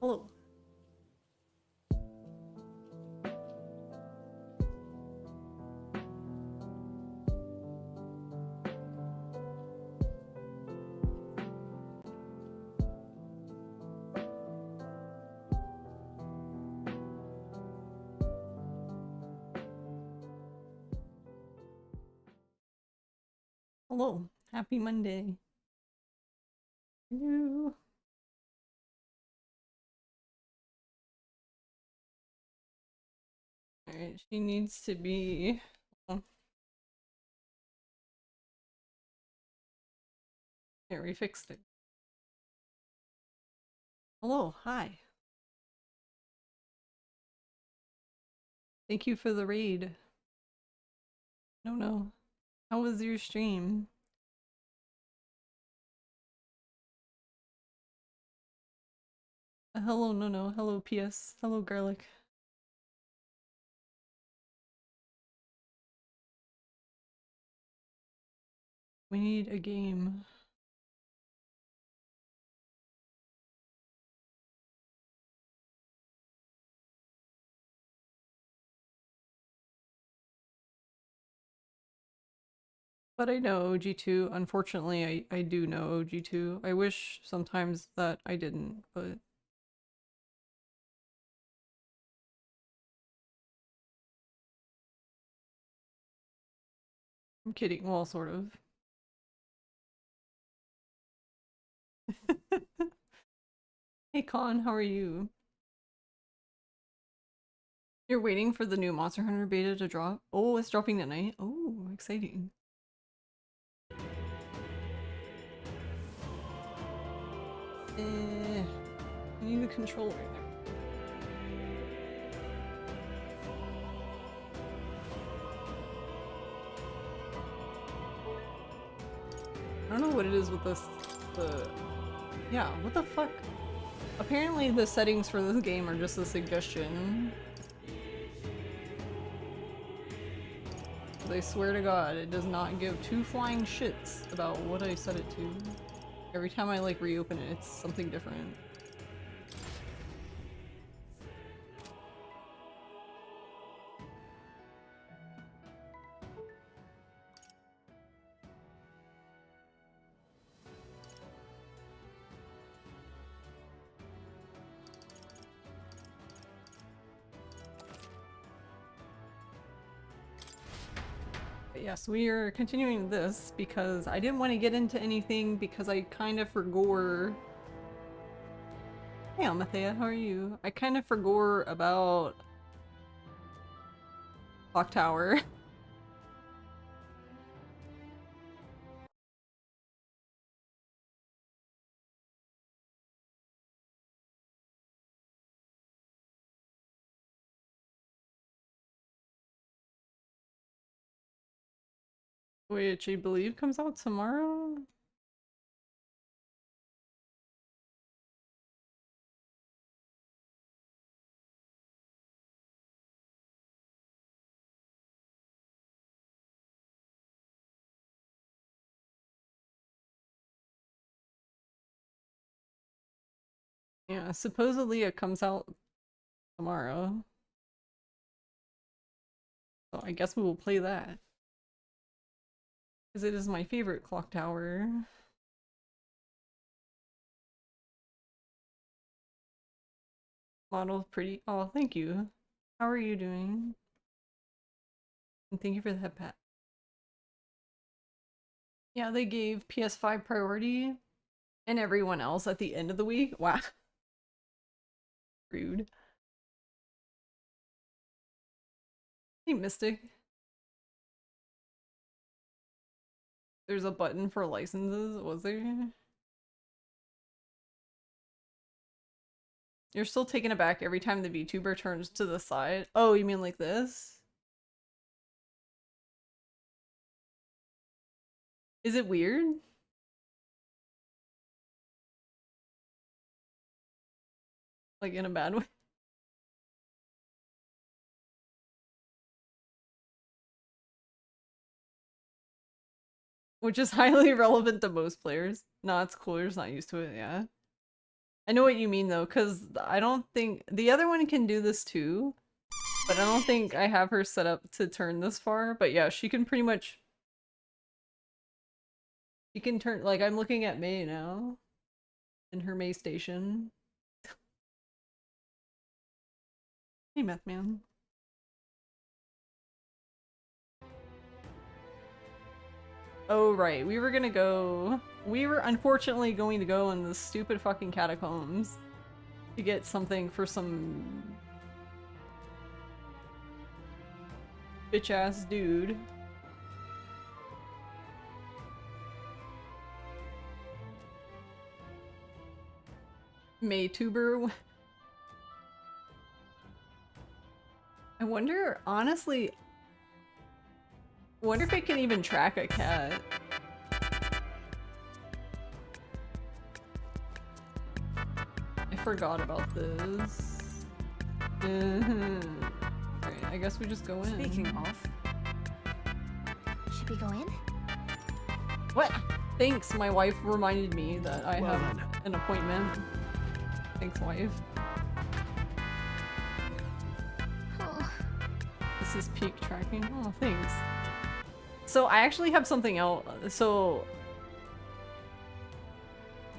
Hello. Hello. Happy Monday. Hello. Alright, she needs to be... Oh. There, we fixed it. Hello, hi. Thank you for the raid. No. How was your stream? Hello, no. Hello, PS. Hello, Garlic. We need a game. But I know OG2. Unfortunately, I do know OG2. I wish sometimes that I didn't, but... I'm kidding. Well, sort of. Hey, Con, how are you? You're waiting for the new Monster Hunter beta to drop? Oh, it's dropping tonight? Oh, exciting. I need the controller. I don't know what it is with this, yeah, what the fuck? Apparently the settings for this game are just a suggestion. But I swear to God, it does not give two flying shits about what I set it to. Every time I like reopen it, it's something different. Yes, we are continuing this because I didn't want to get into anything because I kind of forgot. Hey Almathea, how are you? I kind of forgot about Clock Tower. Which I believe comes out tomorrow? Yeah, supposedly it comes out tomorrow. So I guess we will play that. Because it is my favorite Clock Tower. Model pretty. Oh, thank you. How are you doing? And thank you for the head pat. Yeah, they gave PS5 priority and everyone else at the end of the week. Wow. Rude. Hey, Mystic. There's a button for licenses, was there? You're still taken aback every time the VTuber turns to the side. Oh, you mean like this? Is it weird? Like in a bad way? Which is highly relevant to most players. No, it's cool, you're just not used to it, yeah. I know what you mean though, because I don't think the other one can do this too, but I don't think I have her set up to turn this far. But yeah, she can pretty much. She can turn, like, I'm looking at May now in her May station. Hey, Meth Man. Oh, right. We were gonna go. We were unfortunately going to go in the stupid fucking catacombs to get something for some bitch ass dude. Maytuber. I wonder, honestly, I wonder if it can even track a cat. I forgot about this. Alright, I guess we just go in. Speaking of, should we go in? What? Thanks, my wife reminded me that I have an appointment. Thanks, wife. Oh. This is peak tracking. Oh, thanks. So I actually have something else. So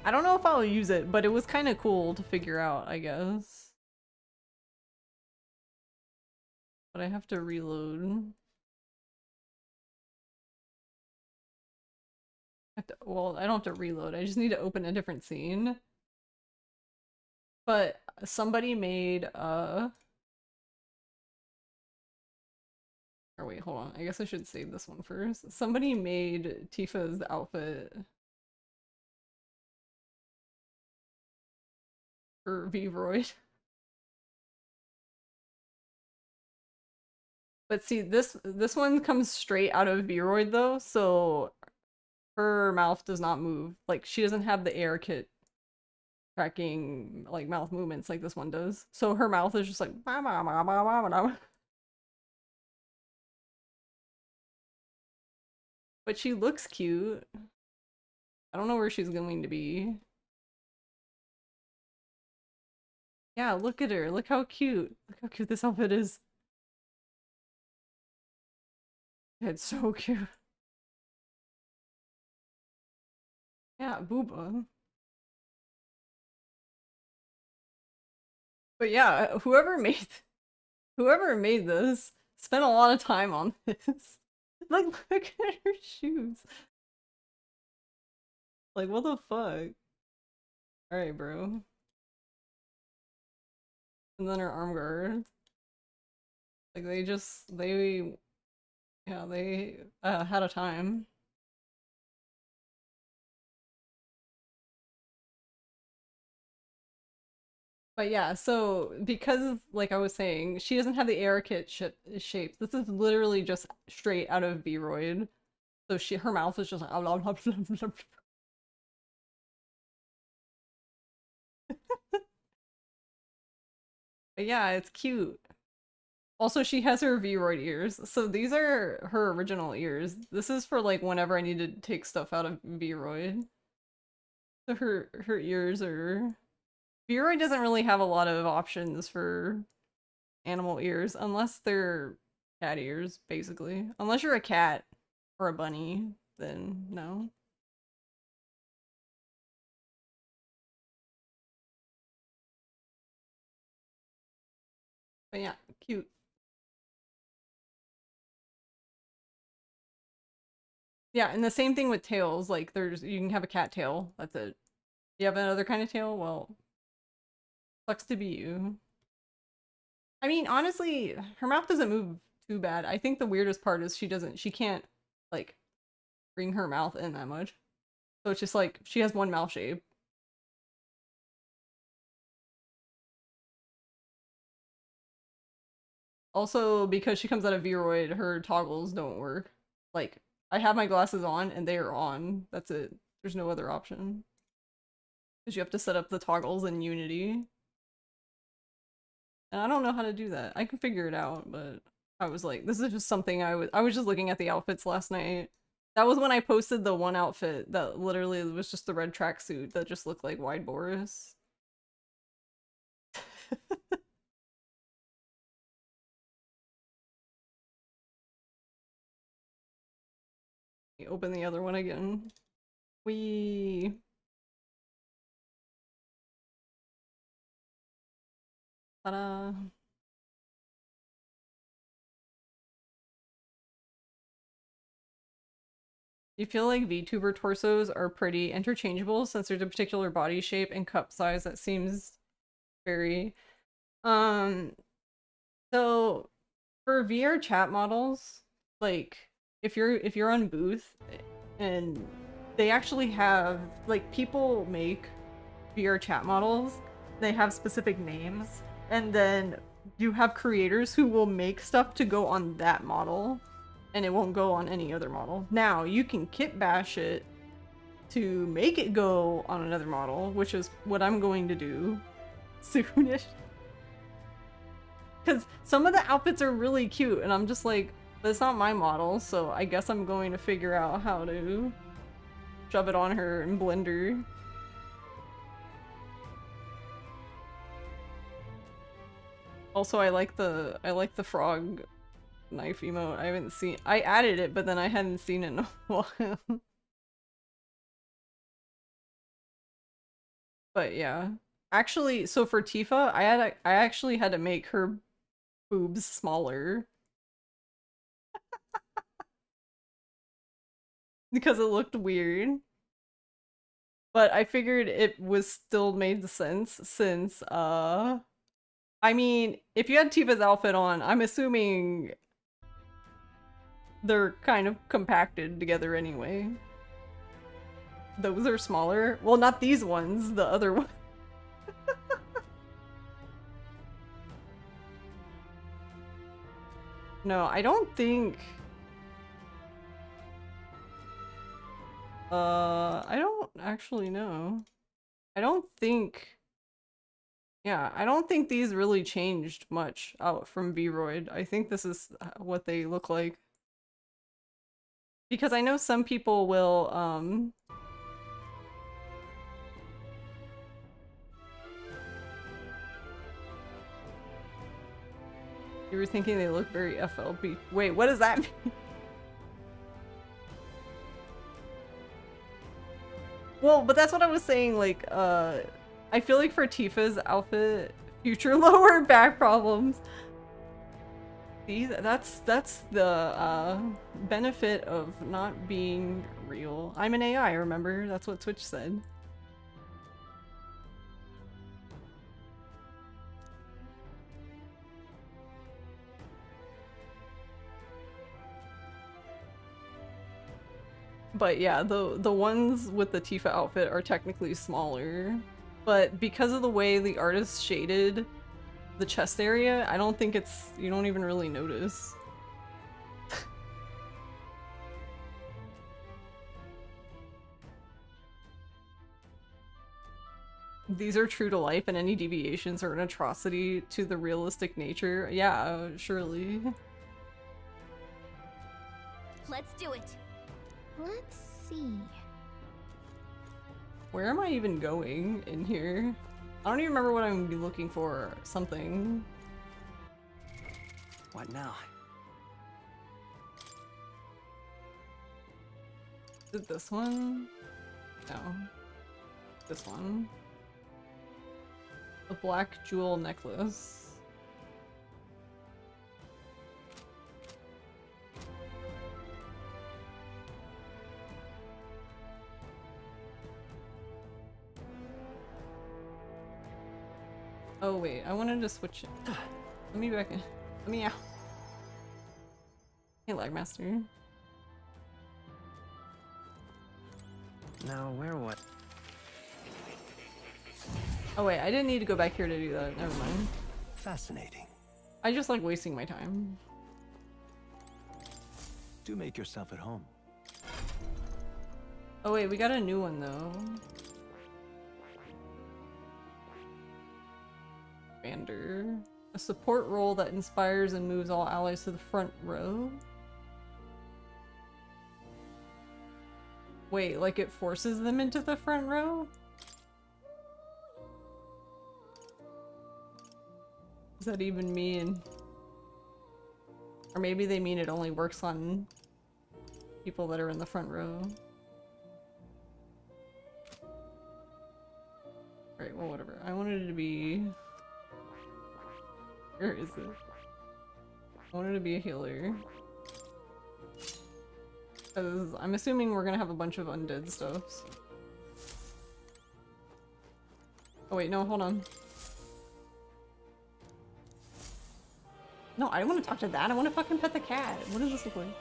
I don't know if I'll use it, but it was kind of cool to figure out, I guess. But I have to reload. Well, I don't have to reload. I just need to open a different scene. But somebody made or wait, hold on. I guess I should save this one first. Somebody made Tifa's outfit for Vroid. But see, this one comes straight out of Vroid though, so her mouth does not move. Like, she doesn't have the air kit tracking, like, mouth movements like this one does. So her mouth is just like but she looks cute. I don't know where she's going to be. Yeah, look at her. Look how cute. Look how cute this outfit is. It's so cute. Yeah, booba. But yeah, whoever made this spent a lot of time on this. Like, look at her shoes. Like, what the fuck? Alright, bro. And then her arm guard. Like, they had a time. But yeah, so because, like I was saying, she doesn't have the air kit shapes. This is literally just straight out of Vroid. So her mouth is just like But yeah, it's cute. Also, she has her Vroid ears. So these are her original ears. This is for like whenever I need to take stuff out of Vroid. So her ears are... Vroid doesn't really have a lot of options for animal ears unless they're cat ears, basically. Unless you're a cat or a bunny, then no. But yeah, cute. Yeah, and the same thing with tails. Like, you can have a cat tail. That's it. You have another kind of tail? Well, sucks to be you. I mean, honestly, her mouth doesn't move too bad. I think the weirdest part is she can't, like, bring her mouth in that much. So it's just like, she has one mouth shape. Also, because she comes out of Vroid, her toggles don't work. Like, I have my glasses on and they are on. That's it. There's no other option. Because you have to set up the toggles in Unity. And I don't know how to do that. I can figure it out, but I was like, this is just something I was just looking at the outfits last night. That was when I posted the one outfit that literally was just the red tracksuit that just looked like Wide Boris. Open the other one again. We ta-da. You feel like VTuber torsos are pretty interchangeable since there's a particular body shape and cup size that seems very so for VR chat models, like if you're on Booth and they actually have like people make VR chat models, they have specific names, and then you have creators who will make stuff to go on that model and it won't go on any other model. Now you can kit bash it to make it go on another model, which is what I'm going to do soonish. Because some of the outfits are really cute, and I'm just like, that's not my model, so I guess I'm going to figure out how to shove it on her in Blender. Also, I like the frog knife emote. I added it, but then I hadn't seen it in a while. But yeah. Actually, so for Tifa, I actually had to make her boobs smaller. Because it looked weird. But I figured it was still made sense since I mean, if you had Tifa's outfit on, I'm assuming they're kind of compacted together anyway. Those are smaller. Well, not these ones, the other one. No, I don't think... I don't actually know. I don't think... Yeah, I don't think these really changed much out from V-Roid. I think this is what they look like. Because I know some people will, you were thinking they look very FLB. Wait, what does that mean? Well, but that's what I was saying, like, I feel like for Tifa's outfit, future lower back problems. See, that's the benefit of not being real. I'm an AI, remember? That's what Twitch said. But yeah, the ones with the Tifa outfit are technically smaller. But because of the way the artist shaded the chest area, I don't think it's... you don't even really notice. These are true to life and any deviations are an atrocity to the realistic nature. Yeah, surely. Let's do it. Let's see. Where am I even going in here? I don't even remember what I'm gonna be looking for. Something. What now? Is it this one? No. This one. A black jewel necklace. Oh wait, I wanted to switch it. Let me back in. Let me out. Hey, Lagmaster. Now, where what? Oh wait, I didn't need to go back here to do that. Never mind. Fascinating. I just like wasting my time. Do make yourself at home. Oh wait, we got a new one though. Commander. A support role that inspires and moves all allies to the front row. Wait, like it forces them into the front row? does that even mean? Or maybe they mean it only works on people that are in the front row. Alright, well whatever. I wanted it to be... Where is it? I wanted to be a healer. Because I'm assuming we're gonna have a bunch of undead stuffs. Oh wait, no, hold on. No, I don't want to talk to that. I want to fucking pet the cat. What does this look like?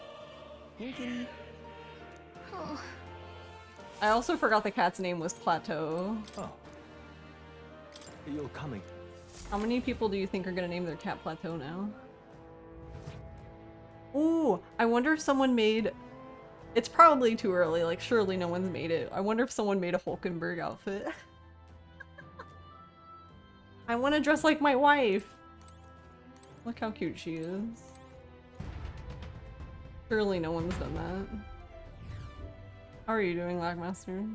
Here, kitty. Oh. I also forgot the cat's name was Plateau. Oh. You're coming. How many people do you think are gonna name their cat Plateau now? Ooh, I wonder if someone made... It's probably too early, like surely no one's made it. I wonder if someone made a Hulkenberg outfit. I want to dress like my wife! Look how cute she is. Surely no one's done that. How are you doing, Lagmaster?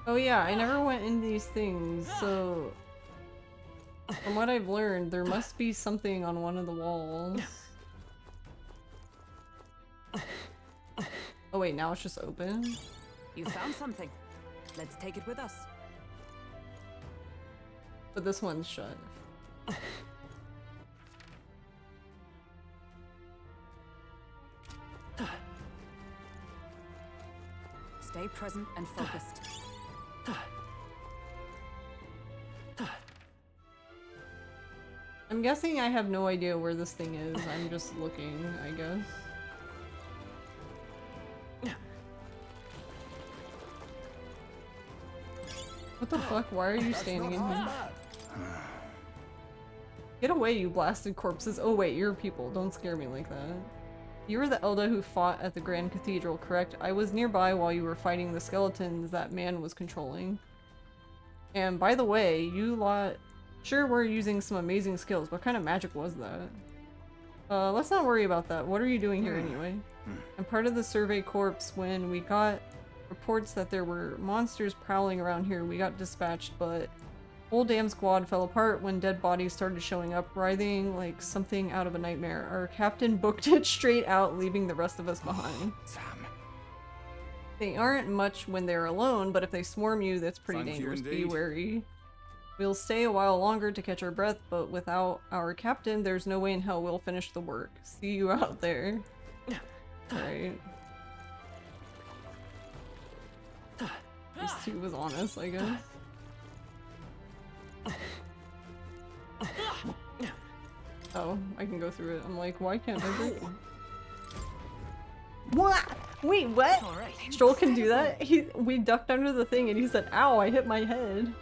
Oh yeah, I never went in these things, so... From what I've learned, there must be something on one of the walls. Oh wait, now it's just open? You found something. Let's take it with us. But this one's shut. Stay present and focused. I'm guessing I have no idea where this thing is. I'm just looking, I guess. What the fuck? Why are you standing in here? Get away, you blasted corpses. Oh wait, you're people. Don't scare me like that. You were the Elder who fought at the Grand Cathedral, correct? I was nearby while you were fighting the skeletons that man was controlling. And by the way, you lot sure were using some amazing skills. What kind of magic was that? Let's not worry about that. What are you doing here anyway? I'm part of the Survey Corps. When we got reports that there were monsters prowling around here, we got dispatched, but whole damn squad fell apart when dead bodies started showing up, writhing like something out of a nightmare. Our captain booked it straight out, leaving the rest of us behind. They aren't much when they're alone, but if they swarm you, that's pretty dangerous. Be wary. We'll stay a while longer to catch our breath, but without our captain, there's no way in hell we'll finish the work. See you out there. Alright. This too was honest, I guess. Oh, I can go through it. I'm like, why can't I break it? What? Wait, what? Alright. Stroll can do that? We ducked under the thing and he said, ow, I hit my head.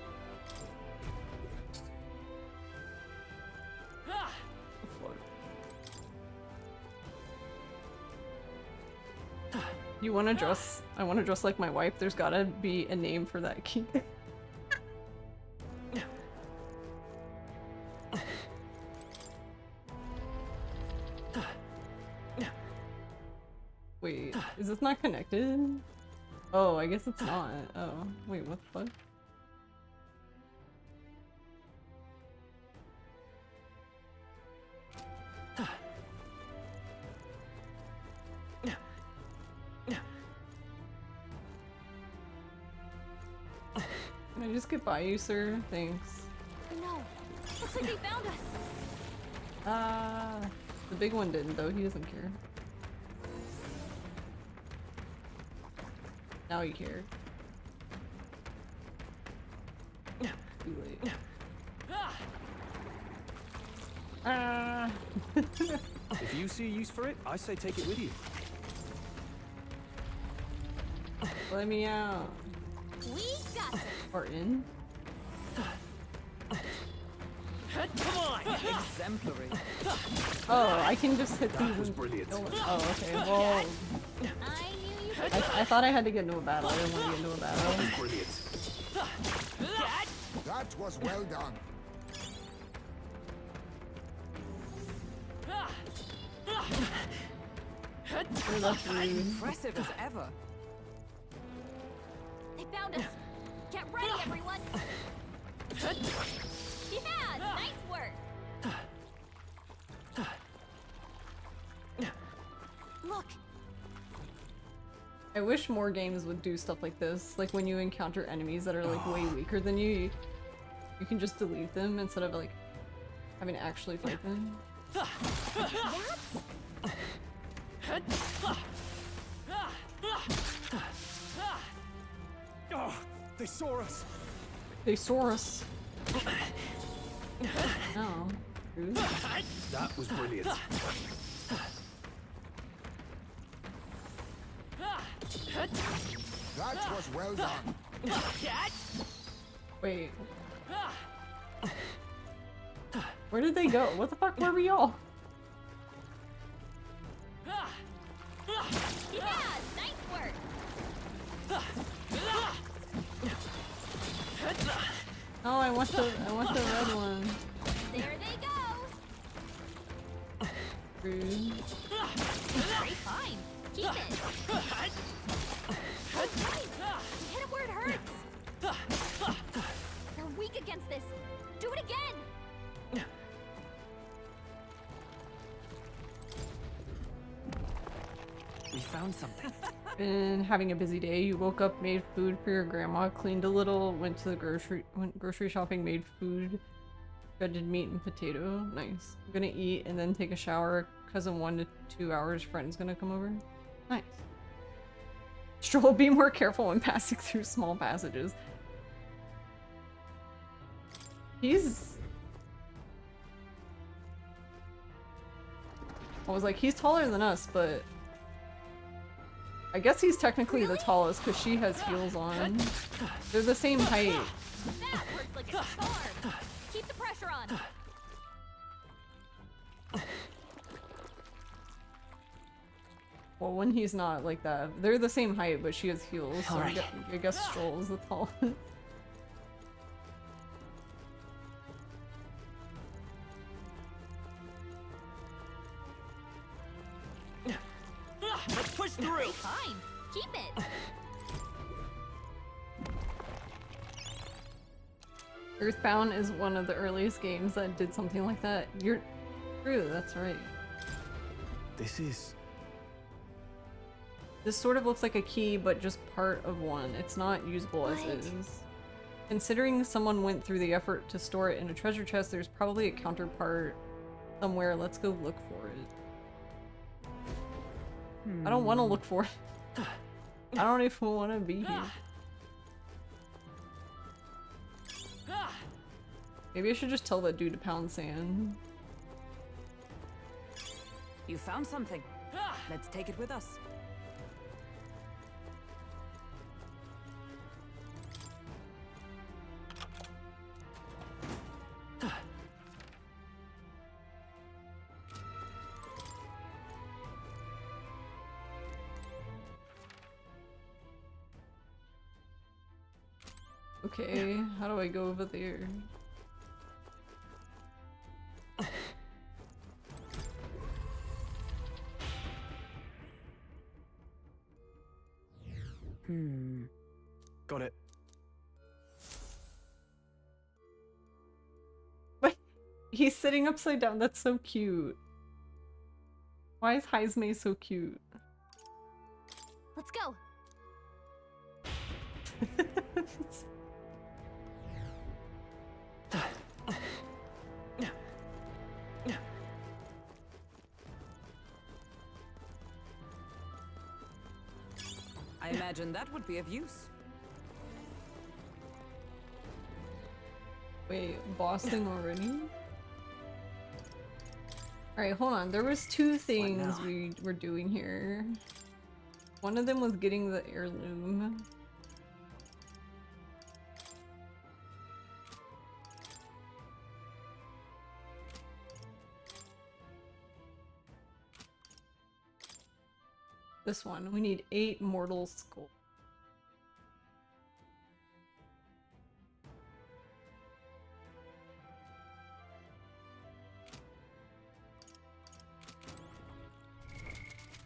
You wanna dress? I wanna dress like my wife. There's gotta be a name for that key. Wait, is this not connected? Oh, I guess it's not. Oh, wait, what the fuck? Can I just get by you, sir? Thanks. No. Looks like they found us. The big one didn't though, he doesn't care. Now you care. Too late. If you see use for it, I say take it with you. Let me out. We got this. Or in? Come on! Exemplary. Oh, I can just hit That these. was brilliant. Oh, okay. Well, I knew you could. I thought I had to get into a battle. I didn't want to get into a battle. Brilliant. That was well done. Oh, that's rude. Impressive as ever. They found us. Get ready, everyone. Yeah, nice work. Look, I wish more games would do stuff like this. Like when you encounter enemies that are like way weaker than you, you can just delete them instead of like having to actually fight them. Oh, they saw us. They saw us. Oh. Rude. That was brilliant. That was well done. Wait. Where did they go? What the fuck were we all? yeah, nice work. Oh, I want the red one. There they go. Rude. Great find. Keep it. That's right. Hit it where it hurts. They're weak against this. Do it again. We found something. Been having a busy day. You woke up, made food for your grandma, cleaned a little, went grocery shopping, made food, shredded meat and potato. Nice. I'm gonna eat and then take a shower. Cause in 1 to 2 hours, friend's gonna come over. Nice. Stroll, be more careful when passing through small passages. He's... I was like, he's taller than us, but... I guess he's technically the tallest because she has heels on. They're the same height. That worked like a charm. Keep the pressure on. Well, when he's not like that. They're the same height, but she has heels, so Alright. I guess Stroll is the tallest. Let's push through. Great find. Keep it. Earthbound is one of the earliest games that did something like that. You're true, that's right. This is... This sort of looks like a key, but just part of one. It's not usable as What? is. Considering someone went through the effort to store it in a treasure chest, there's probably a counterpart somewhere. Let's go look for it. I don't want to look for it. I don't even want to be here. Maybe I should just tell that dude to pound sand. You found something. Let's take it with us. Okay, how do I go over there? Got it. What? He's sitting upside down. That's so cute. Why is Heismay so cute? Let's go. I imagine that would be of use. Wait, boss thing already? Alright, hold on. There was two things now? we were doing here. One of them was getting the heirloom. This one. We need 8 mortal skulls.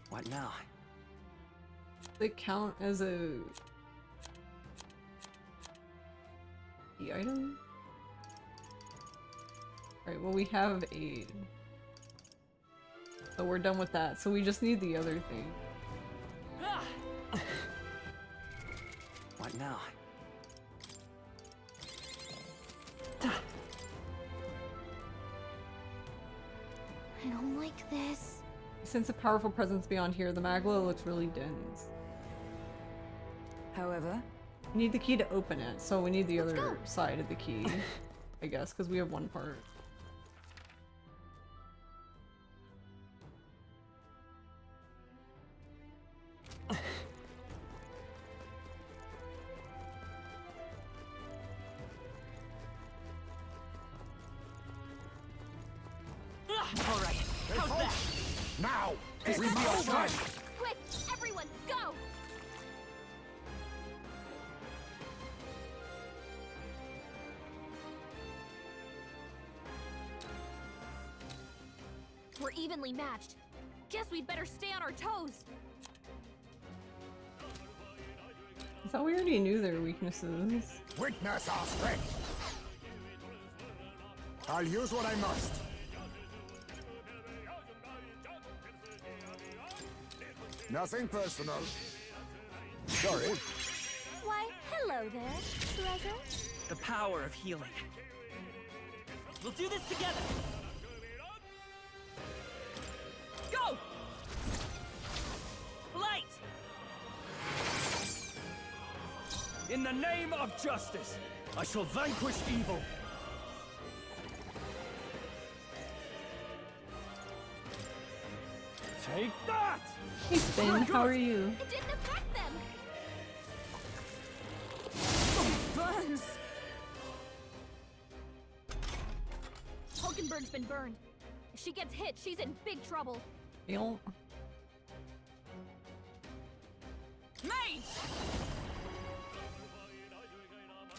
What What now? They count as a key item? Alright, well we have 8. So we're done with that, so we just need the other thing. What now? I don't like this. Since a powerful presence beyond here, the Magla looks really dense. However, We need the key to open it, so we need the Let's other go. side of the key, I guess, because we have one part. all right. How's that? Now! We must run! Quick, everyone, go! We're evenly matched. Guess we'd better stay on our toes. I thought we already knew their weaknesses. Witness our strength. I'll use what I must. Nothing personal. Sorry. Why, hello there, treasure. The power of healing. We'll do this together! Go! Light! In the name of justice, I shall vanquish evil. Take that! Hey Spin, how are you? It didn't affect them. Burns! Hulkenberg's been burned. If she gets hit, she's in big trouble. Don't. Mage!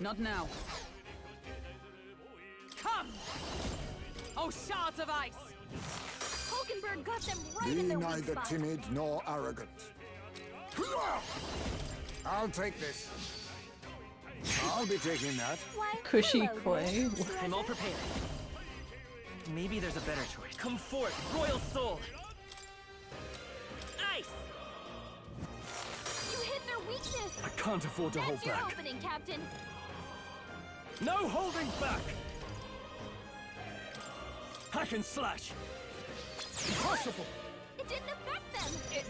Not now. Come! Oh, shards of ice! Hulkenberg got them right in Be their weak neither spot. timid nor arrogant. I'll take this. I'll be taking that. Why, Cushy hello clay. there, I'm all treasure. prepared. Maybe there's a better choice. Come forth, royal soul! Ice! You hit their weakness. I can't afford to hold That's your back. opening, Captain. No holding back! Hack and slash! Impossible! It didn't affect them. It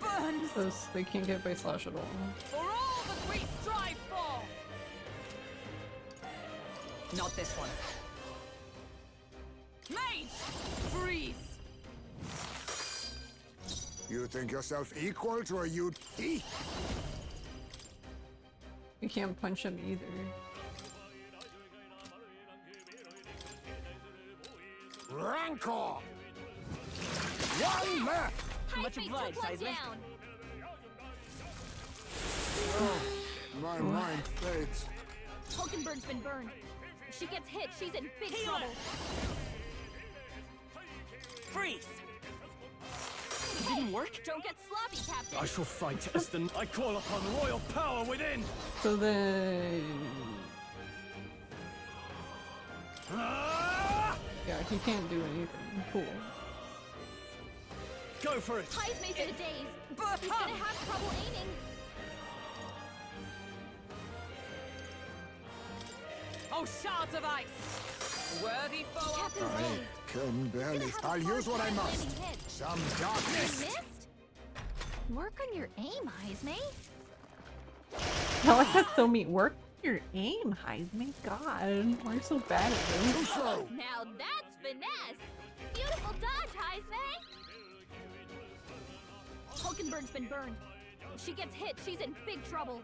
burns! So they can't get by slash at all. For all that we strive for! Not this one. Mage! Freeze! You think yourself equal to a UT? We can't punch him either. Rancor! One left! Much High obliged, took one Heisman. down. My mind fades. Hulkenberg's been burned. If she gets hit, she's in big Healer! trouble. Freeze! It didn't work? Don't get sloppy, Captain. I shall fight as the... I call upon royal power within! So then... Ah! Yeah, he can't do anything. Cool. Go for it! Heisman's in a daze. But He's gonna have trouble aiming. Oh, shards of ice! Worthy foe! Captain's I dazed. can barely. Gonna have a I'll hard use what I time must. landing hits. Some You darkness. missed? Work on your aim, Heisman. Alex has so mean work. Your aim, Heisman. God, we're so bad at this. So, Now that's finesse. Beautiful dodge, Heisman. Hulkenberg's been burned. If she gets hit, she's in big trouble.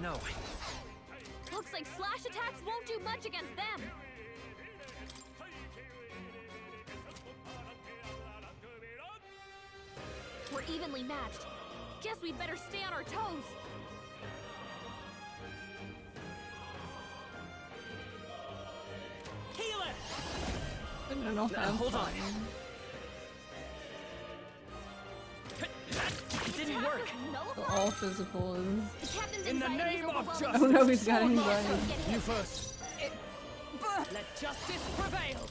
No. Looks like slash attacks won't do much against them. We're evenly matched. Guess we'd better stay on our toes. Healer! I don't know if I have hold on. time. It didn't work. So all physical is. The captain's In the anxiety is name of overwhelming. justice. Oh no, he's got So anxiety. don't get You hit. first. Let justice prevail.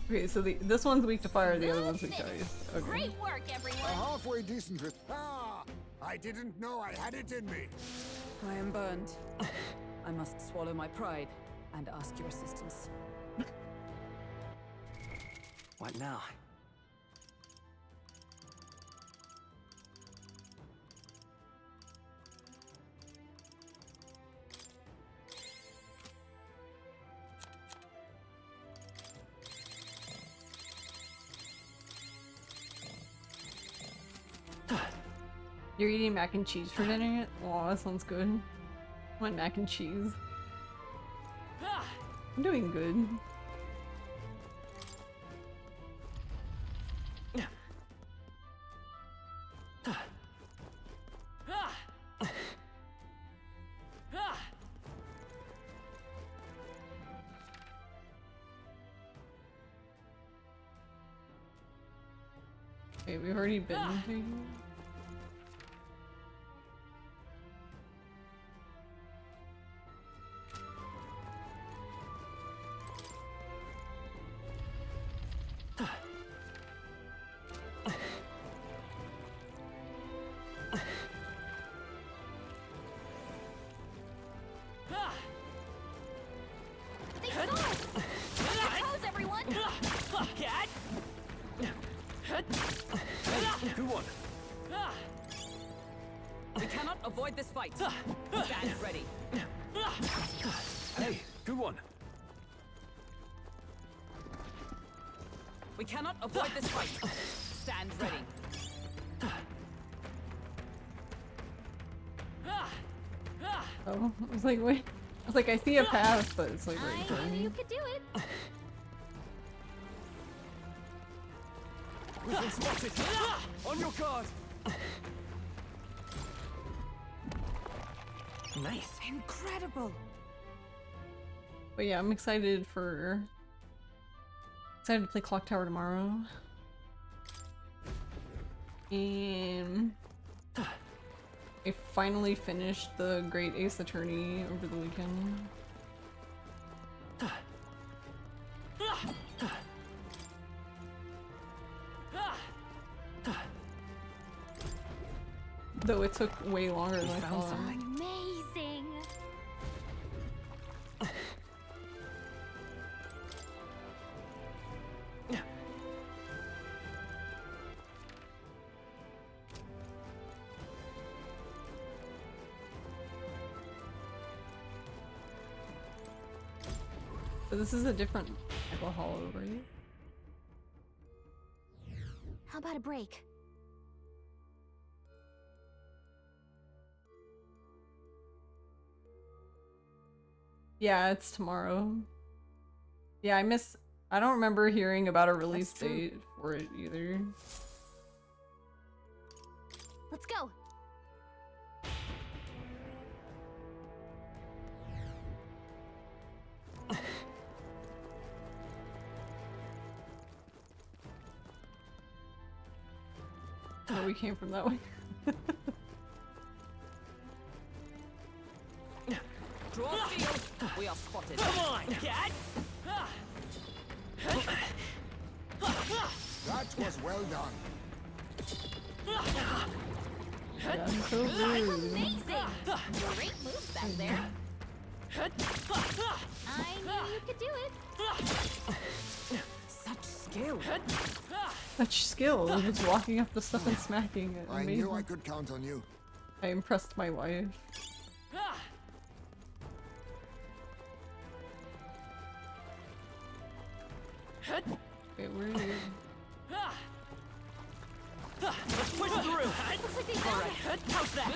Okay, so this one's weak to fire, the other one's weak to Finish. ice. Okay. Great work, A everyone. halfway decent with. Ah! I didn't know I had it in me. I am burned. I must swallow my pride and ask your assistance. What now? You're eating mac and cheese for dinner? Oh, that sounds good. I want mac and cheese. I'm doing good. Okay, we've already been through here. They saw us. On your toes, everyone. Good one. We cannot avoid this fight. Stand ready. Hey, good one. We cannot avoid this fight. Stand ready. Oh, I was like, wait. I was like, I see a path, but it's like right in front I of knew me. you could do it. We've been spotted. On your guard. Nice. Incredible. But yeah, I'm excited to play Clock Tower tomorrow. And I finally finished the Great Ace Attorney over the weekend. Though it took way longer than I found thought. something. Amazing. But this is a different type of hollow, right? How about a break? Yeah, it's tomorrow. Yeah, I don't remember hearing about a release That's true. date for it either. Let's go. Oh, we came from that way. Draw steel. We are spotted. Come on, cat! That was well done. Yeah, I'm so rude. Amazing. Great moves back there. I knew you could do it. Such skill. Such skill, just walking up to stuff and smacking it. I Amazing. knew I could count on you. I impressed my wife. Okay, where are you? Let's push through! Looks like they found it. How's that?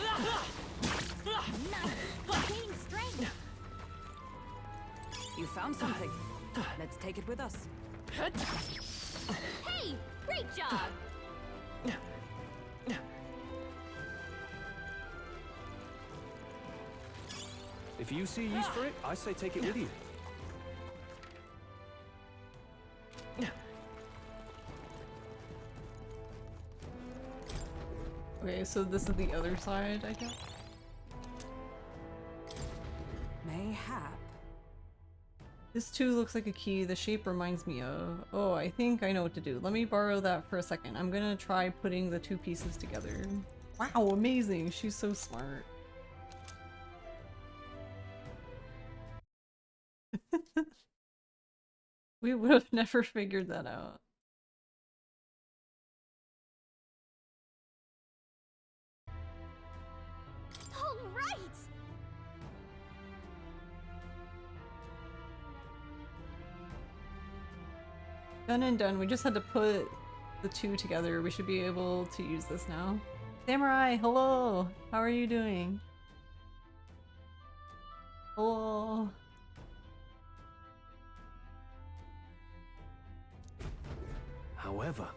Nice. Gaining strength. You found something. Let's take it with us. Hey, great job. If you see use for it, I say take it with you. Okay, so this is the other side, I guess. Mayhap. This too looks like a key. The shape reminds me of. Oh, I think I know what to do. Let me borrow that for a second. I'm gonna try putting the two pieces together. Wow, amazing! She's so smart. We would have never figured that out. All right. Done and done. We just had to put the two together. We should be able to use this now. Samurai, hello! How are you doing? Hello. However,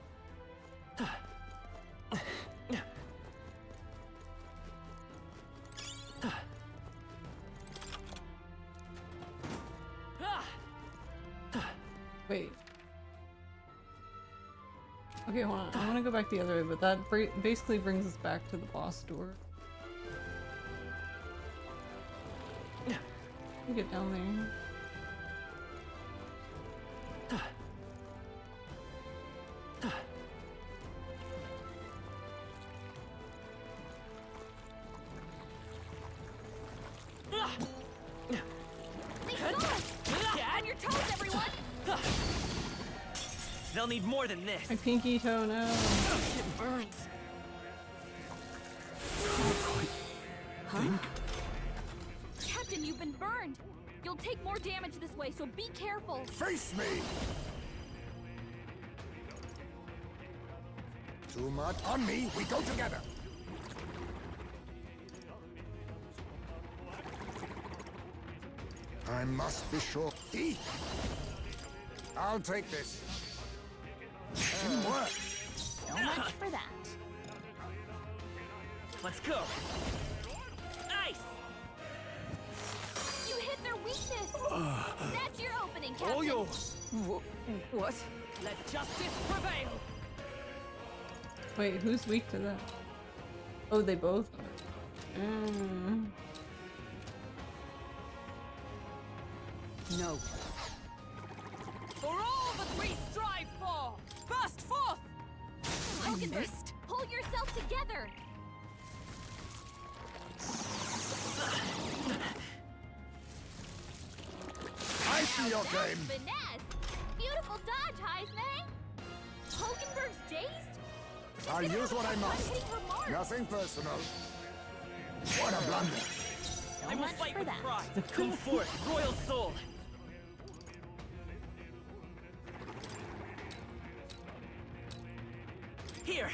Wait. Okay, hold on. I want to go back the other way, but that basically brings us back to the boss door. Get down there. They saw us. On your toes, everyone. they'll need more than this. My pinky toe now. It burns. Captain, you've been burned. You'll take more damage this way, so be careful. Face me! Too much on me, we go together. I must be sure. I'll take this. Teamwork. So much for that. Let's go. Nice. You hit their weakness. That's your opening, Captain. All yours. What? Let justice prevail. Wait, who's weak to that? Oh, they both are. No. For all that we strive for, burst forth. I missed. Pull yourself together. I see your That's game. finesse. Beautiful dodge, Heisman. Hulkenberg's dazed? I'll use what I must. Unwitting remarks. Nothing personal. What a blunder. So I will much fight for with that. pride. Come forth, royal soul. Here.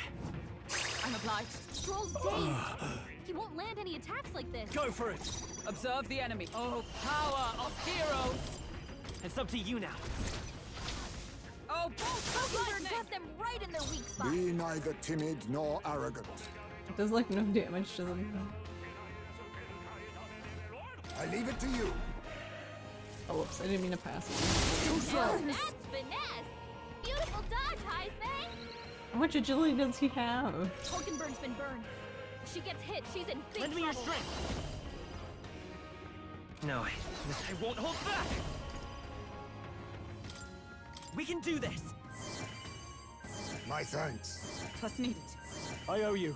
I'm obliged. Stroll's dazed. He won't land any attacks like this. Go for it. Observe the enemy. Oh, power of heroes! It's up to you now. Oh, bolt of Hulkenberg lightning! got them right in their weak spot. Be neither timid nor arrogant. It does like no damage to them. I leave it to you. Oh, whoops, I didn't mean to pass it. Now that's finesse. Beautiful dodge, Heisman. How much agility does he have? Hulkenberg's been burned. If she gets hit, she's in big Lend me your trouble. strength. No, I won't hold back. We can do this. My thanks. 'Twas needed. I owe you.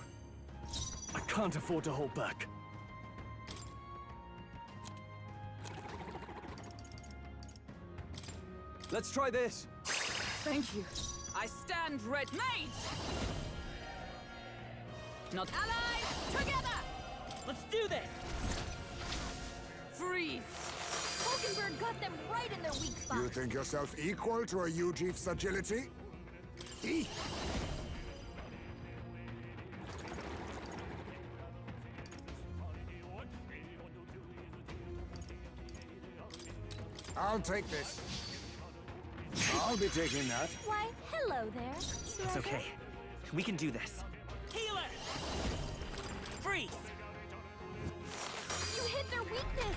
I can't afford to hold back. Let's try this. Thank you. I stand red. Mage! Not allies! Together! Let's do this. Freeze! Hulkenberg got them right in their weak spot. You think yourself equal to a Ujief's agility? I'll take this. I'll be taking that. Why, hello there. It's okay. We can do this. Healer! Freeze! You hit their weakness.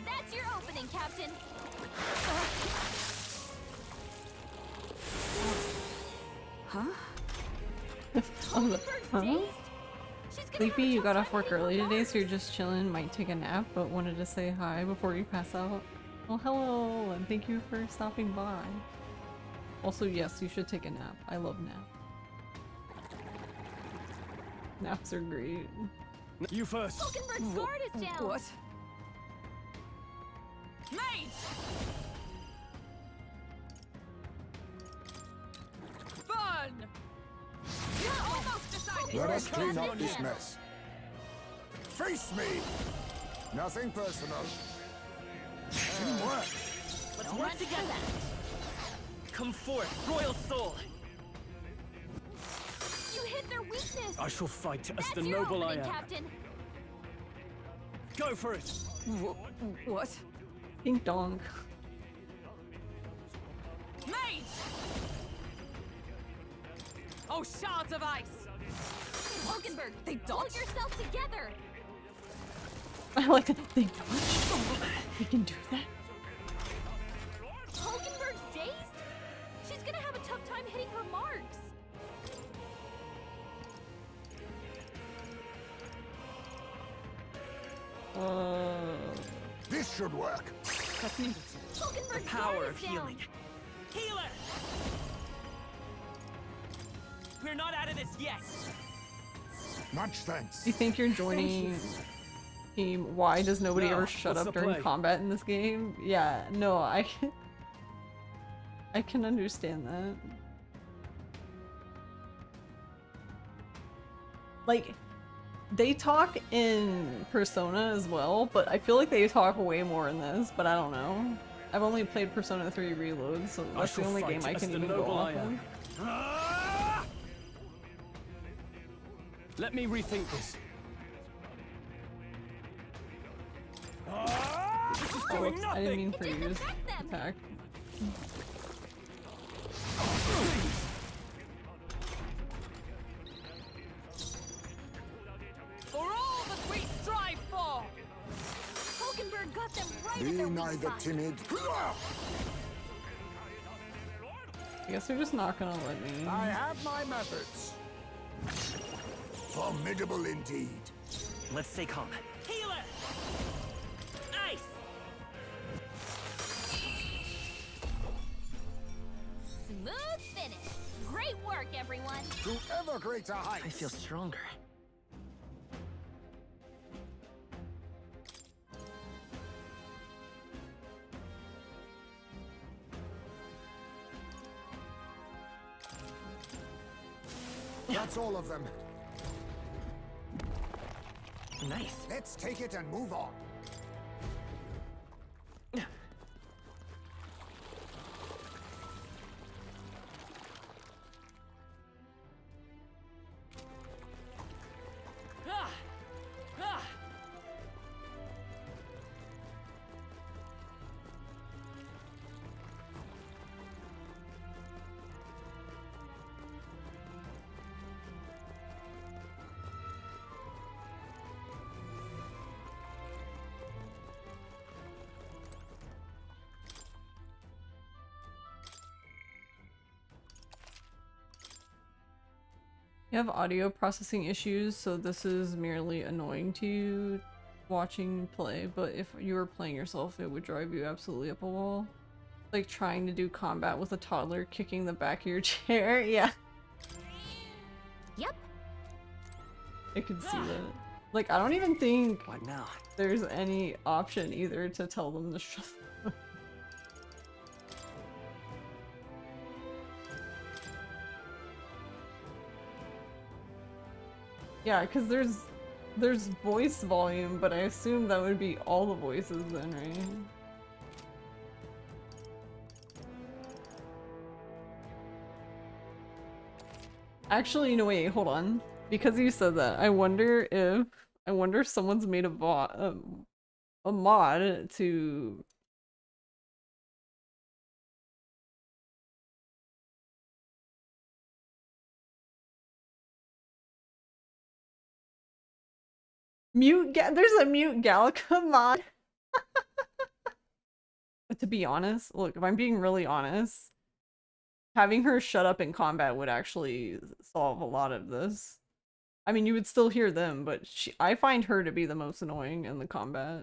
That's your opening, Captain. Huh? Hulkenberg's dazed. gonna Sleepy, have a you tough got time off work hitting her early today, marks. so you're just chilling, might take a nap, but wanted to say hi before you pass out. Well, hello, and thank you for stopping by. Also, yes, you should take a nap. I love naps. Naps are great. You first. Hulkenberg's guard is down. What? Mate! Burn! You're almost decided! Let us clean Hulkenberg's up this down. mess. Face me! Nothing personal. Teamwork! Let's work together. Come forth, royal soul. You hit their weakness. I shall fight as That's the your noble I opening, am. Captain. Go for it. What? Ding dong. Mate! Oh, shards of ice! Hulkenberg, They hold dodge? yourself together. I like that they dodge. They can do that. Hulkenberg's dazed? She's gonna have a tough time hitting her marks. This should work. Hulkenberg's Power guard of is down. healing. Healer! We're not out of this yet. Much thanks. You think you're joining team? Why does nobody Now, ever shut what's up the during play? combat in this game? Yeah, no, I can understand that. Like, they talk in Persona as well, but I feel like they talk way more in this, but I don't know. I've only played Persona 3 Reload, so I that's the shall only fight game I as can the even go noble off I am. of. Ah! Let me rethink this. Ah! This is Oh, doing whoops, I didn't mean nothing. for you to use Attack them. attack. For all that we strive for! Hulkenberg got them right Be in their weak neither spot. timid. I guess they're just not gonna let me. I have my methods. Formidable indeed. Let's stay calm. Healer! Ice! Smooth finish. Great work, everyone. To ever greater heights. I feel stronger. That's all of them. Nice. Let's take it and move on. Ah! Ah! You have audio processing issues, so this is merely annoying to you watching play, but if you were playing yourself, it would drive you absolutely up a wall. Like trying to do combat with a toddler kicking the back of your chair. Yeah, Yep. I could see that. Like, I don't even think What now? there's any option either to tell them to shut up. Yeah, because there's voice volume, but I assume that would be all the voices then, right? Actually, no, wait, hold on. Because you said that, I wonder if someone's made a mod to there's a mute Gallica mod. But to be honest, look, if I'm being really honest, having her shut up in combat would actually solve a lot of this. I mean, you would still hear them, but I find her to be the most annoying in the combat.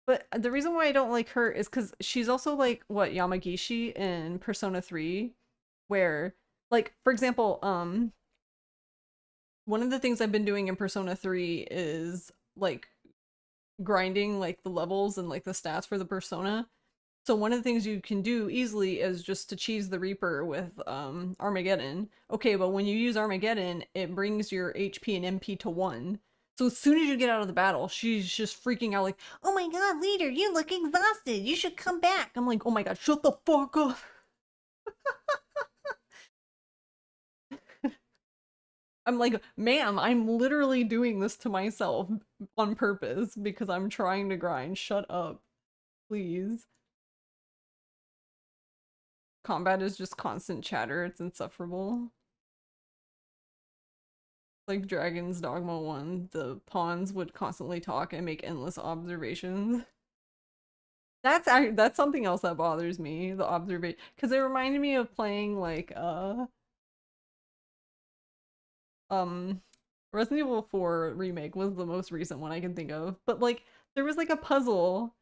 But the reason why I don't like her is because she's also like what Yamagishi in Persona 3, where like for example, one of the things I've been doing in Persona 3 is like grinding like the levels and like the stats for the persona. So one of the things you can do easily is just to cheese the Reaper with Armageddon. Okay, but when you use Armageddon, it brings your HP and MP to 1. So as soon as you get out of the battle, she's just freaking out like, "Oh my god, leader, you look exhausted. You should come back." I'm like, "Oh my god, shut the fuck up." I'm like, "Ma'am, I'm literally doing this to myself on purpose because I'm trying to grind. Shut up, please." Combat is just constant chatter. It's insufferable. Like Dragon's Dogma 1, the pawns would constantly talk and make endless observations. That's something else that bothers me, the observation, because it reminded me of playing like Resident Evil 4 remake was the most recent one I can think of, but like there was like a puzzle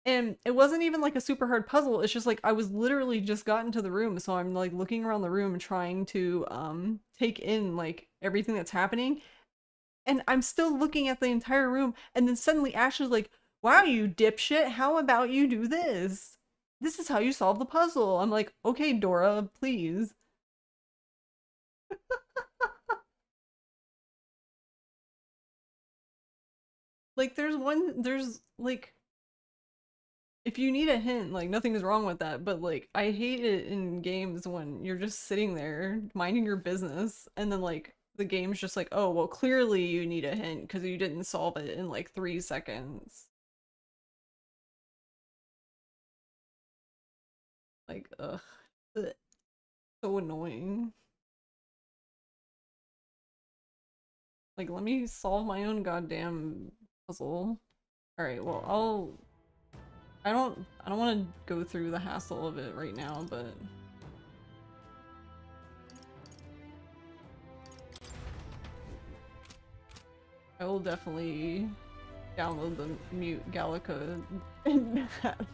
and it wasn't even like a super hard puzzle. It's just like I was literally just got into the room, so I'm like looking around the room trying to take in like everything that's happening. And I'm still looking at the entire room, and then suddenly Ashley's like, "Wow, you dipshit, how about you do this? This is how you solve the puzzle." I'm like, "Okay, Dora, please." Like there's like if you need a hint, like nothing is wrong with that, but like I hate it in games when you're just sitting there minding your business and then like the game's just like, "Oh, well clearly you need a hint because you didn't solve it in like 3 seconds." Like, ugh. Ugh. So annoying. Like, let me solve my own goddamn puzzle. Alright, well, I don't want to go through the hassle of it right now, but I will definitely download the Mute Gallica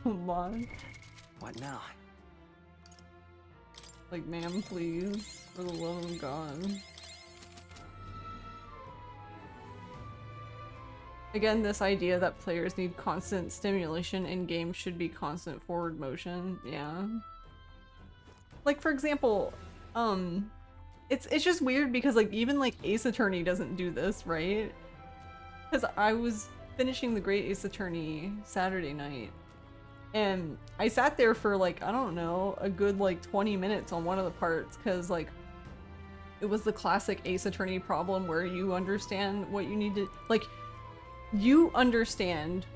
mod. What now? Like, ma'am, please, for the love of God. Again, this idea that players need constant stimulation in games should be constant forward motion. Yeah. Like, for example, it's just weird because like even like Ace Attorney doesn't do this, right? Because I was finishing the Great Ace Attorney Saturday night, and I sat there for like, I don't know, a good like 20 minutes on one of the parts because like it was the classic Ace Attorney problem where you understand what you need to like. You understand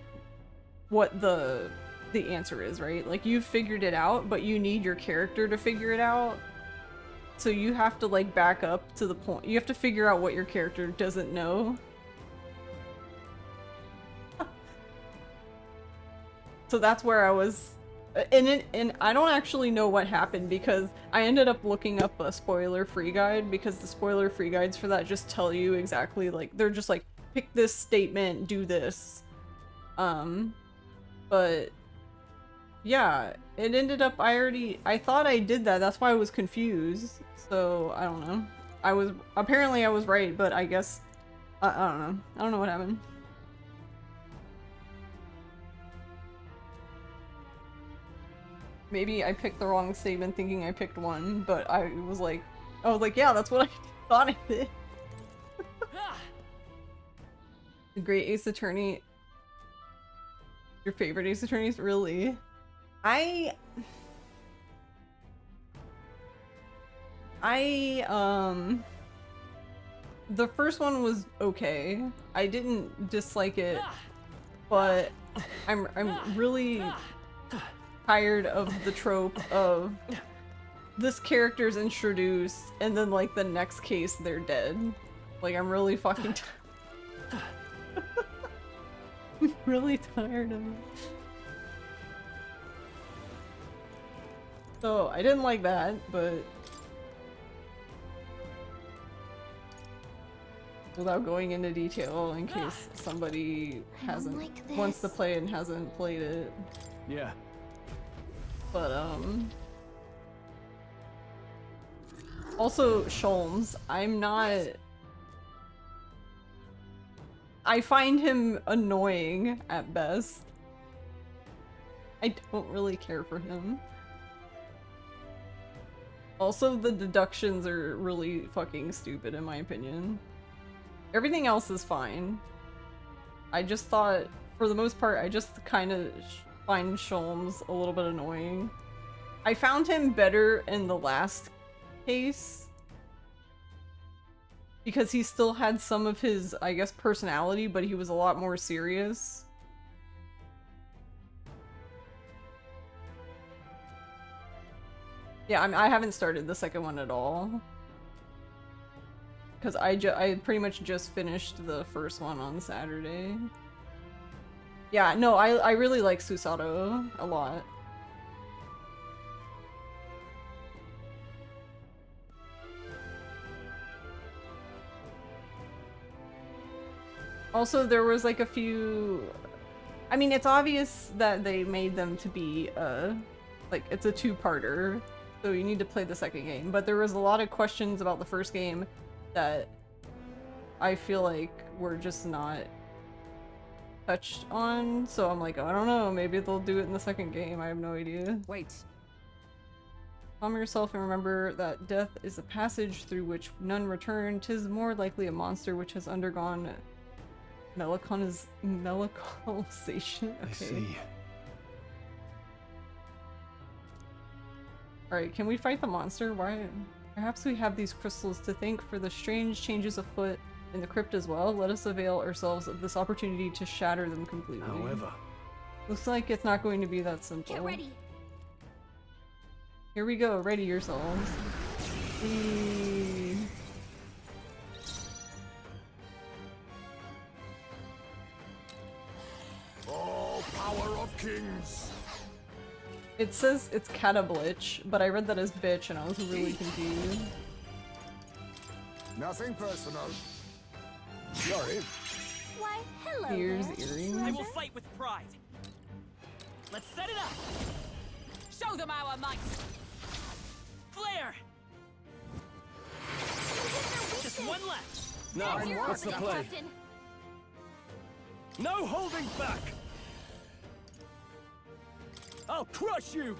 what the answer is, right? Like you've figured it out, but you need your character to figure it out. So you have to like back up to the point. You have to figure out what your character doesn't know. So that's where I was, and I don't actually know what happened because I ended up looking up a spoiler-free guide because the spoiler-free guides for that just tell you exactly like they're just like pick this statement, do this. But yeah, it ended up I thought I did that. That's why I was confused. So I don't know. I was right, but I guess I don't know. I don't know what happened. Maybe I picked the wrong statement thinking I picked one, but I was like, yeah, that's what I thought I did. The Great Ace Attorney. Your favorite Ace Attorneys? Really? The first one was okay. I didn't dislike it, but I'm really tired of the trope of this character's introduced, and then like the next case they're dead. Like I'm really fucking I'm really tired of it. So I didn't like that, but without going into detail in case somebody hasn't wants to play and hasn't played it. Yeah. But also Sholmes, I find him annoying at best. I don't really care for him. Also, the deductions are really fucking stupid in my opinion. Everything else is fine. I just thought, for the most part, I just kind of find Sholmes a little bit annoying. I found him better in the last case because he still had some of his, I guess, personality, but he was a lot more serious. Yeah, I haven't started the second one at all. Because I pretty much just finished the first one on Saturday. Yeah, no, I really like Susato a lot. Also, there was like a few... I mean, it's obvious that they made them to be, like, it's a two-parter, so you need to play the second game. But there was a lot of questions about the first game that I feel like were just not touched on, so I'm like, I don't know, maybe they'll do it in the second game, I have no idea. Wait. Calm yourself and remember that death is a passage through which none return. 'Tis more likely a monster which has undergone melancholisation. Okay. I see. Alright, can we fight the monster? Why? Perhaps we have these crystals to thank for the strange changes afoot in the crypt as well. Let us avail ourselves of this opportunity to shatter them completely. However, looks like it's not going to be that simple. Get ready. Here we go, ready yourselves. Eee. Oh, power of kings! It says it's Catablitch, but I read that as bitch and I was really confused. Nothing personal. Sorry. Why, hello Ears, there. earrings. I will fight with pride. Let's set it up. Show them our might. Flare. Just one left. now That's your what's the opening, play? Captain. No holding back. I'll crush you.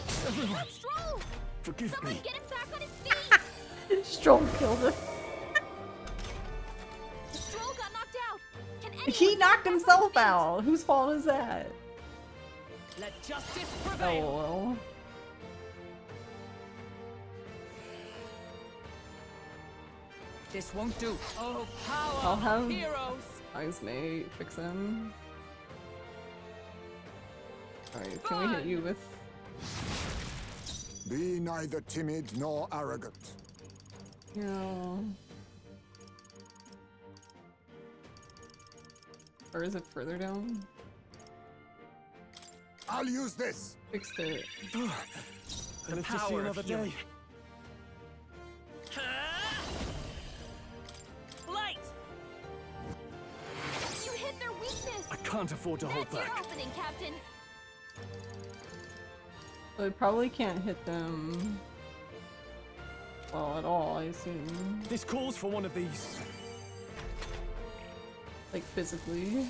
Stop, Stroll! Forgive Someone me. get him back on his feet! Stroll killed him. Stroll got knocked out! Can anyone He get knocked him back on himself his feet? out. Whose fault is that? Let justice prevail. LOL. This won't do. Oh, power I'll have of heroes. Izme fix him. Alright, can we hit you with... Be neither timid nor arrogant. No. Or is it further down? I'll use this. Fixed it. I live to see power of another healing. day. Light. You hit their weakness! I can't afford to hold That's your back. opening, Captain! So I probably can't hit them... well, at all, I assume. This calls for one of these. Like, physically.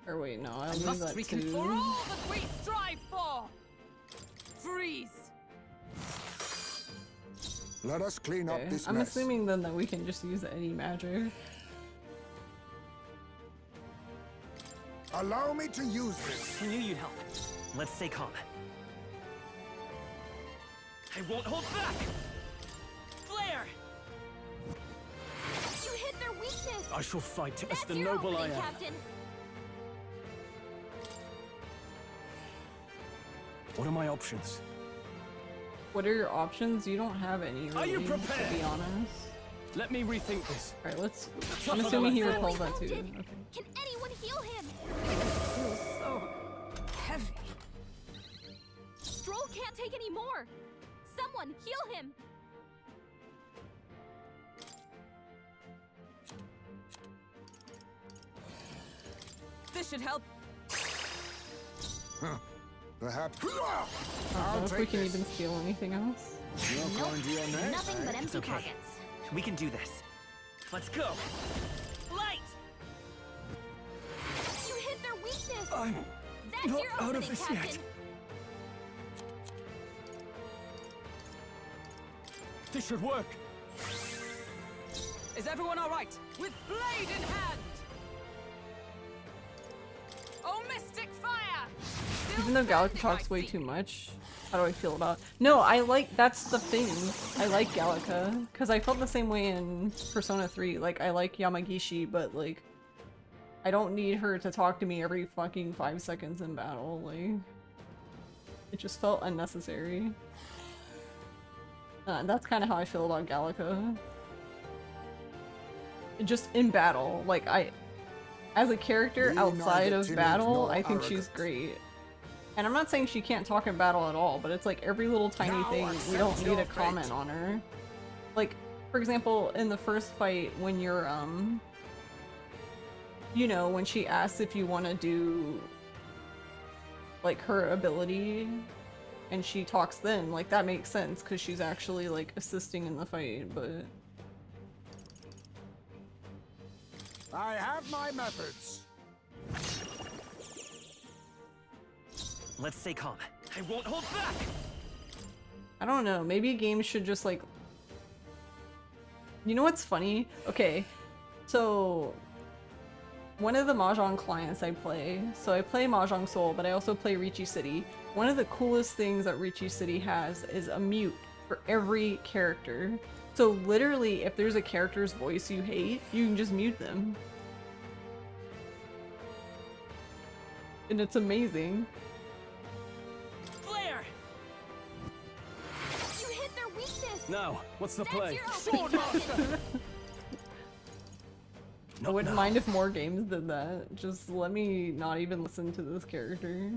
Or wait, no, I'll leave Must that we can for too. all that we strive for. Freeze. Let us clean up Okay. this I'm mess. assuming then that we can just use any magic. Allow me to use this. I knew you'd help. Let's stay calm. I won't hold back! Flare! You hit their weakness! I shall fight as That's the your noble I opening, am. Captain! What are my options? What are your options? You don't have any, Are you really, prepared? to be honest. Let me rethink this. Alright, let's... Tougher I'm than assuming I he thought. recalls that too. Wounded. Okay. Can anyone heal him? Feels so heavy. Stroll can't take any more! Someone heal him! This should help. Perhaps. I don't I'll know if we take can this. even steal anything else. You're Nope. going to your neck? Nothing but empty okay. pockets. We can do this. Let's go! Light! You hit their weakness! I'm That's not your out of opening, this Captain! yet. This should work. Is everyone all right? With blade in hand. Oh, mystic fire! Still Even though Gallica standing, talks I way see. too much, how do I feel about... No, I like... That's the thing. I like Gallica. Because I felt the same way in Persona 3. Like, I like Yamagishi, but, like... I don't need her to talk to me every fucking 5 seconds in battle. Like... It just felt unnecessary. And that's kind of how I feel about Gallica. Just in battle. Like, as a character Be outside neither of timid battle, nor I think she's arrogant. great. And I'm not saying she can't talk in battle at all, but it's like every little tiny Now thing, we accept don't need your a comment fate. on her. Like, for example, in the first fight, when you're, you know, when she asks if you want to do, like, her ability, and she talks then, like, that makes sense, because she's actually, like, assisting in the fight, but... I have my methods. Let's stay calm. I won't hold back! I don't know, maybe games should just, like... You know what's funny? Okay, so... One of the Mahjong clients I play, so I play Mahjong Soul, but I also play Ricci City. One of the coolest things that Ricci City has is a mute for every character. So literally, if there's a character's voice you hate, you can just mute them. And it's amazing. Flare! You hit their weakness! Now, what's the That's play? your opening, Captain! I wouldn't mind if more games did that. Just let me not even listen to this character.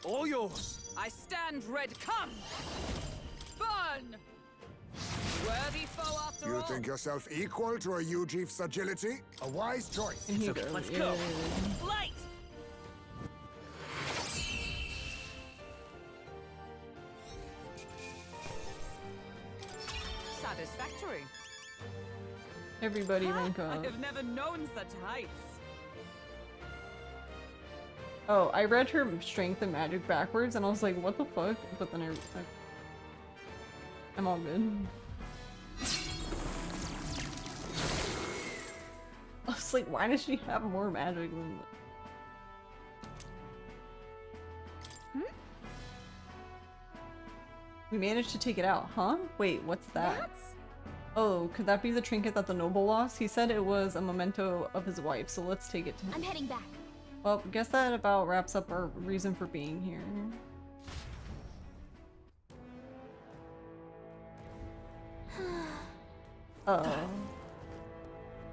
All yours. I stand ready. Come! Burn! Worthy foe after You all. think yourself equal to a Ujief's agility? A wise choice. And he okay, goes, let's go. "Yay." Light! Satisfactory. Everybody rank I up. have never known such heights. Oh, I read her strength and magic backwards and I was like, what the fuck? But then I'm all good. I was like, why does she have more magic than... We managed to take it out, huh? Wait, what's that? That's... Oh, could that be the trinket that the noble lost? He said it was a memento of his wife, so let's take it to him. I'm heading back. Well, guess that about wraps up our reason for being here.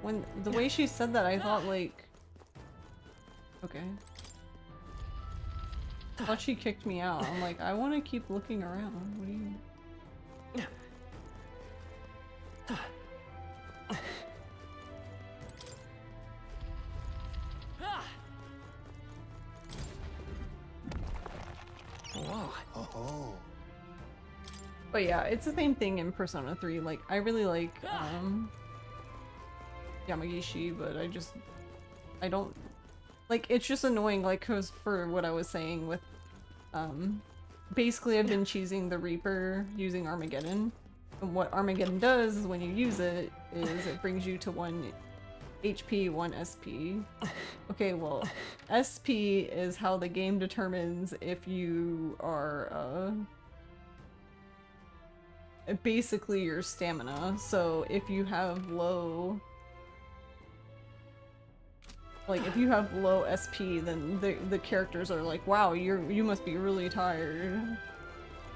When the way she said that, I thought like, okay. I thought she kicked me out. I'm like, I want to keep looking around. What do you? Whoa. Oh, But yeah, it's the same thing in Persona 3. Like, I really like Yamagishi, but I don't like, it's just annoying, like, cause for what I was saying with basically I've been cheesing the Reaper using Armageddon. And what Armageddon does is when you use it is it brings you to 1 HP, 1 SP. Okay, well, SP is how the game determines if you are basically your stamina. So if you have low, like if you have low SP, then the characters are like, wow, you must be really tired.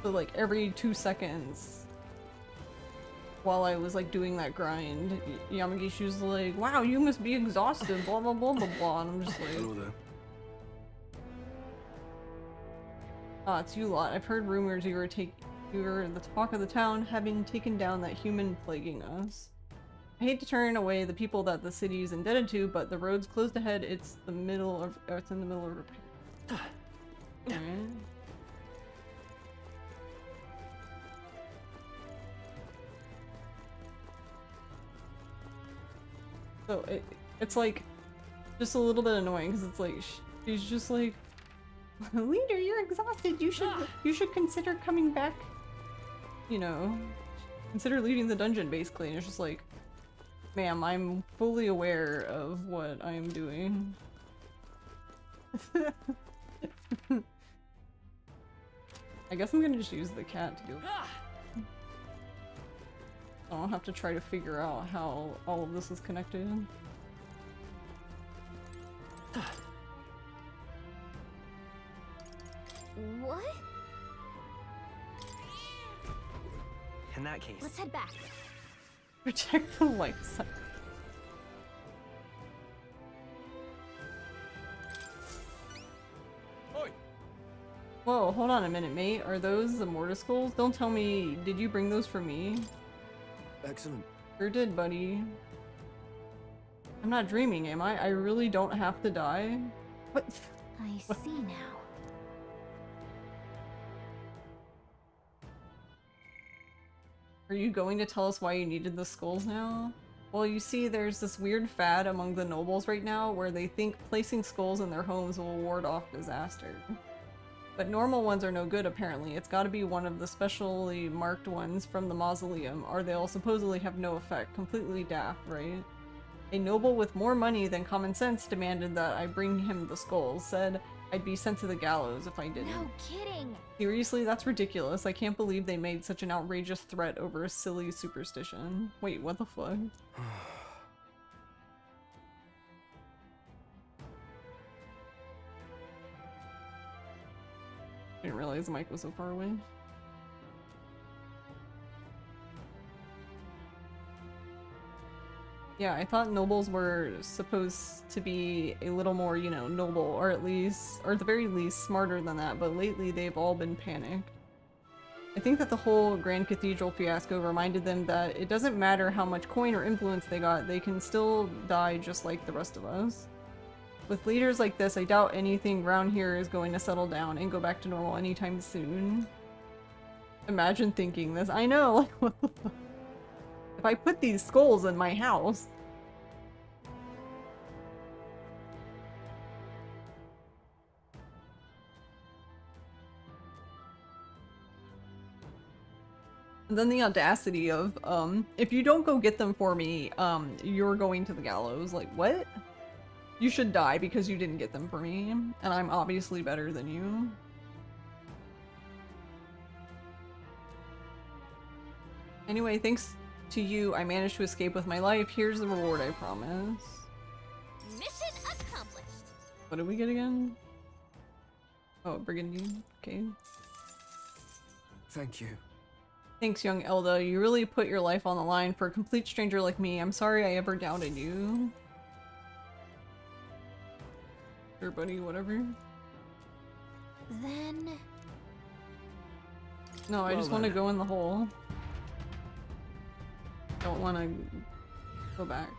So like every 2 seconds, while I was like doing that grind, Yamagishu's like, wow, you must be exhausted, blah blah blah blah blah, and I'm just like, Hello there. ah, it's you lot. I've heard rumors you were the talk of the town, having taken down that human plaguing us. I hate to turn away the people that the city is indebted to, but the road's closed ahead. It's in the middle of repair. Alright. So it's like just a little bit annoying because it's like she's just like, leader, you're exhausted. You should consider coming back. You know, consider leaving the dungeon basically. And it's just like, ma'am, I'm fully aware of what I'm doing. I guess I'm gonna just use the cat to do it. I don't have to try to figure out how all of this is connected. What? In that case, Let's head back. Protect the life cycle. Oi! Whoa, hold on a minute, mate. Are those the mortar skulls? Don't tell me, did you bring those for me? Excellent. Sure did, buddy. I'm not dreaming, am I? I really don't have to die? What? I see now. Are you going to tell us why you needed the skulls now? Well, you see, there's this weird fad among the nobles right now where they think placing skulls in their homes will ward off disaster. But normal ones are no good, apparently. It's gotta be one of the specially marked ones from the mausoleum, or they'll supposedly have no effect. Completely daft, right? A noble with more money than common sense demanded that I bring him the skulls, said I'd be sent to the gallows if I didn't. No kidding. Seriously, that's ridiculous. I can't believe they made such an outrageous threat over a silly superstition. Wait, what the fuck? I didn't realize the mic was so far away. Yeah, I thought nobles were supposed to be a little more, you know, noble, or at least, or at the very least, smarter than that, but lately they've all been panicked. I think that the whole Grand Cathedral fiasco reminded them that it doesn't matter how much coin or influence they got, they can still die just like the rest of us. With leaders like this, I doubt anything around here is going to settle down and go back to normal anytime soon. Imagine thinking this. I know, like, what the fuck? If I put these skulls in my house... And then the audacity of, if you don't go get them for me, you're going to the gallows. Like, what? You should die because you didn't get them for me, and I'm obviously better than you. Anyway, thanks to you, I managed to escape with my life. Here's the reward I promise. Mission accomplished. What did we get again? Oh, Brigandine. Okay. Thank you. Thanks, young Elda. You really put your life on the line for a complete stranger like me. I'm sorry I ever doubted you. Sure, buddy, whatever. Then... No, I just want to go in the hole. Don't want to go back.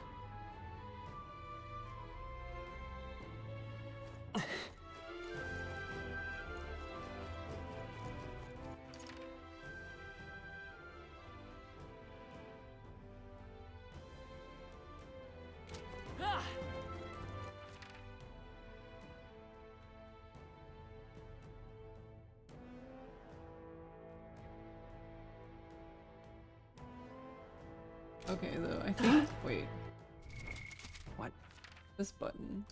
Okay, though, I think... Wait. What? This button.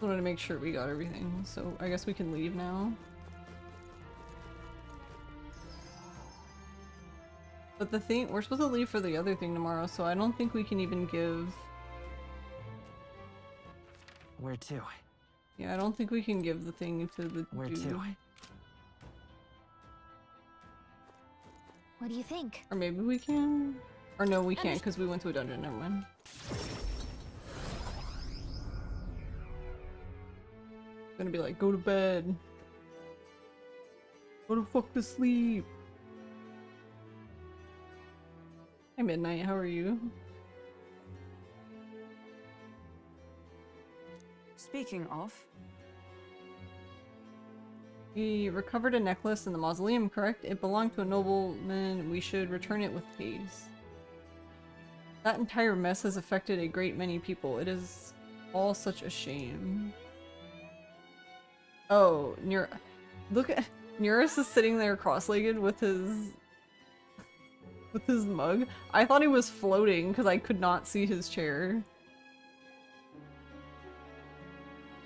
Wanted to make sure we got everything, so I guess we can leave now. But the thing, we're supposed to leave for the other thing tomorrow, so I don't think we can even give... Where to? Yeah, I don't think we can give the thing to the Where dude. to? What do you think? Or maybe we can? Or no, we can't because we went to a dungeon, never mind. Gonna be like, go to bed. Go to fuck to sleep. Hi Midnight, how are you? Speaking of, We recovered a necklace in the mausoleum, correct? It belonged to a nobleman. We should return it with haste. That entire mess has affected a great many people. It is all such a shame. Oh, look at Neurus is sitting there cross-legged with his mug. I thought he was floating because I could not see his chair.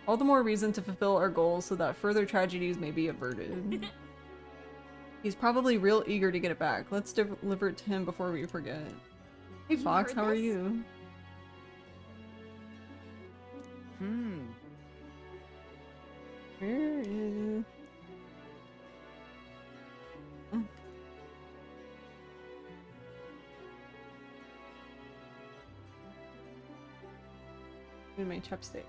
All the more reason to fulfill our goals so that further tragedies may be averted. He's probably real eager to get it back. Let's deliver it to him before we forget. Hey Fox, how are you? Where is... Give me my chapstick.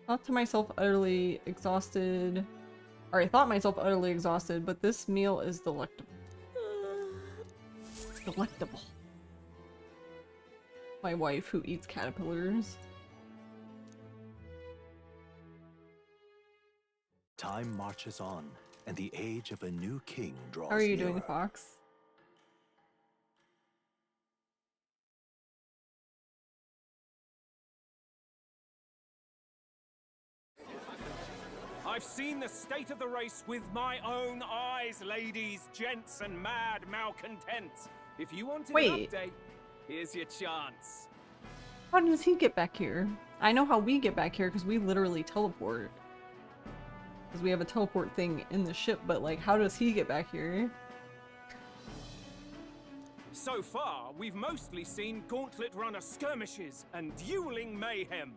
Thought to myself utterly exhausted. Or I thought myself utterly exhausted, but this meal is delectable. Delectable. My wife who eats caterpillars. Time marches on, and the age of a new king draws How are you nearer. doing, Fox? I've seen the state of the race with my own eyes, ladies, gents, and mad malcontents. If you wanted an update, here's your chance. How does he get back here? I know how we get back here because we literally teleport. Because we have a teleport thing in the ship, but like, how does he get back here? So far, we've mostly seen gauntlet runner skirmishes and dueling mayhem.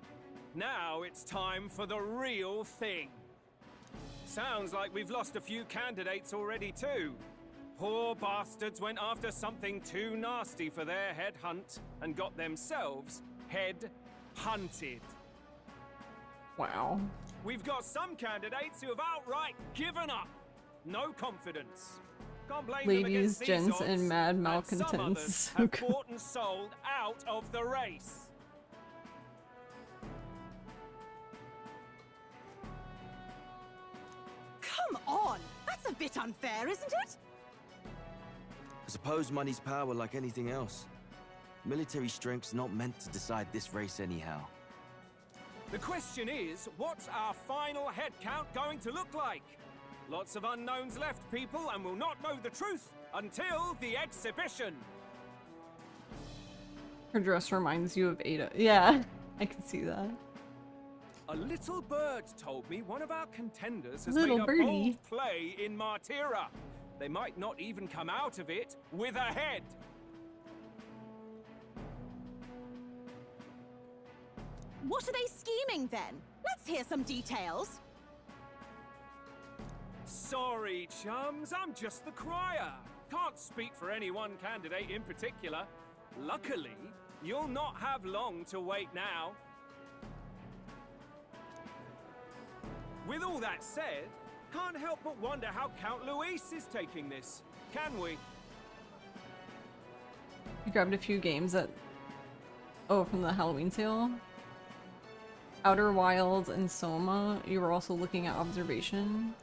Now it's time for the real thing. Sounds like we've lost a few candidates already too. Poor bastards went after something too nasty for their head hunt and got themselves head hunted. Wow. We've got some candidates who have outright given up. No confidence. Can't blame them Ladies, against these gents, odds, and mad some malcontents. others have bought and sold out of the race. Come on! That's a bit unfair, isn't it? I suppose money's power like anything else. Military strength's not meant to decide this race anyhow. The question is, what's our final head count going to look like? Lots of unknowns left, people, and we'll not know the truth until the exhibition. Her dress reminds you of Ada. Yeah, I can see that. A little bird told me one of our contenders has Little made a birdie. bold play in Martira. They might not even come out of it with a head. What are they scheming then? Let's hear some details. Sorry, chums, I'm just the crier. Can't speak for any one candidate in particular. Luckily, you'll not have long to wait now. With all that said, can't help but wonder how Count Luis is taking this. Can we? You grabbed a few games at... Oh, from the Halloween sale? Outer Wilds and Soma. You were also looking at Observation.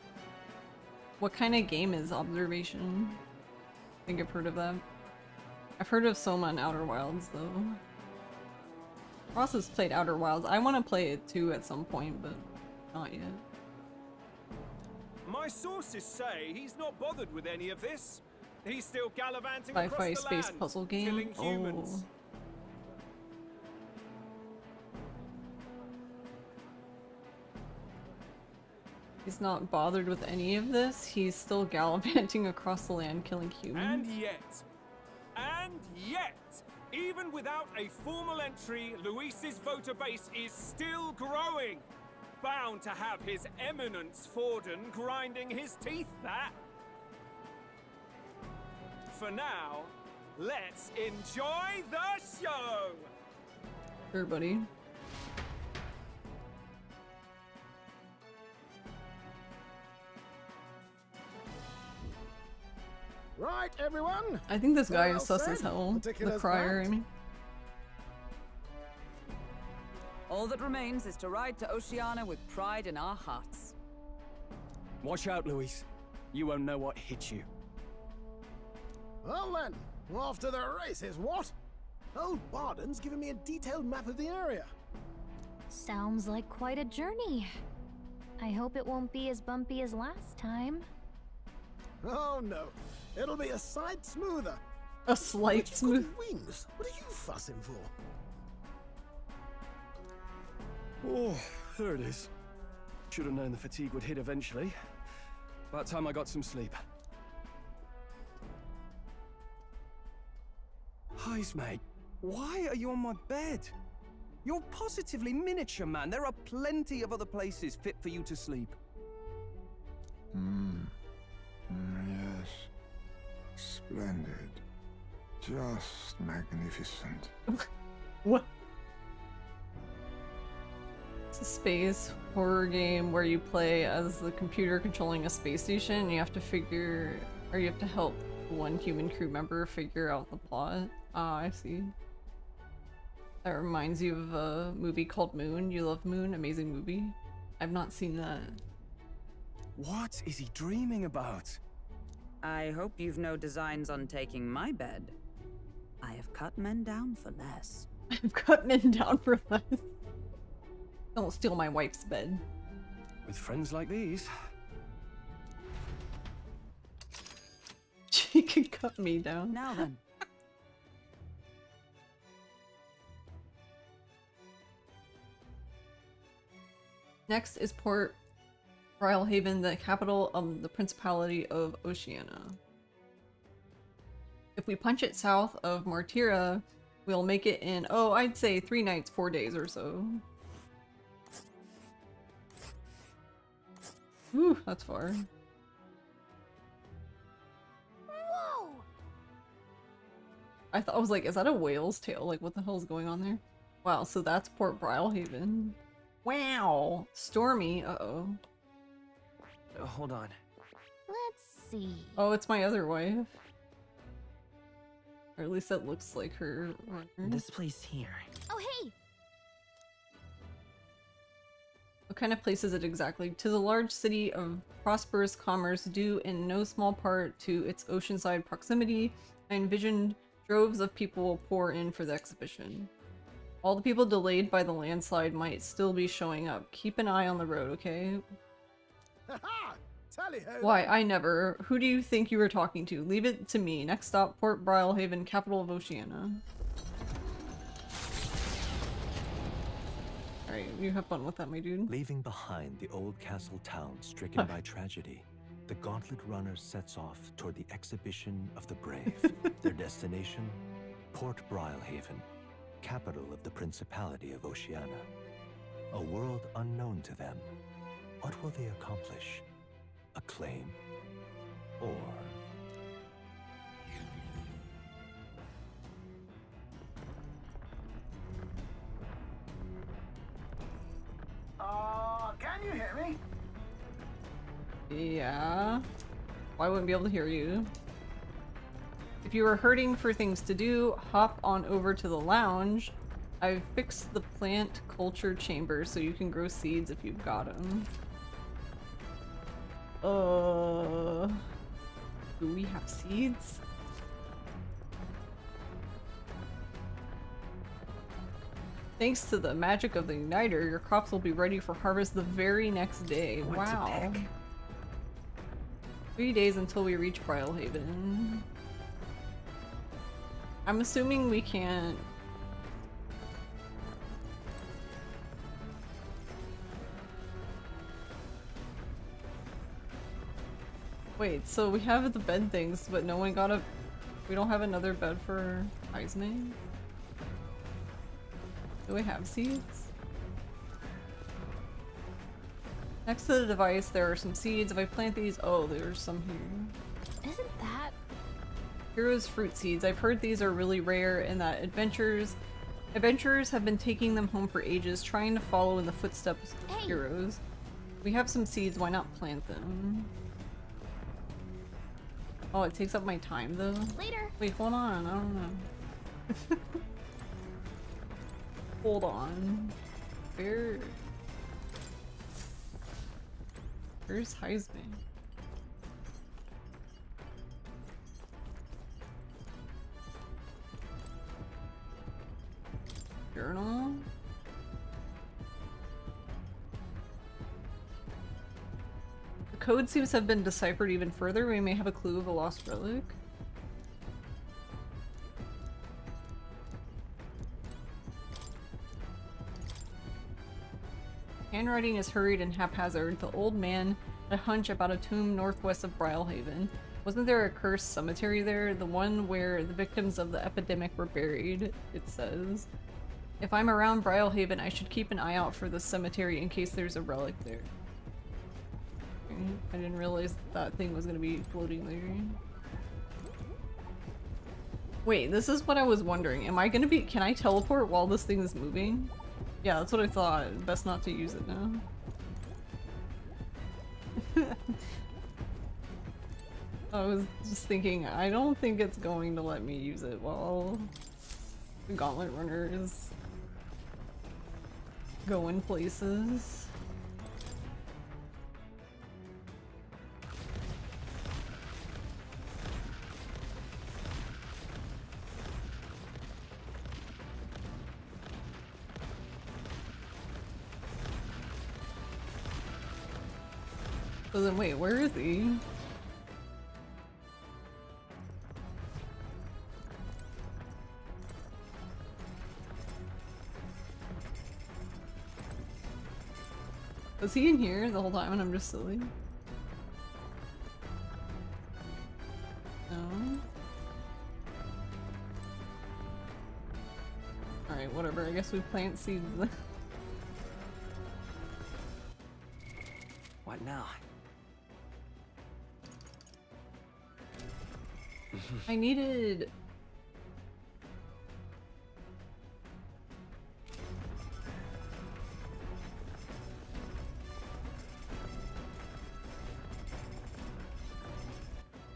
What kind of game is Observation? I think I've heard of that. I've heard of Soma and Outer Wilds, though. Ross has played Outer Wilds. I want to play it too at some point, but not yet. My sources say he's not bothered with any of this. He's still gallivanting Sci-fi across the space land, puzzle game? killing humans. Oh. He's not bothered with any of this. He's still gallivanting across the land killing humans. And yet, even without a formal entry, Luis's voter base is still growing. Bound to have His Eminence Forden grinding his teeth, that. For now, let's enjoy the show! Sure, buddy. Right, everyone. I think this guy Well is sus said. as hell. The Particulars crier, I backed. mean. All that remains is to ride to Oceania with pride in our hearts. Watch out, Luis. You won't know what hit you. Well then, off to the races, what? Old Barden's given me a detailed map of the area. Sounds like quite a journey. I hope it won't be as bumpy as last time. Oh no, it'll be a sight smoother. A slight But you've smooth. got wings. What are you fussing for? Oh, there it is. Should have known the fatigue would hit eventually. About time I got some sleep. Heis, mate. Why are you on my bed? You're positively miniature, man. There are plenty of other places fit for you to sleep. Yes. Splendid. Just magnificent. What? It's a space horror game where you play as the computer controlling a space station and you have to help one human crew member figure out the plot. Ah, I see. That reminds you of a movie called Moon. You love Moon? Amazing movie. I've not seen that. What is he dreaming about? I hope you've no designs on taking my bed. I have cut men down for less. I've cut men down for less. Don't steal my wife's bed. With friends like these. She can cut me down. Now then. Next is Port Brylehaven, the capital of the Principality of Oceania. If we punch it south of Martira, we'll make it in, oh, I'd say 3 nights, 4 days or so. Whew, that's far. Whoa! I was like, is that a whale's tail? Like, what the hell is going on there? Wow, so that's Port Brylehaven. Wow! Stormy, uh-oh. Hold on. Let's see. Oh, it's my other wife. Or at least that looks like her. This place here. Oh, hey! What kind of place is it exactly? To the large city of prosperous commerce due in no small part to its oceanside proximity, I envisioned droves of people will pour in for the exhibition. All the people delayed by the landslide might still be showing up. Keep an eye on the road, okay? Ha-ha! Tally-ho! Why, I never. Who do you think you were talking to? Leave it to me. Next stop, Port Brylehaven, capital of Oceania. Alright, you have fun with that, my dude. Leaving behind the old castle town stricken by tragedy, the Gauntlet Runner sets off toward the exhibition of the brave. Their destination, Port Brylehaven, capital of the Principality of Oceania. A world unknown to them. What will they accomplish? Acclaim? Or... Can you hear me? Yeah. Well, I wouldn't be able to hear you. If you were hurting for things to do, hop on over to the lounge. I've fixed the plant culture chamber so you can grow seeds if you've got them. Do we have seeds? Thanks to the magic of the igniter, your crops will be ready for harvest the very next day. What to Wow. pick? 3 days until we reach Brylehaven. I'm assuming we can't... Wait, so we have the bed things, but no one got a... We don't have another bed for Heisman? Do we have seeds? Next to the device, there are some seeds. If I plant these... Oh, there's some here. Isn't that... Heroes fruit seeds. I've heard these are really rare and that adventurers have been taking them home for ages, trying to follow in the footsteps of heroes. We have some seeds, why not plant them? Oh, it takes up my time though? Later. Wait, hold on, I don't know. Hold on. Where's Heisman? Journal? The code seems to have been deciphered even further. We may have a clue of a lost relic. Handwriting is hurried and haphazard. The old man had a hunch about a tomb northwest of Brylehaven. Wasn't there a cursed cemetery there? The one where the victims of the epidemic were buried, it says. If I'm around Brylehaven, I should keep an eye out for the cemetery in case there's a relic there. I didn't realize that thing was gonna be floating there. Wait, this is what I was wondering. Am I gonna be- can I teleport while this thing is moving? Yeah, that's what I thought. Best not to use it now. I was just thinking, I don't think it's going to let me use it while the Gauntlet Runner is going places. So then wait, where is he? Was he in here the whole time and I'm just silly? No? Alright, whatever. I guess we plant seeds. What now? I needed...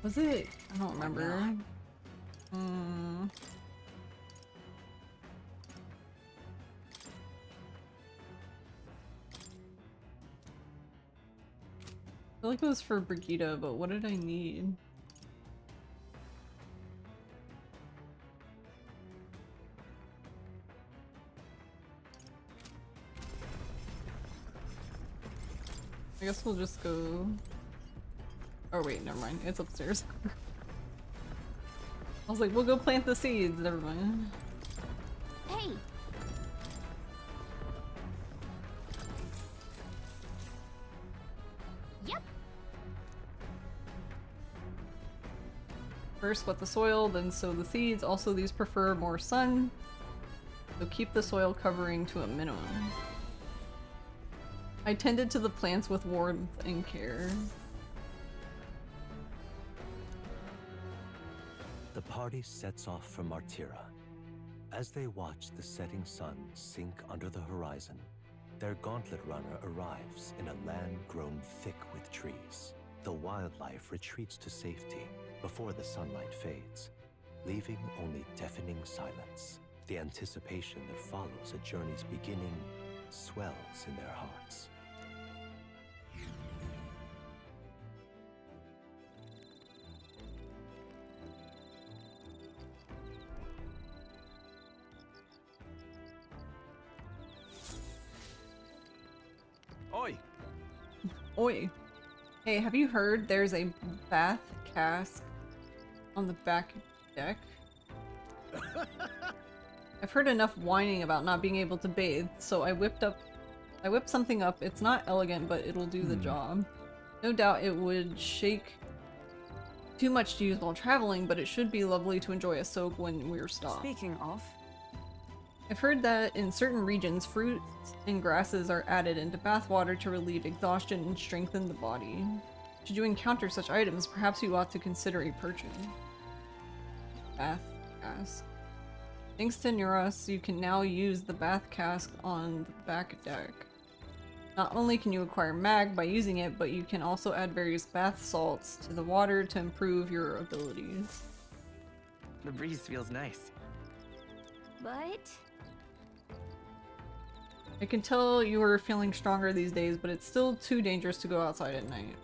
Was it? I don't remember. I feel like it was for Brigitte, but what did I need? I guess we'll just go... Oh wait, never mind. It's upstairs. I was like, we'll go plant the seeds. Never mind. Hey! Yep. First wet the soil, then sow the seeds. Also, these prefer more sun, so keep the soil covering to a minimum. I tended to the plants with warmth and care. The party sets off for Martira. As they watch the setting sun sink under the horizon, their gauntlet runner arrives in a land grown thick with trees. The wildlife retreats to safety before the sunlight fades, leaving only deafening silence. The anticipation that follows a journey's beginning swells in their hearts. Oi! Oi. Hey, have you heard there's a bath cask on the back deck. I've heard enough whining about not being able to bathe, so I whipped something up. It's not elegant, but it'll do the job. No doubt it would shake too much to use while traveling, but it should be lovely to enjoy a soak when we're stopped. Speaking of, I've heard that in certain regions, fruits and grasses are added into bathwater to relieve exhaustion and strengthen the body. Should you encounter such items, perhaps you ought to consider a purchase. Bath cask. Thanks to Neuros, you can now use the bath cask on the back deck. Not only can you acquire mag by using it, but you can also add various bath salts to the water to improve your abilities. The breeze feels nice. But I can tell you are feeling stronger these days, but it's still too dangerous to go outside at night.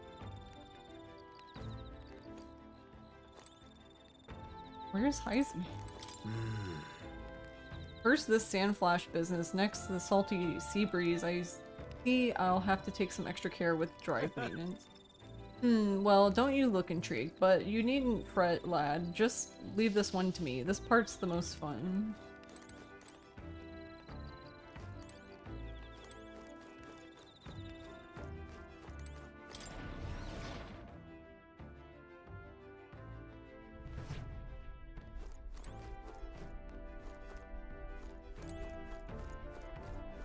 Where's Heisman? First this sand flash business, next the salty sea breeze. I see I'll have to take some extra care with drive maintenance. Well, don't you look intrigued, but you needn't fret, lad. Just leave this one to me. This part's the most fun.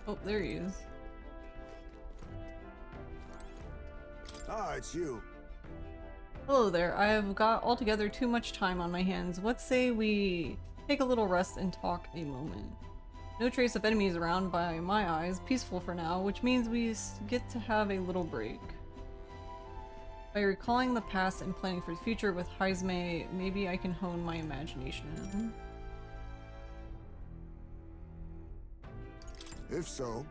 Oh, there he is. Ah, it's you. Hello there. I've got altogether too much time on my hands. What say we take a little rest and talk a moment? No trace of enemies around by my eyes. Peaceful for now, which means we get to have a little break. By recalling the past and planning for the future with Heisme, maybe I can hone my imagination. If so.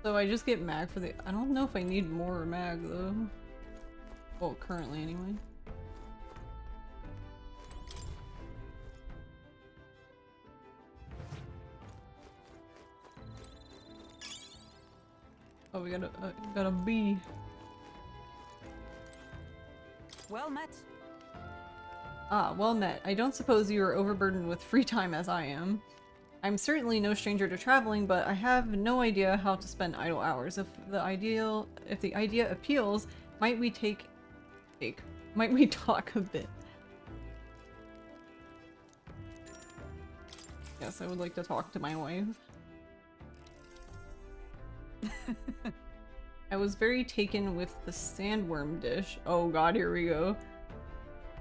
So I just get mag for the- I don't know if I need more mag though. Well, currently anyway. Oh, we got a B. well met. Ah, well met. I don't suppose you are overburdened with free time as I am. I'm certainly no stranger to traveling, but I have no idea how to spend idle hours. If the idea appeals, might we talk a bit? Yes, I would like to talk to my wife. I was very taken with the sandworm dish. Oh god, here we go.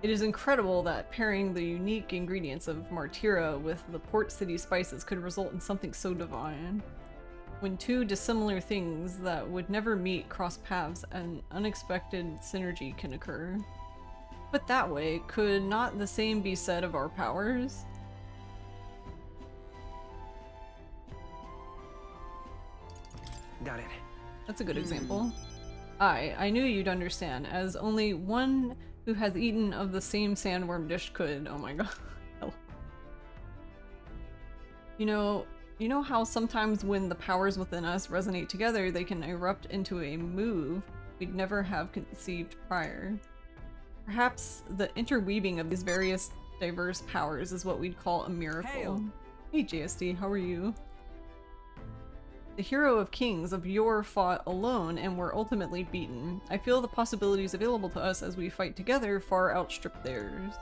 It is incredible that pairing the unique ingredients of Martira with the port city spices could result in something so divine. When two dissimilar things that would never meet cross paths, an unexpected synergy can occur. But that way, could not the same be said of our powers? Got it. That's a good example. I knew you'd understand, as only one who has eaten of the same sandworm dish could. Oh my god. You know how sometimes when the powers within us resonate together, they can erupt into a move we'd never have conceived prior. Perhaps the interweaving of these various diverse powers is what we'd call a miracle. Hail. Hey JSD, how are you? The hero of kings of yore fought alone and were ultimately beaten. I feel the possibilities available to us as we fight together far outstrip theirs.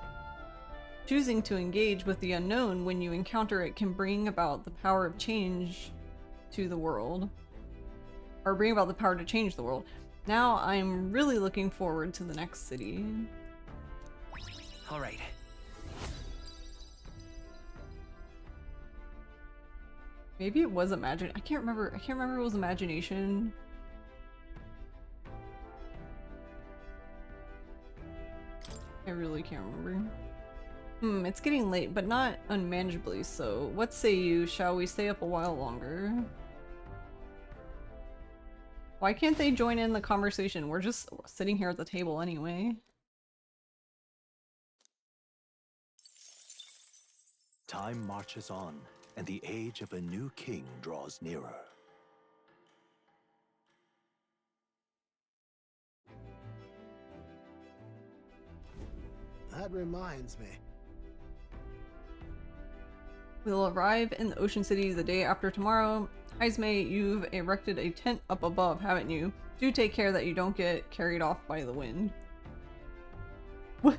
Choosing to engage with the unknown when you encounter it can bring about the power of change to the world. Or bring about the power to change the world. Now I'm really looking forward to the next city. All right. Maybe it was Imagine. I can't remember if it was Imagination. I really can't remember. It's getting late, but not unmanageably so. What say you? Shall we stay up a while longer? Why can't they join in the conversation? We're just sitting here at the table anyway. Time marches on, and the age of a new king draws nearer. That reminds me. We'll arrive in the Ocean City the day after tomorrow. Heisme, you've erected a tent up above, haven't you? Do take care that you don't get carried off by the wind. What?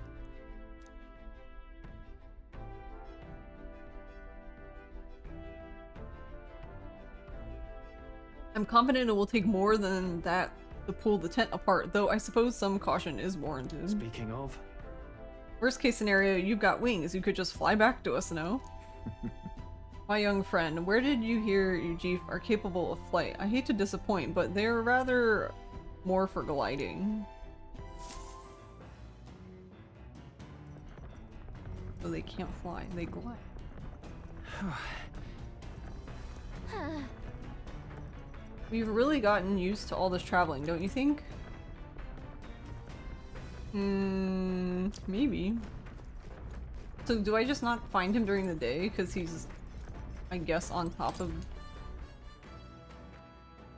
I'm confident it will take more than that to pull the tent apart, though I suppose some caution is warranted. Speaking of... Worst case scenario, you've got wings. You could just fly back to us, no? My young friend, where did you hear Ujif are capable of flight? I hate to disappoint, but they're rather more for gliding. So they can't fly, they glide. We've really gotten used to all this traveling, don't you think? Maybe. So do I just not find him during the day? Because he's, I guess, on top of...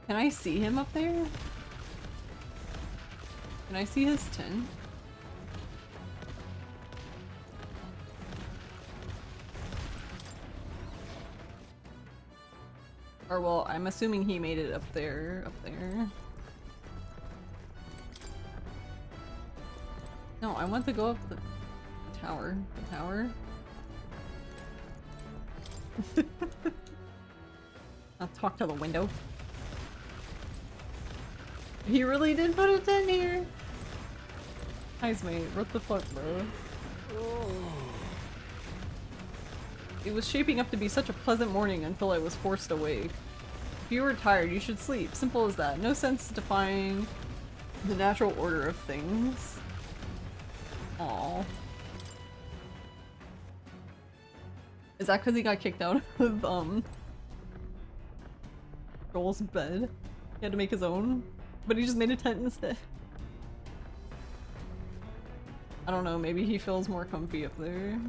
Can I see him up there? Can I see his tent? Or well, I'm assuming he made it up there, No, I want to go up the tower. The tower? I'll talk to the window. He really did put a tent here! Nice, mate. What the fuck, bro? It was shaping up to be such a pleasant morning until I was forced awake. If you were tired, you should sleep. Simple as that. No sense defying the natural order of things. Aww. Is that because he got kicked out of, Joel's bed? He had to make his own? But he just made a tent instead. I don't know, maybe he feels more comfy up there.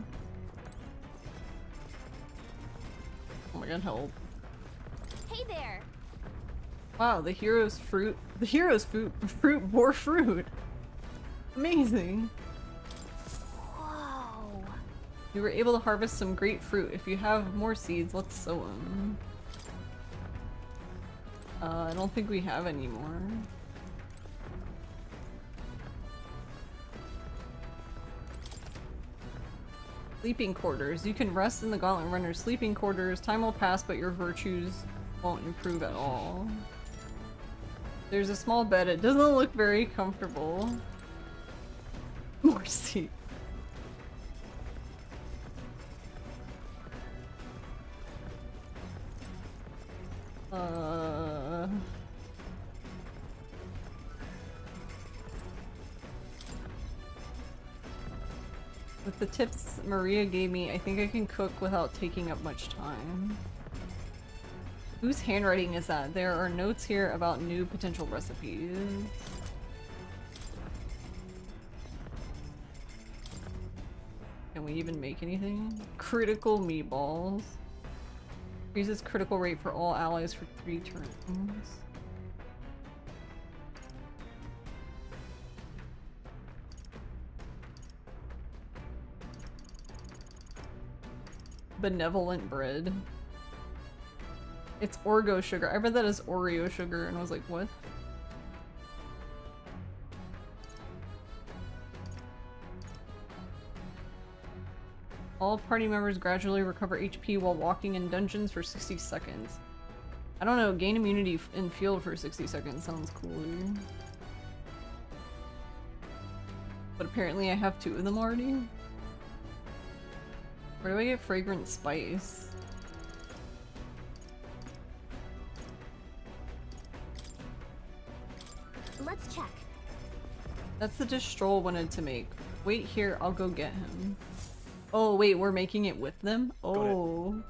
Oh my god, help. Hey there! Wow, the hero's fruit bore fruit! Amazing! Whoa! You were able to harvest some great fruit. If you have more seeds, let's sow them. I don't think we have any more. Sleeping quarters. You can rest in the Gauntlet Runner's sleeping quarters. Time will pass, but your virtues won't improve at all. There's a small bed. It doesn't look very comfortable. More seat. With the tips Maria gave me, I think I can cook without taking up much time. Whose handwriting is that? There are notes here about new potential recipes. Can we even make anything? Critical meatballs. Increases critical rate for all allies for 3 turns. Benevolent bread. It's Orgo sugar. I read that as Oreo sugar and I was like, what? All party members gradually recover HP while walking in dungeons for 60 seconds. I don't know, gain immunity in field for 60 seconds sounds cooler. But apparently I have 2 of them already. Where do I get fragrant spice? Let's check. That's the dish Stroll wanted to make. Wait here, I'll go get him. Oh wait, we're making it with them? Oh.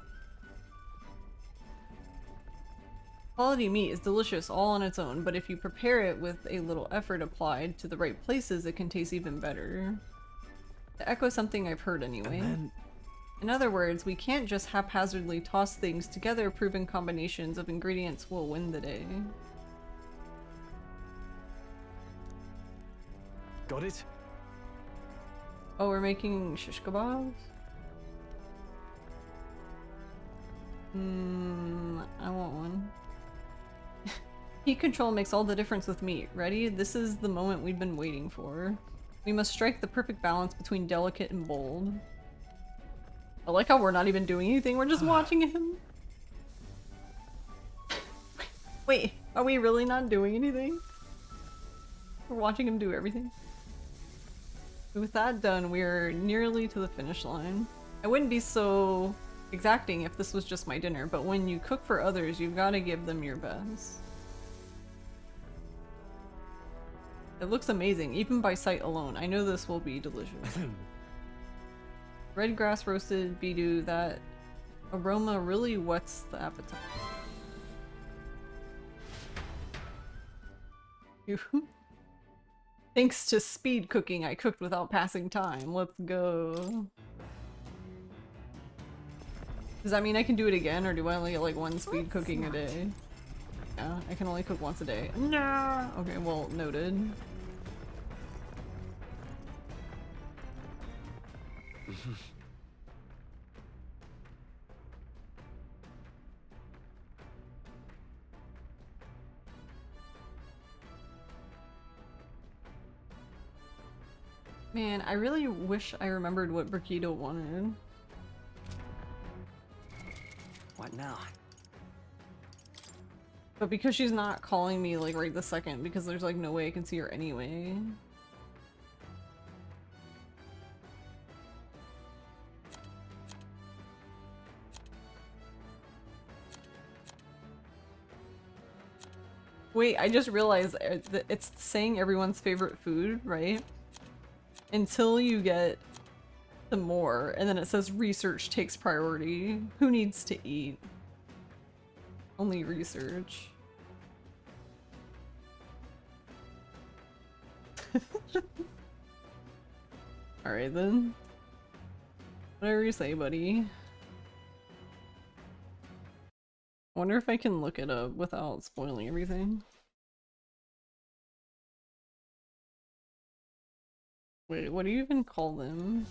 Quality meat is delicious all on its own, but if you prepare it with a little effort applied to the right places, it can taste even better. To echo something I've heard anyway. In other words, we can't just haphazardly toss things together. Proven combinations of ingredients will win the day. Got it? Oh, we're making shish kebabs? I want one. Heat control makes all the difference with meat. Ready? This is the moment we've been waiting for. We must strike the perfect balance between delicate and bold. I like how we're not even doing anything, we're just watching him. Wait, are we really not doing anything? We're watching him do everything. With that done, we're nearly to the finish line. I wouldn't be so exacting if this was just my dinner, but when you cook for others, you've got to give them your best. It looks amazing, even by sight alone. I know this will be delicious. Red grass roasted bidu, that aroma really whets the appetite. Thanks to speed cooking, I cooked without passing time. Let's go. Does that mean I can do it again, or do I only get like one speed cooking a day? Yeah, I can only cook once a day. No. Okay, well, noted. Man, I really wish I remembered what Burkito wanted. What now? But because she's not calling me like right this second, because there's like no way I can see her anyway. Wait, I just realized that it's saying everyone's favorite food, right? Until you get the more, and then it says research takes priority. Who needs to eat? Only research. Alright then. Whatever you say, buddy. I wonder if I can look it up without spoiling everything. Wait, what do you even call them?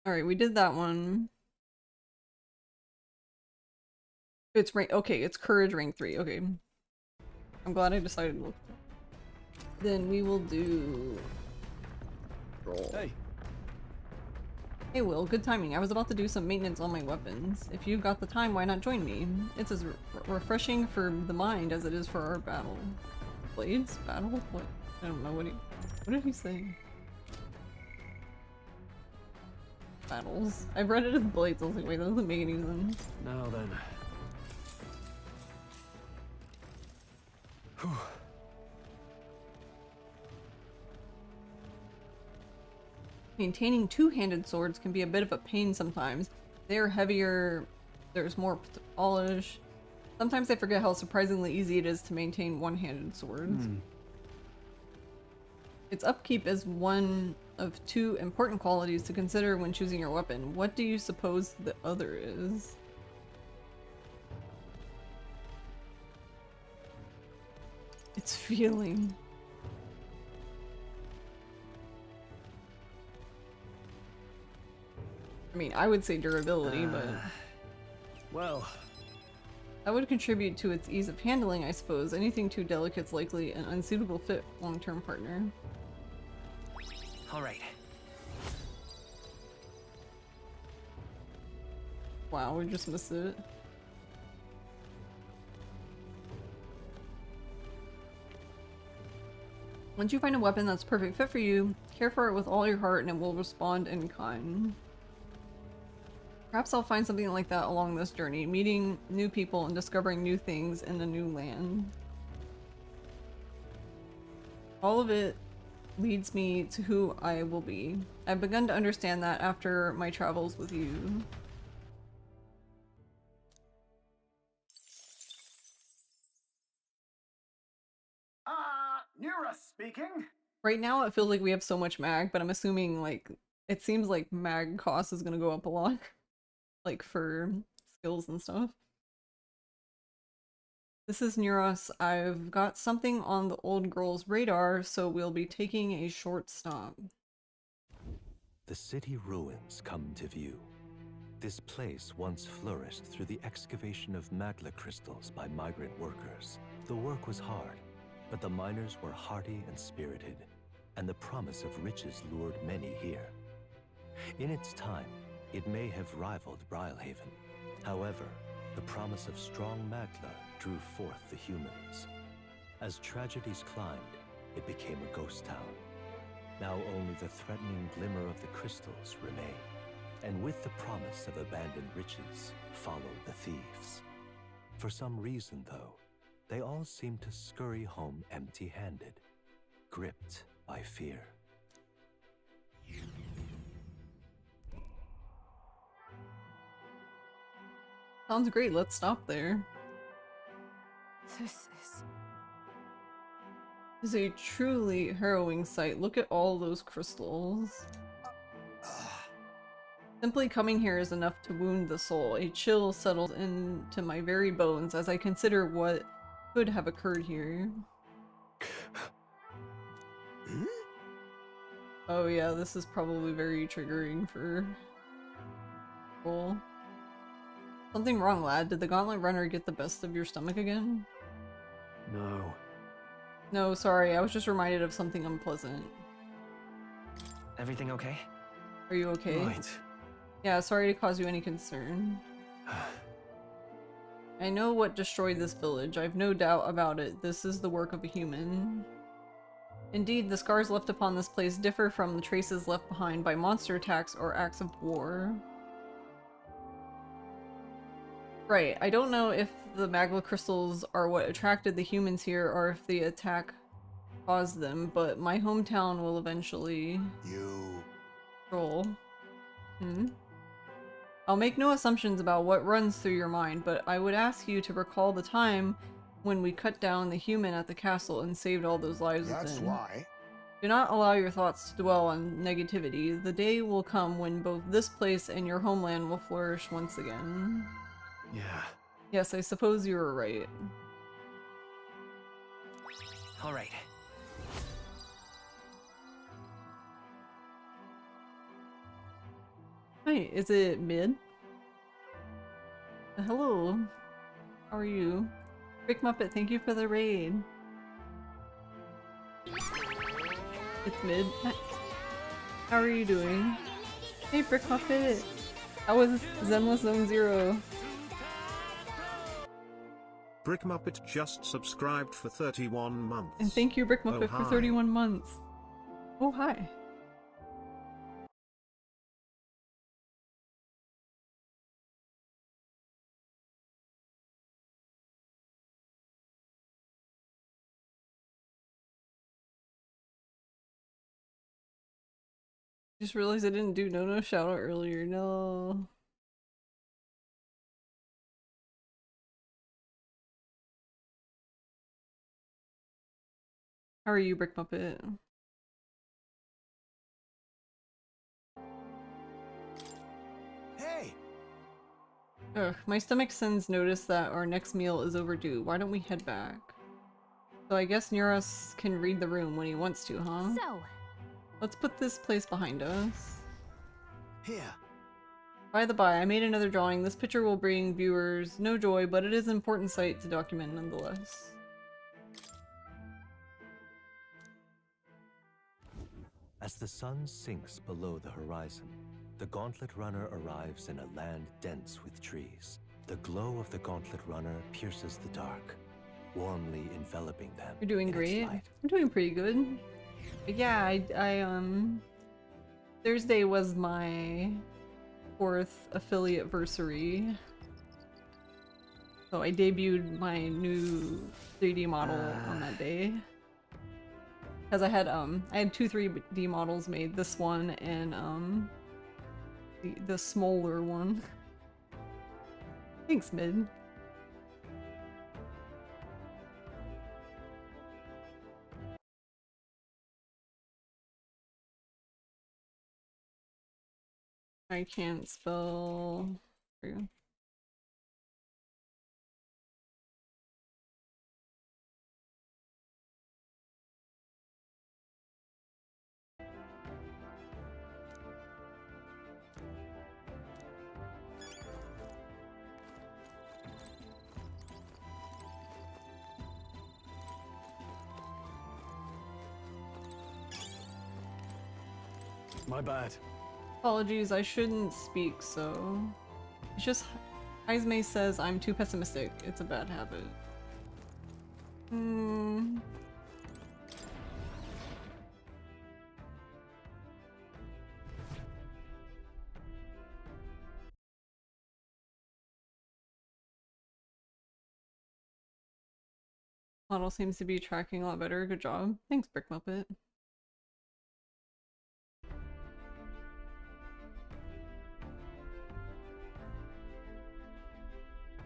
Alright, we did that one. It's rank— okay, it's courage rank 3, okay. I'm glad I decided to look at that. Then we will do... roll. Hey. Hey Will, good timing. I was about to do some maintenance on my weapons. If you've got the time, why not join me? It's as refreshing for the mind as it is for our battle. Blades? Battle? What? I don't know, what did he say? Battles. I've read it as blades, I was like, wait, that doesn't make any sense. Now then. Whew. Maintaining two-handed swords can be a bit of a pain sometimes. They are heavier, there's more to polish. Sometimes I forget how surprisingly easy it is to maintain one-handed swords. Its upkeep is one of two important qualities to consider when choosing your weapon. What do you suppose the other is? It's feeling. I mean, I would say durability, but... Well... that would contribute to its ease of handling, I suppose. Anything too delicate's likely an unsuitable fit long-term partner. All right. Wow, we just missed it. Once you find a weapon that's perfect fit for you, care for it with all your heart and it will respond in kind. Perhaps I'll find something like that along this journey, meeting new people and discovering new things in a new land. All of it leads me to who I will be. I've begun to understand that after my travels with you. Nura speaking. Right now it feels like we have so much mag, but I'm assuming like it seems like mag cost is gonna go up a lot. Like for skills and stuff. This is Neuros. I've got something on the old girl's radar, so we'll be taking a short stop. The city ruins come to view. This place once flourished through the excavation of magma crystals by migrant workers. The work was hard, but the miners were hardy and spirited, and the promise of riches lured many here. In its time, it may have rivaled Brilhaven. However, the promise of strong magma drew forth the humans. As tragedies climbed, it became a ghost town. Now only the threatening glimmer of the crystals remain. And with the promise of abandoned riches followed the thieves. For some reason, though, they all seem to scurry home empty-handed, gripped by fear. Sounds great, let's stop there. This is a truly harrowing sight. Look at all those crystals. Simply coming here is enough to wound the soul. A chill settles into my very bones as I consider what could have occurred here. Oh yeah, this is probably very triggering for people. Something wrong, lad? Did the Gauntlet Runner get the best of your stomach again? No. No, sorry, I was just reminded of something unpleasant. Everything okay? Are you okay? Right. Yeah, sorry to cause you any concern. I know what destroyed this village. I've no doubt about it. This is the work of a human. Indeed, the scars left upon this place differ from the traces left behind by monster attacks or acts of war. Right, I don't know if the magma crystals are what attracted the humans here or if the attack caused them, but my hometown will eventually... roll. I'll make no assumptions about what runs through your mind, but I would ask you to recall the time when we cut down the human at the castle and saved all those lives within. That's why. Do not allow your thoughts to dwell on negativity. The day will come when both this place and your homeland will flourish once again. Yeah. Yes, I suppose you were right. All right. Hi, is it mid? Hello. How are you? Brick Muppet, thank you for the raid. It's mid. How are you doing? Hey, Brick Muppet! How was Zenless Zone Zero? Brick Muppet just subscribed for 31 months. And thank you, Brick Muppet, for 31 months. Oh, hi. Just realized I didn't do no shout out earlier. No. How are you, Brick Muppet? Hey! Ugh, my stomach sends notice that our next meal is overdue. Why don't we head back? So I guess Neuros can read the room when he wants to, huh? So, let's put this place behind us. Here. By the by, I made another drawing. This picture will bring viewers no joy, but it is an important sight to document nonetheless. As the sun sinks below the horizon, the Gauntlet Runner arrives in a land dense with trees. The glow of the Gauntlet Runner pierces the dark, warmly enveloping them. You're doing in its great. light. I'm doing pretty good. But yeah, Thursday was my 4th affiliate versary. So I debuted my new 3D model on that day. Because I had 2 3D models made, this one and the smaller one. Thanks, Mid. I can't spell. My bad. Apologies, I shouldn't speak, so... It's just... Ismay says I'm too pessimistic. It's a bad habit. Model seems to be tracking a lot better. Good job. Thanks, Brick Muppet.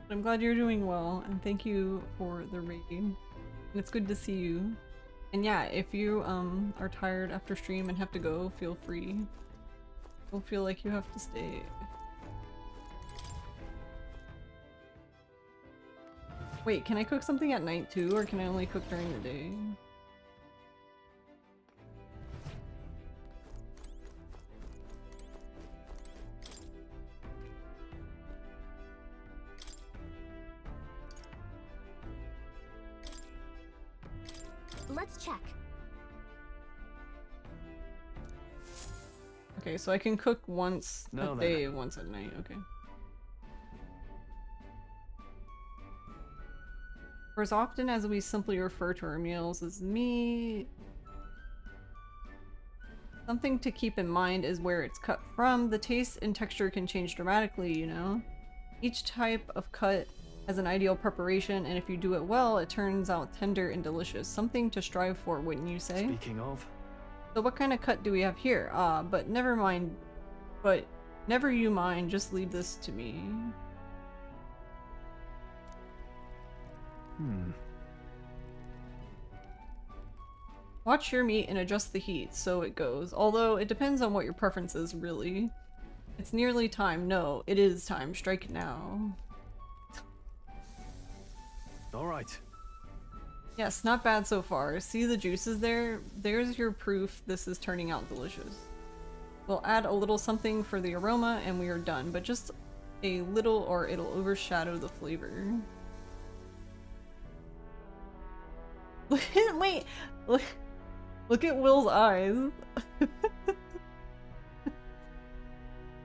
I'm glad you're doing well, and thank you for the raid. And it's good to see you. And yeah, if you are tired after stream and have to go, feel free. Don't feel like you have to stay. Wait, can I cook something at night too, or can I only cook during the day? Let's check. Okay, so I can cook once a day, once at night, okay. For as often as we simply refer to our meals as meat, something to keep in mind is where it's cut from. The taste and texture can change dramatically, you know? Each type of cut has an ideal preparation, and if you do it well, it turns out tender and delicious. Something to strive for, wouldn't you say? Speaking of... So what kind of cut do we have here? But never mind. But never you mind, just leave this to me. Watch your meat and adjust the heat, so it goes. Although, it depends on what your preference is, really. It's nearly time. No, it is time. Strike it now. Alright. Yes, not bad so far. See the juices there? There's your proof this is turning out delicious. We'll add a little something for the aroma and we are done, but just a little or it'll overshadow the flavor. Wait! Look at Will's eyes. I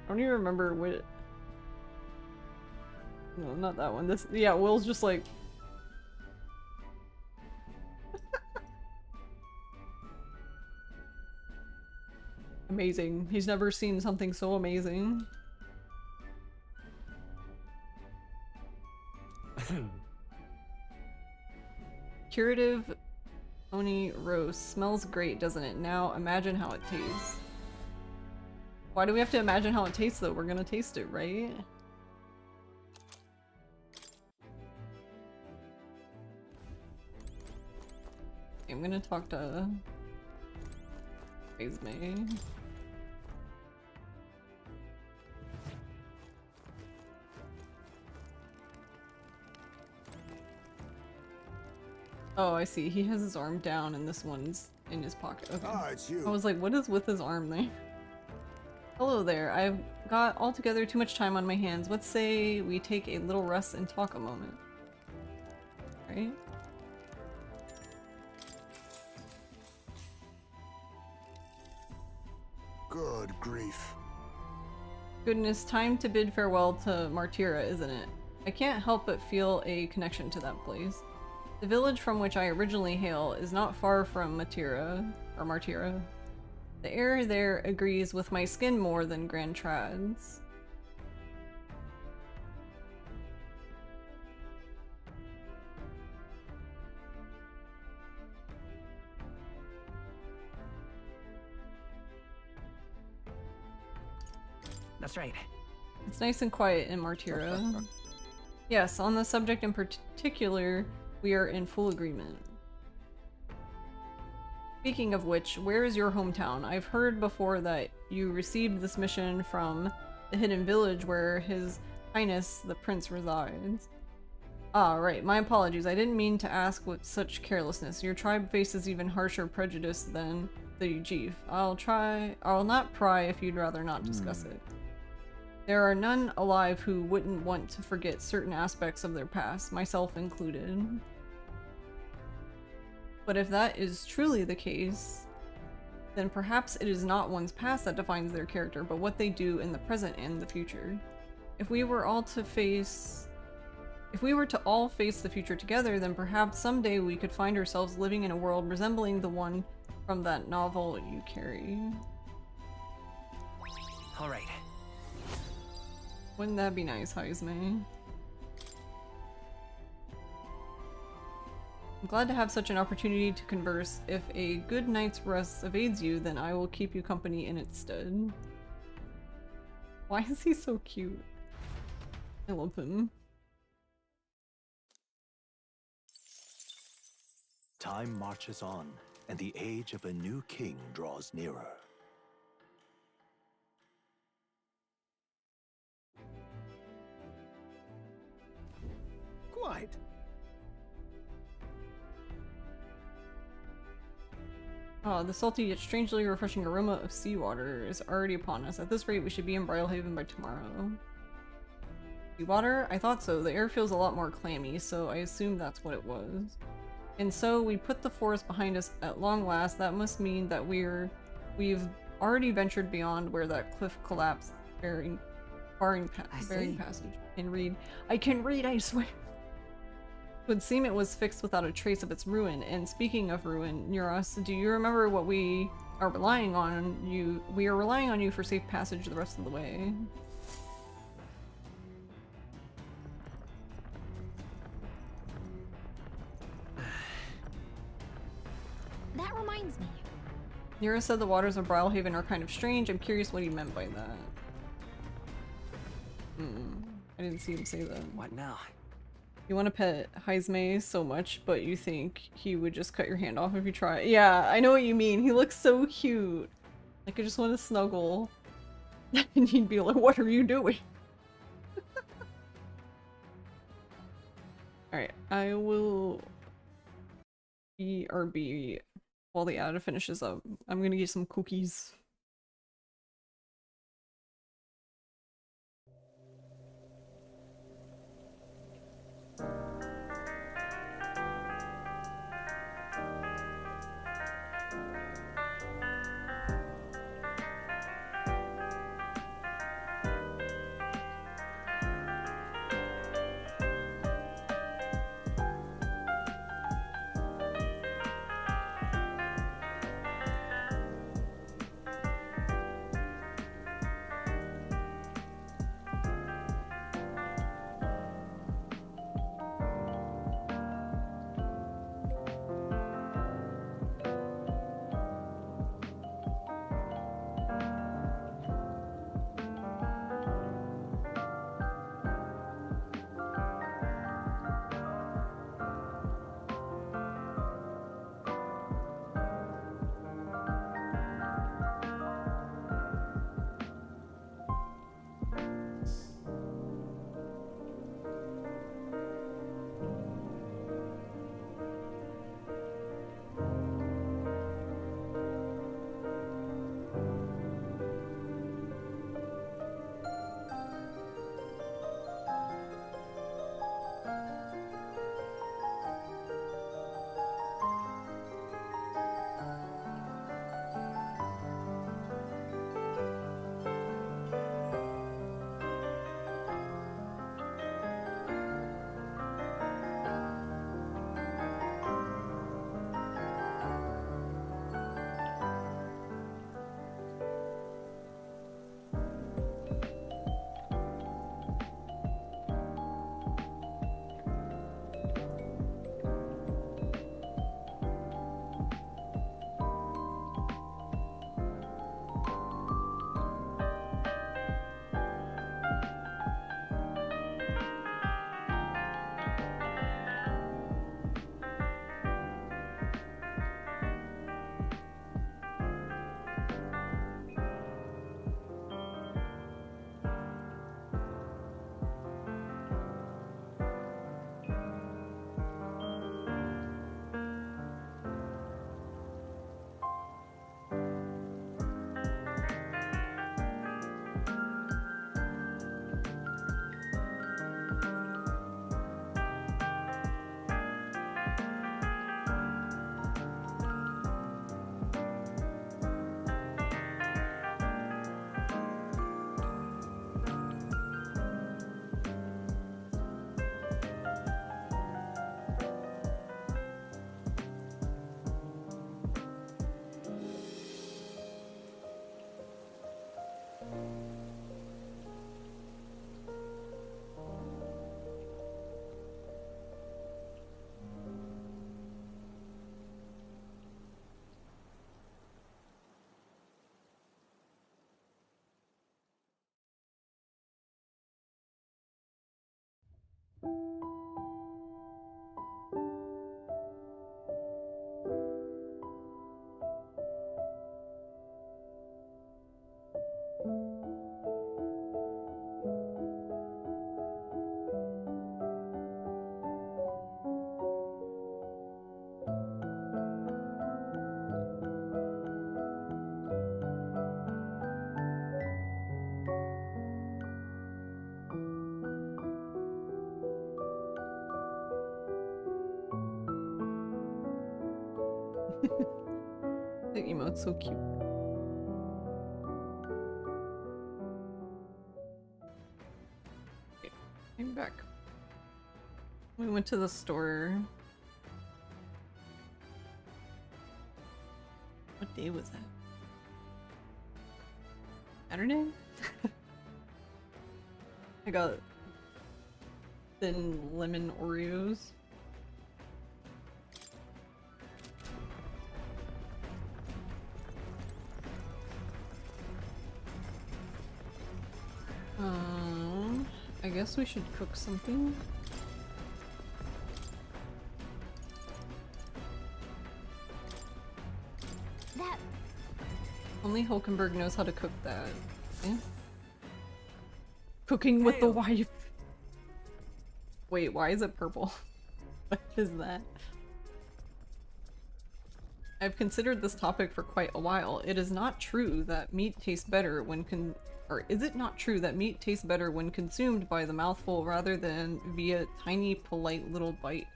don't even remember what... No, not that one. This... Yeah, Will's just like... Amazing. He's never seen something so amazing. Curative Oni roast. Smells great, doesn't it? Now imagine how it tastes. Why do we have to imagine how it tastes though? We're gonna taste it, right? I'm gonna talk to Esme. Oh, I see. He has his arm down and this one's in his pocket. Okay. Ah, it's you. I was like, what is with his arm there? Hello there. I've got altogether too much time on my hands. Let's say we take a little rest and talk a moment. Right? Good grief. Goodness, time to bid farewell to Martira, isn't it? I can't help but feel a connection to that place. The village from which I originally hail is not far from Martira. The air there agrees with my skin more than Grand Trad's. That's right. It's nice and quiet in Martira. Yes, on the subject in particular, we are in full agreement. Speaking of which, where is your hometown? I've heard before that you received this mission from the hidden village where His Highness the Prince resides. Ah, right. My apologies. I didn't mean to ask with such carelessness. Your tribe faces even harsher prejudice than the Ujif. I'll not pry if you'd rather not discuss it. There are none alive who wouldn't want to forget certain aspects of their past, myself included. But if that is truly the case, then perhaps it is not one's past that defines their character, but what they do in the present and the future. If we were to all face the future together, then perhaps someday we could find ourselves living in a world resembling the one from that novel you carry. All right. Wouldn't that be nice, Heisme? I'm glad to have such an opportunity to converse. If a good night's rest evades you, then I will keep you company in its stead. Why is he so cute? I love him. Time marches on, and the age of a new king draws nearer. Quite. The salty yet strangely refreshing aroma of seawater is already upon us. At this rate, we should be in Bridlehaven by tomorrow. Seawater? I thought so. The air feels a lot more clammy, so I assumed that's what it was. And so we put the forest behind us at long last. That must mean that we've already ventured beyond where that cliff collapsed, bearing passage. I can read, I swear. It would seem it was fixed without a trace of its ruin. And speaking of ruin, Neuros, do you remember what we are relying on you? We are relying on you for safe passage the rest of the way. That reminds me. Neuros said the waters of Bridlehaven are kind of strange. I'm curious what he meant by that. I didn't see him say that. What now? You want to pet Heisme so much, but you think he would just cut your hand off if you try. Yeah, I know what you mean. He looks so cute. Like, I just want to snuggle. And he'd be like, what are you doing? Alright, I will BRB while the ad finishes up. I'm gonna get some cookies. The emote's so cute. Okay, I'm back. We went to the store. What day was that? Saturday? I got thin lemon Oreos. I guess we should cook something. That Only Hulkenberg knows how to cook that. Yeah. Cooking with the wife. Wait, why is it purple? What is that? I've considered this topic for quite a while. It is not true that meat tastes better when is it not true that meat tastes better when consumed by the mouthful rather than via tiny, polite little bite?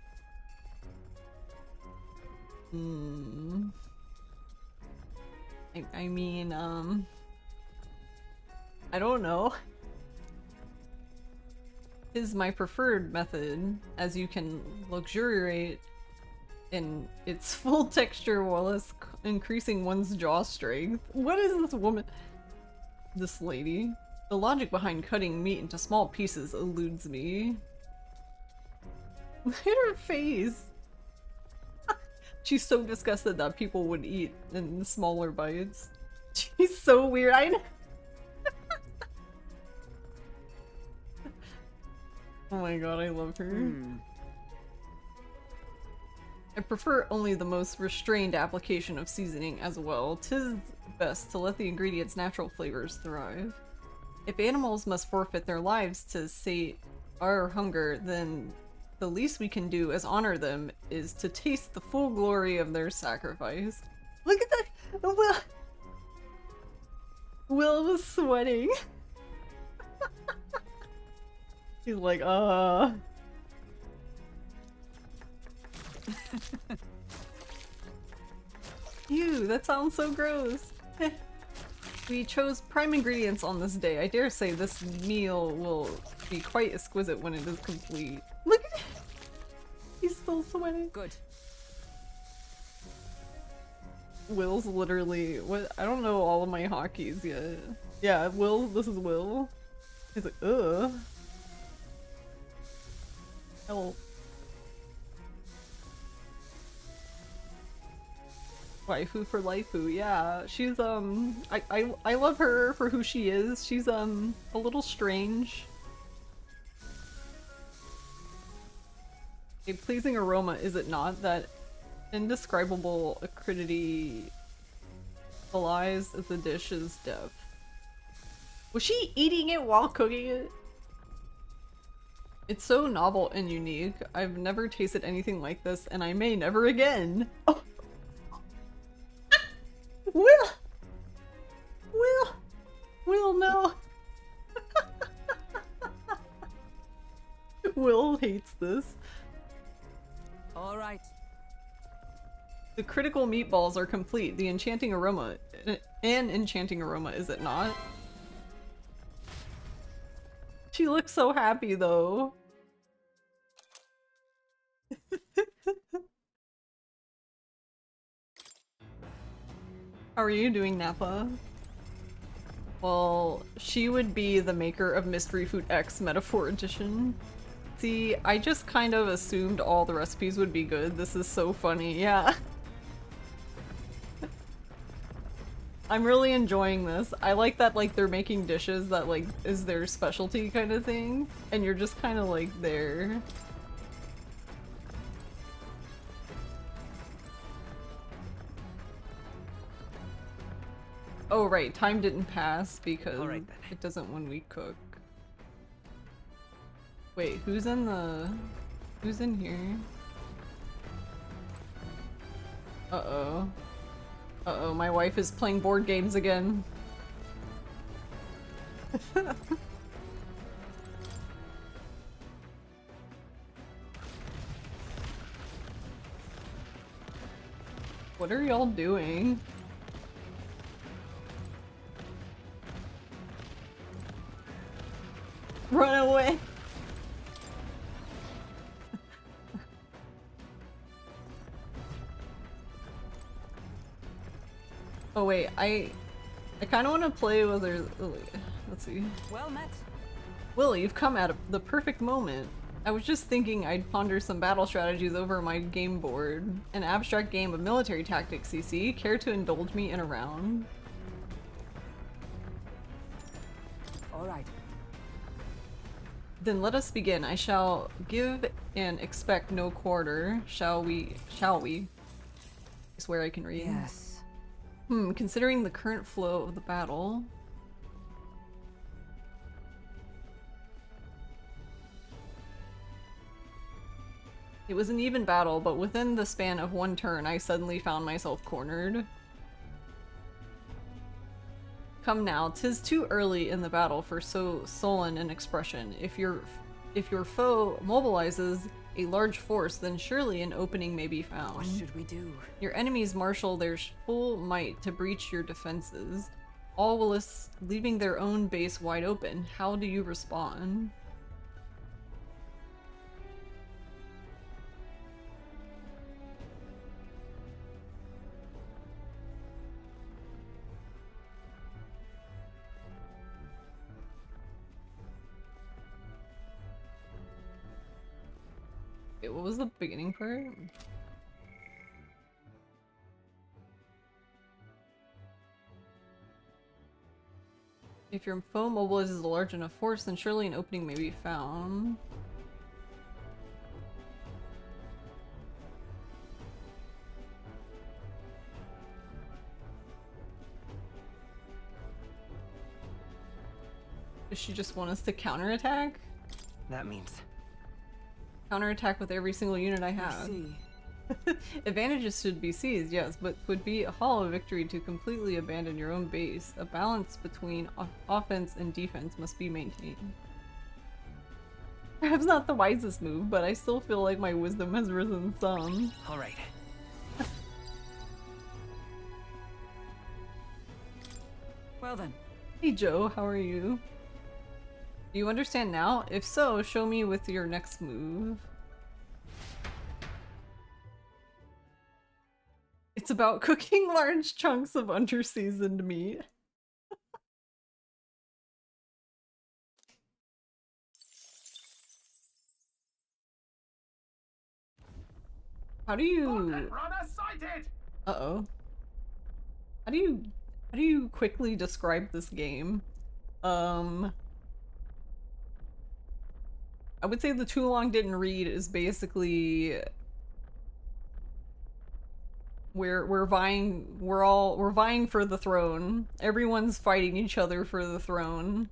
I mean, I don't know. Is my preferred method, as you can luxuriate in its full texture while increasing one's jaw strength. What is this woman? This lady? The logic behind cutting meat into small pieces eludes me. Look at her face! She's so disgusted that people would eat in smaller bites. She's so weird, I know. Oh my god, I love her. I prefer only the most restrained application of seasoning as well. 'Tis best to let the ingredients' natural flavors thrive. If animals must forfeit their lives to sate our hunger, then the least we can do as honor them is to taste the full glory of their sacrifice. Look at that! Will was sweating. He's like, Ew, that sounds so gross. We chose prime ingredients on this day. I dare say this meal will be quite exquisite when it is complete. Look at it! He's still sweating. Good. Will's literally what? I don't know all of my hotkeys yet. Yeah, Will. This is Will. He's like, ugh. Help. Waifu for lifeu, yeah. She's I love her for who she is. She's a little strange. A pleasing aroma, is it not? That indescribable acridity belies the dish's depth. Was she eating it while cooking it? It's so novel and unique. I've never tasted anything like this, and I may never again. Oh. Will, no. Will hates this. All right. The critical meatballs are complete. The enchanting aroma, an enchanting aroma, is it not? She looks so happy though. How are you doing, Nappa? Well, she would be the maker of Mystery Food X Metaphor Edition. See, I just kind of assumed all the recipes would be good. This is so funny, yeah. I'm really enjoying this. I like that, like, they're making dishes that, like, is their specialty kind of thing. And you're just kind of, like, there. Oh, right. Time didn't pass because it doesn't when we cook. Wait, who's in here? Uh-oh. Uh-oh, my wife is playing board games again. What are y'all doing? Run away! Oh wait, I kind of want to play with her. Let's see. Well met. Willie, you've come at the perfect moment. I was just thinking I'd ponder some battle strategies over my game board. An abstract game of military tactics, CC. Care to indulge me in a round? Alright. Then let us begin. I shall give and expect no quarter. Shall we? I swear I can read. Yes. Considering the current flow of the battle. It was an even battle, but within the span of one turn, I suddenly found myself cornered. Come now, 'tis too early in the battle for so sullen an expression. If your foe mobilizes a large force, then surely an opening may be found. What should we do? Your enemies marshal their full might to breach your defenses, all whilst leaving their own base wide open. How do you respond? Okay, what was the beginning part? If your foe mobilizes a large enough force, then surely an opening may be found. Does she just want us to counterattack? That means... Counterattack with every single unit I have. I see. Advantages should be seized, yes, but would be a hollow victory to completely abandon your own base. A balance between offense and defense must be maintained. Perhaps not the wisest move, but I still feel like my wisdom has risen some. Alright. Well then. Hey Joe, how are you? Do you understand now? If so, show me with your next move. It's about cooking large chunks of under-seasoned meat. How do you... Uh-oh. How do you quickly describe this game? I would say the too long didn't read is basically we're vying for the throne. Everyone's fighting each other for the throne.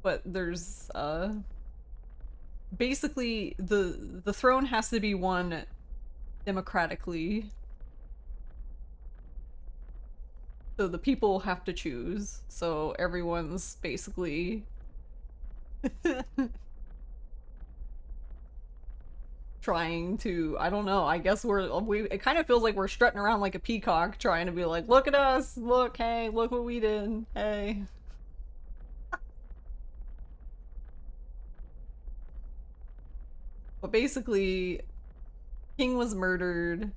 But there's basically the throne has to be won democratically. So the people have to choose. So everyone's basically trying to, I don't know, I guess it kind of feels like we're strutting around like a peacock trying to be like, look at us, look, hey, look what we did, hey. But basically, King was murdered,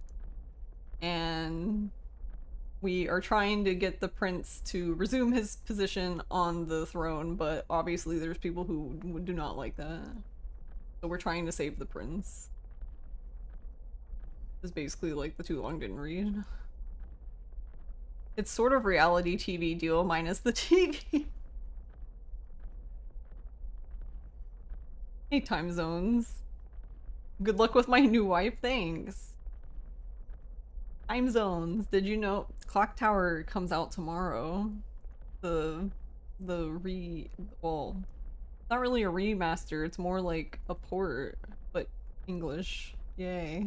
and we are trying to get the prince to resume his position on the throne, but obviously there's people who do not like that. So we're trying to save the prince. It's basically like the too long didn't read. It's sort of reality TV deal minus the TV. Hey, time zones. Good luck with my new wife, thanks. Time zones. Did you know Clock Tower comes out tomorrow? Well, it's not really a remaster, it's more like a port, but English. Yay.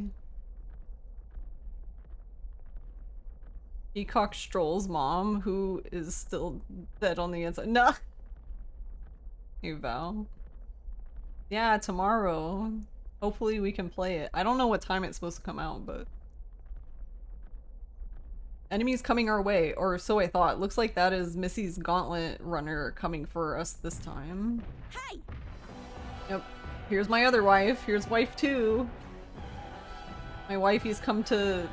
Peacock Stroll's mom, who is still dead on the inside. No! Hey, Val. Yeah, tomorrow. Hopefully we can play it. I don't know what time it's supposed to come out, but... Enemies coming our way, or so I thought. Looks like that is Missy's Gauntlet Runner coming for us this time. Hey! Yep. Here's my other wife. Here's wife 2. My wifey's come to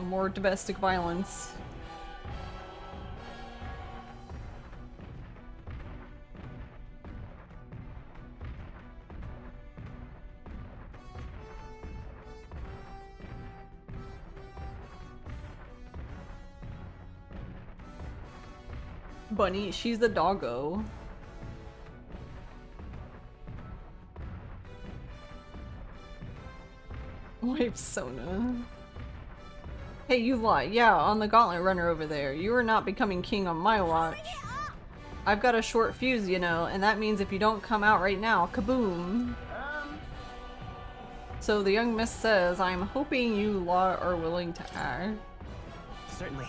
more domestic violence. Bunny, she's the doggo. Wife Sona. Hey, you lie. Yeah, on the Gauntlet Runner over there. You are not becoming king on my watch. I've got a short fuse, you know, and that means if you don't come out right now, kaboom. So the young miss says, I'm hoping you lot are willing to act. Certainly.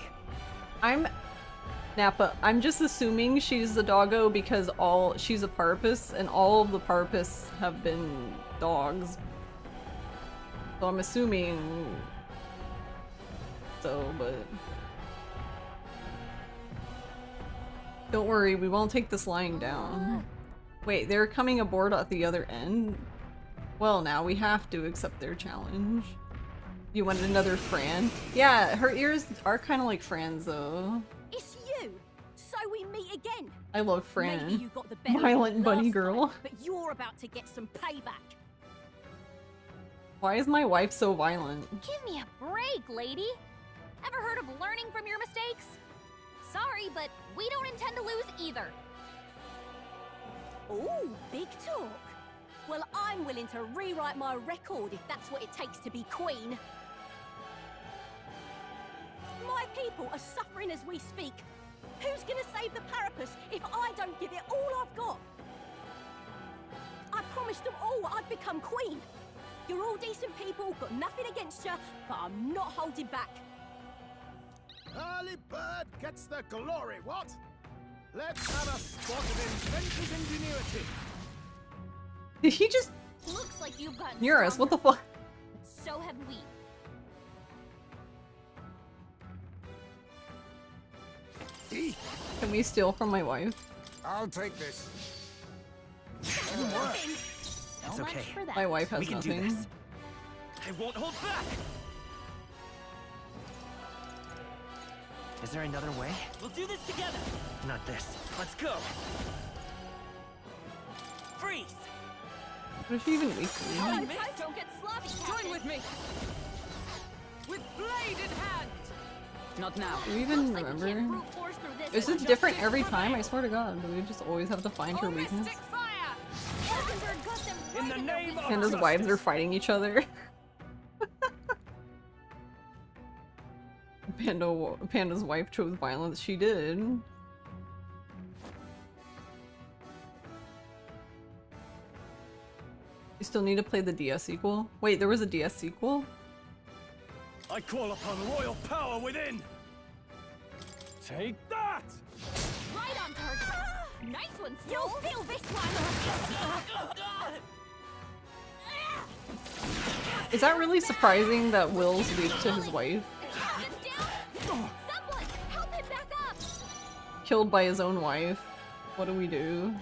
Nappa, I'm just assuming she's the doggo because she's a Parpus, and all of the Parpus have been dogs. So I'm assuming so, but... Don't worry, we won't take this lying down. Wait, they're coming aboard at the other end? Well, now we have to accept their challenge. You wanted another Fran? Yeah, her ears are kind of like Fran's though. It's you! So we meet again! I love Fran. Maybe you got the better Violent of it bunny last girl. time, but you're about to get some payback. Why is my wife so violent? Give me a break, lady. Ever heard of learning from your mistakes? Sorry, but we don't intend to lose either. Ooh, big talk. Well, I'm willing to rewrite my record if that's what it takes to be queen. My people are suffering as we speak. Who's gonna save the Parapus if I don't give it all I've got? I promised them all I'd become queen. You're all decent people, got nothing against you, but I'm not holding back. Early bird gets the glory, what? Let's have a spot of inventive ingenuity. Did he just Looks like you've gotten near us? What the stronger. fuck? So have we. Can we steal from my wife? I'll take this. It's okay. My wife has We can do nothing. this. I won't hold back. Is there another way? We'll do this together. Not this. Let's go. Freeze. What is she even weak to? Don't get sloppy, Join with me. With blade in hand. Not now. Do we even remember? Is it different every time? I swear to God, do we just always have to find her weakness? In the name of Panda's wives are fighting each other. Panda's wife chose violence. She did. You still need to play the DS sequel? Wait, there was a DS sequel? I call upon royal power within. Take that! Right on target. Nice one, You'll feel this one! Is that really surprising that Will's weak to his wife? Someone, help him back up. Killed by his own wife. What do we do?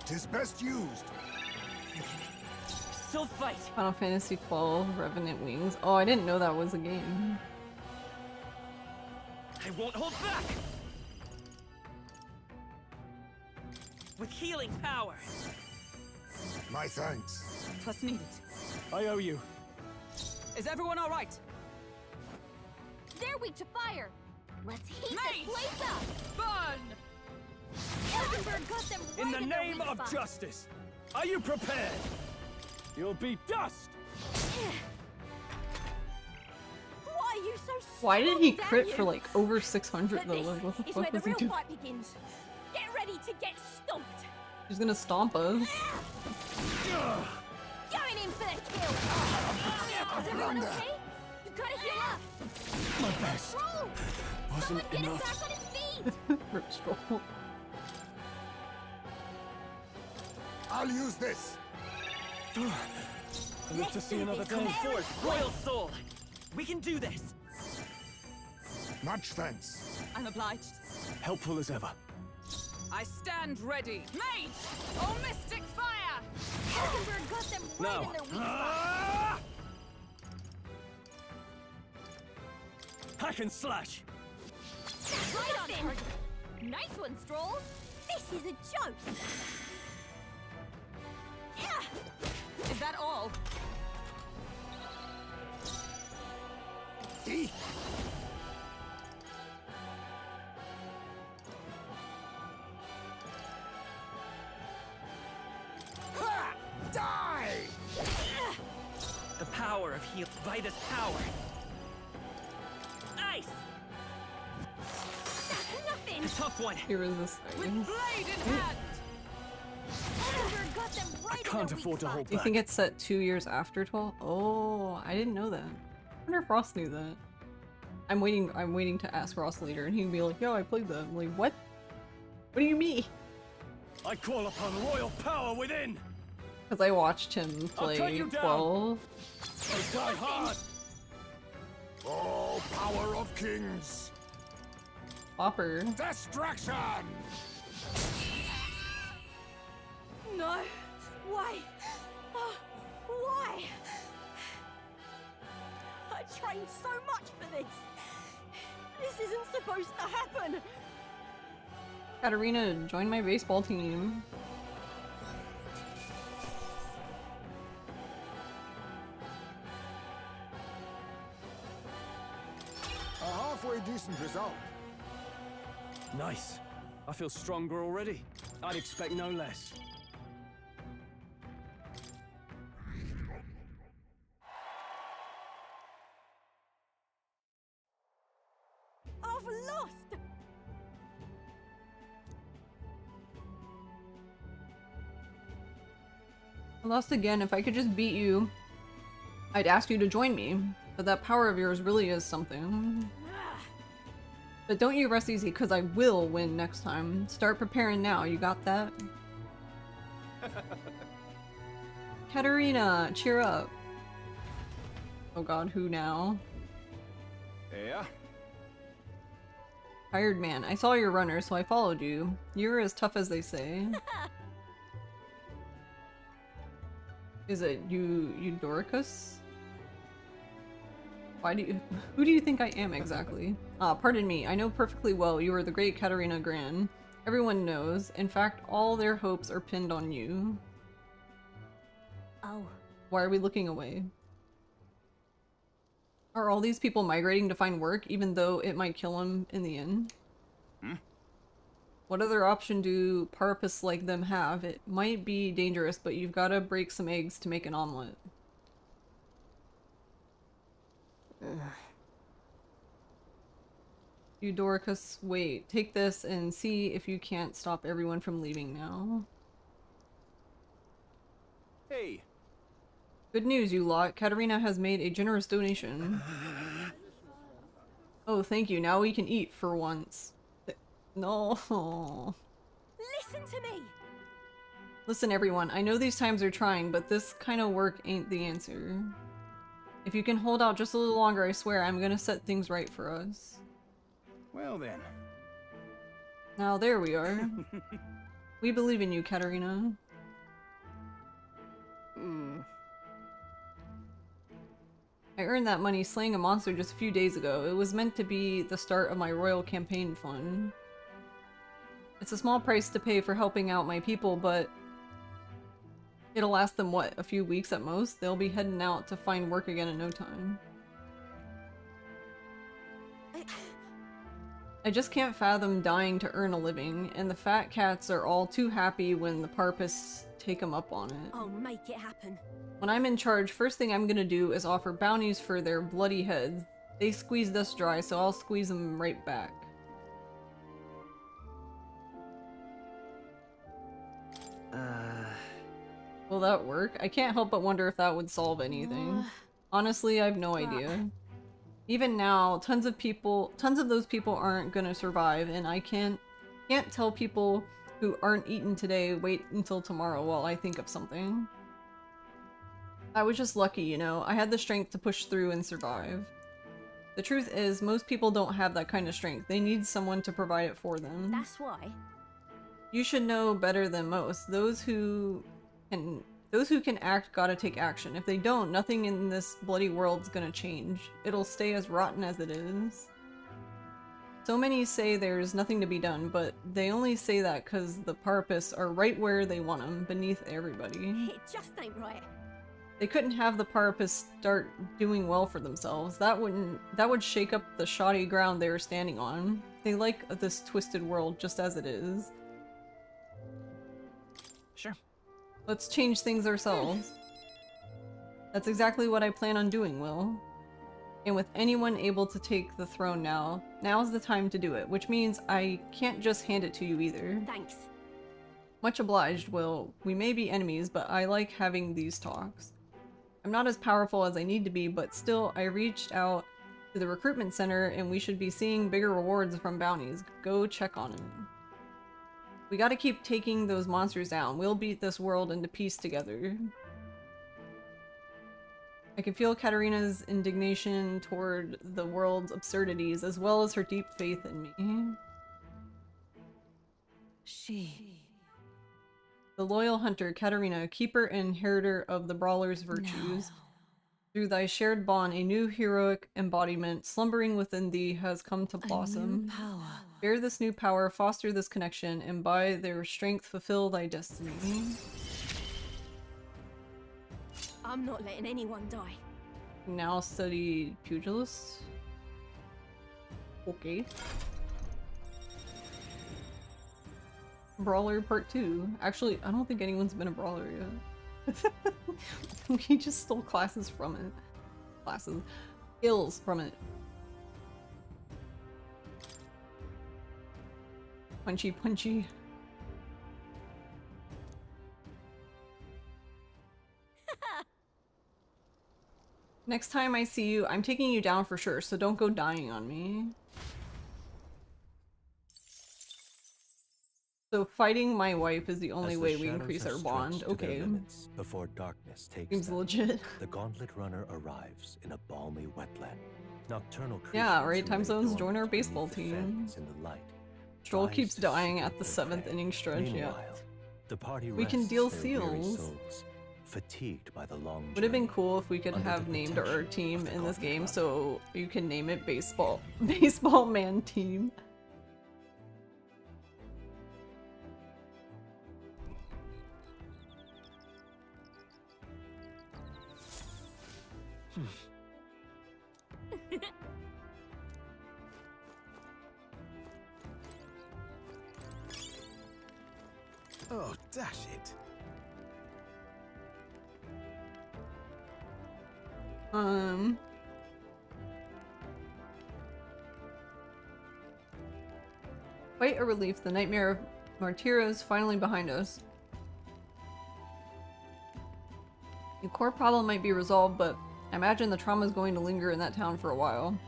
Tis best used. Still fight. Final Fantasy XII Revenant Wings. Oh, I didn't know that was a game. I won't hold back. With healing power. My thanks. Twas needed. I owe you. Is everyone all right? They're weak to fire. Let's heat Mate! this place up. Burn! Eldenberg got them right In the their name weak of spot. justice, are you prepared? You'll be dust! Why are you so Why did he strong, crit damn for you? like over 600 But though? this Like, what the is where fuck the was he real doing? fight begins. Get ready to get stomped. He's gonna stomp us. Going in for the kill. Is everyone okay? You gotta heal up. My best. Roll. Wasn't Someone get him enough. back on his feet. Rip scroll. I'll use this. I live to see another day. Force, Royal Soul. We can do this. Much thanks. I'm obliged. Helpful as ever. I stand ready. Mage! Oh, mystic fire! Hackenberg got them right No. in their weak spot. Hack and slash. Right on target. Nice one, Stroll. This is a joke. Is that all? Eek. Ha! Die! The power of heal. Vitus power. Ice. Nothing. A tough one. Irresistible. Blade in hand! Hackenberg got them right in Can't their weak afford to spot. hold Do you back. think it's set 2 years after 12? Oh, I didn't know that. I wonder if Ross knew that. I'm waiting to ask Ross later and he'd be like, yo, I played that. I'm like, what? What do you mean? I call upon royal power within. Because I watched him I'll cut play you down. 12. I die hard. Oh, power of kings! Popper. Destruction! No. Why? Why? I trained so much for this. This isn't supposed to happen. Katarina, join my baseball team. A halfway decent result. Nice. I feel stronger already. I'd expect no less. I've lost. I lost again. If I could just beat you, I'd ask you to join me. But that power of yours really is something. But don't you rest easy, because I will win next time. Start preparing now. You got that? Katarina, cheer up. Oh god, who now? Yeah? Hired man. I saw your runner, so I followed you. You're as tough as they say. Is it Eudoricus? Why do you- who do you think I am exactly? Pardon me, I know perfectly well you are the great Katarina Gran. Everyone knows. In fact, all their hopes are pinned on you. Oh. Why are we looking away? Are all these people migrating to find work, even though it might kill them in the end? What other option do Parapus like them have? It might be dangerous, but you've got to break some eggs to make an omelet. Eudoricus, wait. Take this and see if you can't stop everyone from leaving now. Hey. Good news, you lot. Katarina has made a generous donation. Oh, thank you. Now we can eat for once. No. Listen to me. Listen, everyone. I know these times are trying, but this kind of work ain't the answer. If you can hold out just a little longer, I swear I'm gonna set things right for us. Well then. Now, there we are. We believe in you, Katarina. I earned that money slaying a monster just a few days ago. It was meant to be the start of my royal campaign fund. It's a small price to pay for helping out my people, but it'll last them, what, a few weeks at most? They'll be heading out to find work again in no time. I just can't fathom dying to earn a living, and the fat cats are all too happy when the Parpists take them up on it. I'll make it happen. When I'm in charge, first thing I'm gonna do is offer bounties for their bloody heads. They squeezed us dry, so I'll squeeze them right back. Will that work? I can't help but wonder if that would solve anything. Honestly, I have no idea. Even now, tons of those people aren't gonna survive, and I can't tell people who aren't eaten today wait until tomorrow while I think of something. I was just lucky, you know. I had the strength to push through and survive. The truth is, most people don't have that kind of strength. They need someone to provide it for them. That's why. You should know better than most. Those who can act gotta take action. If they don't, nothing in this bloody world's gonna change. It'll stay as rotten as it is. So many say there's nothing to be done, but they only say that because the Parapus are right where they want them, beneath everybody. It just ain't right. They couldn't have the Parapus start doing well for themselves. That would shake up the shoddy ground they were standing on. They like this twisted world just as it is. Sure. Let's change things ourselves. That's exactly what I plan on doing, Will. And with anyone able to take the throne now, now's the time to do it, which means I can't just hand it to you either. Thanks. Much obliged, Will. We may be enemies, but I like having these talks. I'm not as powerful as I need to be, but still, I reached out to the recruitment center and we should be seeing bigger rewards from bounties. Go check on it. We gotta keep taking those monsters down. We'll beat this world into peace together. I can feel Katarina's indignation toward the world's absurdities, as well as her deep faith in me. The loyal hunter, Katarina, keeper and inheritor of the brawler's virtues. No. Through thy shared bond, a new heroic embodiment slumbering within thee has come to blossom. Bear this new power, foster this connection, and by their strength fulfill thy destiny. I'm not letting anyone die. Now study pugilist. Okay. Brawler Part 2. Actually, I don't think anyone's been a brawler yet. We just stole classes from it. Skills from it. Punchy punchy. Next time I see you, I'm taking you down for sure, so don't go dying on me. So fighting my wife is the only way we increase our bond. Okay. Before darkness takes Seems them, legit. the Gauntlet Runner arrives in a balmy wetland. Nocturnal Yeah, creatures right. who Time lay Zone's dormant join our beneath baseball the team. fens in the light Stroll tries keeps to dying seek at the their 7th prey. inning stretch, yeah. Meanwhile, the party We can rests deal their weary seals. souls, fatigued by the long Would have been journey. cool if we could under have the named our protection team of the in this Gauntlet game, Runner. so you can name it Baseball Man Team. Oh, dash it. Quite a relief. The nightmare of Martyra is finally behind us. The core problem might be resolved, but I imagine the trauma is going to linger in that town for a while.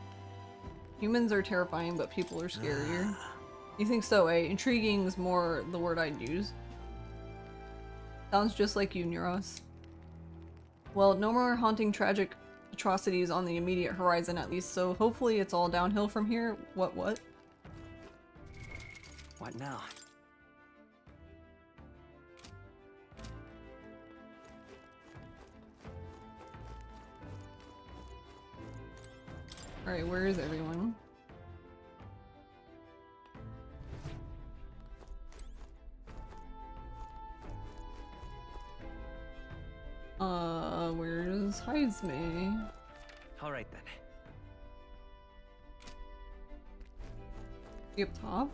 Humans are terrifying, but people are scarier. You think so, eh? Intriguing is more the word I'd use. Sounds just like you, Neuros. Well, no more haunting tragic atrocities on the immediate horizon at least, so hopefully it's all downhill from here. What? What now? Alright, where is everyone? Where's Heisme? Alright then. Up top?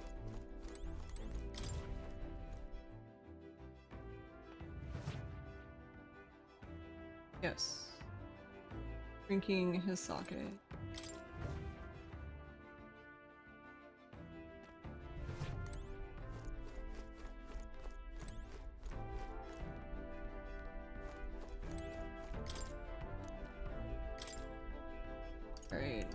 Yes. Drinking his sake. Alright,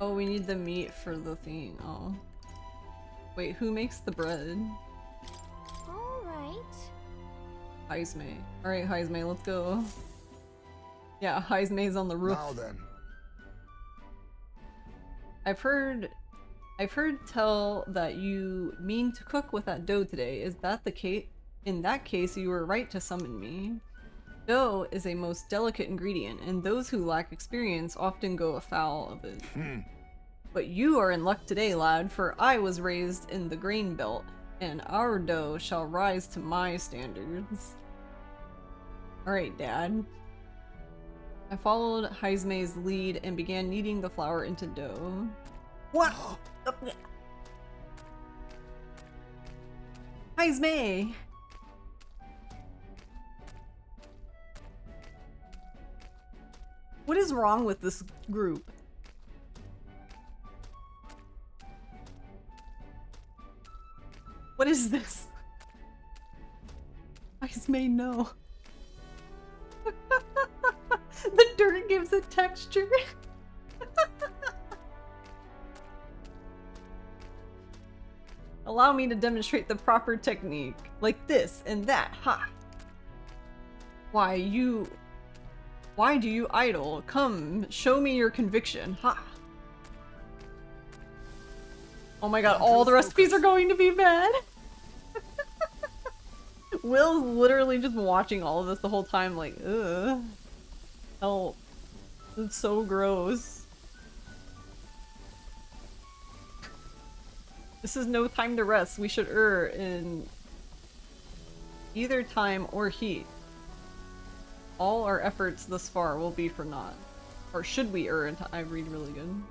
Oh, we need the meat for the thing. Oh. Wait, who makes the bread? Alright. Heisme. Alright, Heisme, let's go. Yeah, Heisme's on the roof. Now then. I've heard tell that you mean to cook with that dough today. Is that the case? In that case, you were right to summon me. Dough is a most delicate ingredient, and those who lack experience often go afoul of it. But you are in luck today, lad, for I was raised in the grain belt, and our dough shall rise to my standards. Alright, Dad. I followed Heisme's lead and began kneading the flour into dough. What? Heisme! What is wrong with this group? What is this? Heisme, no. The dirt gives it texture. Allow me to demonstrate the proper technique. Like this and that, ha! Why do you idle? Come, show me your conviction, ha! Oh my god, all the recipes are going to be bad! Will's literally just watching all of this the whole time like, ugh. Help. It's so gross. This is no time to rest. We should err in either time or heat. All our efforts thus far will be for naught. Or should we err in time? I read really good.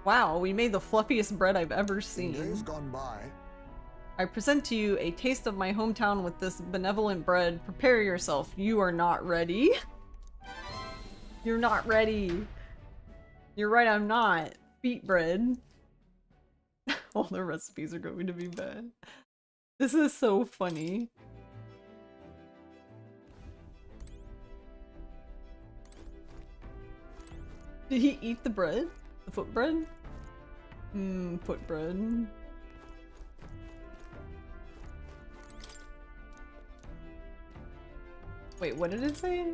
Wow, we made the fluffiest bread I've ever seen. Days gone by. I present to you a taste of my hometown with this benevolent bread. Prepare yourself. You are not ready. You're not ready. You're right, I'm not. Feet bread. All the recipes are going to be bad. This is so funny. Did he eat the bread? The foot bread? Foot bread. Wait, what did it say?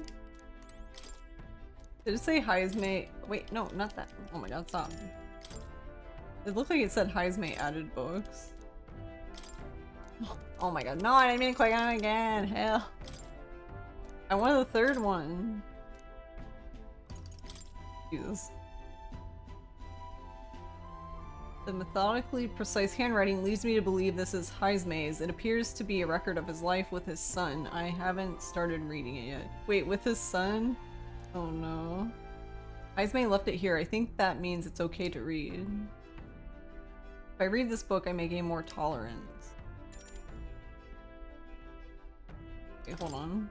Did it say Heisme? Wait, no, not that. Oh my god, stop. It looked like it said Heisme added books. Oh my god, no, I didn't mean to click on it again. Hell. I wanted the third one. Jesus. The methodically precise handwriting leads me to believe this is Heisme's. It appears to be a record of his life with his son. I haven't started reading it yet. Wait, with his son? Oh no. Heisme left it here. I think that means it's okay to read. If I read this book, I may gain more tolerance. Okay, hold on.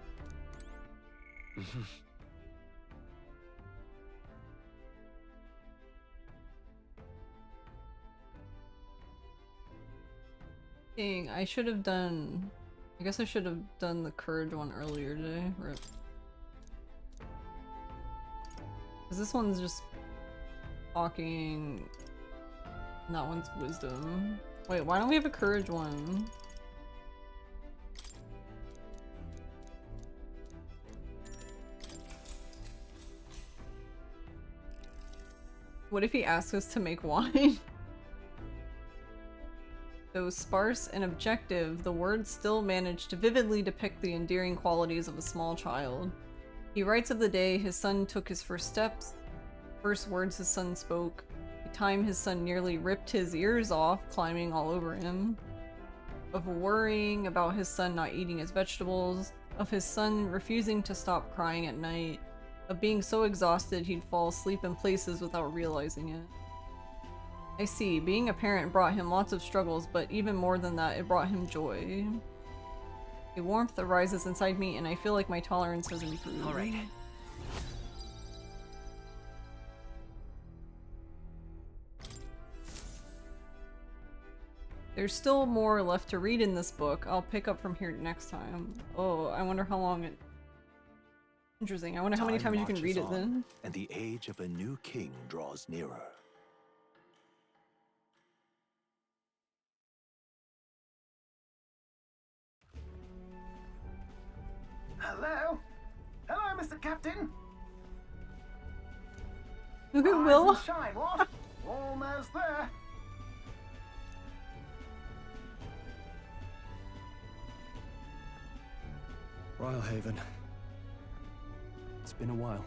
Dang, I should have done... I guess I should have done the courage one earlier today. Rip. Because this one's just talking... And that one's wisdom. Wait, why don't we have a courage one? What if he asks us to make wine? Though sparse and objective, the words still manage to vividly depict the endearing qualities of a small child. He writes of the day his son took his first steps, first words his son spoke, the time his son nearly ripped his ears off climbing all over him, of worrying about his son not eating his vegetables, of his son refusing to stop crying at night, of being so exhausted he'd fall asleep in places without realizing it. I see. Being a parent brought him lots of struggles, but even more than that, it brought him joy. A warmth arises inside me, and I feel like my tolerance has improved. Alright. There's still more left to read in this book. I'll pick up from here next time. Oh, I wonder how long it... Interesting. I wonder how many Time times you can marches read it on, then. and the age of a new king draws nearer. Hello? Hello, Mr. Captain? Look at Rise Will. and shine, what? Almost there. Brylehaven. It's been a while.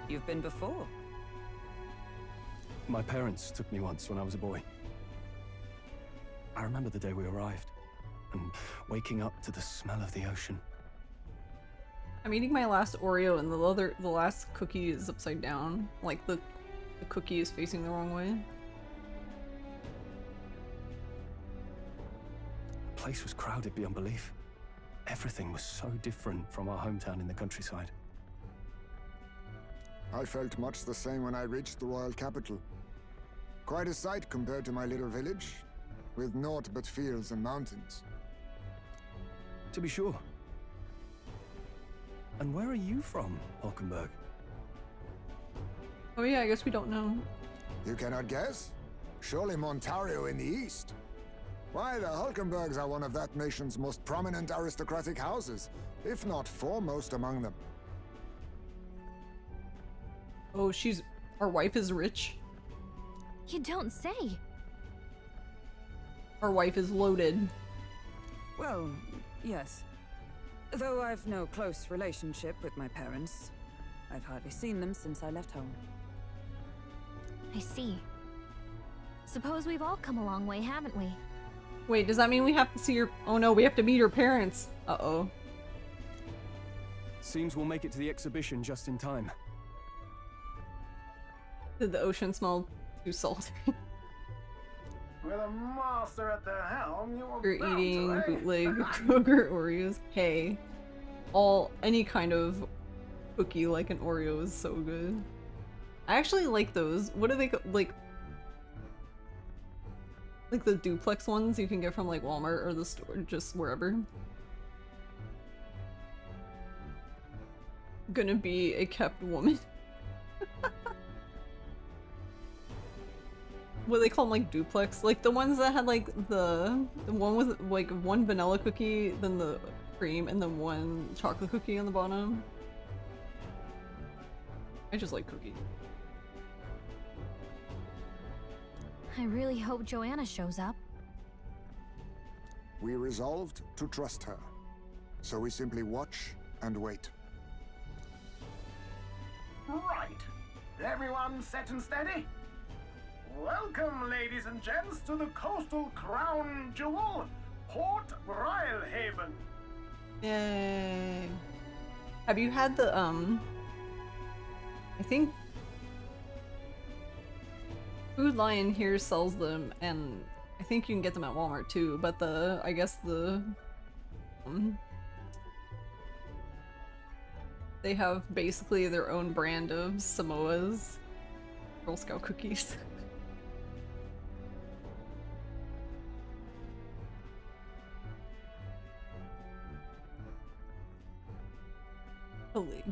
You've been before? My parents took me once when I was a boy. I remember the day we arrived, and waking up to the smell of the ocean. I'm eating my last Oreo and the last cookie is upside down. Like the cookie is facing the wrong way. The place was crowded beyond belief. Everything was so different from our hometown in the countryside. I felt much the same when I reached the royal capital. Quite a sight compared to my little village, with naught but fields and mountains. To be sure. And where are you from, Hulkenberg? Oh yeah, I guess we don't know. You cannot guess? Surely Montario in the east. Why, the Hulkenbergs are one of that nation's most prominent aristocratic houses, if not foremost among them. Oh, our wife is rich. You don't say. Our wife is loaded. Well, yes. Though I've no close relationship with my parents, I've hardly seen them since I left home. I see. Suppose we've all come a long way, haven't we? Wait, does that mean we have to see your— oh no, we have to meet her parents. Uh-oh. Seems we'll make it to the exhibition just in time. Did the ocean smell too salty? With a master at the helm, You're bound eating to, eh? bootleg Kroger Oreos. Hey. Any kind of cookie like an Oreo is so good. I actually like those. What do they like the duplex ones you can get from like Walmart or the store, just wherever. Gonna be a kept woman. What do they call them, like duplex? Like the ones that had like the one with like one vanilla cookie, then the cream, and then one chocolate cookie on the bottom. I just like cookies. I really hope Joanna shows up. We resolved to trust her, so we simply watch and wait. Right. Everyone set and steady? Welcome, ladies and gents, to the coastal crown jewel, Port Brylehaven. Yay. Have you had the, I think Food Lion here sells them, and I think you can get them at Walmart too, but I guess they have basically their own brand of Samoa's Girl Scout cookies.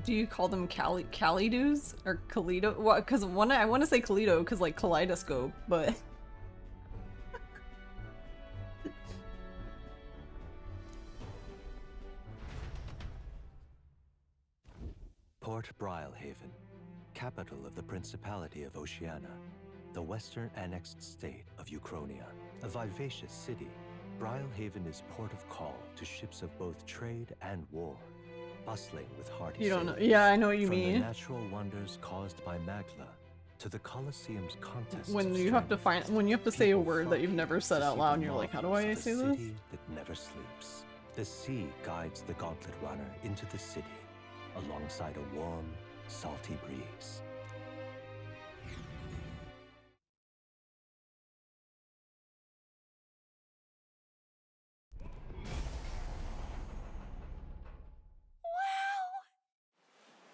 Do you call them Calidos or Kalido? Well, because I want to say Kalido because like kaleidoscope, but Port Brylehaven, capital of the Principality of Oceania, the western annexed state of Uchronia. A vivacious city, Brylehaven is port of call to ships of both trade and war. Bustling with hearty you don't know. sailors, Yeah, I know what you from mean. the natural wonders caused by Magla to the Colosseum's contest. When you have to say a word that you've never said out loud, and you're like, how do I say this? City that never sleeps. The sea guides the Gauntlet Runner into the city, alongside a warm, salty breeze.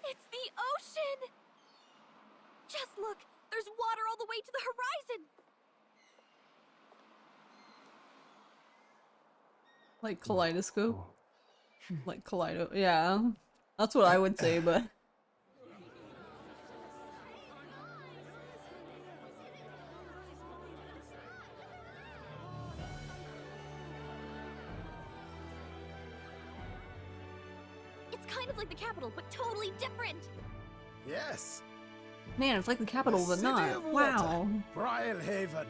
It's the ocean! Just look! There's water all the way to the horizon! Like kaleidoscope. Like Kaleido. Yeah. That's what I would say, but It's kind of like the capital, but totally different. Yes. man, it's like the capital, The but city not. of water, Wow. Brilhaven.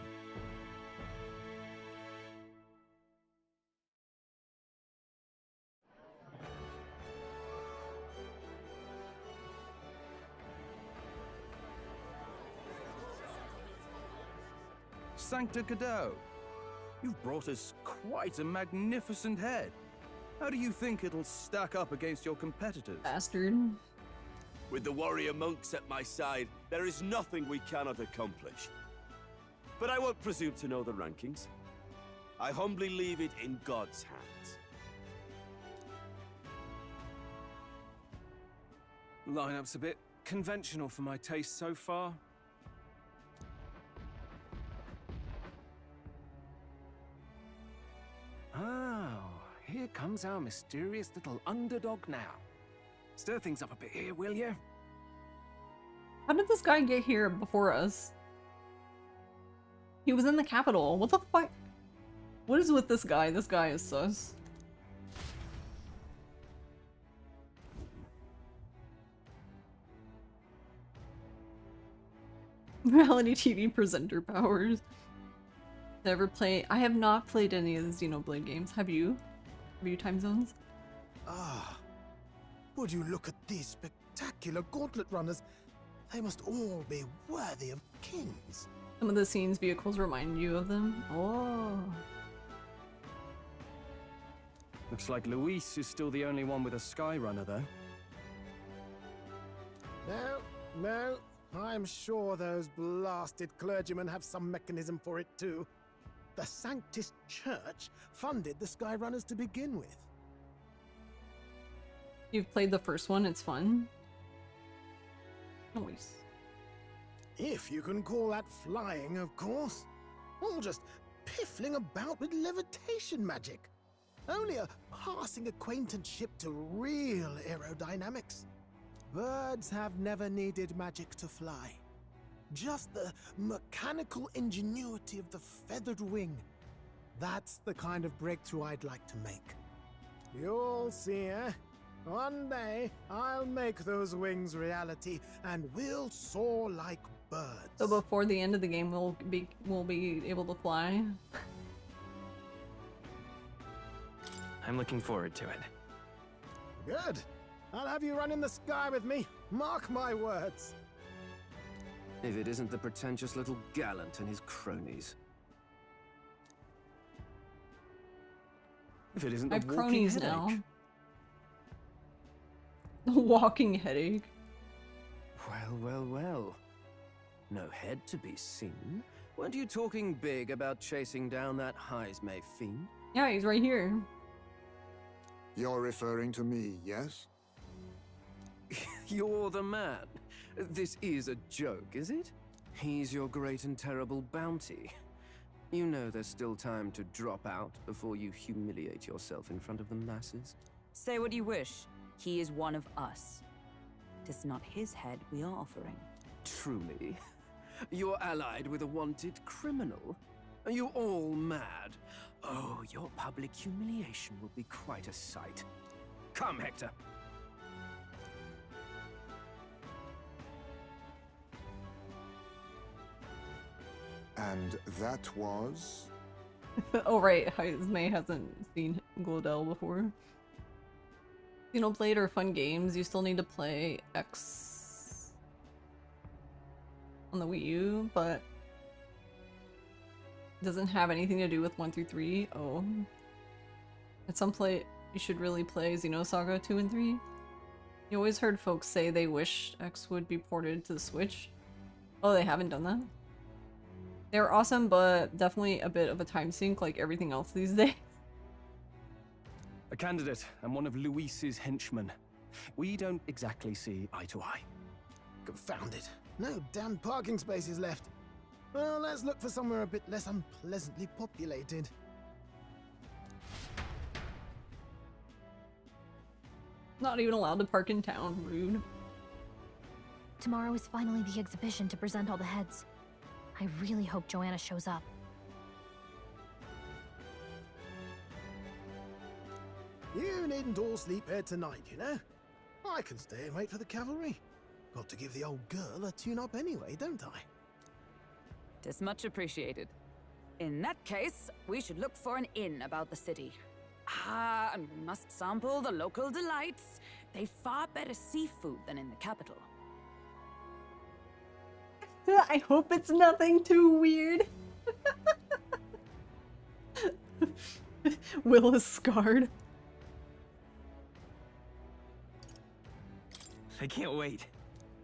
Sancta Cadeau, you've brought us quite a magnificent head. How do you think it'll stack up against your competitors? Bastard. With the warrior monks at my side, there is nothing we cannot accomplish. But I won't presume to know the rankings. I humbly leave it in God's hands. Lineup's a bit conventional for my taste so far. Oh, here comes our mysterious little underdog now. Stir things up a bit here, will you? How did this guy get here before us? He was in the capital. What the fuck? What is with this guy? This guy is sus. Reality TV presenter powers. Never play. I have not played any of the Xenoblade games. Have you? Have you Time Zones? Ah, would you look at these spectacular gauntlet runners? They must all be worthy of kings. Some of the scenes vehicles remind you of them. Oh. Looks like Luis is still the only one with a Sky Runner, though. No, I'm sure those blasted clergymen have some mechanism for it too. The Sanctus Church funded the Skyrunners to begin with. You've played the first one, it's fun. Nice. If you can call that flying, of course. All just piffling about with levitation magic. Only a passing acquaintanceship to real aerodynamics. Birds have never needed magic to fly. Just the mechanical ingenuity of the feathered wing. That's the kind of breakthrough I'd like to make. You'll see, eh? One day, I'll make those wings reality, and we'll soar like birds. So before the end of the game, we'll be able to fly. I'm looking forward to it. Good. I'll have you run in the sky with me. Mark my words. If it isn't the pretentious little gallant and his cronies. If it isn't I the have walking cronies headache. now. The walking headache. Well. No head to be seen. Weren't you talking big about chasing down that Heismay fiend? Yeah, he's right here. You're referring to me, yes? You're the man. This is a joke, is it? He's your great and terrible bounty. You know there's still time to drop out before you humiliate yourself in front of the masses. Say what you wish. He is one of us. Tis not his head we are offering. Truly? You're allied with a wanted criminal? Are you all mad? Oh, your public humiliation will be quite a sight. Come, Hector. And that was? Oh right, May hasn't seen Glodell before. Xenoblade are fun games. You still need to play X on the Wii U, but it doesn't have anything to do with 1 through 3. Oh. At some point, you should really play Xenosaga 2 and 3. You always heard folks say they wish X would be ported to the Switch. Oh, they haven't done that? They're awesome, but definitely a bit of a time sink like everything else these days. A candidate and one of Luis's henchmen. We don't exactly see eye to eye. Confound it. No damn parking spaces left. Well, let's look for somewhere a bit less unpleasantly populated. Not even allowed to park in town. Rude. Tomorrow is finally the exhibition to present all the heads. I really hope Joanna shows up. You needn't all sleep here tonight, you know? I can stay and wait for the cavalry. Got to give the old girl a tune-up anyway, don't I? 'Tis much appreciated. In that case, we should look for an inn about the city. Ah, and we must sample the local delights. They've far better seafood than in the capital. I hope it's nothing too weird. Will is scarred. I can't wait.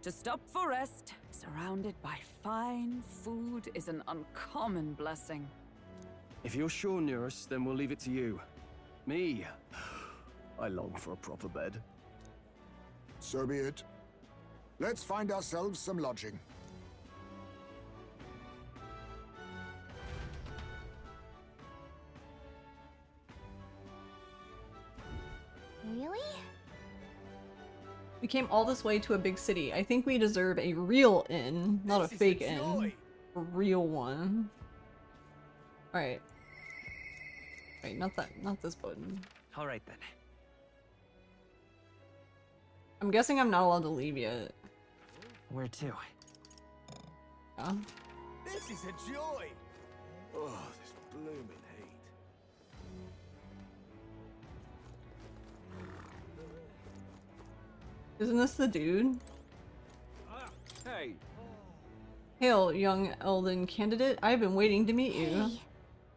To stop for rest, surrounded by fine food, is an uncommon blessing. If you're sure, Nurse, then we'll leave it to you. Me, I long for a proper bed. So be it. Let's find ourselves some lodging. Really? We came all this way to a big city. I think we deserve a real inn, not a fake inn. A real one. Alright. Wait, not this button. Alright then. I'm guessing I'm not allowed to leave yet. Where to? Yeah. This is a joy! Oh, this blooming heat. Isn't this the dude? Hey. Hail, young Elden candidate. I've been waiting to meet you.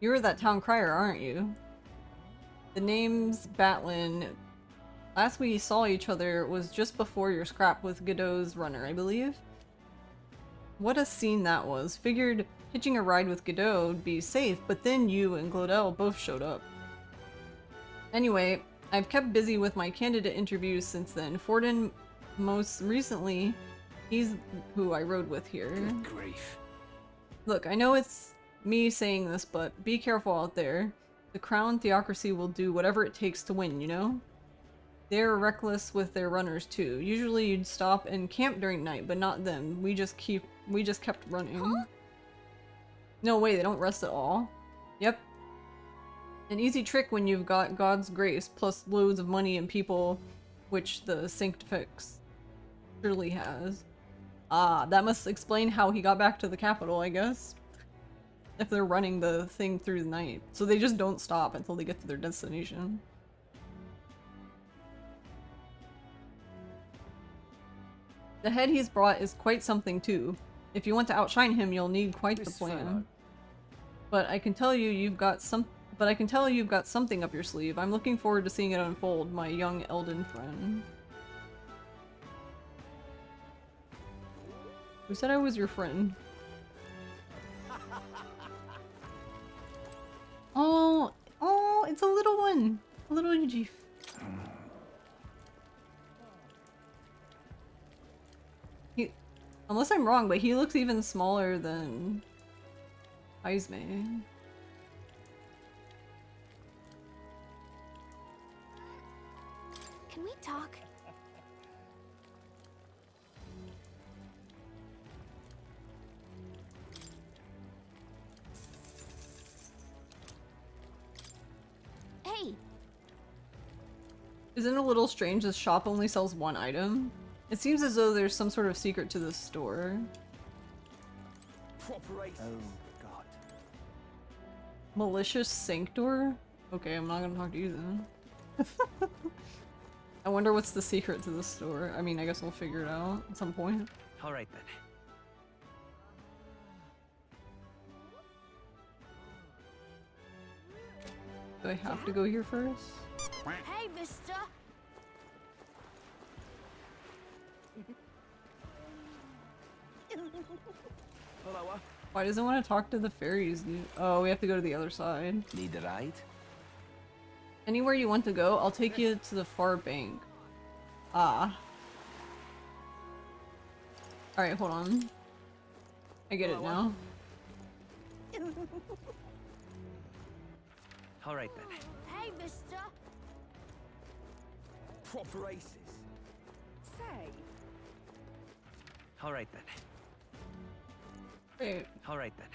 You're that town crier, aren't you? The name's Batlin. Last we saw each other was just before your scrap with Godot's runner, I believe. What a scene that was. Figured hitching a ride with Godot would be safe, but then you and Glodell both showed up. Anyway, I've kept busy with my candidate interviews since then. Forden, most recently, he's who I rode with here. Good grief. Look, I know it's me saying this, but be careful out there. The Crown Theocracy will do whatever it takes to win, you know? They're reckless with their runners too. Usually you'd stop and camp during night, but not them. We just kept running. Huh? No way, they don't rest at all. Yep. An easy trick when you've got God's grace, plus loads of money and people, which the Sanctifex surely has. Ah, that must explain how he got back to the capital, I guess. If they're running the thing through the night. So they just don't stop until they get to their destination. The head he's brought is quite something too. If you want to outshine him, you'll need quite the plan. But I can tell you've got something up your sleeve. I'm looking forward to seeing it unfold, my young Elden friend. Who said I was your friend? Oh, it's a little one. A little Yujif. Unless I'm wrong, but he looks even smaller than Aizme. Can we talk? Hey! Isn't it a little strange this shop only sells one item? It seems as though there's some sort of secret to this store. Oh, God. Malicious Sanctor? Okay, I'm not gonna talk to you then. I wonder what's the secret to this store. I mean, I guess we'll figure it out at some point. Alright then. Do I have to go here first? Hey, mister! Hello. Why doesn't it want to talk to the fairies, dude? Oh, we have to go to the other side. Need a ride? Anywhere you want to go, I'll take you to the far bank. Ah. Alright, hold on. I get it now. Alright then. Hey, mister! proper aces. Say. All right then. Wait, All right then.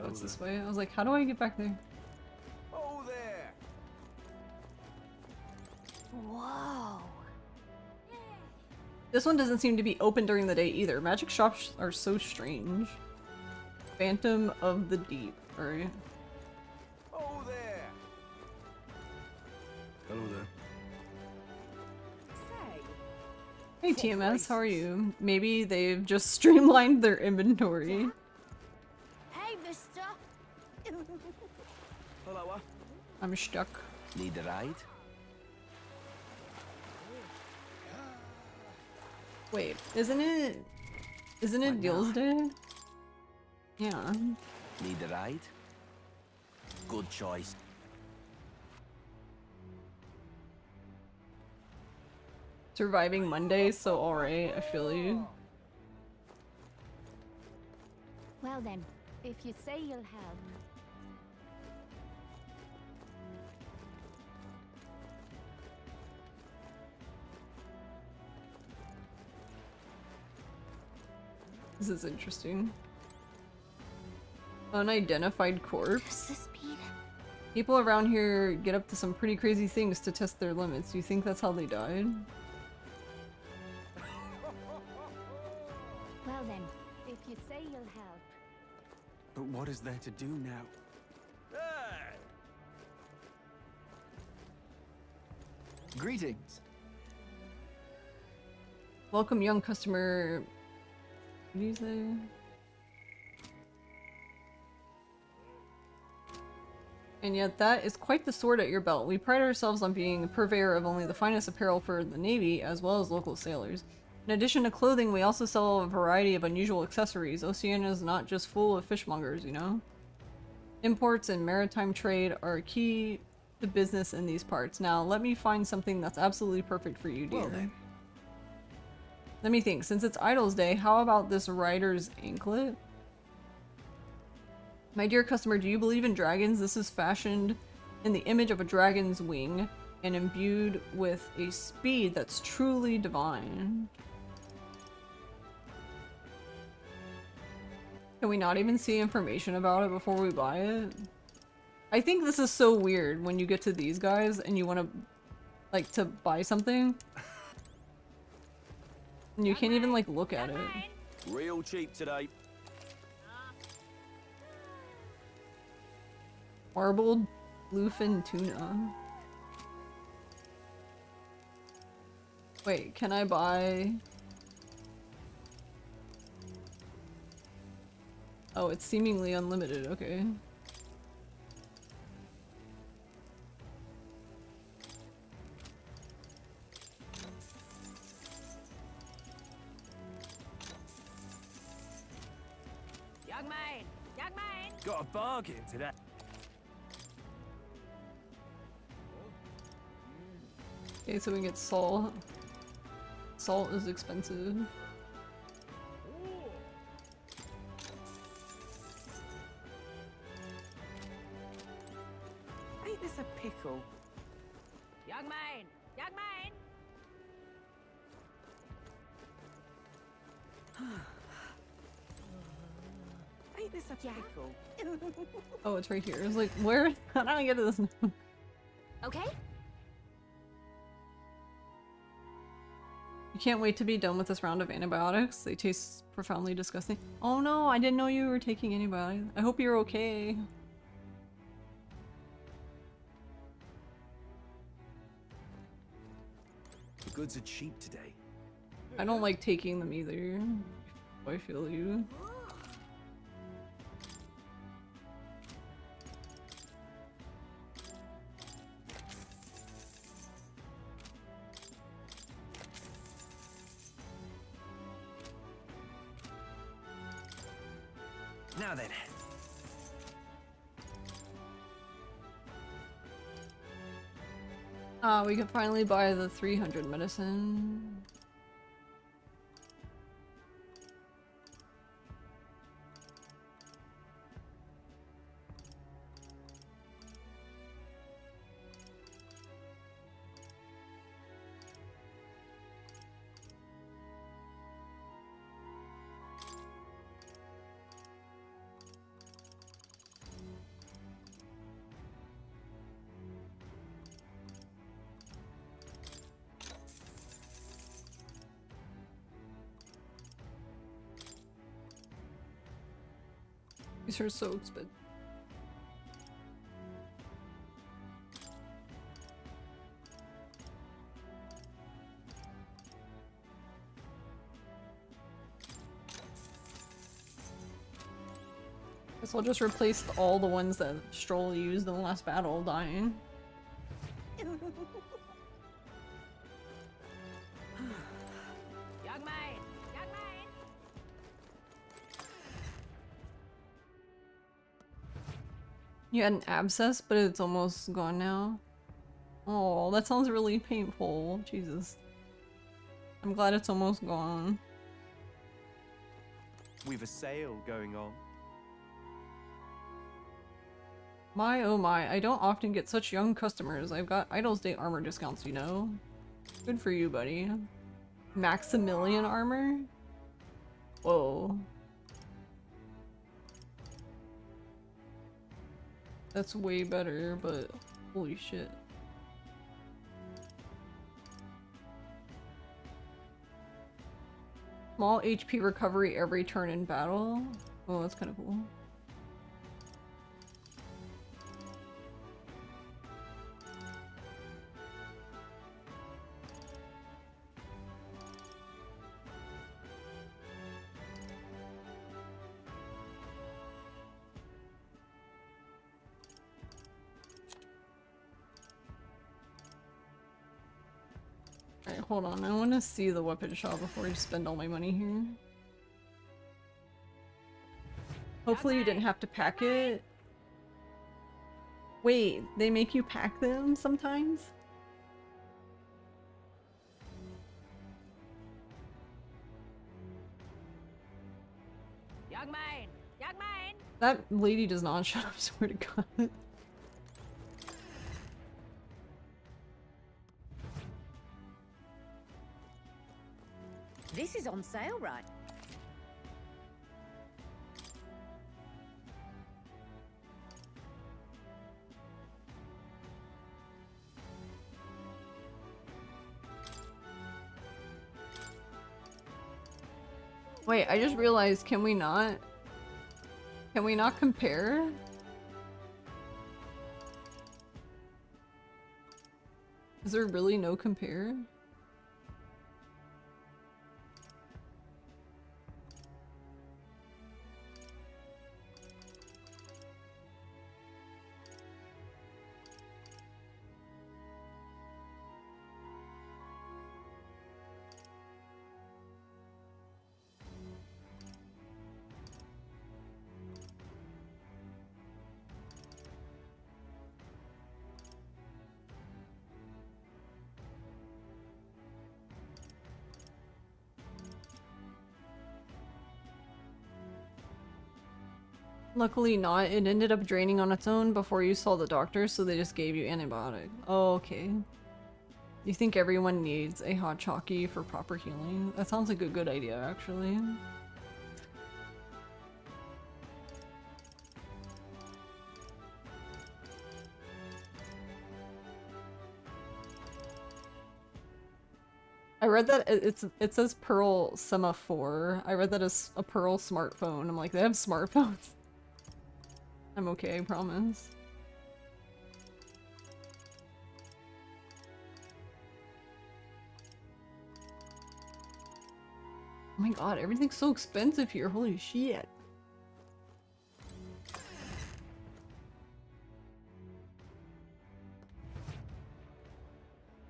oh, it's this way. I was like, how do I get back there? Oh, there! Whoa. This one doesn't seem to be open during the day either. Magic shops are so strange. Phantom of the Deep. Alright. Oh, there! Hello there. Hey TMS, how are you? Maybe they've just streamlined their inventory. Hey, mister. Hello, I'm stuck. need a ride? Wait, isn't it Deals Day? Yeah. Need a ride? Good choice. Surviving Monday, so alright, I feel you. Well then, if you say you'll help. This is interesting. Unidentified corpse? People around here get up to some pretty crazy things to test their limits. Do you think that's how they died? Well then, if you say you'll help. But what is there to do now? Greetings. Welcome, young customer. What do you say? And yet that is quite the sword at your belt. We pride ourselves on being a purveyor of only the finest apparel for the Navy, as well as local sailors. In addition to clothing, we also sell a variety of unusual accessories. Oceania is not just full of fishmongers, you know? Imports and maritime trade are key to business in these parts. Now, let me find something that's absolutely perfect for you, dear. Well then. Let me think. Since it's Idol's Day, how about this rider's anklet? My dear customer, do you believe in dragons? This is fashioned in the image of a dragon's wing and imbued with a speed that's truly divine. Can we not even see information about it before we buy it? I think this is so weird when you get to these guys and you want to, like, to buy something. And you can't even, like, look at it. Real cheap today. Marbled bluefin tuna. Wait, can I buy... Oh, it's seemingly unlimited, okay. Young man! Young man! Got a bargain today. Okay, so we get salt. Salt is expensive. Ain't this a pickle? Young man! Young man! Ain't this a pickle? Oh, it's right here. It's like, where? How did I get to this? Okay? You can't wait to be done with this round of antibiotics. They taste profoundly disgusting. Oh no, I didn't know you were taking antibiotics. I hope you're okay. The goods are cheap today. I don't like taking them either. I feel you. Now then. We can finally buy the 300 medicine. These are so expensive. Guess I'll just replace all the ones that Stroll used in the last battle dying. Young man! Young man! You had an abscess, but it's almost gone now. Oh, that sounds really painful. Jesus. I'm glad it's almost gone. We've a sale going on. My oh my, I don't often get such young customers. I've got Idol's Day armor discounts, you know? Good for you, buddy. Maximilian armor? Whoa. That's way better, but holy shit. Small HP recovery every turn in battle? Oh, that's kind of cool. Alright, hold on. I want to see the weapon shop before I spend all my money here. Hopefully you didn't have to pack it. Wait, they make you pack them sometimes? Young man! Young man! That lady does not shut up, swear to God. This is on sale, right? Wait, I just realized, can we not compare? Is there really no compare? Luckily not. It ended up draining on its own before you saw the doctor, so they just gave you antibiotic. Oh, okay. You think everyone needs a hot chalky for proper healing? That sounds like a good idea, actually. I read that it says Pearl Semaphore. I read that as a Pearl smartphone. I'm like, they have smartphones. I'm okay, I promise. Oh my god, everything's so expensive here. Holy shit.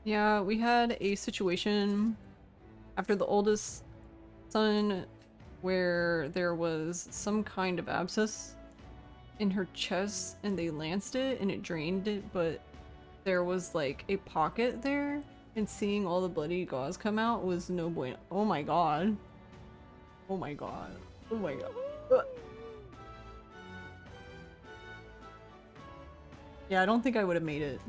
Yeah, we had a situation after the oldest son where there was some kind of abscess in her chest and they lanced it and it drained it, but there was like a pocket there and seeing all the bloody gauze come out was no bueno. Oh my god. Oh my god. Oh my god. Ugh. Yeah, I don't think I would have made it.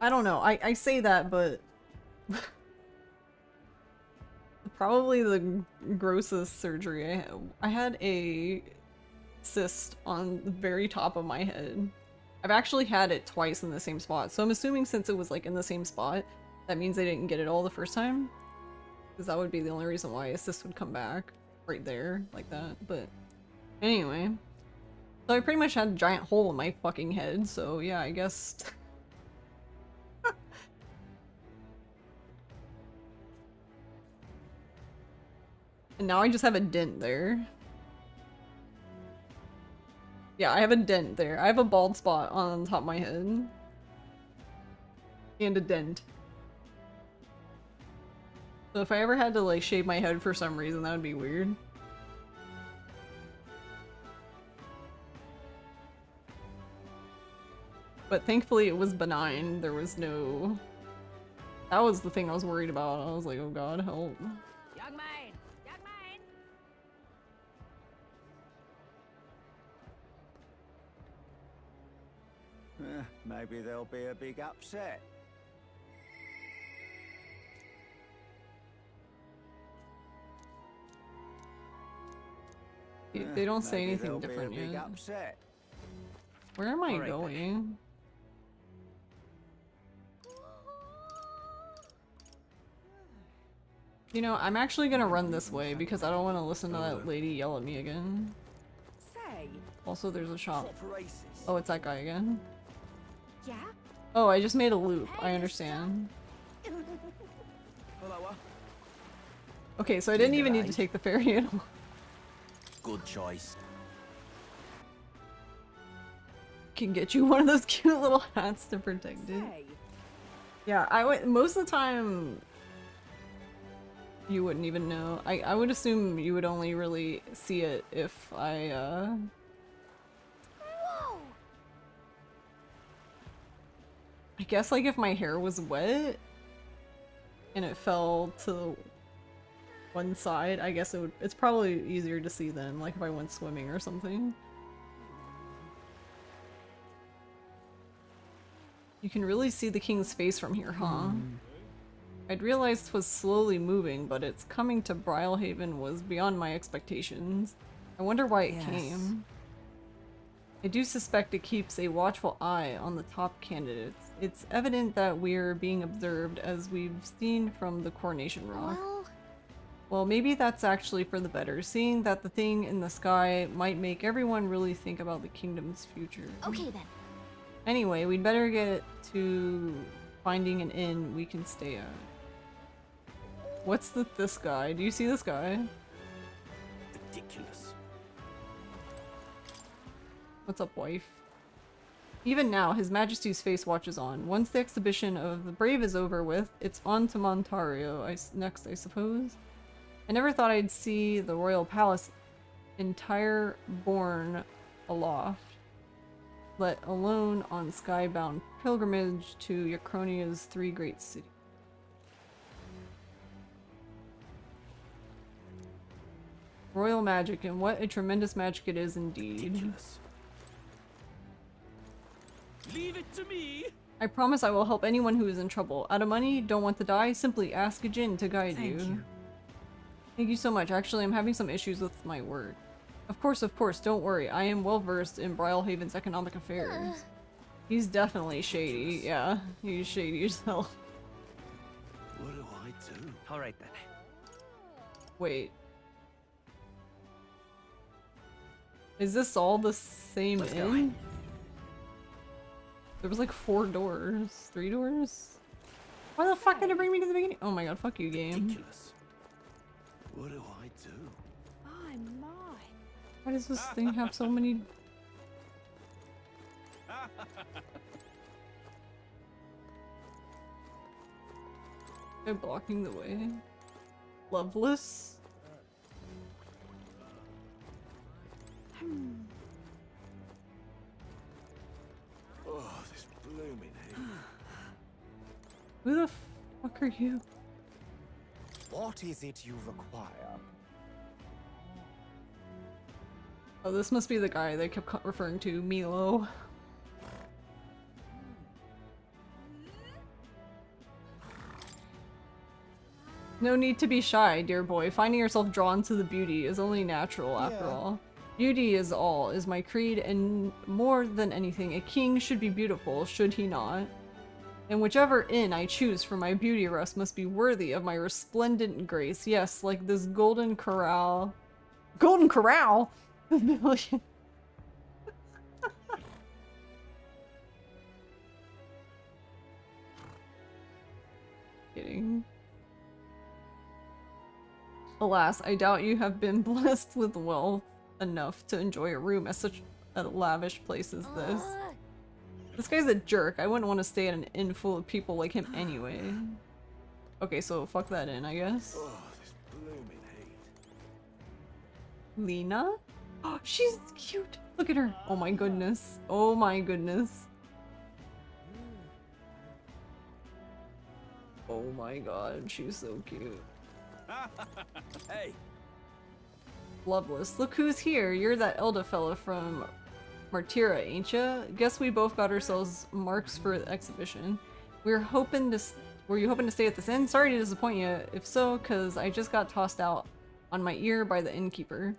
I don't know. I say that, but probably the grossest surgery I had a cyst on the very top of my head. I've actually had it twice in the same spot, so I'm assuming since it was like in the same spot, that means they didn't get it all the first time. Because that would be the only reason why assist would come back right there, like that. But anyway. So I pretty much had a giant hole in my fucking head, so yeah, I guess... And now I just have a dent there. Yeah, I have a dent there. I have a bald spot on top of my head. And a dent. So if I ever had to like shave my head for some reason, that would be weird. But thankfully it was benign. There was no... That was the thing I was worried about. I was like, oh god, help. Young man! Young man! Maybe there'll be a big upset. They don't say Maybe anything there'll different be a big yet. upset. Where am I All right, going? You know, I'm actually gonna run this way because I don't want to listen to that lady yell at me again. Say. Also, there's a shop. Oh, it's that guy again. Yeah? Oh, I just made a loop. I understand. Okay, so I didn't even need to take the ferry at all. Good choice. Can get you one of those cute little hats to protect it. Yeah, I would most of the time you wouldn't even know. I would assume you would only really see it if I Whoa! I guess like if my hair was wet and it fell to one side, I guess it's probably easier to see then, like if I went swimming or something. You can really see the king's face from here, huh? I'd realized 'twas slowly moving, but its coming to Brilhaven was beyond my expectations. I wonder why it came. I do suspect it keeps a watchful eye on the top candidates. It's evident that we're being observed, as we've seen from the Coronation Rock. Well, maybe that's actually for the better, seeing that the thing in the sky might make everyone really think about the kingdom's future. Okay then. Anyway, we'd better get to finding an inn we can stay at. What's this guy? Do you see this guy? Ridiculous. What's up, wife? Even now, His Majesty's face watches on. Once the exhibition of the brave is over with, it's on to Montario next, I suppose. I never thought I'd see the royal palace entire borne aloft, let alone on skybound pilgrimage to Yacronia's three great cities. Royal magic, and what a tremendous magic it is indeed. Ridiculous. Leave it to me. I promise I will help anyone who is in trouble. Out of money, don't want to die, simply ask a djinn to guide Thank you. Thank you so much. Actually, I'm having some issues with my work. Of course, don't worry. I am well versed in Brilhaven's economic affairs. He's definitely shady. Yeah, he's shady as hell. What do I do? All right then. Wait. Is this all the same Let's go. inn? There was like 4 doors. 3 doors? Why the fuck did it bring me to the beginning? Oh my god, fuck you, game. Ridiculous. What do I do? My, my. Why does this thing have so many... They're blocking the way. Loveless? Oh, this blooming heat. Who the fuck are you? What is it you require? Oh, this must be the guy they kept referring to, Milo. No need to be shy, dear boy. Finding yourself drawn to the beauty is only natural, after all. Beauty is all, is my creed, and more than anything, a king should be beautiful, should he not? And whichever inn I choose for my beauty rest must be worthy of my resplendent grace. Yes, like this golden corral. Golden corral? Pavilion. Kidding. Alas, I doubt you have been blessed with wealth enough to enjoy a room at such a lavish place as this. This guy's a jerk. I wouldn't want to stay at an inn full of people like him anyway. Okay, so fuck that inn, I guess. Oh, this blooming heat. Lena? Oh, she's cute. Look at her. Oh my goodness. Oh my goodness. Oh my god, she's so cute. Hey. Loveless. Look who's here. You're that Elda fella from Martira, ain't ya? Guess we both got ourselves marks for the exhibition. Were you hoping to stay at this inn? Sorry to disappoint you. If so, cause I just got tossed out on my ear by the innkeeper.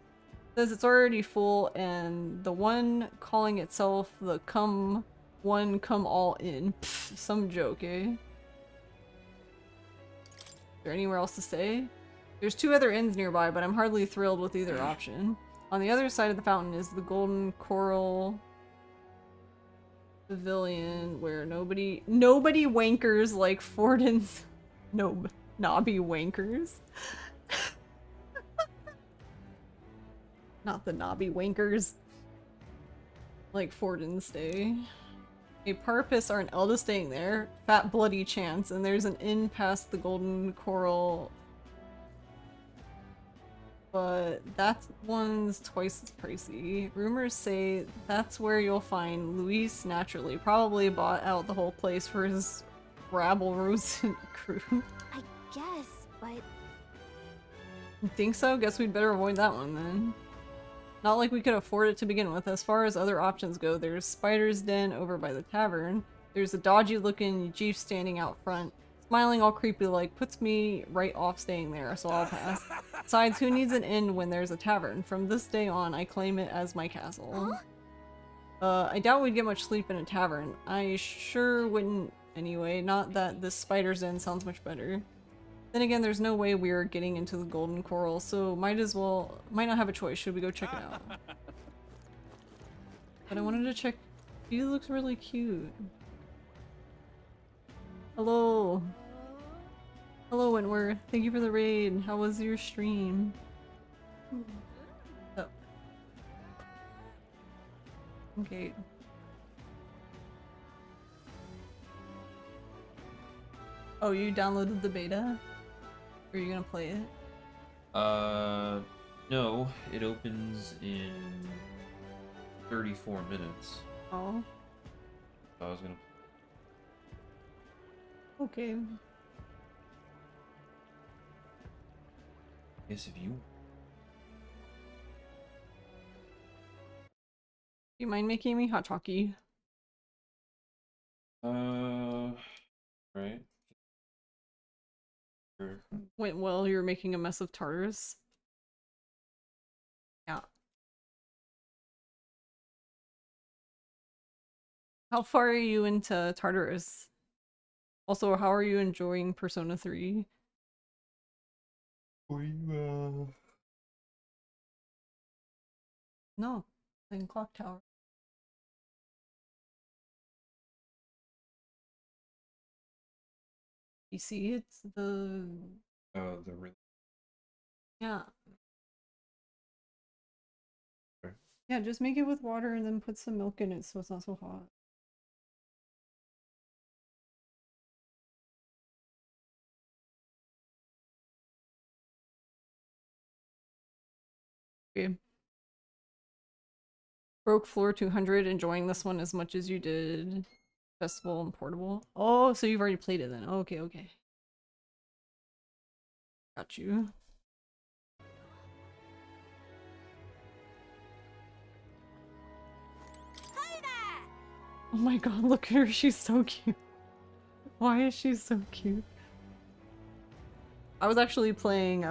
Says it's already full and the one calling itself the come all in. Pfft, some joke, eh? Is there anywhere else to stay? There's 2 other inns nearby, but I'm hardly thrilled with either option. On the other side of the fountain is the Golden Coral Pavilion, where nobody wankers like Fortin's knobby wankers. Not the knobby wankers. Like Fortin's stay. A Parpus or an Elda staying there. Fat bloody chance, and there's an inn past the Golden Coral. But that one's twice as pricey. Rumors say that's where you'll find Luis naturally. Probably bought out the whole place for his rabble-rousing crew. I guess, but... You think so? Guess we'd better avoid that one then. Not like we could afford it to begin with. As far as other options go, there's Spider's Den over by the tavern. There's a dodgy-looking Jeep standing out front. Smiling all creepy like, puts me right off staying there, so I'll pass. Besides, who needs an inn when there's a tavern? From this day on, I claim it as my castle. Huh? I doubt we'd get much sleep in a tavern. I sure wouldn't anyway, not that this Spider's Den sounds much better. Then again, there's no way we're getting into the Golden Coral, so might not have a choice. Should we go check it out? But I wanted to check. He looks really cute. Hello. Hello, Wentworth. Thank you for the raid. How was your stream? Oh. Okay. Oh, you downloaded the beta? Or are you gonna play it? No. It opens in 34 minutes. Oh. So I was gonna... Okay. Yes, if you... You mind making me hot chocky? Right. Sure. Went well, you're making a mess of tartars. Yeah. How far are you into Tartarus? Also, how are you enjoying Persona 3? No, in Clock Tower. You see, it's the... Oh, the real... Yeah. Sure. Yeah, just make it with water and then put some milk in it so it's not so hot. Okay. Broke floor 200, enjoying this one as much as you did Festival and Portable. Oh, so you've already played it then. Okay, okay. Got you. Oh my god, look at her, she's so cute. Why is she so cute? I was actually playing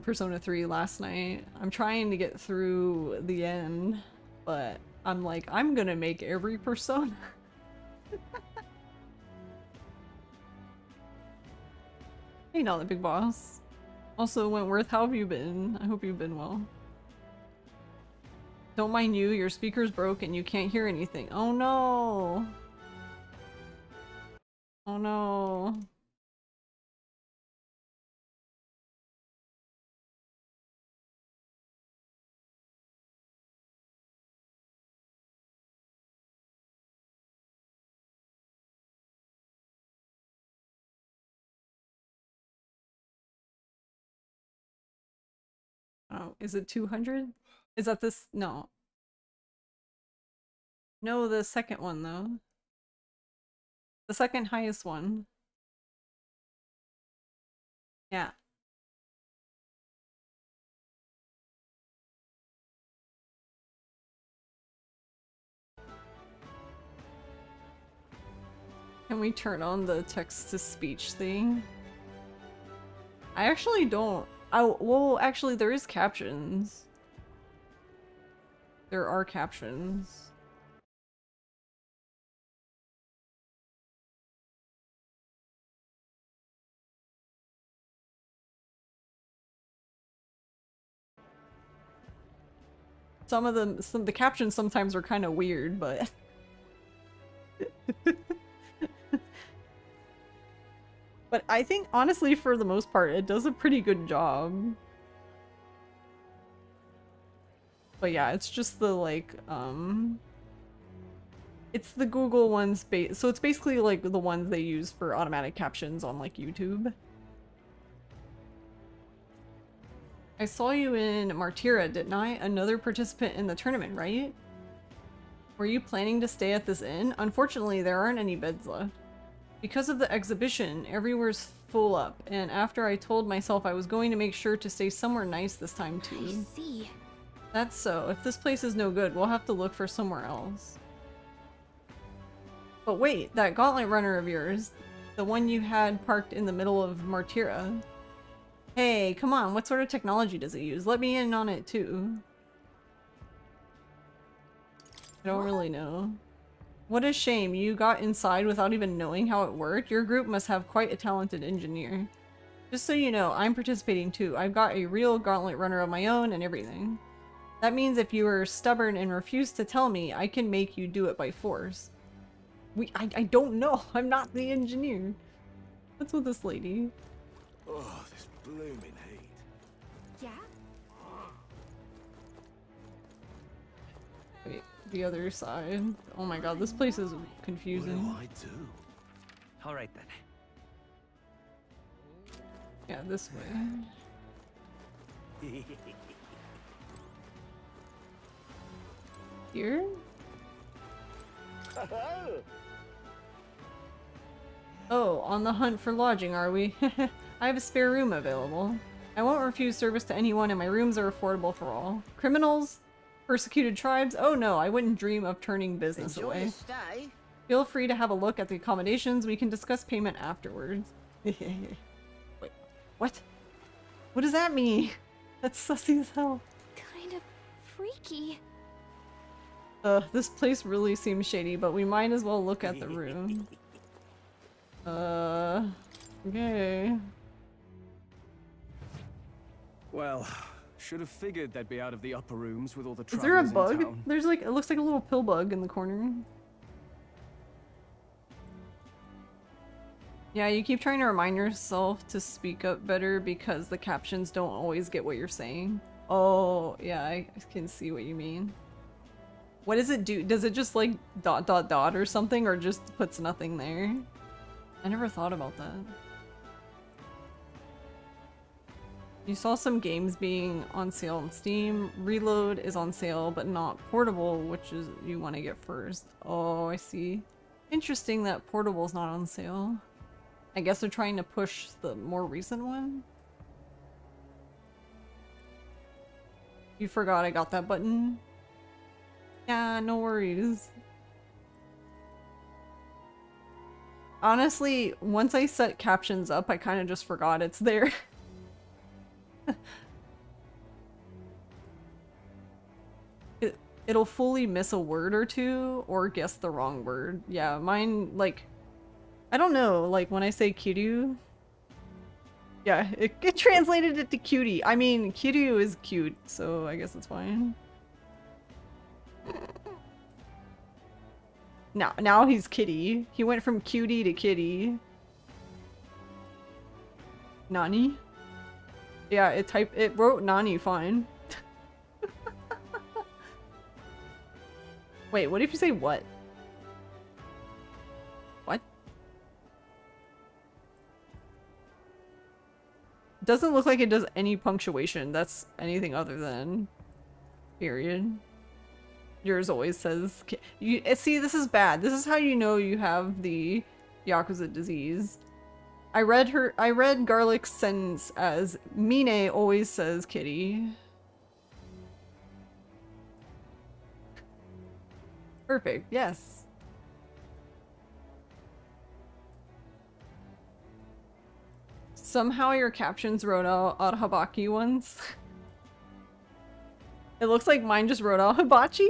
Persona 3 last night. I'm trying to get through the end, but I'm like, I'm gonna make every persona. Hey, not the big boss. Also, Wentworth, how have you been? I hope you've been well. Don't mind you, your speaker's broke and you can't hear anything. Oh no! Oh no. Oh, is it 200? Is that this? No. No, the second one though. The second highest one. Yeah. Can we turn on the text-to-speech thing? I actually don't. Well, actually, there is captions. There are captions. Some of the captions sometimes are kind of weird, but but I think honestly for the most part it does a pretty good job. But yeah, it's just the like it's the Google ones so it's basically like the ones they use for automatic captions on like YouTube. I saw you in Martira, didn't I? Another participant in the tournament, right? Were you planning to stay at this inn? Unfortunately, there aren't any beds left. Because of the exhibition, everywhere's full up, and after I told myself I was going to make sure to stay somewhere nice this time too. I see. That's so. If this place is no good, we'll have to look for somewhere else. But wait, that gauntlet runner of yours, the one you had parked in the middle of Martira. Hey, come on, what sort of technology does it use? Let me in on it too. I don't really know. What a shame, you got inside without even knowing how it worked. Your group must have quite a talented engineer. Just so you know, I'm participating too. I've got a real gauntlet runner of my own and everything. That means if you are stubborn and refuse to tell me, I can make you do it by force. I don't know. I'm not the engineer. What's with this lady? Oh, this blooming heat. Yeah? Wait, the other side. Oh my god, this place is confusing. What do I do? All right then. Yeah, this way. Here? Oh, on the hunt for lodging, are we? I have a spare room available. I won't refuse service to anyone and my rooms are affordable for all. Criminals? Persecuted tribes? Oh no, I wouldn't dream of turning business away. Stay. Feel free to have a look at the accommodations. We can discuss payment afterwards. Wait, what? What does that mean? That's sussy as hell. Kind of freaky. This place really seems shady, but we might as well look at the room. Okay. Well, should have figured they'd be out of the upper rooms with all the Is there a travelers in bug? town. There's like, it looks like a little pill bug in the corner. Yeah, you keep trying to remind yourself to speak up better because the captions don't always get what you're saying. Oh, yeah, I can see what you mean. What does it do? Does it just like ... or something, or just puts nothing there? I never thought about that. You saw some games being on sale on Steam. Reload is on sale, but not Portable, which is you want to get first. Oh, I see. Interesting that Portable is not on sale. I guess they're trying to push the more recent one. You forgot I got that button? Yeah, no worries. Honestly, once I set captions up, I kind of just forgot it's there. it'll fully miss a word or two or guess the wrong word. Yeah, mine, like, I don't know, like when I say Kiryu, yeah, it translated it to cutie. I mean, Kiryu is cute, so I guess it's fine. Now he's kitty. He went from cutie to kitty. Nani? Yeah, it wrote Nani fine. Wait, what if you say what? What? Doesn't look like it does any punctuation. That's anything other than period. Yours always says you see, this is bad. This is how you know you have the Yakuza disease. I read Garlic's sentence as Mine always says kitty. Perfect, yes. Somehow your captions wrote out Habaki ones. It looks like mine just wrote out hibachi.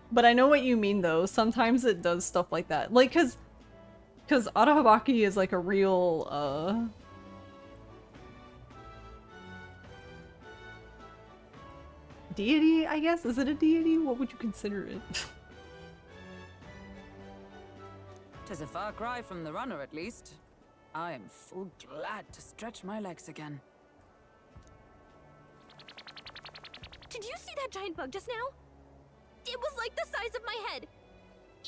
But I know what you mean though. Sometimes it does stuff like that. Like, cause Arahabaki is like a real, deity, I guess? Is it a deity? What would you consider it? 'Tis a far cry from the runner, at least. I am full glad to stretch my legs again. Did you see that giant bug just now? It was like the size of my head.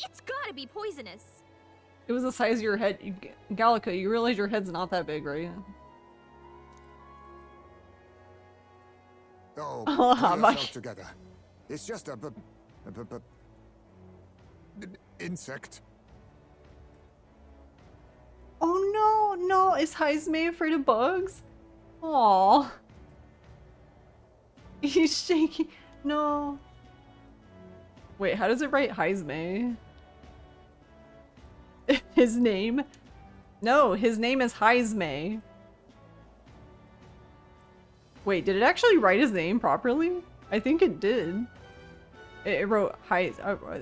It's gotta be poisonous. It was the size of your head. Gallica, you realize your head's not that big, right? Oh, Oh, pull my- yourself together. It's just a insect. Oh no, is Heisme afraid of bugs? Aww. He's shaking. No. Wait, how does it write Heisme? His name? No, his name is Heisme. Wait, did it actually write his name properly? I think it did. It wrote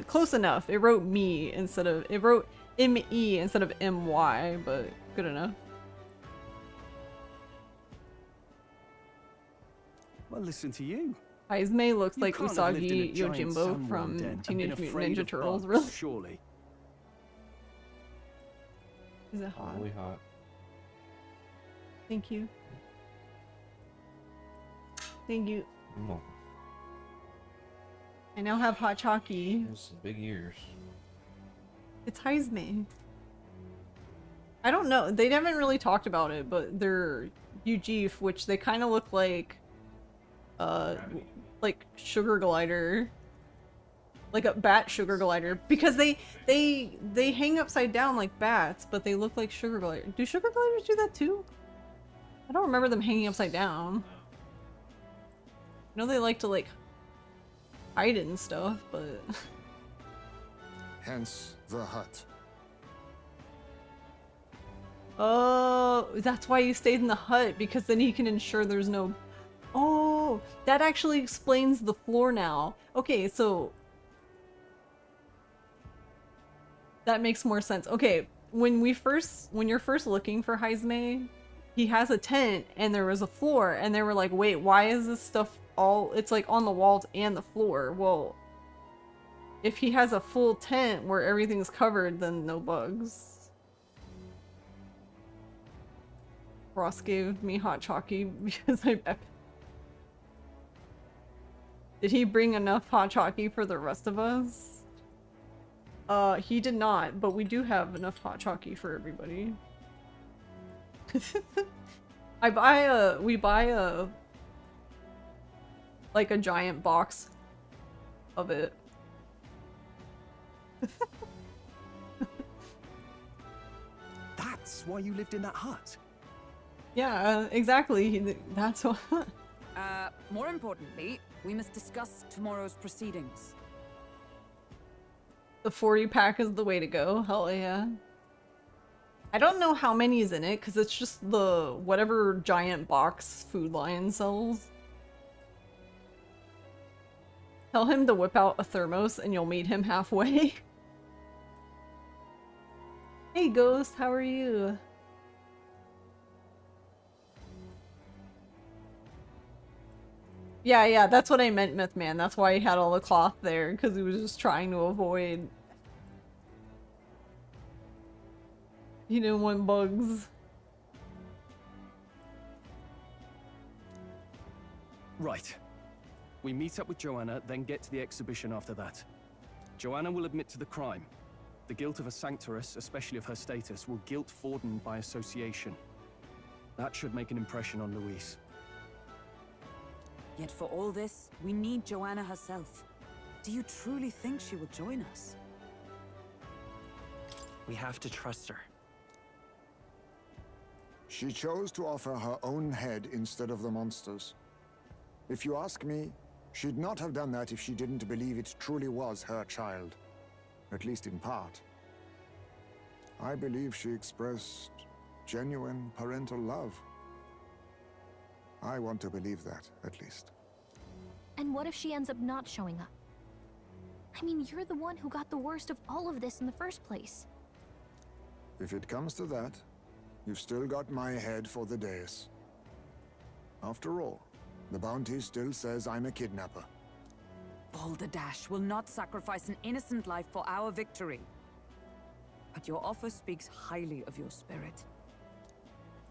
close enough. It wrote me instead of, it wrote M-E instead of M-Y, but good enough. Well, listen to you. Heisme looks You like can't have lived in a Usagi giant Yojimbo sandworm from den and Teenage been Mutant afraid Ninja of Turtles, bugs, really? Surely. Is it hot? Really hot. Thank you. Thank you. Mm. I now have hot chalky. Those big ears. It's Heisme. I don't know. They haven't really talked about it, but they're Ujif, which they kind of look like sugar glider. Like a bat sugar glider. Because they hang upside down like bats, but they look like sugar gliders. Do sugar gliders do that too? I don't remember them hanging upside down. I know they like to like hide it and stuff, but Hence the hut. oh, that's why he stayed in the hut, because then he can ensure there's no... Oh, that actually explains the floor now. Okay, so that makes more sense. Okay, when you're first looking for Heisme, he has a tent and there was a floor, and they were like, wait, why is this stuff all, it's like on the walls and the floor? Well, if he has a full tent where everything's covered, then no bugs. Ross gave me hot chalky because I... Did he bring enough hot chalky for the rest of us? He did not, but we do have enough hot chalky for everybody. We buy a like a giant box of it. That's why you lived in that hut. Yeah, exactly. That's what. More importantly, we must discuss tomorrow's proceedings. The 40 pack is the way to go. Hell yeah. I don't know how many is in it because it's just the whatever giant box Food Lion sells. Tell him to whip out a thermos and you'll meet him halfway. Hey Ghost, how are you? Yeah, that's what I meant, Mythman. That's why he had all the cloth there, because he was just trying to avoid... He didn't want bugs. Right. We meet up with Joanna, then get to the exhibition after that. Joanna will admit to the crime. The guilt of a sanctoress, especially of her status, will guilt Forden by association. That should make an impression on Louise. Yet for all this, we need Joanna herself. Do you truly think she will join us? We have to trust her. She chose to offer her own head instead of the monster's. If you ask me, she'd not have done that if she didn't believe it truly was her child. At least in part. I believe she expressed genuine parental love. I want to believe that, at least. And what if she ends up not showing up? I mean, you're the one who got the worst of all of this in the first place. If it comes to that, you've still got my head for the dais. After all, the bounty still says I'm a kidnapper. Balderdash will not sacrifice an innocent life for our victory. But your offer speaks highly of your spirit.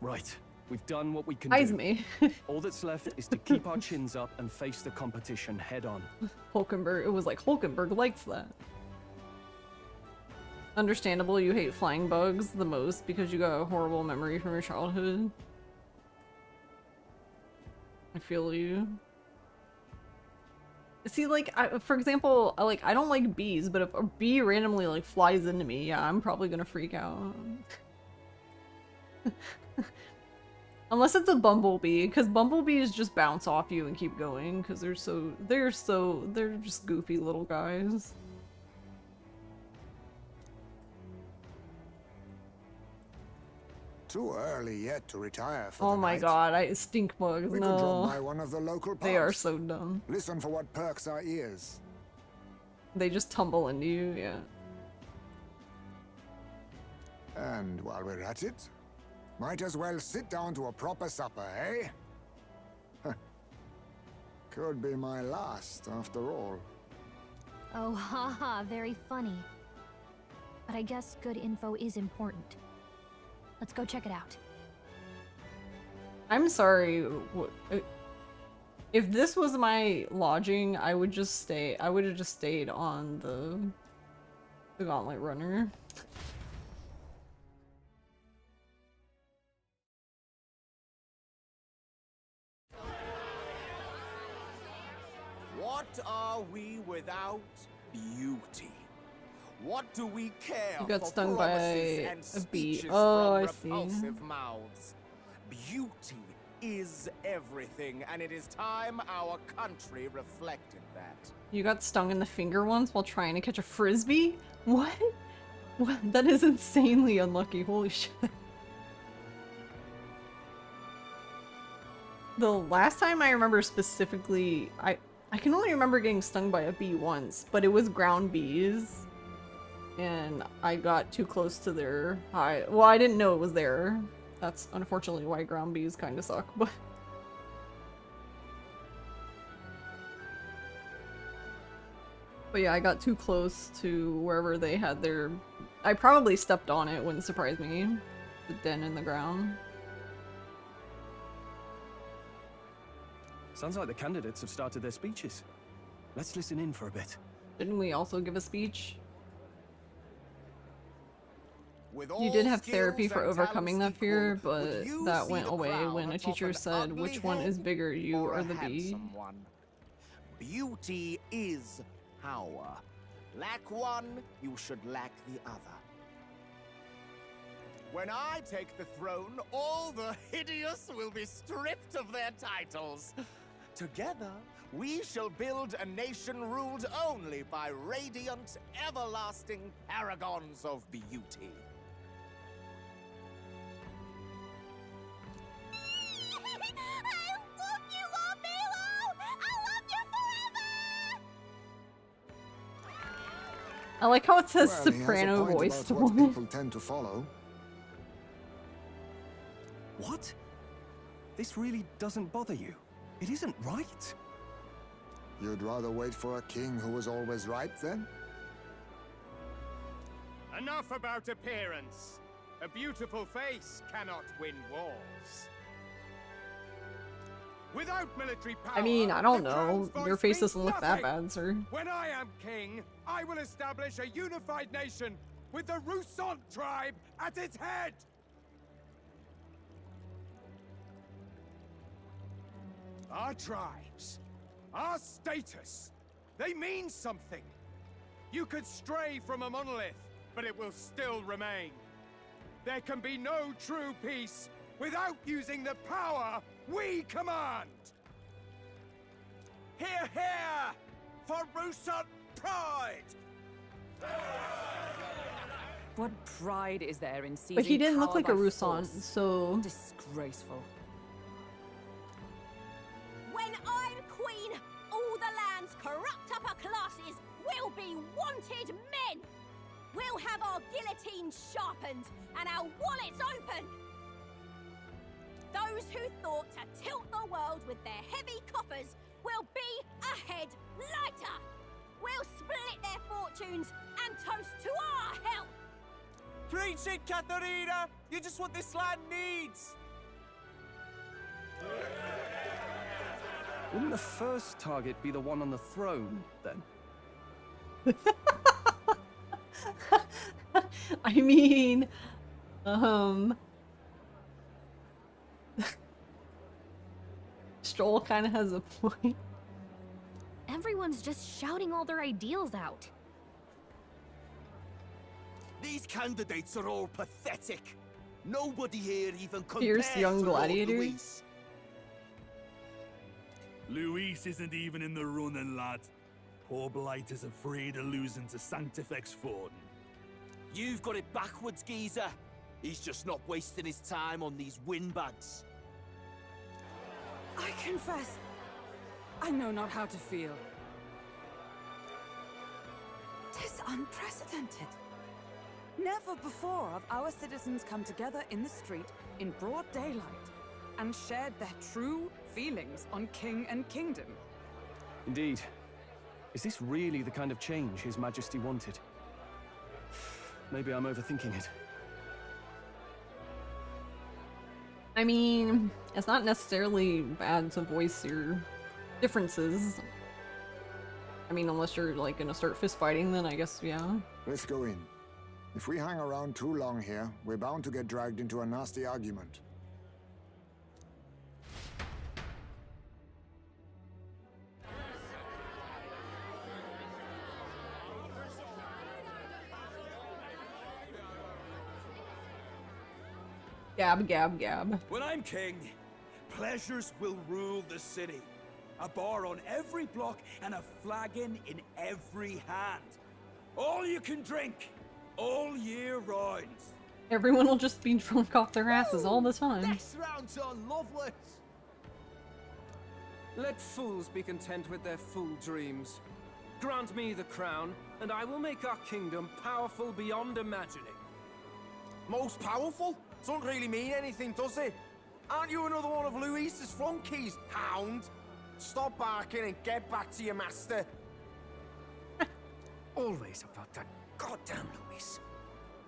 Right. We've done what we can Eyes do. me. All that's left is to keep our chins up and face the competition head on. Hulkenberg, it was like Hulkenberg likes that. Understandable you hate flying bugs the most because you got a horrible memory from your childhood. I feel you. See, like, for example, I don't like bees, but if a bee randomly, like, flies into me, yeah, I'm probably gonna freak out. Unless it's a bumblebee, because bumblebees just bounce off you and keep going, because they're just goofy little guys. Too early yet to retire for Oh the my night. god, stink bugs, We could drop no. by one of the local pubs. They are so dumb. Listen for what perks our ears. They just tumble into you, yeah. And while we're at it, might as well sit down to a proper supper, eh? Could be my last, after all. Oh, haha, very funny. But I guess good info is important. Let's go check it out. I'm sorry. If this was my lodging, I would have just stayed on the Gauntlet Runner. What are we without beauty? What do we care You got for stung by promises and a bee. speeches Oh, I from see. repulsive mouths? Beauty is everything, and it is time our country reflected that. You got stung in the finger once while trying to catch a frisbee? What? What? That is insanely unlucky. Holy shit. The last time I remember specifically, I can only remember getting stung by a bee once, but it was ground bees. And I got too close to their hive. Well, I didn't know it was there. That's unfortunately why ground bees kind of suck, but... But yeah, I got too close to wherever they had their... I probably stepped on it, wouldn't surprise me. The den in the ground. Sounds like the candidates have started their speeches. Let's listen in for a bit. Didn't we also give a speech? With You all did have skills therapy for and overcoming that talents fear, equal, but would you that see went the away crown when a atop teacher an said, ugly which one head is bigger, you or or a the bee? handsome one? Beauty is power. Lack one, you should lack the other. When I take the throne, all the hideous will be stripped of their titles. Together, we shall build a nation ruled only by radiant, everlasting paragons of beauty. I like how it says Well, he has a soprano point voiced about what woman. people tend to follow. What? This really doesn't bother you? It isn't right. You'd rather wait for a king who was always right, then? Enough about appearance. A beautiful face cannot win wars. Without military power, I mean, I don't the know. crown's Your voice face means doesn't look that nothing. bad, sir. When I am king, I will establish a unified nation with the Rousant tribe at its head. Our tribes, our status, they mean something. You could stray from a monolith, but it will still remain. There can be no true peace without using the power we command. Hear, hear! For Rousant pride! What pride is there in seizing But he didn't look power like a by Rousant, force? so... Disgraceful. When I'm queen, all the land's corrupt upper classes will be wanted men. We'll have our guillotines sharpened and our wallets open. Those who thought to tilt the world with their heavy coffers will be a head lighter. We'll split their fortunes and toast to our health. Preach it, Katharina! You just what this land needs! Wouldn't the first target be the one on the throne, then? I mean, Stroll kind of has a point. Everyone's just shouting all their ideals out. These candidates are all pathetic. Nobody here even Fierce compares young to Lord gladiators. Luis. Luis isn't even in the running, lad. Poor Blight is afraid of losing to Sanctifex Forden. You've got it backwards, geezer. He's just not wasting his time on these windbags. I confess, I know not how to feel. 'Tis unprecedented. Never before have our citizens come together in the street in broad daylight and shared their true feelings on king and kingdom. Indeed. Is this really the kind of change His Majesty wanted? Maybe I'm overthinking it. I mean, it's not necessarily bad to voice your differences. I mean, unless you're like gonna start fist fighting, then I guess, yeah. Let's go in. If we hang around too long here, we're bound to get dragged into a nasty argument. Gab, gab, gab. When I'm king, pleasures will rule the city. A bar on every block and a flagon in every hand. All you can drink, all year round. Everyone will just be drunk off their asses all the time. Next round's on Loveless. Let fools be content with their fool dreams. Grant me the crown, and I will make our kingdom powerful beyond imagining. Most powerful? Doesn't really mean anything, does it? Aren't you another one of Luis's flunkies, hound? Stop barking and get back to your master. Always about that goddamn Luis.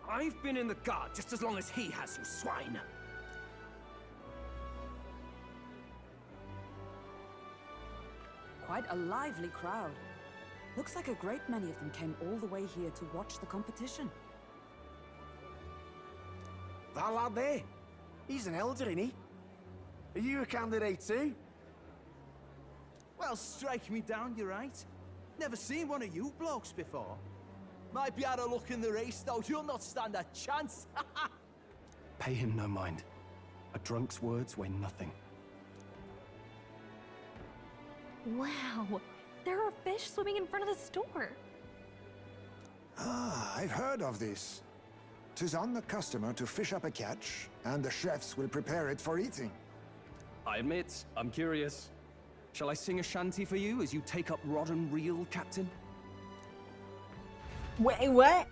I've been in the guard just as long as he has, you swine. Quite a lively crowd. Looks like a great many of them came all the way here to watch the competition. That lad there, he's an elder, isn't he? Are you a candidate too? Well, strike me down, you're right. Never seen one of you blokes before. Might be out of luck in the race, though. You'll not stand a chance. Pay him no mind. A drunk's words weigh nothing. Wow, there are fish swimming in front of the store. Ah, I've heard of this. 'Tis on the customer to fish up a catch, and the chefs will prepare it for eating. I admit, I'm curious. Shall I sing a shanty for you as you take up rod and reel, Captain? Wait, what?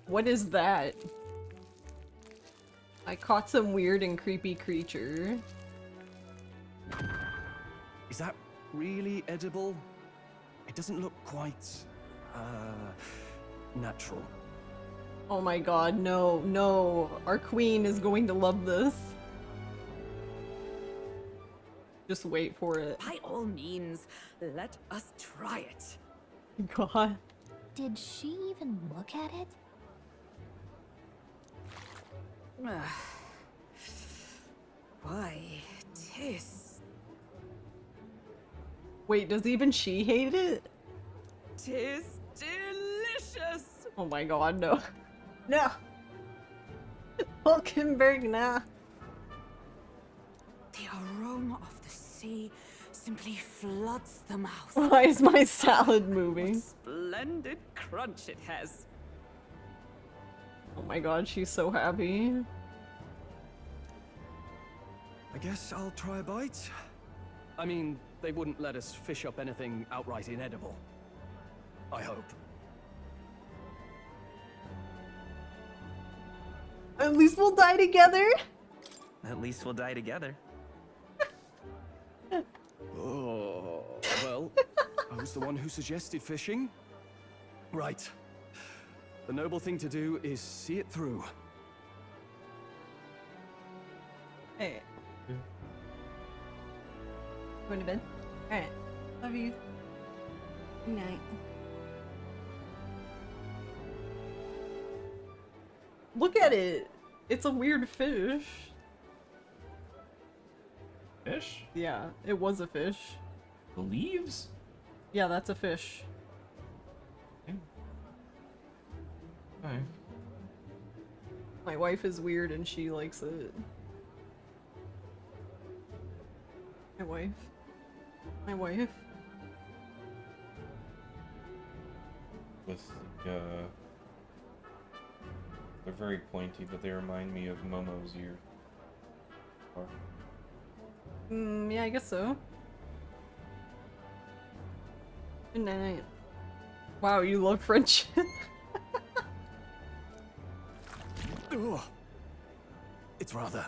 What is that? I caught some weird and creepy creature. Is that really edible? It doesn't look quite, natural. Oh my god, no, no. Our queen is going to love this. Just wait for it. By all means, let us try it. God. Did she even look at it? Why, tis. Wait, does even she hate it? Tis delicious. Oh my god, no. No! Hulkenberg, nah. The aroma of the sea simply floods the mouth. Why is my salad moving? Splendid crunch it has. Oh my god, she's so happy. I guess I'll try a bite. I mean, they wouldn't let us fish up anything outright inedible. I hope. At least we'll die together. At least we'll die together. Oh, well, I was the one who suggested fishing. Right. The noble thing to do is see it through. Hey. Going to bed? Alright. Love you. Good night. Look at it! It's a weird fish. Fish? Yeah, it was a fish. The leaves? Yeah, that's a fish. Okay. My wife is weird and she likes it. My wife. My wife. With they're very pointy, but they remind me of Momo's ears. Yeah, I guess so. Good night. Wow, you love French. Ugh. It's rather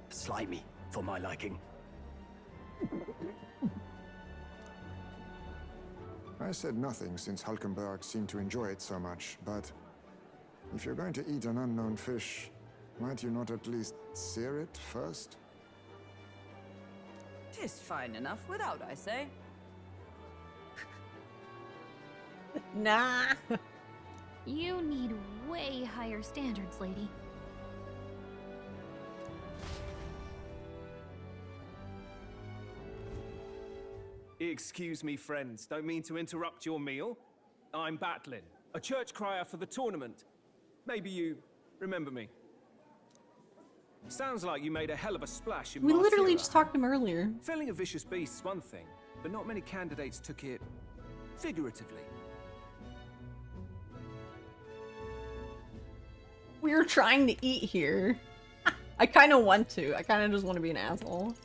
slimy for my liking. I said nothing since Hulkenberg seemed to enjoy it so much, but if you're going to eat an unknown fish, might you not at least sear it first? 'Tis fine enough without, I say. Nah. You need way higher standards, lady. Excuse me, friends. Don't mean to interrupt your meal. I'm Batlin, a church crier for the tournament. Maybe you remember me. Sounds like you made a hell of a splash in We literally Martyra. just talked to him earlier. Felling a vicious beast's one thing, but not many candidates took it figuratively. We were trying to eat here. I kind of want to. I kind of just want to be an asshole.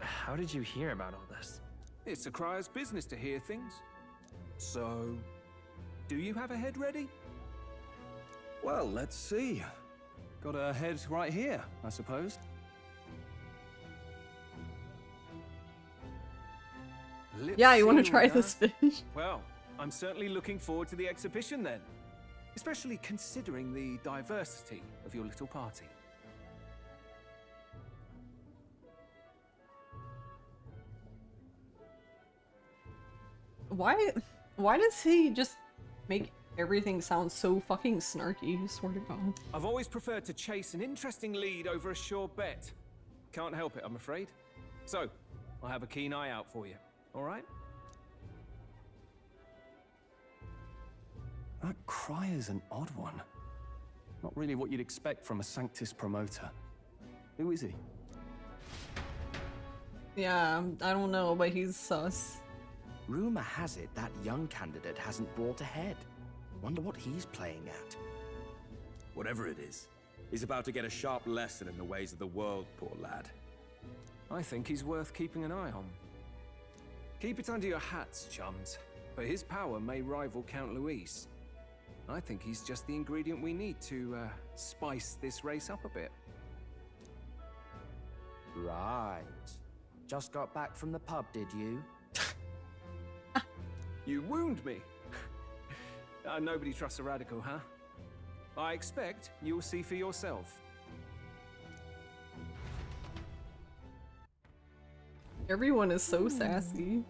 How did you hear about all this? It's a crier's business to hear things. So, do you have a head ready? Well, let's see. Got a head right here, I suppose. Yeah, you want to Lip try sealed, this fish? Well, I'm certainly looking forward to the exhibition then. Especially considering the diversity of your little party. Why does he just make everything sound so fucking snarky? Swear to God. I've always preferred to chase an interesting lead over a sure bet. Can't help it, I'm afraid. So, I'll have a keen eye out for you. All right? That cry is an odd one. Not really what you'd expect from a Sanctus promoter. Who is he? Yeah, I don't know, but he's sus. Rumor has it that young candidate hasn't brought ahead. Wonder what he's playing at. Whatever it is, he's about to get a sharp lesson in the ways of the world, poor lad. I think he's worth keeping an eye on. Keep it under your hats, chums. But his power may rival Count Luis. I think he's just the ingredient we need to spice this race up a bit. Right. Just got back from the pub, did you? You wound me. Nobody trusts a radical, huh? I expect you'll see for yourself. Everyone is so sassy.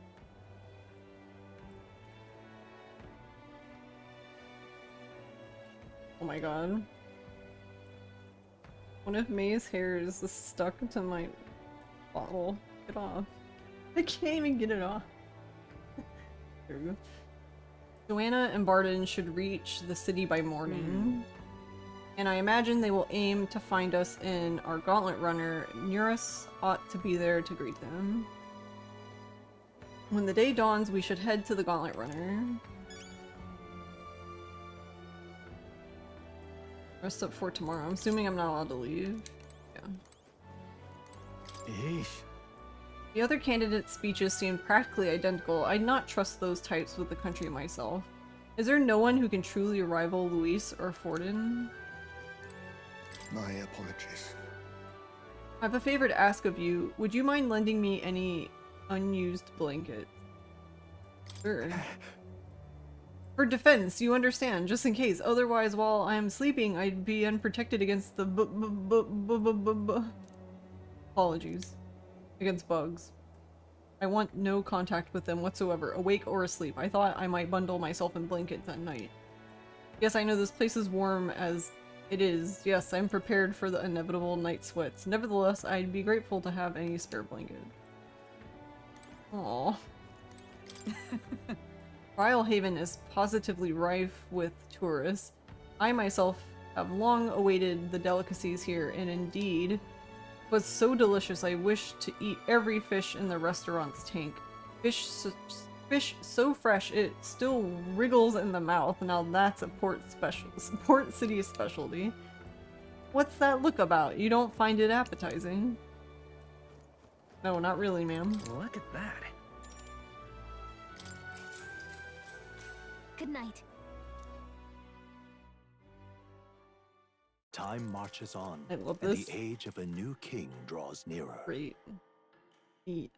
Oh my god. One of May's hair is stuck to my bottle. Get off. I can't even get it off. There we go. Joanna and Barden should reach the city by morning. And I imagine they will aim to find us in our Gauntlet Runner. Nearus ought to be there to greet them. When the day dawns, we should head to the Gauntlet Runner. Rest up for tomorrow. I'm assuming I'm not allowed to leave. Yeah. Eesh. The other candidates' speeches seemed practically identical. I'd not trust those types with the country myself. Is there no one who can truly rival Luis or Forden? My apologies. I have a favor to ask of you. Would you mind lending me any unused blankets? Sure. For defense, you understand, just in case. Otherwise, while I am sleeping, I'd be unprotected against the apologies. Against bugs. I want no contact with them whatsoever, awake or asleep. I thought I might bundle myself in blankets at night. Yes, I know this place is warm as it is. Yes, I'm prepared for the inevitable night sweats. Nevertheless, I'd be grateful to have any spare blanket. Aww. Brylehaven is positively rife with tourists. I myself have long awaited the delicacies here, and indeed, it was so delicious I wish to eat every fish in the restaurant's tank. Fish so fresh it still wriggles in the mouth. Now that's a port city specialty. What's that look about? You don't find it appetizing? No, not really, ma'am. Look at that. Good night. Time marches on, I love and this. the age of a new king draws nearer. Great. Eat.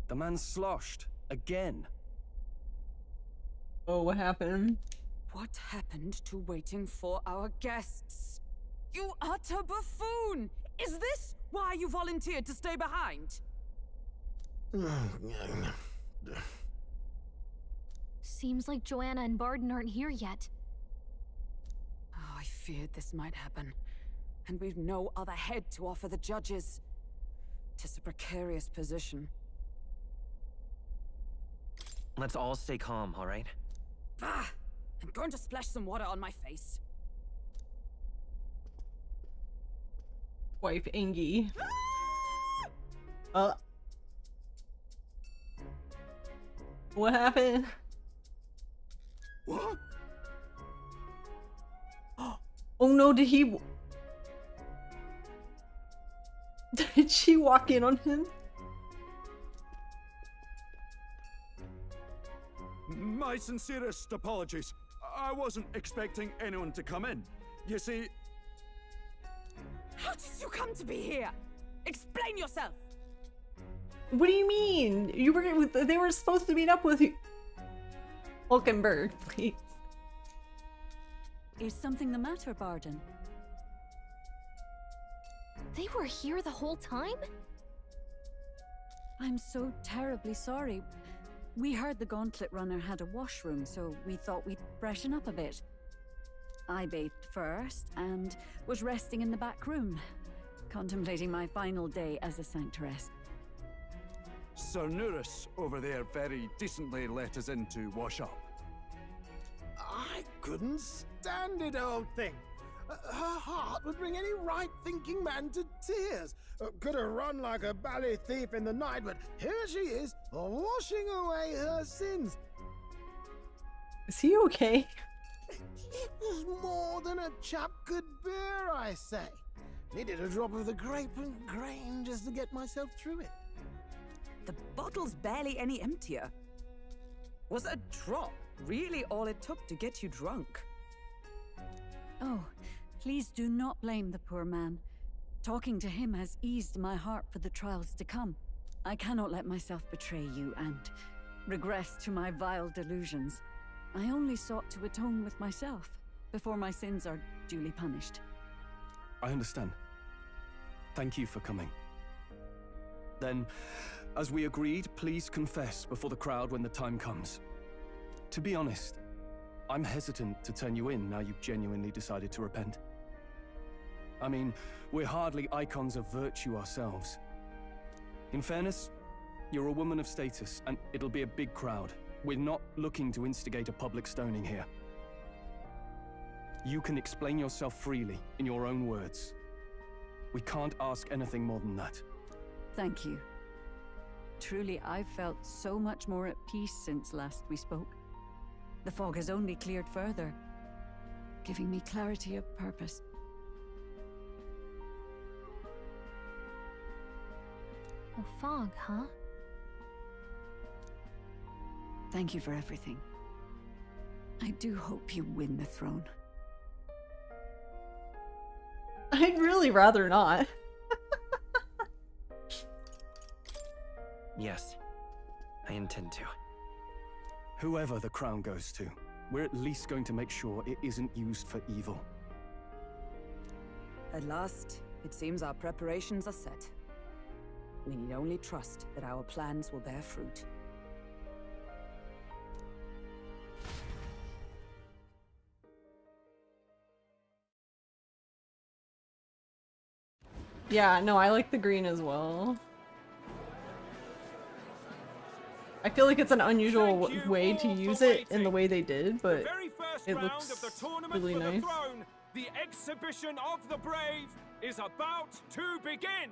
The man's sloshed. Again. Oh, what happened? What happened to waiting for our guests? You utter buffoon! Is this why you volunteered to stay behind? Seems like Joanna and Barden aren't here yet. Oh, I feared this might happen. And we've no other head to offer the judges. 'Tis a precarious position. Let's all stay calm, all right? Ah! I'm going to splash some water on my face. Wife Angie. What happened? What? Oh no, did he... Did she walk in on him? My sincerest apologies. I wasn't expecting anyone to come in. You see... How did you come to be here? Explain yourself! What do you mean? They were supposed to meet up with you. Hulkenberg, please. Is something the matter, Barden? They were here the whole time? I'm so terribly sorry. We heard the Gauntlet Runner had a washroom, so we thought we'd freshen up a bit. I bathed first and was resting in the back room, contemplating my final day as a sanctoress. Sir Nuris over there very decently let us in to wash up. I couldn't stand it, old thing. Her heart would bring any right-thinking man to tears. Could have run like a ballet thief in the night, but here she is, washing away her sins. Is he okay? It was more than a chap could bear, I say. Needed a drop of the grape and grain just to get myself through it. The bottle's barely any emptier. Was a drop really all it took to get you drunk? Oh, please do not blame the poor man. Talking to him has eased my heart for the trials to come. I cannot let myself betray you and regress to my vile delusions. I only sought to atone with myself before my sins are duly punished. I understand. Thank you for coming. Then, as we agreed, please confess before the crowd when the time comes. To be honest, I'm hesitant to turn you in now you've genuinely decided to repent. I mean, we're hardly icons of virtue ourselves. In fairness, you're a woman of status, and it'll be a big crowd. We're not looking to instigate a public stoning here. You can explain yourself freely, in your own words. We can't ask anything more than that. Thank you. Truly, I've felt so much more at peace since last we spoke. The fog has only cleared further, giving me clarity of purpose. The fog, huh? Thank you for everything. I do hope you win the throne. I'd really rather not. Yes, I intend to. Whoever the crown goes to, we're at least going to make sure it isn't used for evil. At last, it seems our preparations are set. We need only trust that our plans will bear fruit. Yeah, no, I like the green as well. I feel like it's an unusual way to use it in the way they did, but it looks really nice. The exhibition of the brave is about to begin.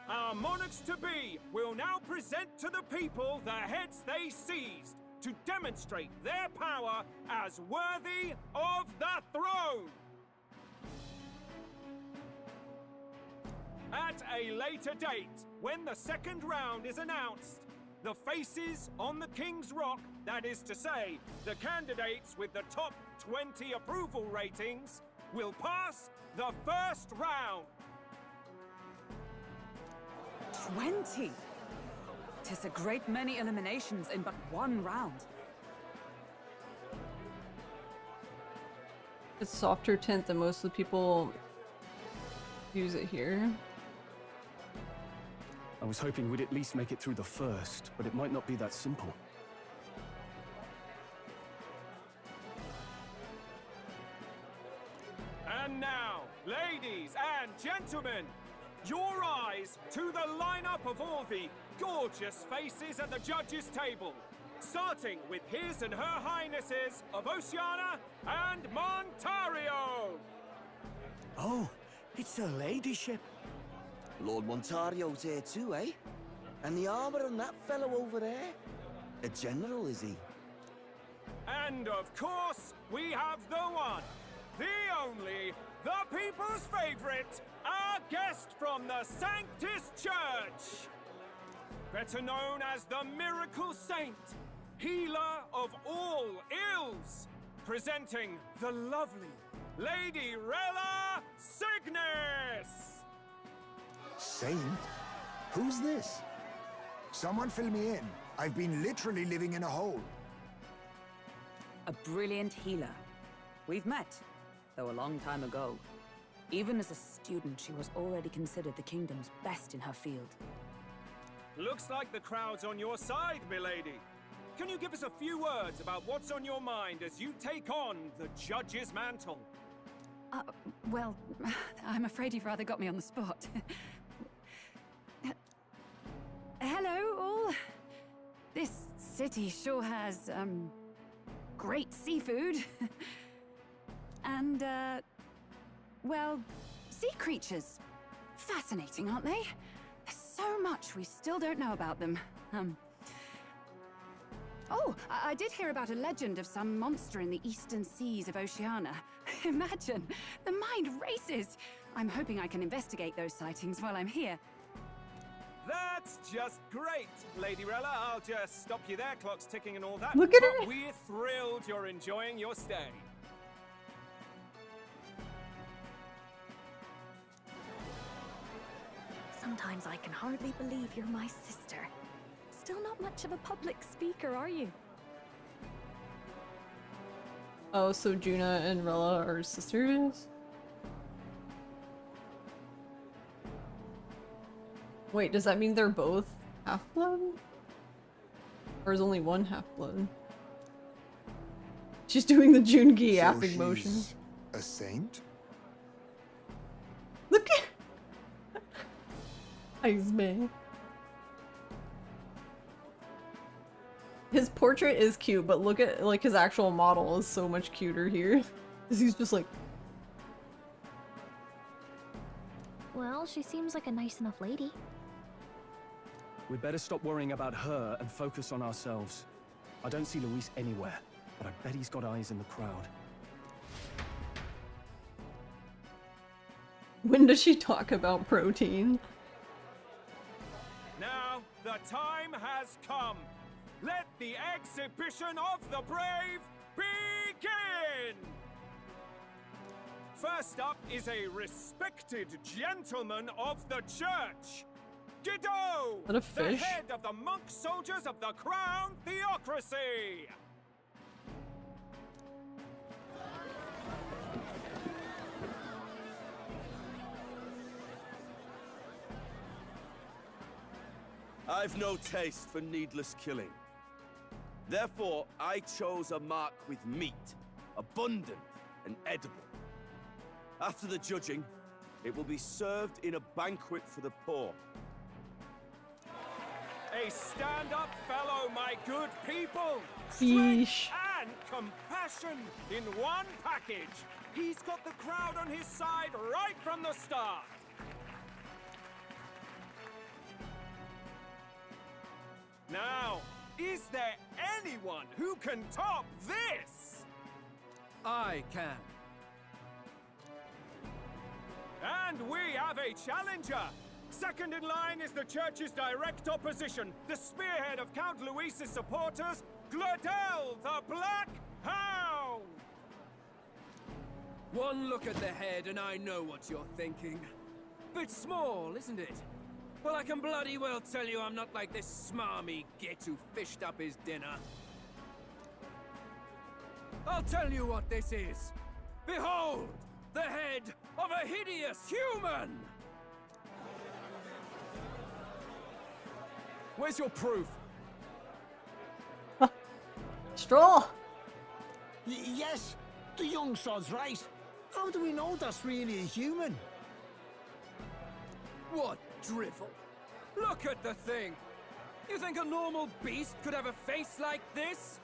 Our monarchs-to-be will now present to the people the heads they seized to demonstrate their power as worthy of the throne. At a later date, when the second round is announced, the faces on the King's Rock, that is to say, the candidates with the top 20 approval ratings, will pass the first round. 20? 'Tis a great many eliminations in but one round. It's softer tint than most of the people use it here. I was hoping we'd at least make it through the first, but it might not be that simple. And now, ladies and gentlemen, your eyes to the lineup of all the gorgeous faces at the judges' table, starting with His and Her Highnesses of Oceania and Montario. Oh, it's her ladyship. Lord Montario's here too, eh? And the armor on that fellow over there? A general, is he? And of course, we have the one, the only, the people's favorite, our guest from the Sanctus Church. Better known as the Miracle Saint, healer of all ills, presenting the lovely Lady Rella Cygnus. Saint? Who's this? Someone fill me in. I've been literally living in a hole. A brilliant healer. We've met, though a long time ago. Even as a student, she was already considered the kingdom's best in her field. Looks like the crowd's on your side, milady. Can you give us a few words about what's on your mind as you take on the judge's mantle? Well, I'm afraid you've rather got me on the spot. Hello, all. This city sure has, great seafood. And, well, sea creatures. Fascinating, aren't they? There's so much we still don't know about them. Oh, I did hear about a legend of some monster in the eastern seas of Oceania. Imagine, the mind races. I'm hoping I can investigate those sightings while I'm here. That's just great, Lady Rella. I'll just stop you there. Clock's ticking and all that. Look at but her. We're thrilled you're enjoying your stay. Sometimes I can hardly believe you're my sister. Still not much of a public speaker, are you? Oh, so Juna and Rella are sisters? Wait, does that mean they're both half-blood? Or is only one half-blood? She's doing the Jungi yapping motion. A saint? Look at Iceman. His portrait is cute, but look at like his actual model is so much cuter here. He's just like, Well, she seems like a nice enough lady. We'd better stop worrying about her and focus on ourselves. I don't see Luis anywhere, but I bet he's got eyes in the crowd. when does she talk about protein? Now, the time has come. Let the exhibition of the brave begin! First up is a respected gentleman of the church. Guido! Is that a fish? The head of the monk soldiers of the Crown Theocracy! I've no taste for needless killing. Therefore, I chose a mark with meat, abundant and edible. After the judging, it will be served in a banquet for the poor. A stand-up fellow, my good people! Yeesh. Strength and compassion in one package! He's got the crowd on his side right from the start! Now, is there anyone who can top this? I can. And we have a challenger! Second in line is the church's direct opposition, the spearhead of Count Luis's supporters, Gladel the Black Hound! One look at the head and I know what you're thinking. Bit small, isn't it? Well, I can bloody well tell you I'm not like this smarmy git who fished up his dinner. I'll tell you what this is. Behold, the head of a hideous human! Where's your proof? Straw! Yes, the young sod's right. How do we know that's really a human? What drivel? Look at the thing! You think a normal beast could have a face like this?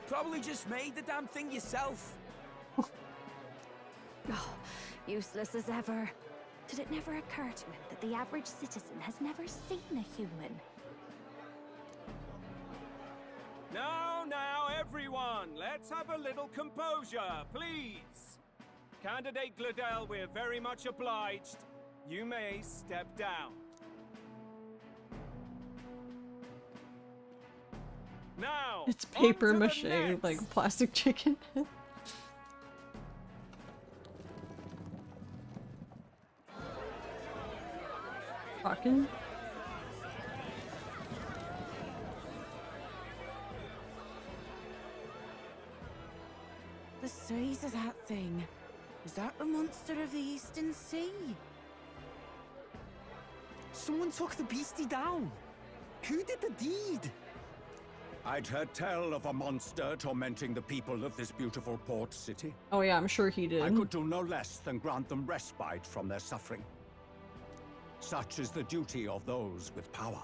Probably just made the damn thing yourself. Oh, useless as ever. Did it never occur to him that the average citizen has never seen a human? Now, everyone, let's have a little composure, please. Candidate Gladel, we're very much obliged. You may step down. Now, It's paper on to the mache, next. like plastic chicken. Rockin'? The size of that thing. Is that the monster of the Eastern Sea? Someone took the beastie down. Who did the deed? I'd heard tell of a monster tormenting the people of this beautiful port city. Oh yeah, I'm sure he did. I could do no less than grant them respite from their suffering. Such is the duty of those with power.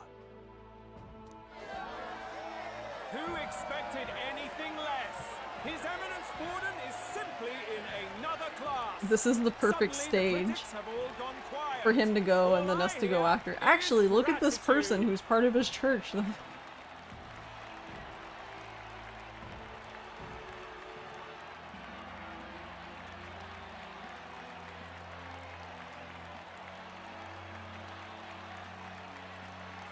Who expected anything less? His Eminence Borden is simply in another class. This is the perfect stage for him to go and then us to go after. Actually, look at this person who's part of his church.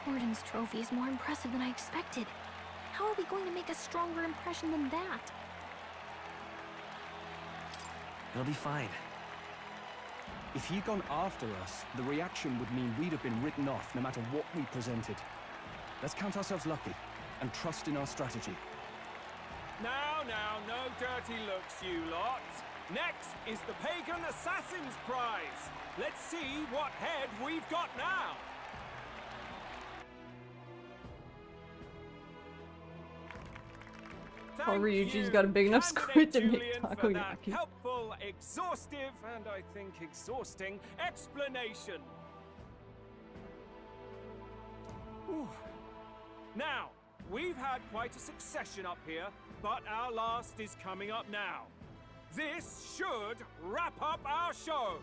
Borden's trophy is more impressive than I expected. How are we going to make a stronger impression than that? It'll be fine. If he'd gone after us, the reaction would mean we'd have been written off no matter what we presented. Let's count ourselves lucky and trust in our strategy. Now, no dirty looks, you lot. Next is the Pagan Assassin's Prize. Let's see what head we've got now. Oh, Ryuji's got a big enough squid to make takoyaki. Helpful, exhaustive, and I think exhausting explanation. Whew. Now, we've had quite a succession up here, but our last is coming up now. This should wrap up our show.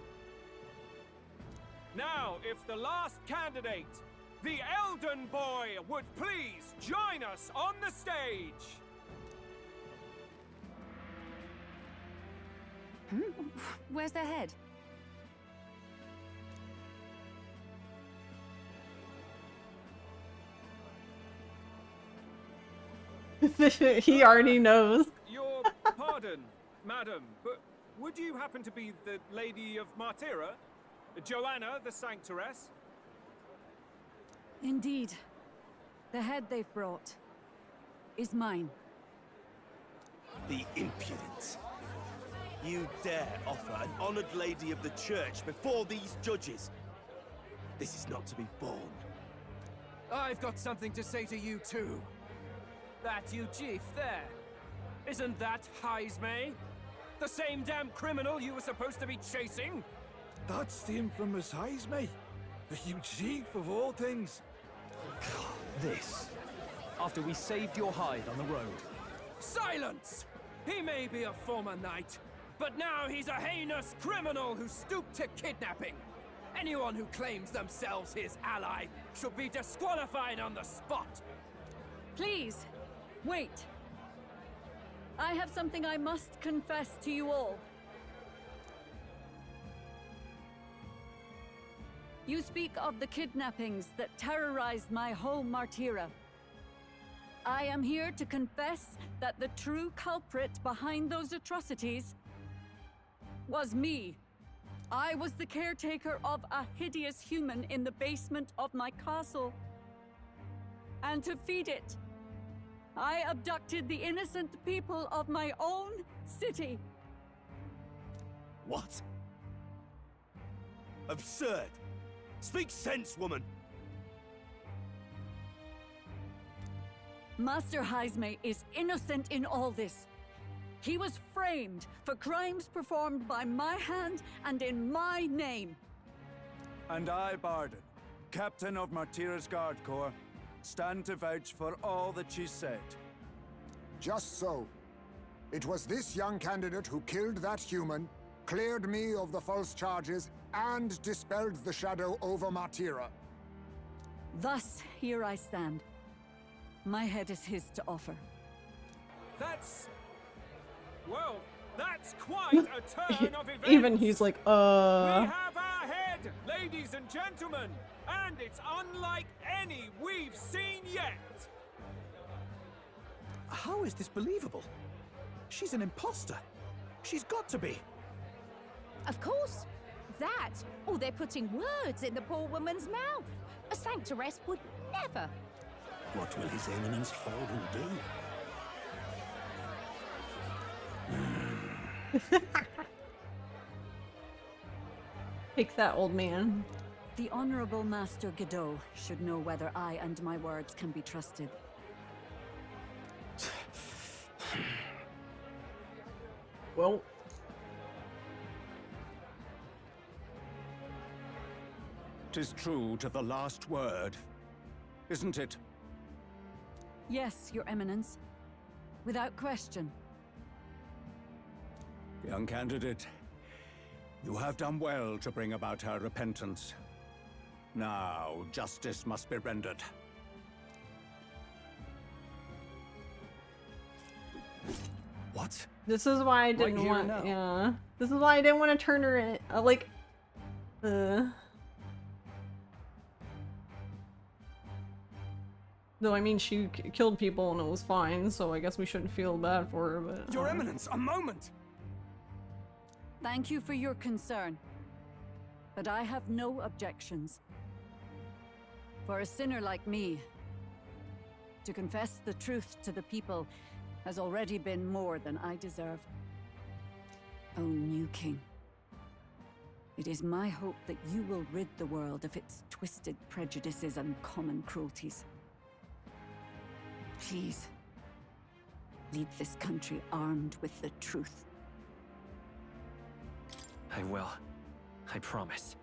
Now, if the last candidate, the Elden Boy, would please join us on the stage. Where's their head? He already knows. Your pardon, madam, but would you happen to be the Lady of Martyra? Joanna the Sanctoress? Indeed. The head they've brought is mine. The impudence. You dare offer an honored lady of the church before these judges? This is not to be borne. I've got something to say to you too. That you chief there. Isn't that Heismay? The same damn criminal you were supposed to be chasing? That's the infamous Heismay. The huge chief of all things. This. After we saved your hide on the road. Silence! He may be a former knight, but now he's a heinous criminal who stooped to kidnapping. Anyone who claims themselves his ally should be disqualified on the spot. Please, wait. I have something I must confess to you all. You speak of the kidnappings that terrorized my home, Martyra. I am here to confess that the true culprit behind those atrocities was me. I was the caretaker of a hideous human in the basement of my castle. And to feed it, I abducted the innocent people of my own city. What? Absurd! Speak sense, woman! Master Heismay is innocent in all this. He was framed for crimes performed by my hand and in my name. And I, Barden, captain of Martyra's Guard Corps, stand to vouch for all that she said. Just so. It was this young candidate who killed that human, cleared me of the false charges, and dispelled the shadow over Martyra. Thus, here I stand. My head is his to offer. That's... well, that's quite a turn of events! Even he's like, We have our head, ladies and gentlemen! And it's unlike any we've seen yet! How is this believable? She's an imposter. She's got to be. Of course. That, or they're putting words in the poor woman's mouth. A sanctoress would never. What will His Eminence Borden do? Take that, old man. The Honorable Master Godot should know whether I and my words can be trusted. Well... 'tis true to the last word, isn't it? Yes, Your Eminence. Without question. Young candidate, you have done well to bring about her repentance. Now, justice must be rendered. What? This is why I didn't want. Yeah. This is why I didn't want to turn her in. Like. Though I mean, she killed people and it was fine, so I guess we shouldn't feel bad for her. But Your Eminence, a moment. Thank you for your concern, but I have no objections. For a sinner like me, to confess the truth to the people has already been more than I deserve. O new king, it is my hope that you will rid the world of its twisted prejudices and common cruelties. Please, lead this country armed with the truth. I will. I promise.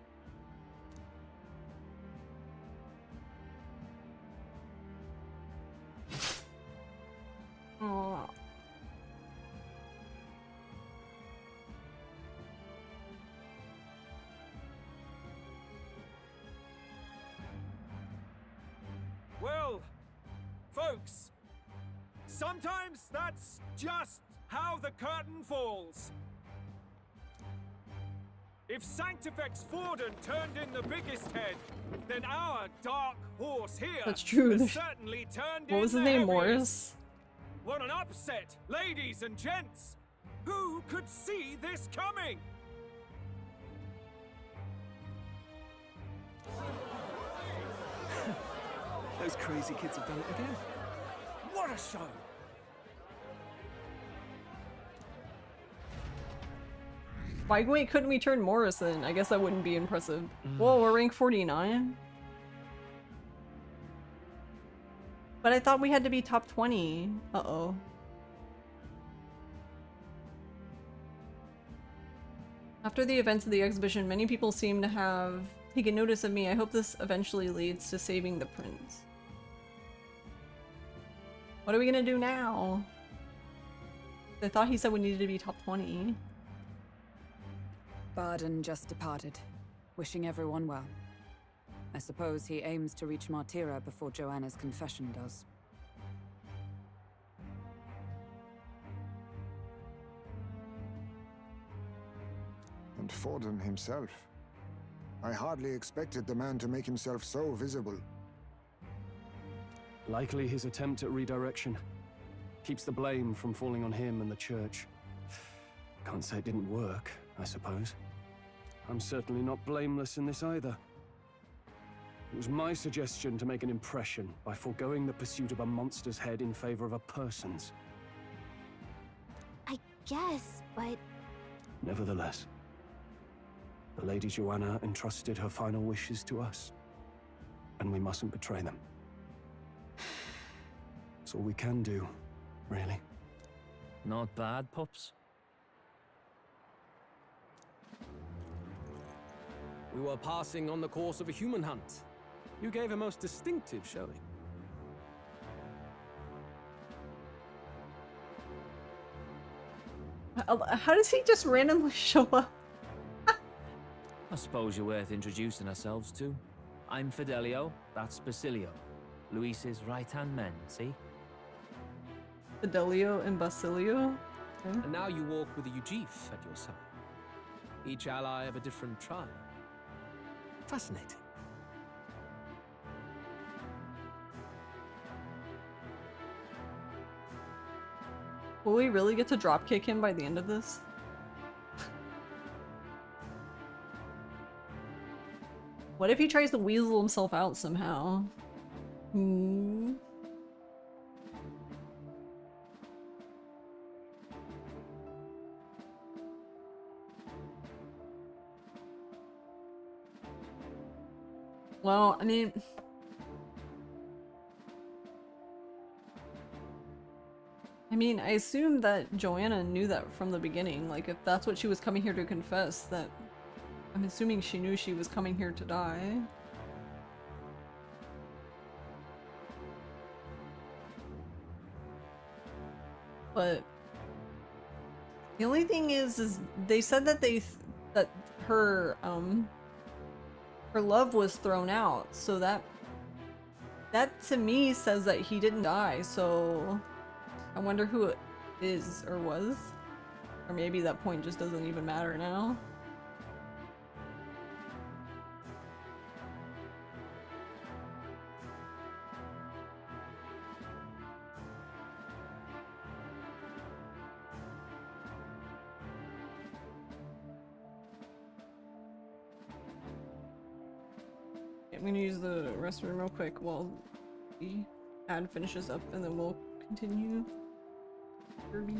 oh. Well, folks, sometimes that's just how the curtain falls. If Sanctifex Forden turned in the biggest head, then our dark horse here That's true. has certainly turned in What was his the name? heaviest. Morris? What an upset, ladies and gents! Who could see this coming? Those crazy kids have done it again. What a show! Why couldn't we turn Morris in? I guess that wouldn't be impressive. Whoa, we're rank 49? But I thought we had to be top 20. Uh-oh. After the events of the exhibition, many people seem to have taken notice of me. I hope this eventually leads to saving the prince. What are we gonna do now? I thought he said we needed to be top 20. Barden just departed, wishing everyone well. I suppose he aims to reach Martira before Joanna's confession does. And Forden himself. I hardly expected the man to make himself so visible. Likely his attempt at redirection. Keeps the blame from falling on him and the church. Can't say it didn't work, I suppose. I'm certainly not blameless in this either. It was my suggestion to make an impression by foregoing the pursuit of a monster's head in favor of a person's. I guess, but... Nevertheless, the Lady Joanna entrusted her final wishes to us, and we mustn't betray them. It's all we can do, really. Not bad, pups. We were passing on the course of a human hunt. You gave a most distinctive showing. How does he just randomly show up? I suppose you're worth introducing ourselves to. I'm Fidelio, that's Basilio. Luis's right-hand men, see? Fidelio and Basilio? Okay. And now you walk with a Ujif at your side. Each ally of a different tribe. Fascinating. Will we really get to dropkick him by the end of this? What if he tries to weasel himself out somehow? Hmm. Well, I mean... I assume that Joanna knew that from the beginning. Like, if that's what she was coming here to confess, that... I'm assuming she knew she was coming here to die. But the only thing is they said that that her her love was thrown out, so that to me says that he didn't die. So I wonder who it is or was, or maybe that point just doesn't even matter now. I'm gonna use the restroom real quick while the ad finishes up, and then we'll continue. Kirby.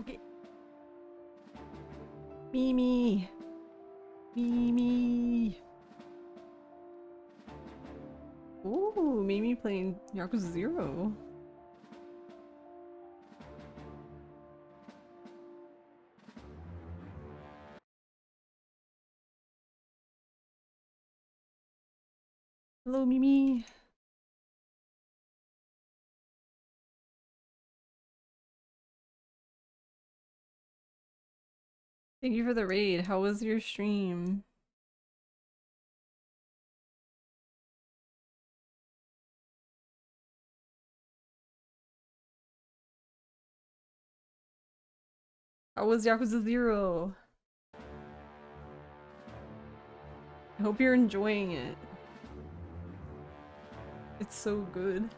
Okay. Mimi. Mimi. Ooh, Mimi playing Yakuza 0. Hello, Mimi. Thank you for the raid. How was your stream? How was Yakuza 0? I hope you're enjoying it. It's so good.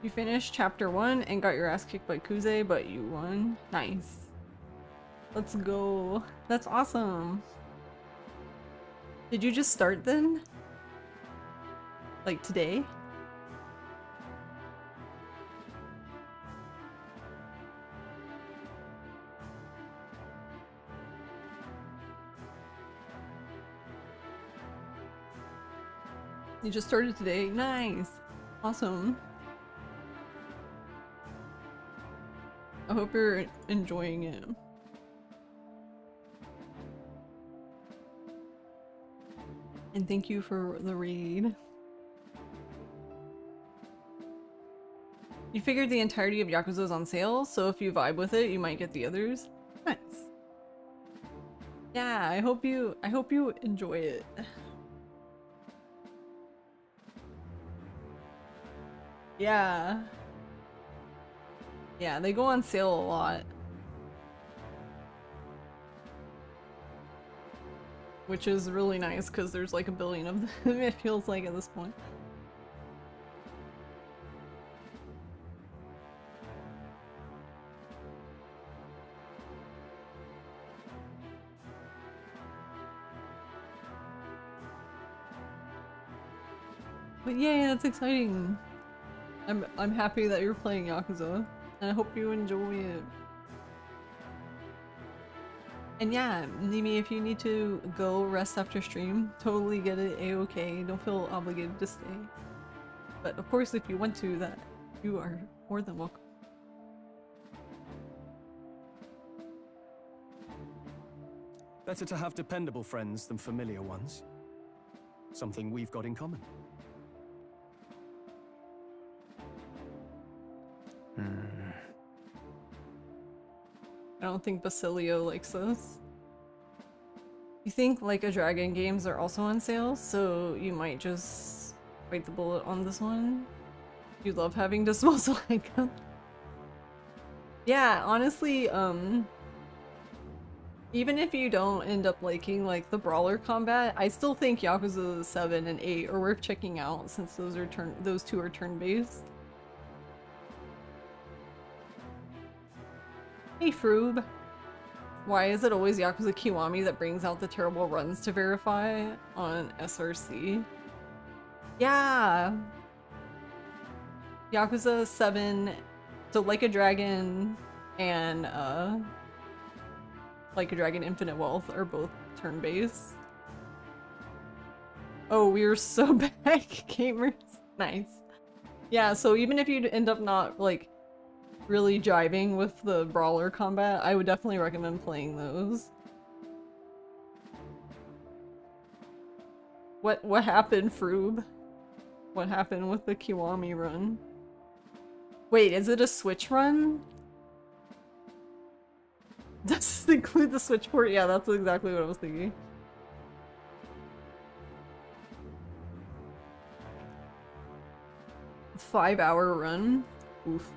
You finished chapter 1 and got your ass kicked by Kuze, but you won. Nice. Let's go. That's awesome. Did you just start then? Like today? You just started today? Nice. Awesome. I hope you're enjoying it. And thank you for the read. You figured the entirety of Yakuza is on sale, so if you vibe with it, you might get the others. Nice. Yeah, I hope you enjoy it. Yeah. Yeah, they go on sale a lot. Which is really nice because there's like a billion of them, it feels like at this point. But yay, that's exciting. I'm happy that you're playing Yakuza, and I hope you enjoy it. And yeah, Nimi, if you need to go rest after stream, totally get it, a-okay, don't feel obligated to stay. But of course, if you want to, that you are more than welcome. Better to have dependable friends than familiar ones. Something we've got in common. I don't think Basilio likes us. You think Like a Dragon games are also on sale, so you might just bite the bullet on this one. You love having disposal icon. Yeah, honestly, even if you don't end up liking like the brawler combat, I still think Yakuza 7 and 8 are worth checking out since those two are turn-based. Hey Froob. Why is it always Yakuza Kiwami that brings out the terrible runs to verify on SRC? Yeah! Yakuza 7, so Like a Dragon and Like a Dragon Infinite Wealth are both turn-based. Oh, we are so back, gamers. Nice. Yeah, so even if you end up not like really jiving with the brawler combat, I would definitely recommend playing those. What happened, Froob? What happened with the Kiwami run? Wait, is it a Switch run? Does it include the Switch port? Yeah, that's exactly what I was thinking. Five-hour run? Oof.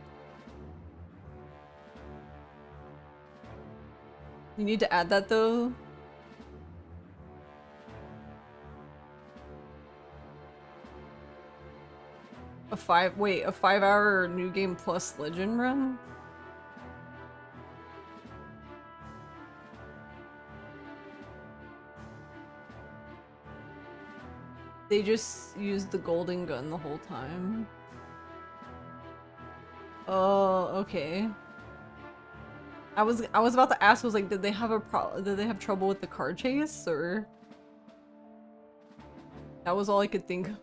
You need to add that though. A 5-hour New Game Plus Legend run? They just used the golden gun the whole time. Oh, okay. I was about to ask, was like, did they have trouble with the car chase, or? That was all I could think of.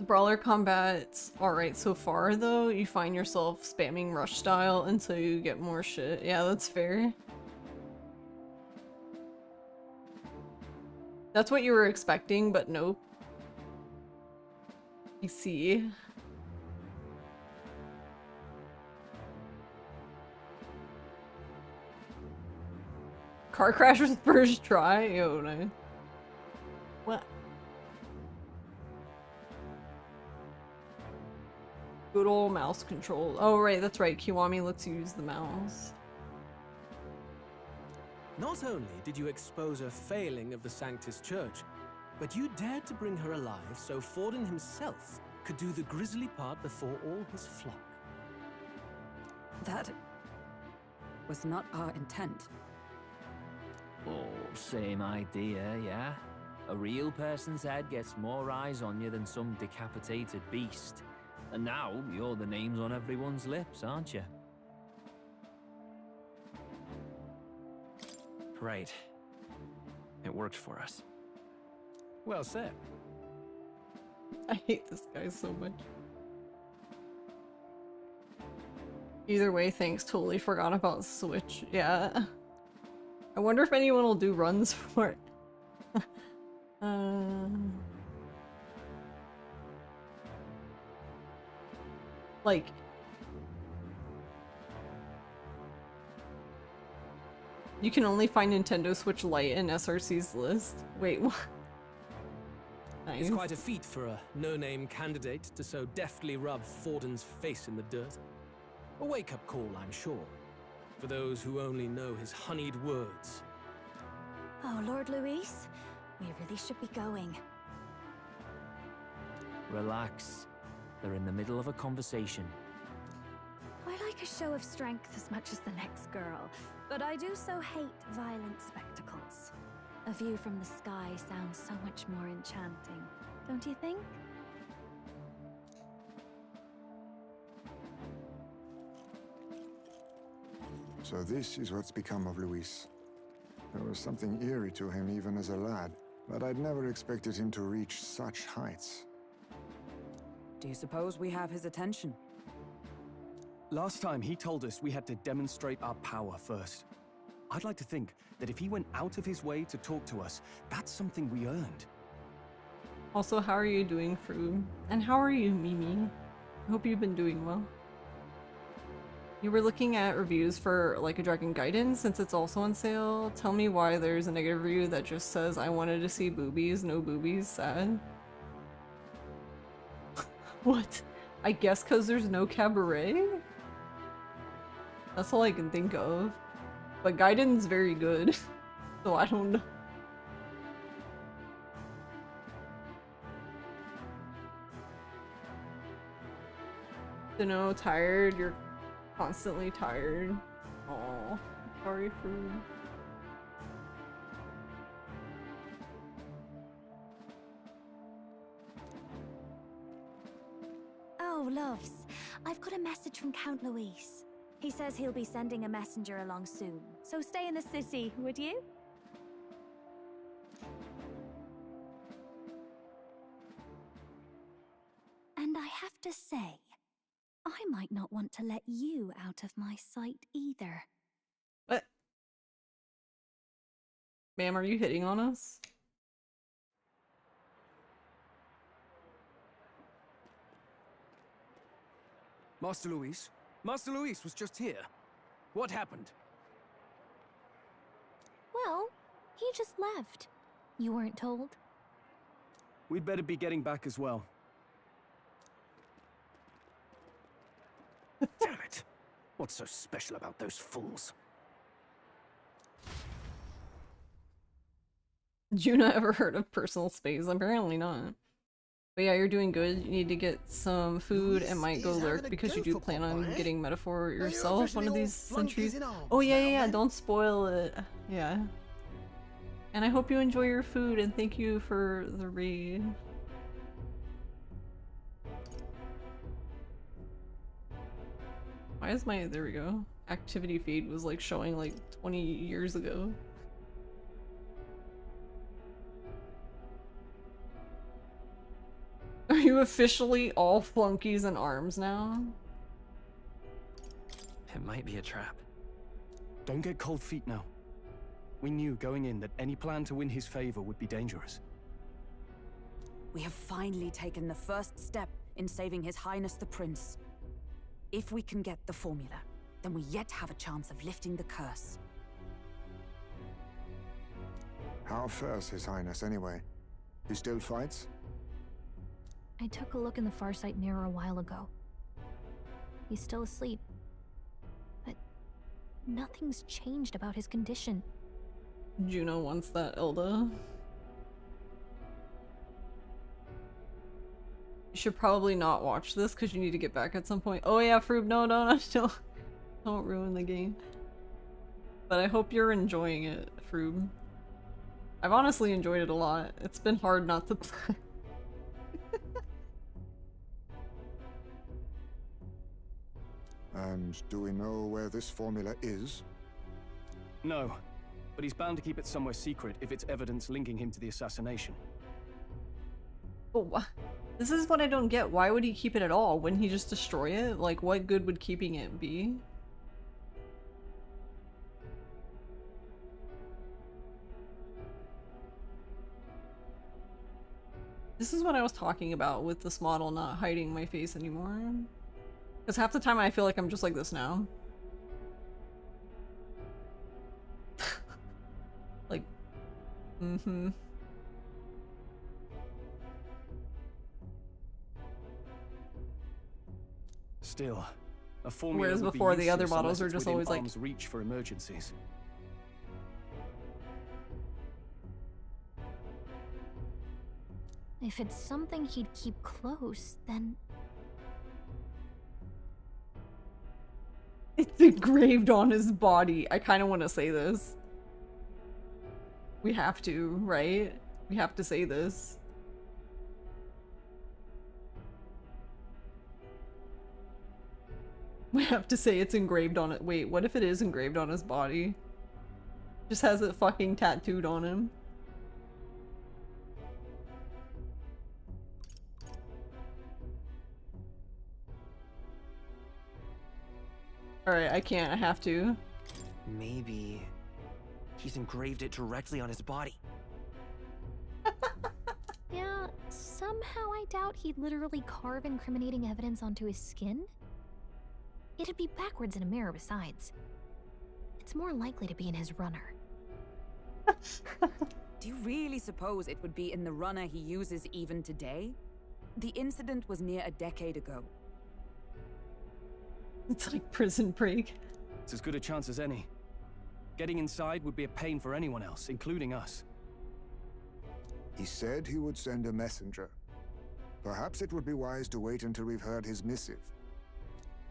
Brawler combat's alright so far though. You find yourself spamming rush style until you get more shit. Yeah, that's fair. That's what you were expecting, but nope. I see. Car crash was first try? Yo, nice. What? Good old mouse control. Oh right, that's right. Kiwami lets you use the mouse. Not only did you expose a failing of the Sanctus Church, but you dared to bring her alive so Forden himself could do the grisly part before all his flock. That was not our intent. Oh, same idea, yeah? A real person's head gets more eyes on you than some decapitated beast. And now, you're the names on everyone's lips, aren't you? Right. It worked for us. Well said. I hate this guy so much. Either way, thanks. Totally forgot about Switch. Yeah. I wonder if anyone will do runs for it. Like... You can only find Nintendo Switch Lite in SRC's list. Wait, what? Nice. It's quite a feat for a no-name candidate to so deftly rub Forden's face in the dirt. A wake-up call, I'm sure, for those who only know his honeyed words. Oh, Lord Luis, we really should be going. Relax. They're in the middle of a conversation. I like a show of strength as much as the next girl, but I do so hate violent spectacles. A view from the sky sounds so much more enchanting, don't you think? So this is what's become of Luis. There was something eerie to him even as a lad, but I'd never expected him to reach such heights. Do you suppose we have his attention? Last time he told us we had to demonstrate our power first. I'd like to think that if he went out of his way to talk to us, that's something we earned. Also, how are you doing, Fruit? And how are you, Mimi? I hope you've been doing well. You were looking at reviews for Like a Dragon Gaiden since it's also on sale. Tell me why there's a negative review that just says, I wanted to see boobies, no boobies, sad. What? I guess because there's no cabaret? That's all I can think of. But Gaiden's very good, so I don't know. You know, tired, you're constantly tired. Aw, sorry for... Oh, loves, I've got a message from Count Luis. He says he'll be sending a messenger along soon, so stay in the city, would you? And I have to say, I might not want to let you out of my sight either. What? Ma'am, are you hitting on us? Master Luis? Master Luis was just here. What happened? Well, he just left. You weren't told? We'd better be getting back as well. Damn it! What's so special about those fools? Juna ever heard of personal space? Apparently not. But yeah, you're doing good. You need to get some food and might go lurk because you do plan on getting Metaphor yourself one of these centuries. Oh yeah, don't spoil it. Yeah. And I hope you enjoy your food and thank you for the raid. Why is my, there we go, activity feed was like showing like 20 years ago. Are you officially all flunkies and arms now? It might be a trap. Don't get cold feet now. We knew going in that any plan to win his favor would be dangerous. We have finally taken the first step in saving His Highness the Prince. If we can get the formula, then we yet have a chance of lifting the curse. How fares His Highness anyway? He still fights? I took a look in the Farsight mirror a while ago. he's still asleep. But nothing's changed about his condition. Juno wants that Elda. You should probably not watch this because you need to get back at some point. Oh yeah, Froob, no, don't ruin the game. But I hope you're enjoying it, Froob. I've honestly enjoyed it a lot. It's been hard not to play. And do we know where this formula is? No, but he's bound to keep it somewhere secret if it's evidence linking him to the assassination. Oh, this is what I don't get. Why would he keep it at all? Wouldn't he just destroy it? Like, what good would keeping it be? This is what I was talking about with this model not hiding my face anymore. Because half the time I feel like I'm just like this now. Like, Still, a formula Whereas would be before the other useless models unless are it's just within always like arm's reach for emergencies. If it's something he'd keep close, then... It's engraved on his body. I kind of want to say this. We have to, right? We have to say this. We have to say it's engraved on it. Wait, what if it is engraved on his body? Just has it fucking tattooed on him. Alright, I can't. I have to. Maybe he's engraved it directly on his body. Yeah, somehow I doubt he'd literally carve incriminating evidence onto his skin. It'd be backwards in a mirror besides. It's more likely to be in his runner. Do you really suppose it would be in the runner he uses even today? The incident was near a decade ago. It's like Prison Break. It's as good a chance as any. Getting inside would be a pain for anyone else, including us. He said he would send a messenger. Perhaps it would be wise to wait until we've heard his missive.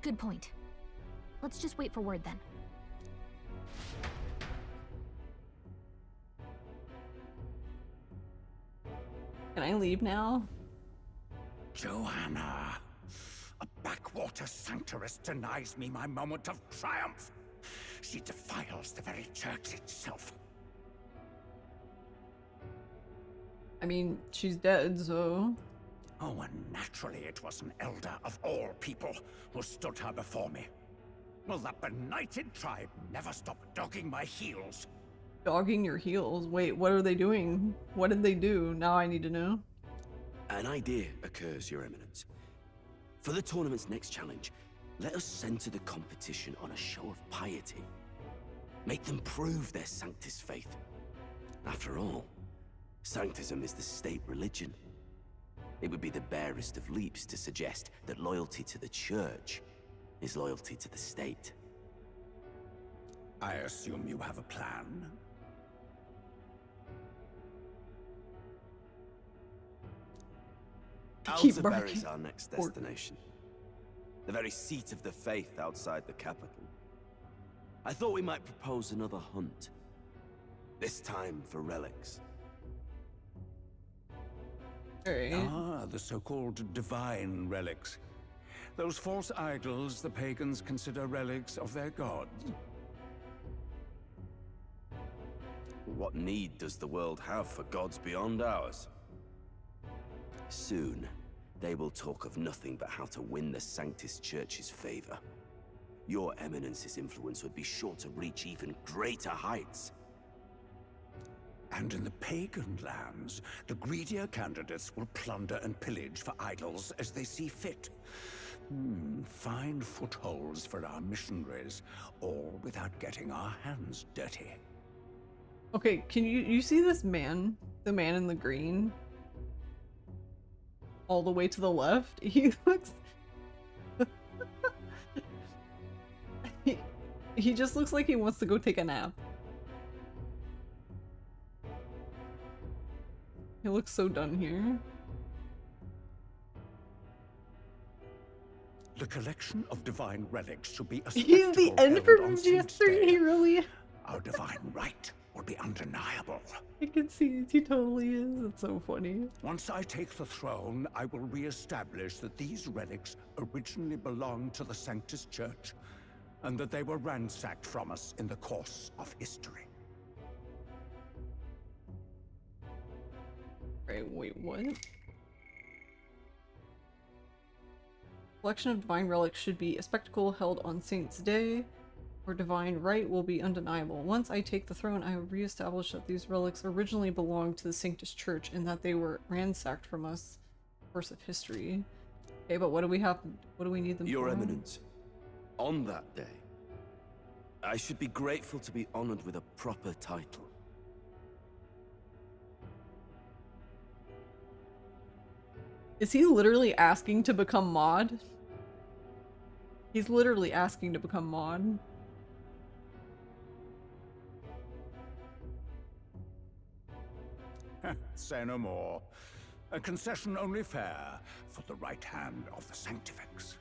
Good point. Let's just wait for word then. Can I leave now? Joanna, a backwater sanctuarist denies me my moment of triumph. She defiles the very church itself. I mean, she's dead, so... Oh, and naturally it was an elder of all people who stood her before me. Will that benighted tribe never stop dogging my heels? Dogging your heels? Wait, what are they doing? What did they do? Now I need to know. An idea occurs, Your Eminence. For the tournament's next challenge, let us center the competition on a show of piety. Make them prove their Sanctus faith. After all, Sanctism is the state religion. It would be the barest of leaps to suggest that loyalty to the church is loyalty to the state. I assume you have a plan? Altaberry is our next destination. The very seat of the faith outside the capital. I thought we might propose another hunt. This time for relics. Ah, the so-called divine relics. Those false idols the pagans consider relics of their gods. What need does the world have for gods beyond ours? Soon, they will talk of nothing but how to win the Sanctus Church's favor. Your Eminence's influence would be sure to reach even greater heights. And in the pagan lands, the greedier candidates will plunder and pillage for idols as they see fit. Fine footholds for our missionaries, all without getting our hands dirty. Okay, can you see this man? The man in the green? All the way to the left? He looks... He just looks like he wants to go take a nap. He looks so done here. The collection of divine relics should be a He's the spectacle Emperor held on of Saint's GS3, Day. he really... Our divine right will be undeniable. I can see it, he totally is. It's so funny. Once I take the throne, I will re-establish that these relics originally belonged to the Sanctus Church, and that they were ransacked from us in the course of history. Right, wait, what? Collection of divine relics should be a spectacle held on Saint's Day, or divine right will be undeniable. Once I take the throne, I will re-establish that these relics originally belonged to the Sanctus Church and that they were ransacked from us in the course of history. Okay, but what do we have? What do we need them for? Your Eminence, on that day, I should be grateful to be honored with a proper title. Is he literally asking to become mod? He's literally asking to become mod. Say no more. A concession only fair for the right hand of the Sanctifex.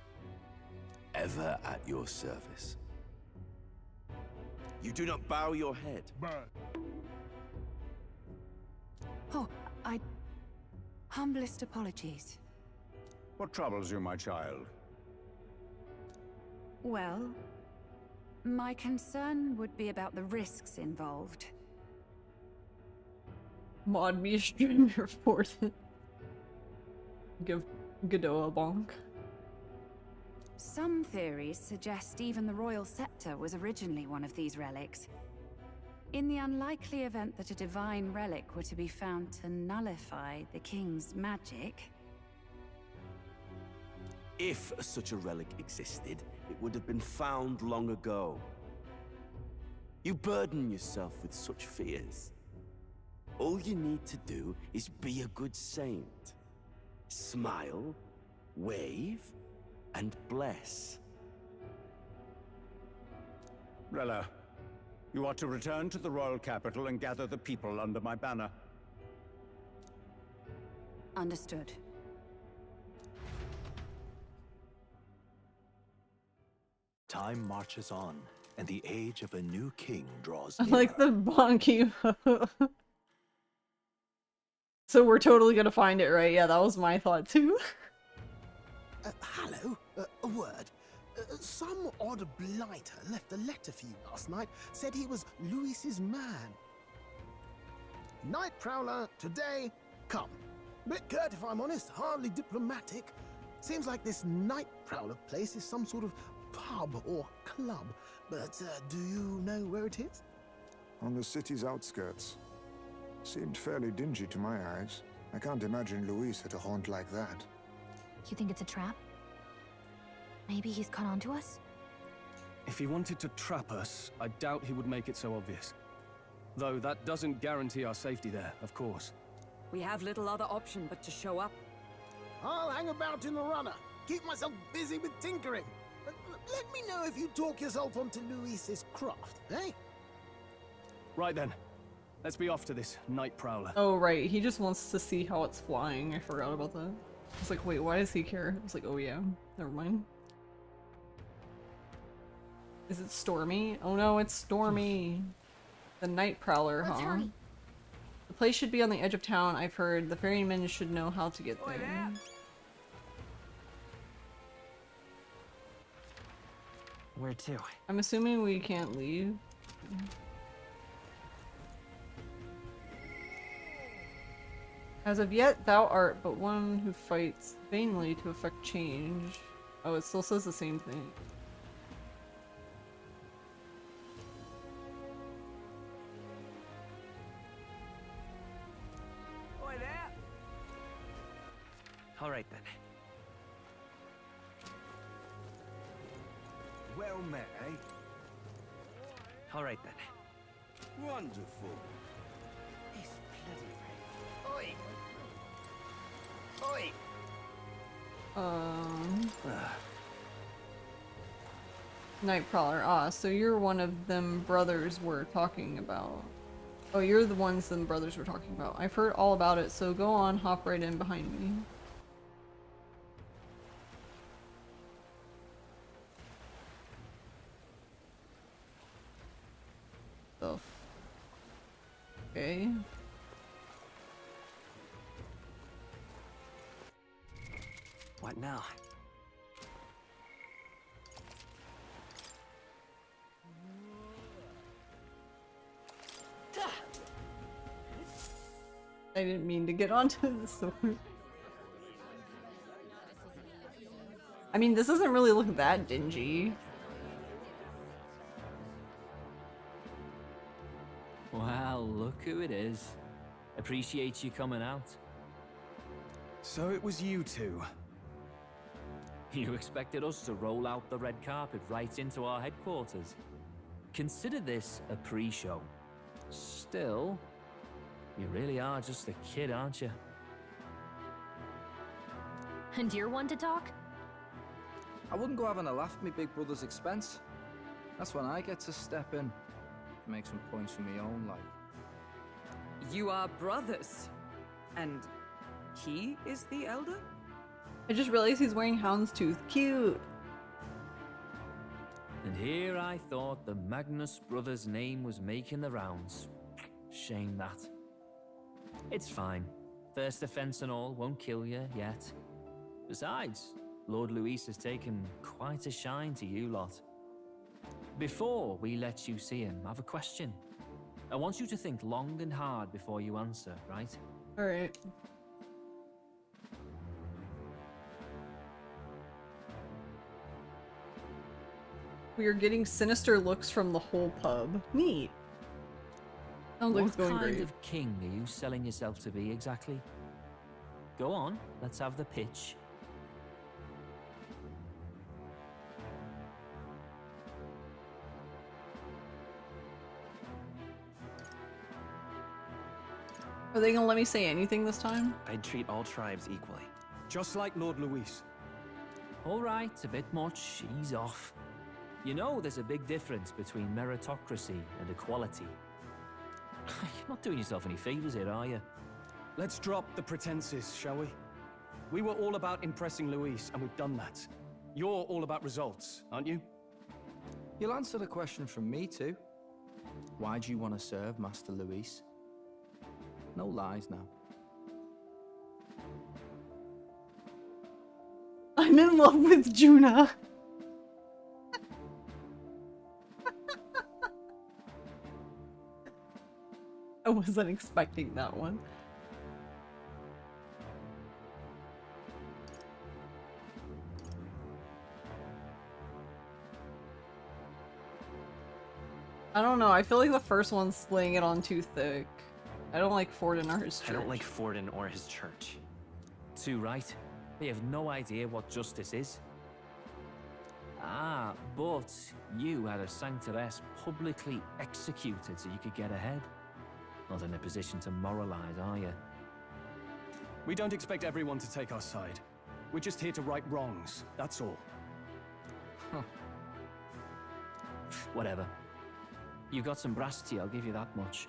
Ever at your service. You do not bow your head. Oh, humblest apologies. What troubles you, my child? Well, my concern would be about the risks involved. Mod me a stream report. Give Godot a bonk. Some theories suggest even the royal scepter was originally one of these relics. In the unlikely event that a divine relic were to be found to nullify the king's magic... If such a relic existed, it would have been found long ago. You burden yourself with such fears. All you need to do is be a good saint. Smile, wave, and bless. Rella, you are to return to the royal capital and gather the people under my banner. Understood. Time marches on, and the age of a new king draws I near. like the bonky. So we're totally gonna find it, right? Yeah, that was my thought too. Hello, a word. Some odd blighter left a letter for you last night. Said he was Louis's man. Night Prowler, today, come. Bit curt if I'm honest, hardly diplomatic. Seems like this Night Prowler place is some sort of pub or club. But do you know where it is? On the city's outskirts. Seemed fairly dingy to my eyes. I can't imagine Louis at a haunt like that. You think it's a trap? Maybe he's caught on to us? If he wanted to trap us, I doubt he would make it so obvious. Though that doesn't guarantee our safety there, of course. We have little other option but to show up. I'll hang about in the runner. Keep myself busy with tinkering. Let me know if you talk yourself onto Louis's craft, eh? Right then. Let's be off to this Night Prowler. Oh right, he just wants to see how it's flying. I forgot about that. I was like, wait, why does he care? I was like, oh yeah, never mind. Is it Stormy? Oh no, it's Stormy. The Night Prowler, Let's huh? hurry. The place should be on the edge of town, I've heard. The ferryman should know how to get there. Where to? I'm assuming we can't leave. As of yet, thou art but one who fights vainly to effect change. Oh, it still says the same thing. Oi there! All right then. Well met, eh? All right then. Wonderful. This bloody thing. Oi! Oi! Nightcrawler. Ah, so you're one of them brothers we're talking about. Oh, you're the ones them brothers were talking about. I've heard all about it, so go on, hop right in behind me. Stuff. Okay. What now? I didn't mean to get onto this sword. I mean, this doesn't really look that dingy. Well, look who it is. Appreciate you coming out. So it was you two. You expected us to roll out the red carpet right into our headquarters. Consider this a pre-show. Still, you really are just a kid, aren't you? And you're one to talk? I wouldn't go having a laugh at me big brother's expense. That's when I get to step in. Make some points for my own life. You are brothers. And he is the elder? I just realized he's wearing houndstooth. Cute! And here I thought the Magnus brothers' name was making the rounds. Shame that. It's fine. First offense and all won't kill you yet. Besides, Lord Luis has taken quite a shine to you lot. Before we let you see him, I have a question. I want you to think long and hard before you answer, right? Alright. We are getting sinister looks from the whole pub. Neat. Sounds like it's going What kind great. of king are you selling yourself to be exactly? Go on, let's have the pitch. Are they gonna let me say anything this time? I'd treat all tribes equally. Just like Lord Luis. All right, a bit much, ease off. You know there's a big difference between meritocracy and equality. You're not doing yourself any favors here, are you? Let's drop the pretenses, shall we? We were all about impressing Luis, and we've done that. You're all about results, aren't you? You'll answer the question from me too. Why do you want to serve Master Luis? No lies now. I'm in love with Juna. I wasn't expecting that one. I don't know, I feel like the first one's laying it on too thick. I don't like Forden or his church. I don't like Forden or his church. Too right. They have no idea what justice is. Ah, but you had a sanctoress publicly executed so you could get ahead. Not in a position to moralize, are you? We don't expect everyone to take our side. We're just here to right wrongs, that's all. Huh. Whatever. You got some brass tea, I'll give you that much.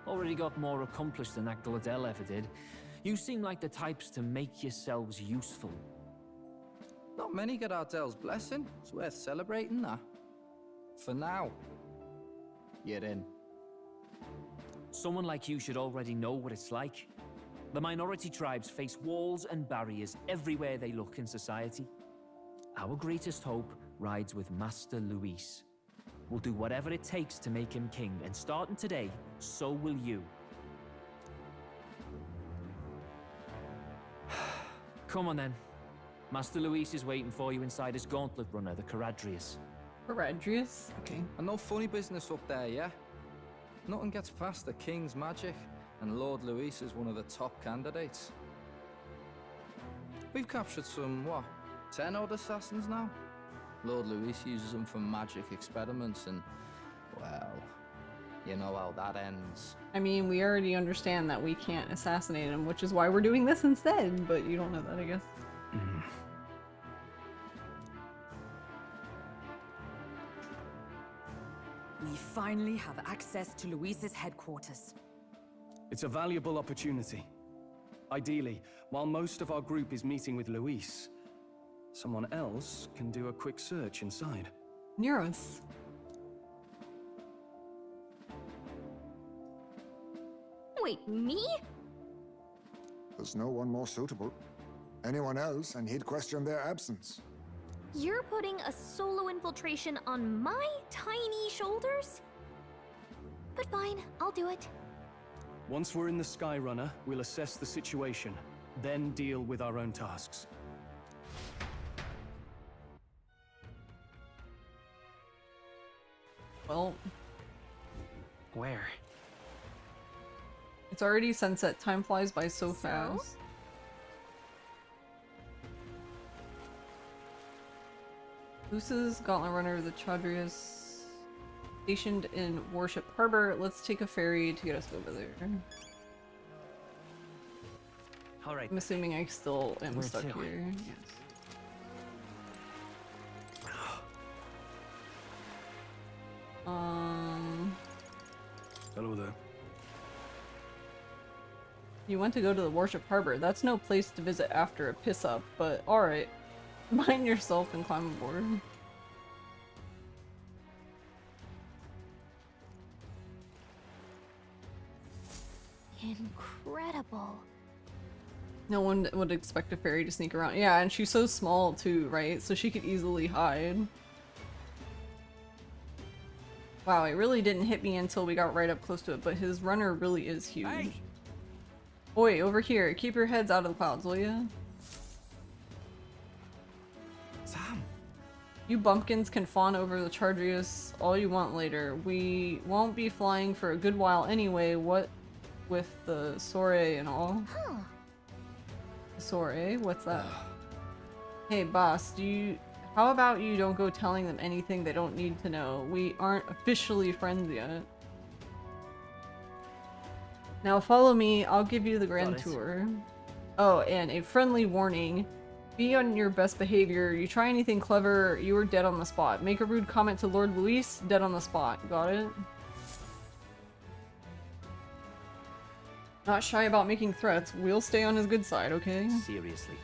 Already got more accomplished than that Gladell ever did. You seem like the types to make yourselves useful. Not many get Ardel's blessing. It's worth celebrating that. For now. You're in. Someone like you should already know what it's like. The minority tribes face walls and barriers everywhere they look in society. Our greatest hope rides with Master Luis. We'll do whatever it takes to make him king, and starting today, so will you. Come on then. Master Luis is waiting for you inside his gauntlet runner, the Caradrius. Caradrius? Okay. And no funny business up there, yeah? Nothing gets past the king's magic, and Lord Luis is one of the top candidates. We've captured some, what, 10 odd assassins now? Lord Luis uses them for magic experiments and, well, you know how that ends. I mean, we already understand that we can't assassinate him, which is why we're doing this instead, but you don't know that, I guess. We finally have access to Luis's headquarters. It's a valuable opportunity. Ideally, while most of our group is meeting with Luis, someone else can do a quick search inside. Near us. Wait, me? There's no one more suitable. Anyone else, and he'd question their absence. You're putting a solo infiltration on my tiny shoulders? But fine, I'll do it. Once we're in the Skyrunner, we'll assess the situation, then deal with our own tasks. Well, where? It's already sunset. Time flies by so fast. Luce's Gauntlet Runner, the Chadrius, stationed in Warship Harbor. Let's take a ferry to get us over there. All right. I'm assuming I still am Where stuck to? here. Yes. Hello there. You want to go to the Warship Harbor. That's no place to visit after a piss up, but alright. Mind yourself and climb aboard. Incredible. No one would expect a fairy to sneak around. Yeah, and she's so small too, right? So she could easily hide. Wow, it really didn't hit me until we got right up close to it, but his runner really is huge. Hey. Oi, over here. Keep your heads out of the clouds, will ya? Sam! You bumpkins can fawn over the Chadrius all you want later. We won't be flying for a good while anyway, what with the soiree and all. Huh. Soiree? What's that? Hey boss, how about you don't go telling them anything they don't need to know? We aren't officially friends yet. Now follow me, I'll give you the grand tour. Oh, and a friendly warning. Be on your best behavior. You try anything clever, you are dead on the spot. Make a rude comment to Lord Luis, dead on the spot. Got it? Not shy about making threats. We'll stay on his good side, okay? Seriously.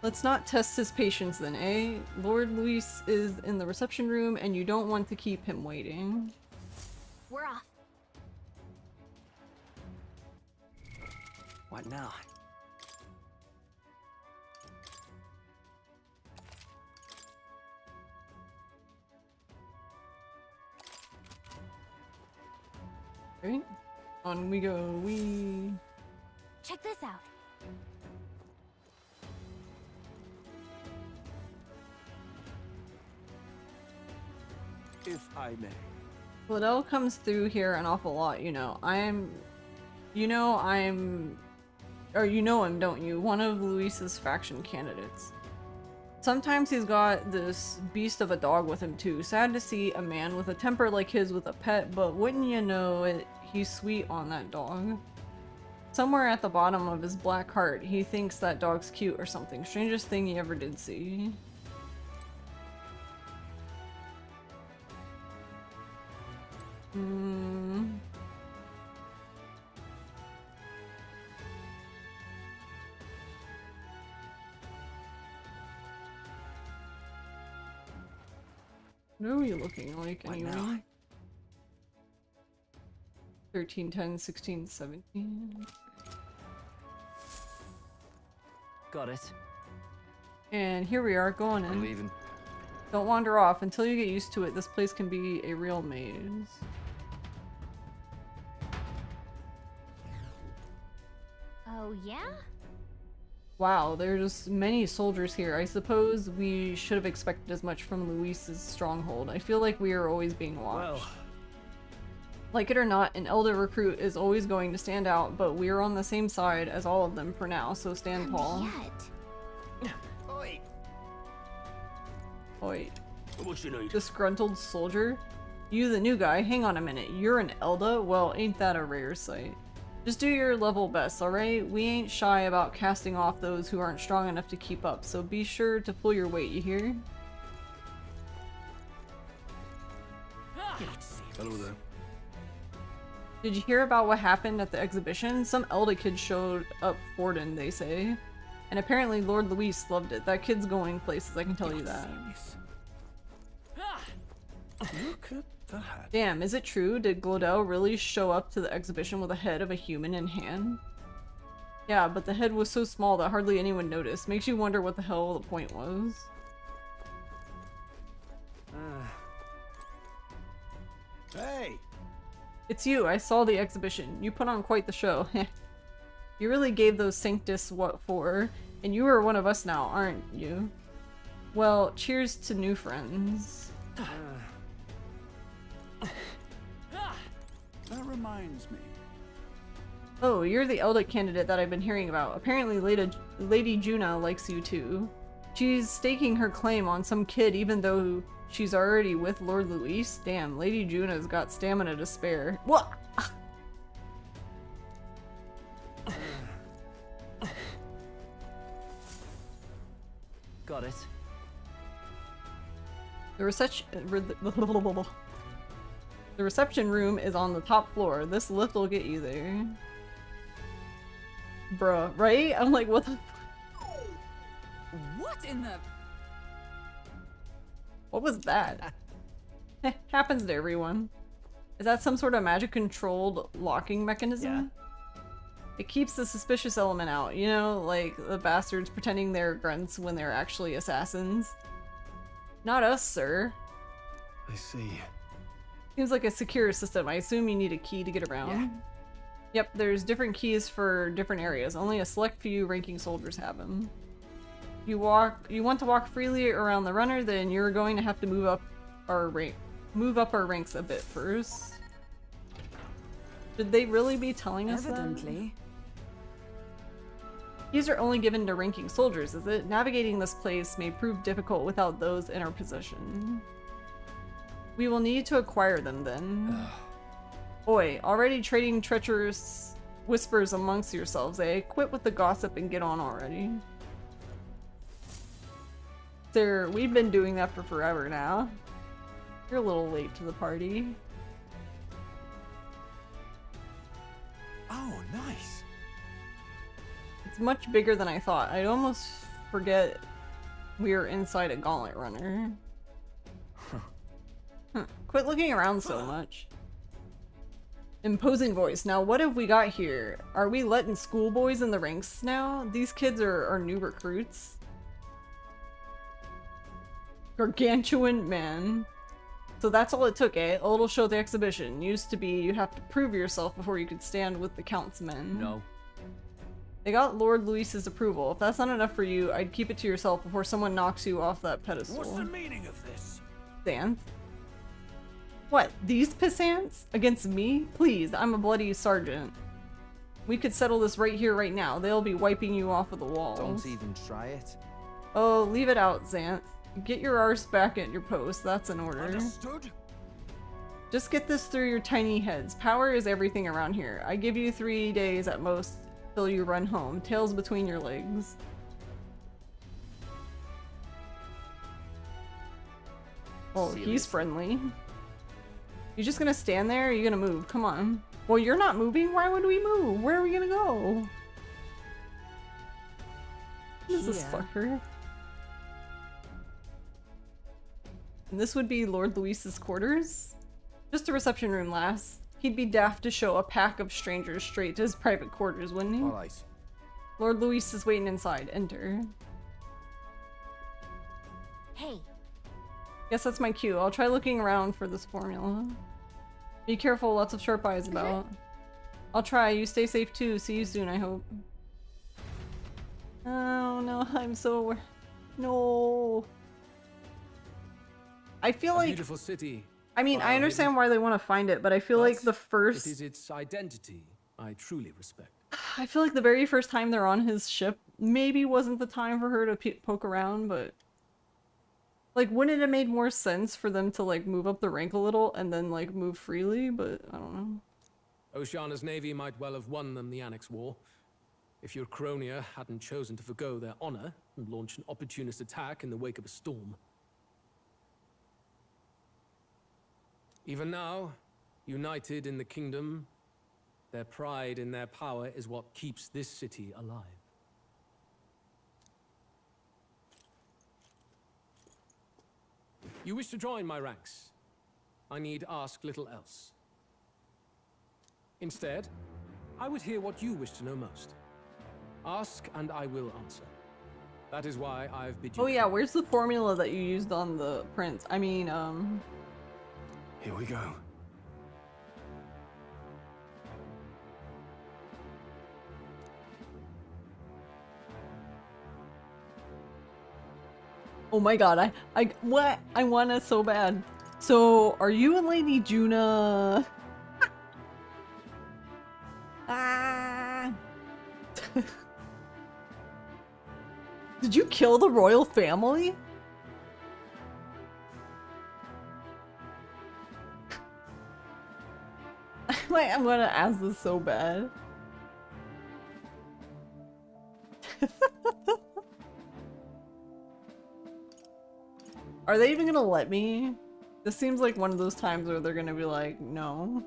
Let's not test his patience then, eh? Lord Luis is in the reception room and you don't want to keep him waiting. We're off. What now? Right? On we go, we... Check this out. If I may. Liddell comes through here an awful lot, you know. You know him, don't you? One of Luis's faction candidates. Sometimes he's got this beast of a dog with him too. Sad to see a man with a temper like his with a pet, but wouldn't you know it, he's sweet on that dog. Somewhere at the bottom of his black heart, he thinks that dog's cute or something. Strangest thing he ever did see. What are we looking like anyway? 13, 10, 16, 17. Got it. And here we are, going in. I'm leaving. Don't wander off. Until you get used to it, this place can be a real maze. Oh, yeah? Wow, there's many soldiers here. I suppose we should have expected as much from Luis's stronghold. I feel like we are always being watched. Well. Like it or not, an Elder recruit is always going to stand out, but we're on the same side as all of them for now, so stand tall. Oi! Oi. What you need? Disgruntled soldier? You the new guy, hang on a minute. You're an Elda? Well, ain't that a rare sight. Just do your level best, alright? We ain't shy about casting off those who aren't strong enough to keep up, so be sure to pull your weight, you hear? Hello there. Did you hear about what happened at the exhibition? Some Elda kid showed up Forden, they say. And apparently Lord Luis loved it. That kid's going places, I can tell you that. Look at that. Damn, is it true? Did Glodell really show up to the exhibition with a head of a human in hand? Yeah, but the head was so small that hardly anyone noticed. Makes you wonder what the hell the point was. Hey! It's you. I saw the exhibition. You put on quite the show. You really gave those Sanctus what for, and you are one of us now, aren't you? Well, cheers to new friends. That reminds me. Oh, you're the Elda candidate that I've been hearing about. Apparently Lady Juna likes you too. She's staking her claim on some kid even though she's already with Lord Luis. Damn, Lady Juna's got stamina to spare. What? Got it. The reception room is on the top floor. This lift will get you there. Bruh, right? I'm like, what the What in the... What was that? Happens to everyone. Is that some sort of magic-controlled locking mechanism? Yeah. It keeps the suspicious element out, you know, like the bastards pretending they're grunts when they're actually assassins. Not us, sir. I see. Seems like a secure system. I assume you need a key to get around. Yeah. Yep, there's different keys for different areas. Only a select few ranking soldiers have them. You want to walk freely around the runner, then you're going to have to move up our ranks a bit first. Should they really be telling us Evidently. that? Keys are only given to ranking soldiers, is it? Navigating this place may prove difficult without those in our possession. We will need to acquire them then. Oi, already trading treacherous whispers amongst yourselves, eh? Quit with the gossip and get on already. Sir, we've been doing that for forever now. You're a little late to the party. Oh, nice. It's much bigger than I thought. I'd almost forget we are inside a gauntlet runner. Quit looking around so much. Imposing voice. Now what have we got here? Are we letting schoolboys in the ranks now? These kids are new recruits. Gargantuan man. So that's all it took, eh? A little show at the exhibition. Used to be you have to prove yourself before you could stand with the Count's men. No. They got Lord Luis's approval. If that's not enough for you, I'd keep it to yourself before someone knocks you off that pedestal. What's the meaning of this? Xanth? What? These pissants? Against me? Please, I'm a bloody sergeant. We could settle this right here, right now. They'll be wiping you off of the walls. Don't even try it. Oh, leave it out, Xanth. Get your arse back at your post. That's an order. Understood? Just get this through your tiny heads. Power is everything around here. I give you 3 days at most till you run home. Tails between your legs. Oh, he's friendly. You just gonna stand there? Or are you gonna move? Come on. Well, you're not moving. Why would we move? Where are we gonna go? What is this fucker? And this would be Lord Luis's quarters? Just a reception room, lass. He'd be daft to show a pack of strangers straight to his private quarters, wouldn't he? Alright. Lord Luis is waiting inside. Enter. Hey. Guess that's my cue. I'll try looking around for this formula. Be careful, lots of sharp eyes about. I'll try. You stay safe too. See you soon, I hope. Oh no, I'm so... No. I feel like... Beautiful city. I mean, I understand why they want to find it, but I feel like the first... It is its identity I truly respect. I feel like the very first time they're on his ship maybe wasn't the time for her to poke around, but... Like, wouldn't it have made more sense for them to, like, move up the rank a little and then, like, move freely? But, I don't know. Oceana's navy might well have won them the Annex War. If your Cronia hadn't chosen to forgo their honor and launch an opportunist attack in the wake of a storm. Even now, united in the kingdom, their pride in their power is what keeps this city alive. You wish to join my ranks. I need ask little else. Instead, I would hear what you wish to know most. Ask and I will answer. That is why I've bid you. Oh yeah, where's the formula that you used on the prince? I mean, Here we go. oh my god, what? I want it so bad. So, are you and Lady Juna? Ah. Did you kill the royal family? I'm gonna ask this so bad. Are they even gonna let me? This seems like one of those times where they're gonna be like, no.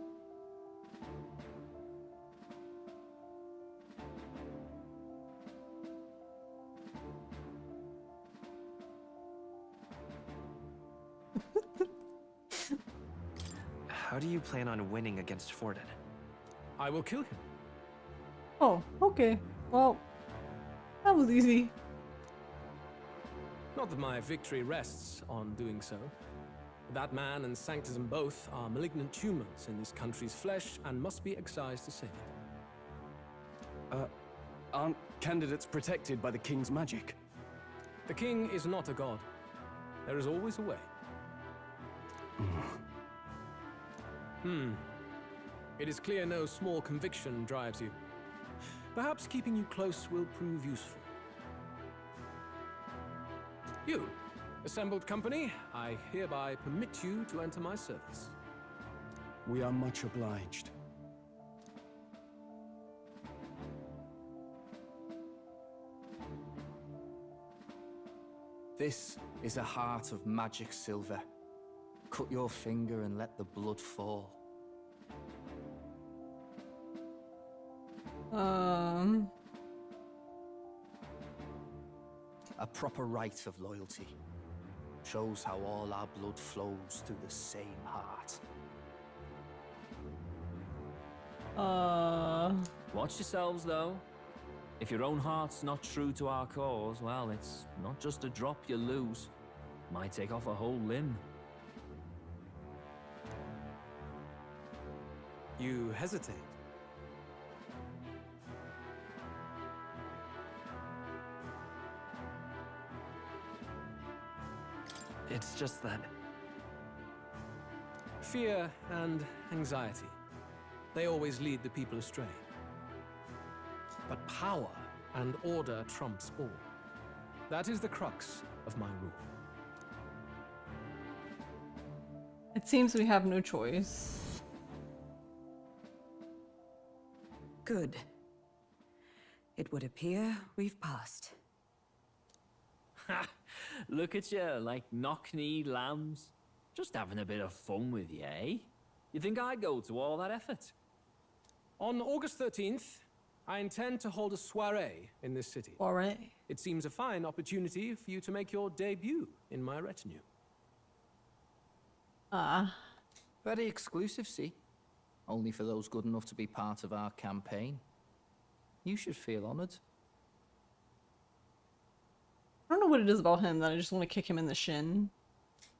How do you plan on winning against Forden? I will kill him. Oh, okay. Well, that was easy. Not that my victory rests on doing so. That man and Sanctism both are malignant tumors in this country's flesh and must be excised to save it. Aren't candidates protected by the king's magic? The king is not a god. There is always a way. It is clear no small conviction drives you. Perhaps keeping you close will prove useful. You, assembled company, I hereby permit you to enter my service. We are much obliged. This is a heart of magic silver. Cut your finger and let the blood fall. A proper rite of loyalty. Shows how all our blood flows through the same heart. Watch yourselves, though. If your own heart's not true to our cause, well, it's not just a drop you lose. Might take off a whole limb. You hesitate. It's just that... Fear and anxiety. They always lead the people astray. But power and order trumps all. That is the crux of my rule. It seems we have no choice. Good. It would appear we've passed. Ha! Look at you, like knock-kneed lambs. Just having a bit of fun with you, eh? You think I'd go to all that effort? On August 13th, I intend to hold a soiree in this city. Soiree? It seems a fine opportunity for you to make your debut in my retinue. Very exclusive, see? Only for those good enough to be part of our campaign. You should feel honored. I don't know what it is about him that I just want to kick him in the shin.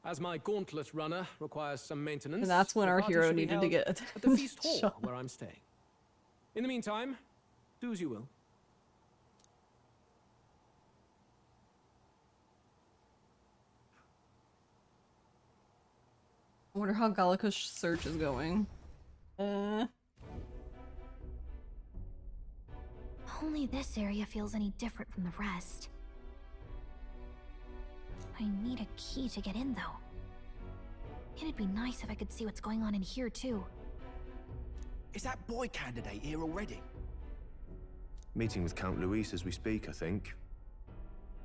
As my gauntlet runner requires some maintenance, And that's when the our party hero should be needed to held get at the feast hall shot. where I'm staying. In the meantime, do as you will. I wonder how Gallica's search is going. Only this area feels any different from the rest. I need a key to get in, though. It'd be nice if I could see what's going on in here, too. Is that boy candidate here already? Meeting with Count Luis as we speak, I think.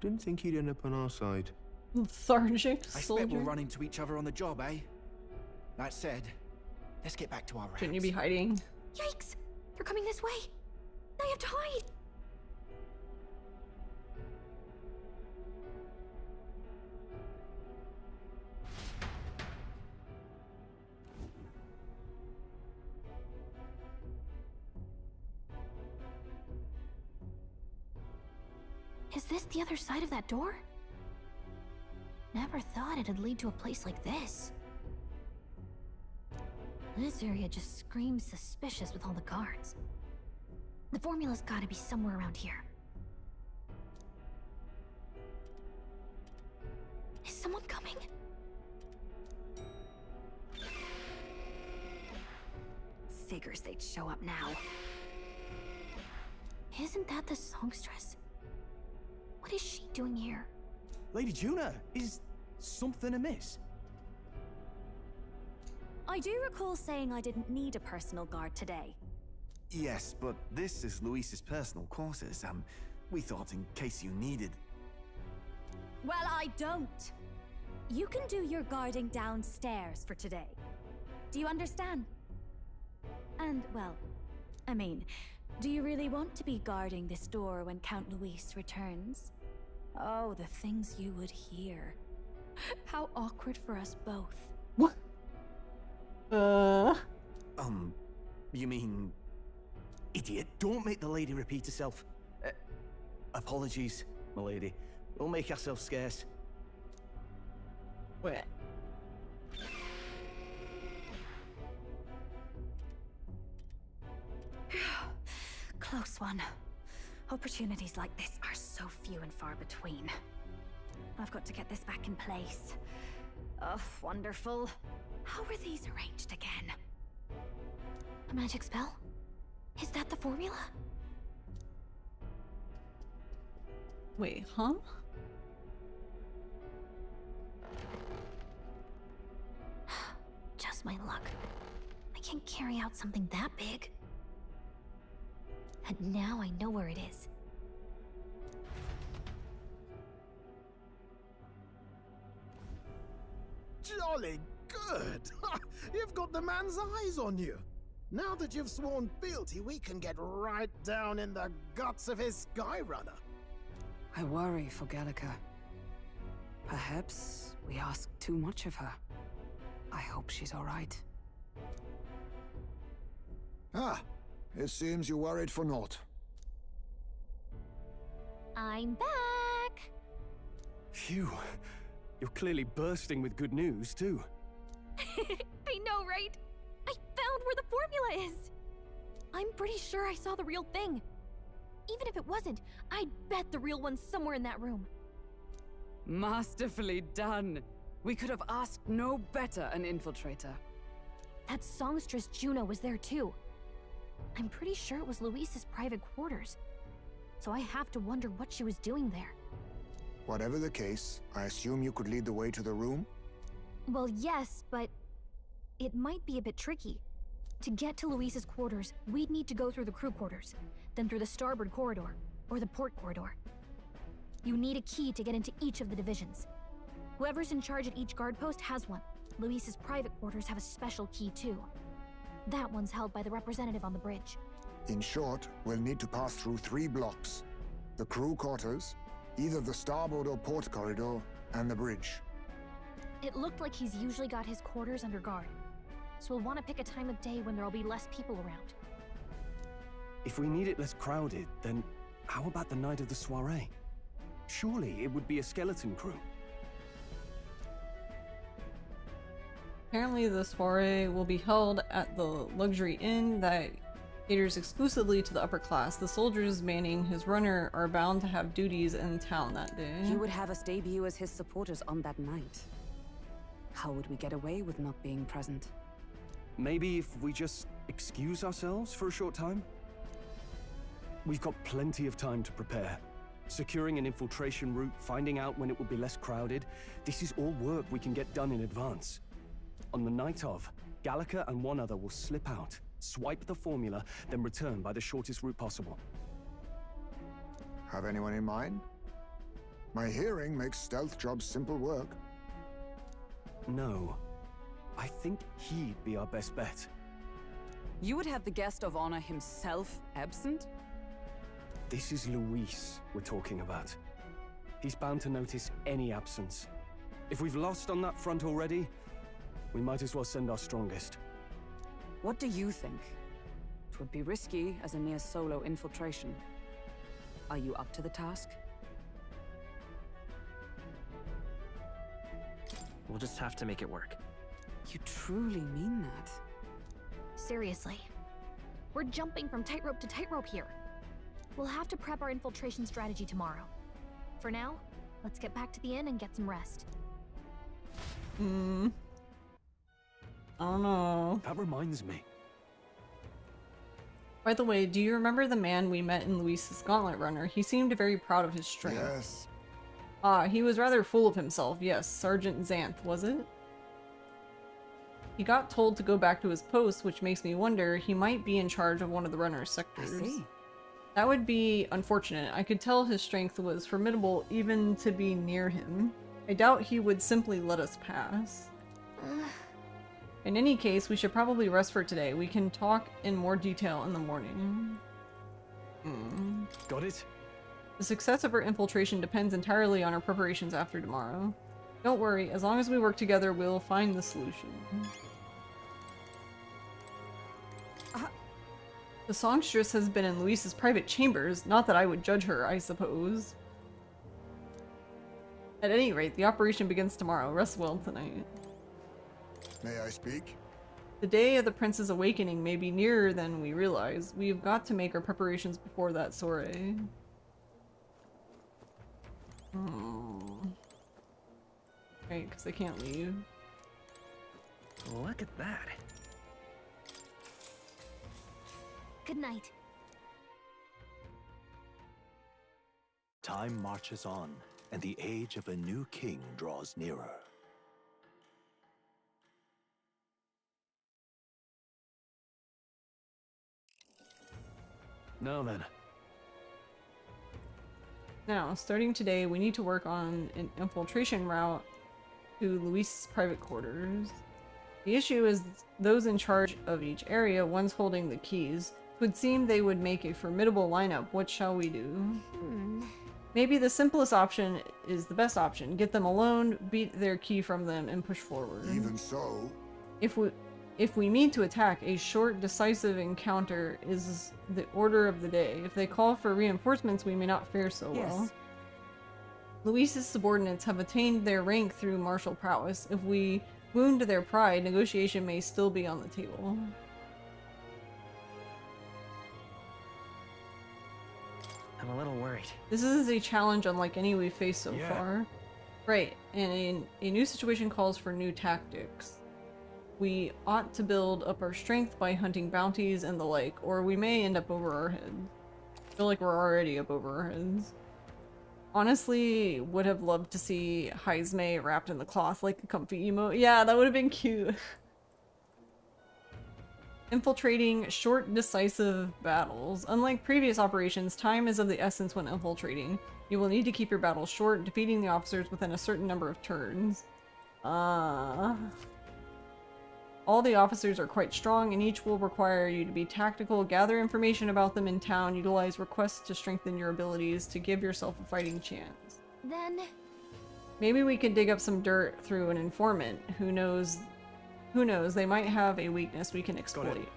Didn't think he'd end up on our side. Lethargic I soldier. expect we'll run into each other on the job, eh? That said, let's get back to our rounds. Shouldn't you be hiding? Yikes! They're coming this way! I have to hide! Is this the other side of that door? Never thought it'd lead to a place like this. This area just screams suspicious with all the guards. The formula's gotta be somewhere around here. Is someone coming? Figures they'd show up now. Isn't that the songstress? What is she doing here? Lady Juna, is something amiss? I do recall saying I didn't need a personal guard today. Yes, but this is Luis's personal quarters. We thought in case you needed... Well, I don't. You can do your guarding downstairs for today. Do you understand? And, well, I mean, do you really want to be guarding this door when Count Luis returns? Oh, the things you would hear. How awkward for us both. What? You mean... Idiot, don't make the lady repeat herself. Apologies, my lady. We'll make ourselves scarce. Wait. Close one. Opportunities like this are so few and far between. I've got to get this back in place. Oh, wonderful. How were these arranged again? A magic spell? Is that the formula? Wait, huh? Just my luck. I can't carry out something that big. And now I know where it is. Jolly good! You've got the man's eyes on you. Now that you've sworn fealty, we can get right down in the guts of his Skyrunner. I worry for Gallica. Perhaps we ask too much of her. I hope she's all right. Ah, it seems you worried for naught. I'm back! Phew. You're clearly bursting with good news, too. I know, right? I found where the formula is! I'm pretty sure I saw the real thing. Even if it wasn't, I'd bet the real one's somewhere in that room. Masterfully done. We could have asked no better an infiltrator. That songstress Juno was there too. I'm pretty sure it was Luis's private quarters. So I have to wonder what she was doing there. Whatever the case, I assume you could lead the way to the room? Well, yes, but it might be a bit tricky. To get to Luis's quarters, we'd need to go through the crew quarters, then through the starboard corridor, or the port corridor. You need a key to get into each of the divisions. Whoever's in charge at each guard post has one. Luis's private quarters have a special key too. That one's held by the representative on the bridge. In short, we'll need to pass through 3 blocks. The crew quarters, either the starboard or port corridor, and the bridge. It looked like he's usually got his quarters under guard. So we'll want to pick a time of day when there'll be less people around. If we need it less crowded, then how about the night of the soiree? Surely it would be a skeleton crew. Apparently the soiree will be held at the luxury inn that caters exclusively to the upper class. The soldiers manning his runner are bound to have duties in town that day. He would have us debut as his supporters on that night. How would we get away with not being present? Maybe if we just excuse ourselves for a short time? We've got plenty of time to prepare. Securing an infiltration route, finding out when it will be less crowded, this is all work we can get done in advance. On the night of, Gallica and one other will slip out, swipe the formula, then return by the shortest route possible. Have anyone in mind? My hearing makes stealth jobs simple work. No. I think he'd be our best bet. You would have the guest of honor himself absent? This is Luis we're talking about. He's bound to notice any absence. If we've lost on that front already, we might as well send our strongest. What do you think? It would be risky as a near solo infiltration. Are you up to the task? We'll just have to make it work. You truly mean that? Seriously. We're jumping from tightrope to tightrope here. We'll have to prep our infiltration strategy tomorrow. For now, let's get back to the inn and get some rest. I don't know. That reminds me. By the way, do you remember the man we met in Luis's Gauntlet Runner? He seemed very proud of his strength. Yes. He was rather full of himself. Yes, Sergeant Xanth, was it? He got told to go back to his post, which makes me wonder he might be in charge of one of the runner's sectors. I see. That would be unfortunate. I could tell his strength was formidable even to be near him. I doubt he would simply let us pass. In any case, we should probably rest for today. We can talk in more detail in the morning. Got it? The success of our infiltration depends entirely on our preparations after tomorrow. Don't worry, as long as we work together, we'll find the solution. The songstress has been in Luis's private chambers, not that I would judge her, I suppose. At any rate, the operation begins tomorrow. Rest well tonight. May I speak? The day of the prince's awakening may be nearer than we realize. We've got to make our preparations before that soiree. Right, because I can't leave. Look at that. Good night. Time marches on, and the age of a new king draws nearer. Now then. Now, starting today, we need to work on an infiltration route to Luis's private quarters. The issue is those in charge of each area, ones holding the keys. It would seem they would make a formidable lineup. What shall we do? Maybe the simplest option is the best option. Get them alone, beat their key from them, and push forward. Even so... If we mean to attack, a short, decisive encounter is the order of the day. If they call for reinforcements, we may not fare so well. Luis's subordinates have attained their rank through martial prowess. If we wound their pride, negotiation may still be on the table. I'm a little worried. This is a challenge unlike any we've faced so far. Right, and a new situation calls for new tactics. We ought to build up our strength by hunting bounties and the like, or we may end up over our heads. I feel like we're already up over our heads. Honestly, would have loved to see Heisme wrapped in the cloth like a comfy emote. Yeah, that would have been cute. Infiltrating short, decisive battles. Unlike previous operations, time is of the essence when infiltrating. You will need to keep your battles short, defeating the officers within a certain number of turns. All the officers are quite strong, and each will require you to be tactical, gather information about them in town, utilize requests to strengthen your abilities to give yourself a fighting chance. Then... Maybe we could dig up some dirt through an informant. Who knows, they might have a weakness we can exploit.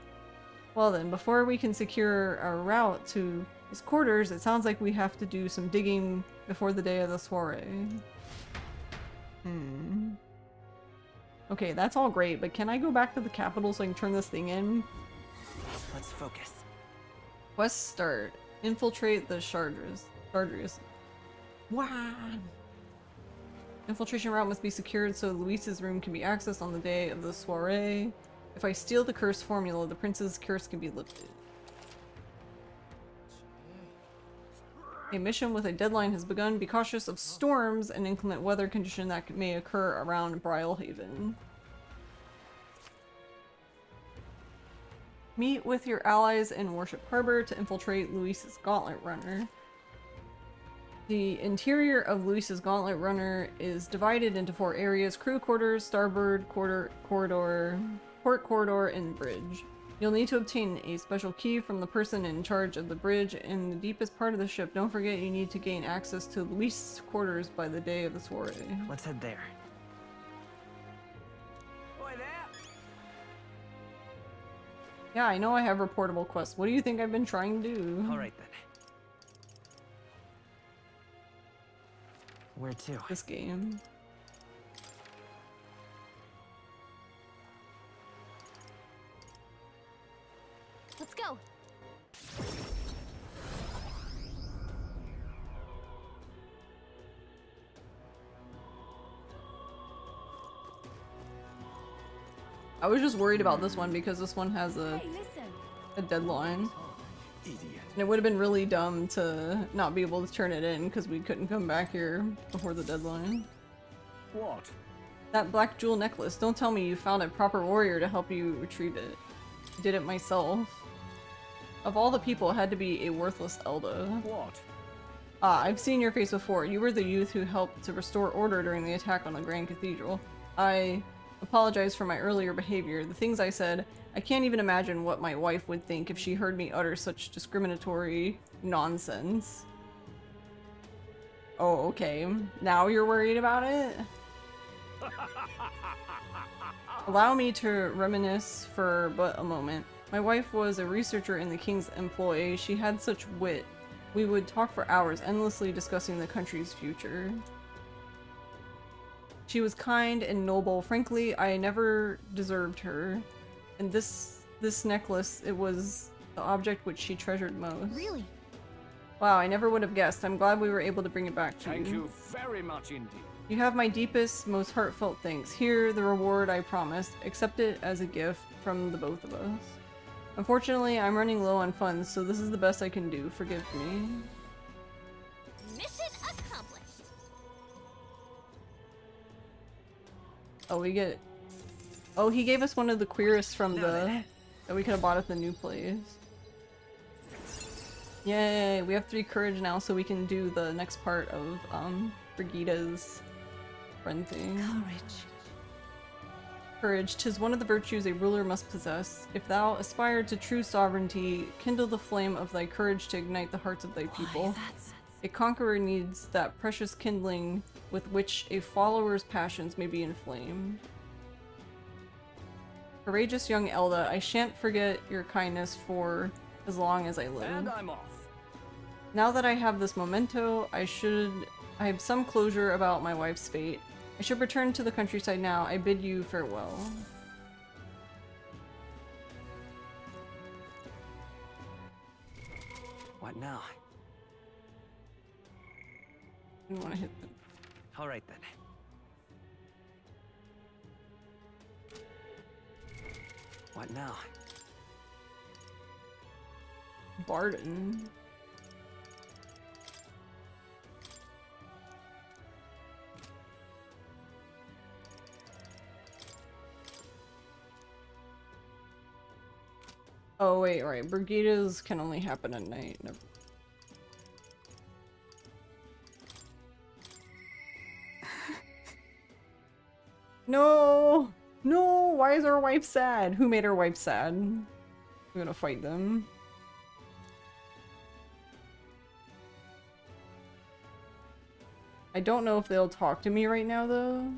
Well then, before we can secure our route to his quarters, it sounds like we have to do some digging before the day of the soiree. Okay, that's all great, but can I go back to the capital so I can turn this thing in? Let's focus. Quest start. Infiltrate the Shardras. Wow. Infiltration route must be secured so Luis's room can be accessed on the day of the soiree. If I steal the curse formula, the prince's curse can be lifted. A mission with a deadline has begun. Be cautious of storms and inclement weather condition that may occur around Brylehaven. Meet with your allies in Warship Harbor to infiltrate Luis's Gauntlet Runner. The interior of Luis's Gauntlet Runner is divided into 4 areas: crew quarters, starboard corridor, port corridor, and bridge. You'll need to obtain a special key from the person in charge of the bridge in the deepest part of the ship. Don't forget you need to gain access to Luis's quarters by the day of the soiree. Let's head there. Yeah, I know I have reportable quests. What do you think I've been trying to do? Alright then. Where to? This game. Let's go. I was just worried about this one because this one has a deadline. And it would have been really dumb to not be able to turn it in because we couldn't come back here before the deadline. What? That black jewel necklace. Don't tell me you found a proper warrior to help you retrieve it. I did it myself. Of all the people, it had to be a worthless Elda. What? Ah, I've seen your face before. You were the youth who helped to restore order during the attack on the Grand Cathedral. I apologize for my earlier behavior. The things I said, I can't even imagine what my wife would think if she heard me utter such discriminatory nonsense. Oh, okay. Now you're worried about it? Allow me to reminisce for but a moment. My wife was a researcher in the king's employ. She had such wit. We would talk for hours, endlessly discussing the country's future. She was kind and noble. Frankly, I never deserved her. And this necklace, it was the object which she treasured most. Really? Wow, I never would have guessed. I'm glad we were able to bring it back to you. Thank you very much indeed. You have my deepest, most heartfelt thanks. Here, the reward I promised. Accept it as a gift from the both of us. Unfortunately, I'm running low on funds, so this is the best I can do. Forgive me. Mission accomplished. Oh, we get... Oh, he gave us one of the queerest from the... that we could have bought at the new place. Yay! We have 3 courage now, so we can do the next part of, Brigida's friend thing. Courage. Courage, 'tis one of the virtues a ruler must possess. If thou aspire to true sovereignty, kindle the flame of thy courage to ignite the hearts of thy people. A conqueror needs that precious kindling with which a follower's passions may be inflamed. Courageous young Elda, I shan't forget your kindness for as long as I live. And I'm off. Now that I have this memento, I have some closure about my wife's fate. I should return to the countryside now. I bid you farewell. What now? You want to hit the... Alright then. What now? Barden. Oh wait, right. Brigida's can only happen at night. Never. No! No! Why is our wife sad? Who made our wife sad? We're gonna fight them. I don't know if they'll talk to me right now, though.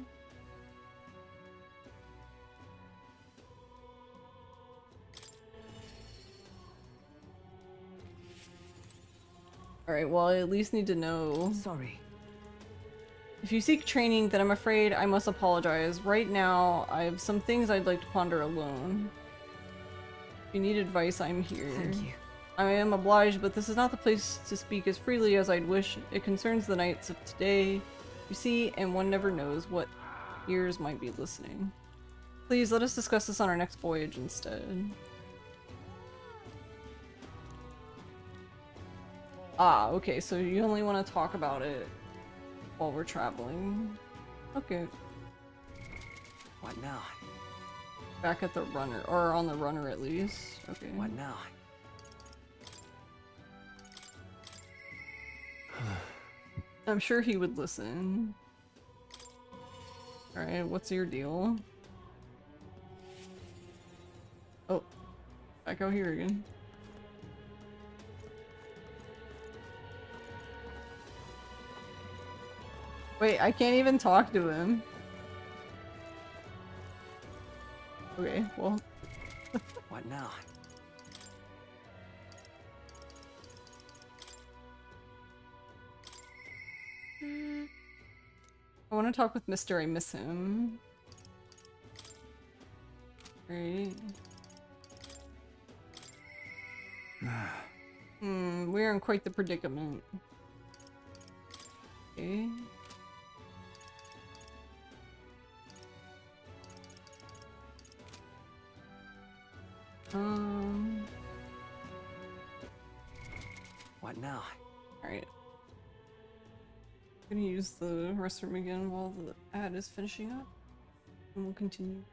Alright, well, I at least need to know. Sorry. If you seek training, then I'm afraid I must apologize. Right now, I have some things I'd like to ponder alone. If you need advice, I'm here. Thank you. I am obliged, but this is not the place to speak as freely as I'd wish. It concerns the knights of today, you see, and one never knows what ears might be listening. Please, let us discuss this on our next voyage instead. Ah, okay, so you only want to talk about it while we're traveling. Okay. What now? Back at the runner, or on the runner at least. Okay. What now? I'm sure he would listen. Alright, what's your deal? Oh, back out here again. Wait, I can't even talk to him. Okay, well. What now? I want to talk with Mr. I miss him. Right. We're in quite the predicament. Okay. What now? Alright. I'm gonna use the restroom again while the ad is finishing up. And we'll continue.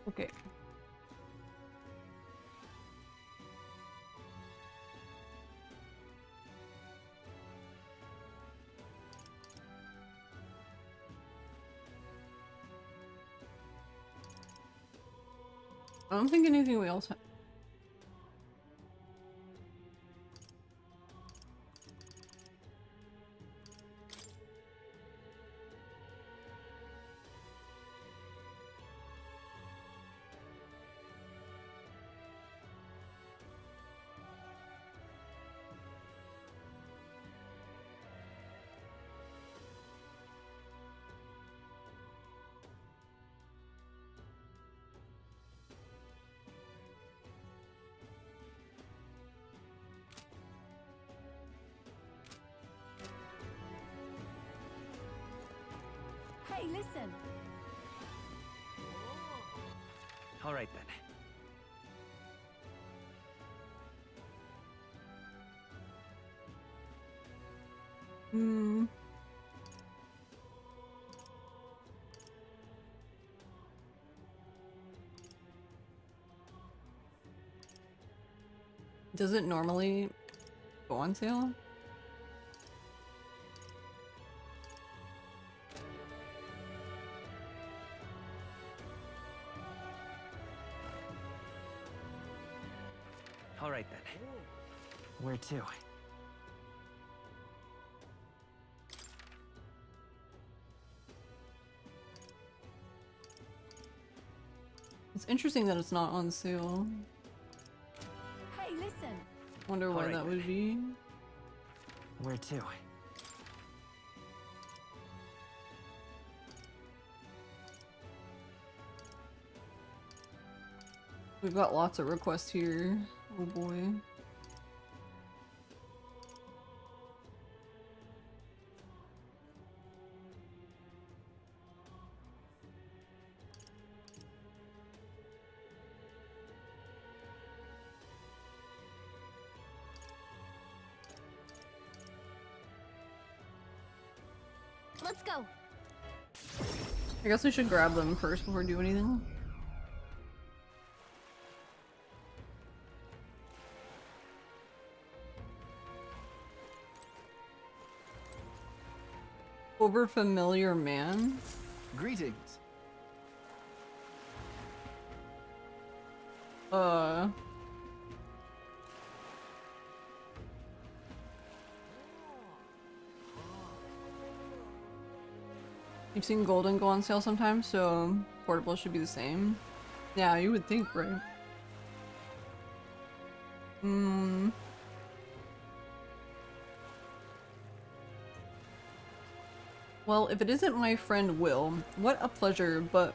Okay. I don't think anything else ha- Hey, listen. All right then. Does it normally go on sale? All right then. Where to? It's interesting that it's not on sale. Hey, listen. Wonder why that would be. Where to? We've got lots of requests here. Oh boy. Let's go. I guess we should grab them first before we do anything. Overfamiliar man? Greetings. You've seen Golden go on sale sometimes, so portable should be the same. Yeah, you would think, right? Well, if it isn't my friend Will, what a pleasure, but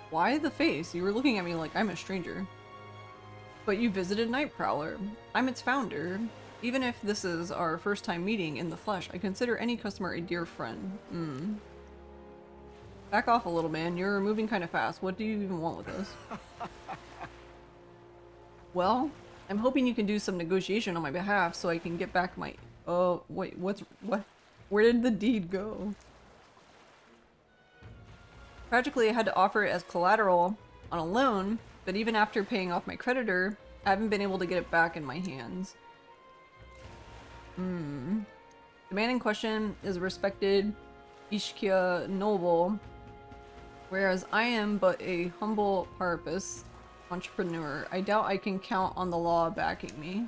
why the face? You were looking at me like I'm a stranger. But you visited Nightprowler. I'm its founder. Even if this is our first time meeting in the flesh, I consider any customer a dear friend. Back off a little, man. You're moving kind of fast. What do you even want with us? Well, I'm hoping you can do some negotiation on my behalf so I can get back my... Oh, wait, what? Where did the deed go? Tragically, I had to offer it as collateral on a loan, but even after paying off my creditor, I haven't been able to get it back in my hands. The man in question is a respected Ishkia noble, whereas I am but a humble parapus entrepreneur. I doubt I can count on the law backing me.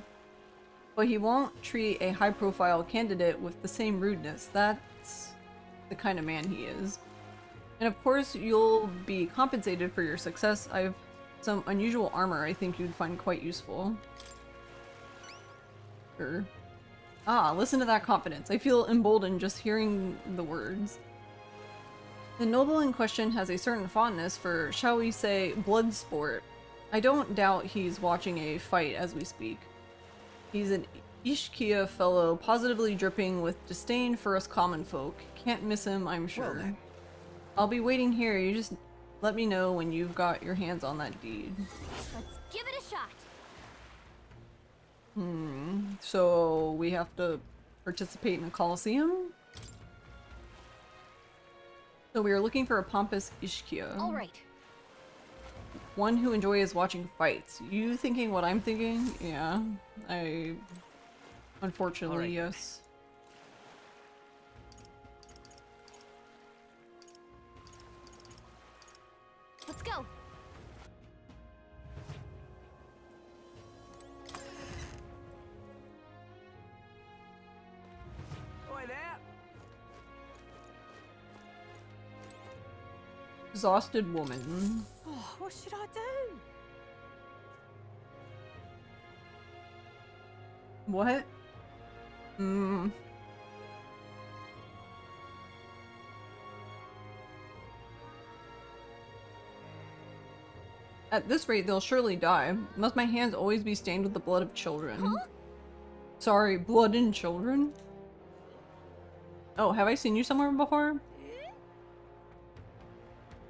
But he won't treat a high-profile candidate with the same rudeness. That's the kind of man he is. And of course, you'll be compensated for your success. I've some unusual armor I think you'd find quite useful. Sure. Ah, listen to that confidence. I feel emboldened just hearing the words. The noble in question has a certain fondness for, shall we say, blood sport. I don't doubt he's watching a fight as we speak. He's an Ishkia fellow, positively dripping with disdain for us common folk. Can't miss him, I'm sure. Well, I'll be waiting here. You just let me know when you've got your hands on that deed. Let's give it a shot. So we have to participate in a coliseum? So we are looking for a pompous Ishkia. All right. One who enjoys watching fights. You thinking what I'm thinking? Yeah. Unfortunately, yes. Let's go. Oi there. Exhausted woman. Oh, what should I do? What? At this rate, they'll surely die. Must my hands always be stained with the blood of children? Huh? Sorry, blood and children? Oh, have I seen you somewhere before?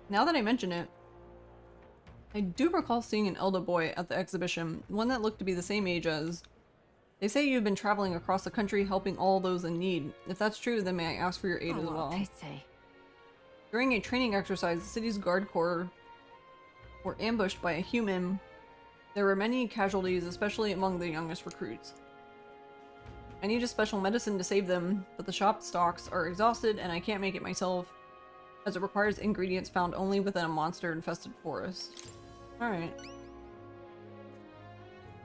Now that I mention it, I do recall seeing an elder boy at the exhibition, one that looked to be the same age as... They say you've been traveling across the country helping all those in need. If that's true, then may I ask for your aid as well? Pity. During a training exercise, the city's guard corps were ambushed by a human. There were many casualties, especially among the youngest recruits. I need a special medicine to save them, but the shop stocks are exhausted and I can't make it myself, as it requires ingredients found only within a monster-infested forest. Alright.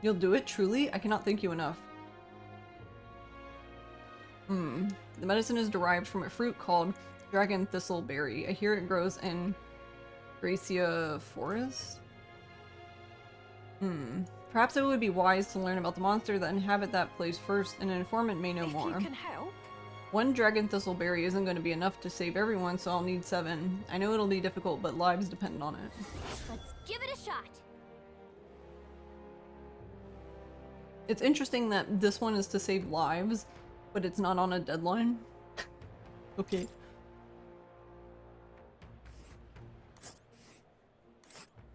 You'll do it, truly? I cannot thank you enough. The medicine is derived from a fruit called dragon thistleberry. I hear it grows in Gracia Forest? Perhaps it would be wise to learn about the monster that inhabit that place first, and an informant may know more. If you can help. One dragon thistleberry isn't going to be enough to save everyone, so I'll need 7. I know it'll be difficult, but lives depend on it. Let's give it a shot. It's interesting that this one is to save lives, but it's not on a deadline. Okay.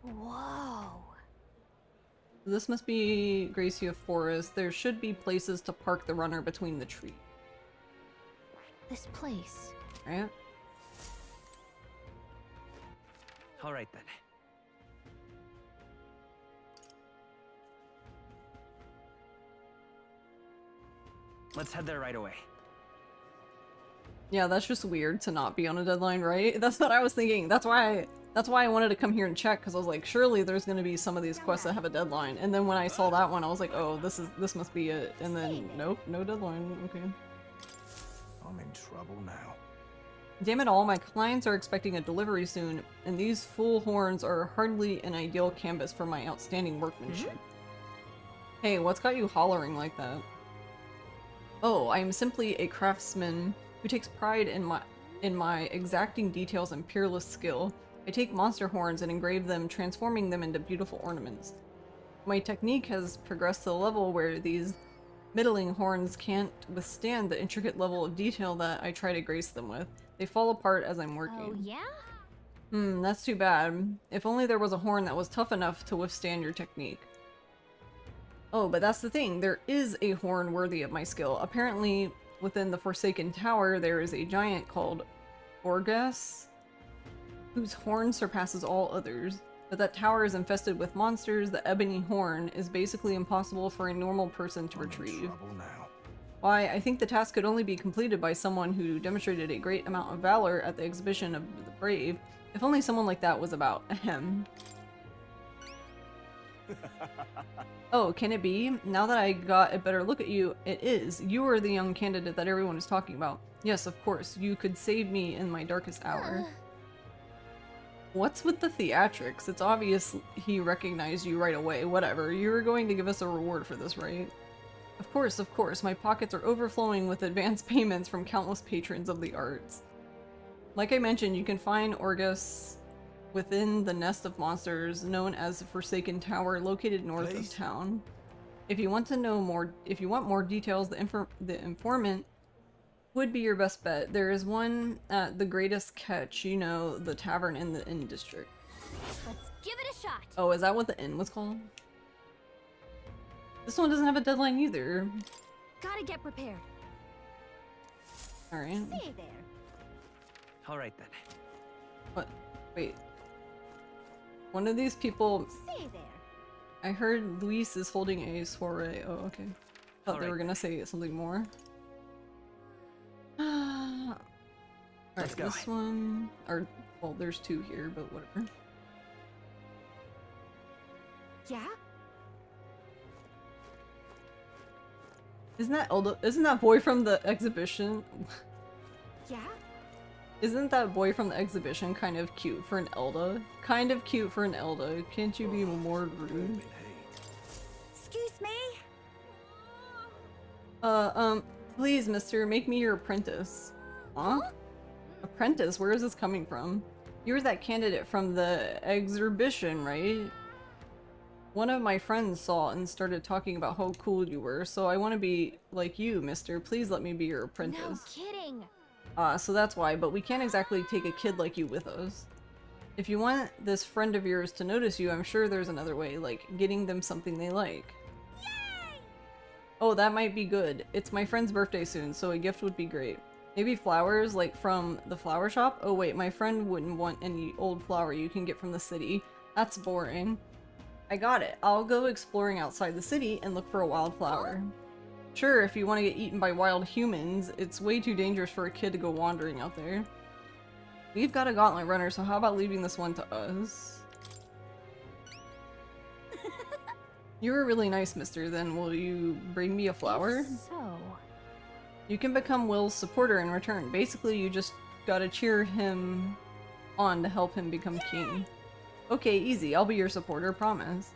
Whoa. This must be Gracia Forest. There should be places to park the runner between the trees. This place. Right? All right then. Let's head there right away. Yeah, that's just weird to not be on a deadline, right? That's what I was thinking. That's why I wanted to come here and check, because I was like, surely there's gonna be some of these quests that have a deadline. And then when I saw that one, I was like, oh, this must be it. And then nope, no deadline. Okay. I'm in trouble now. Damn it all, my clients are expecting a delivery soon, and these fool horns are hardly an ideal canvas for my outstanding workmanship. Hey, what's got you hollering like that? Oh, I am simply a craftsman who takes pride in my exacting details and peerless skill. I take monster horns and engrave them, transforming them into beautiful ornaments. My technique has progressed to the level where these middling horns can't withstand the intricate level of detail that I try to grace them with. They fall apart as I'm working. Oh, yeah? That's too bad. If only there was a horn that was tough enough to withstand your technique. Oh, but that's the thing. There is a horn worthy of my skill. Apparently, within the Forsaken Tower, there is a giant called Orgus, whose horn surpasses all others. But that tower is infested with monsters. The ebony horn is basically impossible for a normal person to retrieve. Why, I think the task could only be completed by someone who demonstrated a great amount of valor at the exhibition of the brave. If only someone like that was about. Ahem. Oh, can it be? Now that I got a better look at you, it is. You are the young candidate that everyone is talking about. Yes, of course. You could save me in my darkest hour. What's with the theatrics? It's obvious he recognized you right away. Whatever. You were going to give us a reward for this, right? Of course, of course. My pockets are overflowing with advance payments from countless patrons of the arts. Like I mentioned, you can find Orgus within the nest of monsters known as the Forsaken Tower, located north of town. If you want to know more, if you want more details, the informant would be your best bet. There is one at the Greatest Catch, you know, the tavern in the inn district. Let's give it a shot. Oh, is that what the inn was called? This one doesn't have a deadline either. Gotta get prepared. Alright. Stay there. All right then. What? Wait. One of these people... Stay there. I heard Luis is holding a soiree. Oh, okay. Thought they were gonna say something more. Alright, this one... Or, well, there's 2 here, but whatever. Yeah? Isn't that boy from the exhibition? Yeah? Isn't that boy from the exhibition kind of cute for an Elda? Kind of cute for an Elda. Can't you be more rude? Excuse me? Please, mister, make me your apprentice. Huh? Apprentice? Where is this coming from? You're that candidate from the exhibition, right? One of my friends saw it and started talking about how cool you were, so I want to be like you, mister. Please let me be your apprentice. No kidding. So that's why, but we can't exactly take a kid like you with us. If you want this friend of yours to notice you, I'm sure there's another way, like getting them something they like. Yay! Oh, that might be good. It's my friend's birthday soon, so a gift would be great. Maybe flowers, like from the flower shop? Oh wait, my friend wouldn't want any old flower you can get from the city. That's boring. I got it. I'll go exploring outside the city and look for a wildflower. Sure, if you want to get eaten by wild humans, it's way too dangerous for a kid to go wandering out there. We've got a gauntlet runner, so how about leaving this one to us? You were really nice, mister. Then will you bring me a flower? So, You can become Will's supporter in return. Basically, you just gotta cheer him on to help him become king. Okay, easy. I'll be your supporter, promise.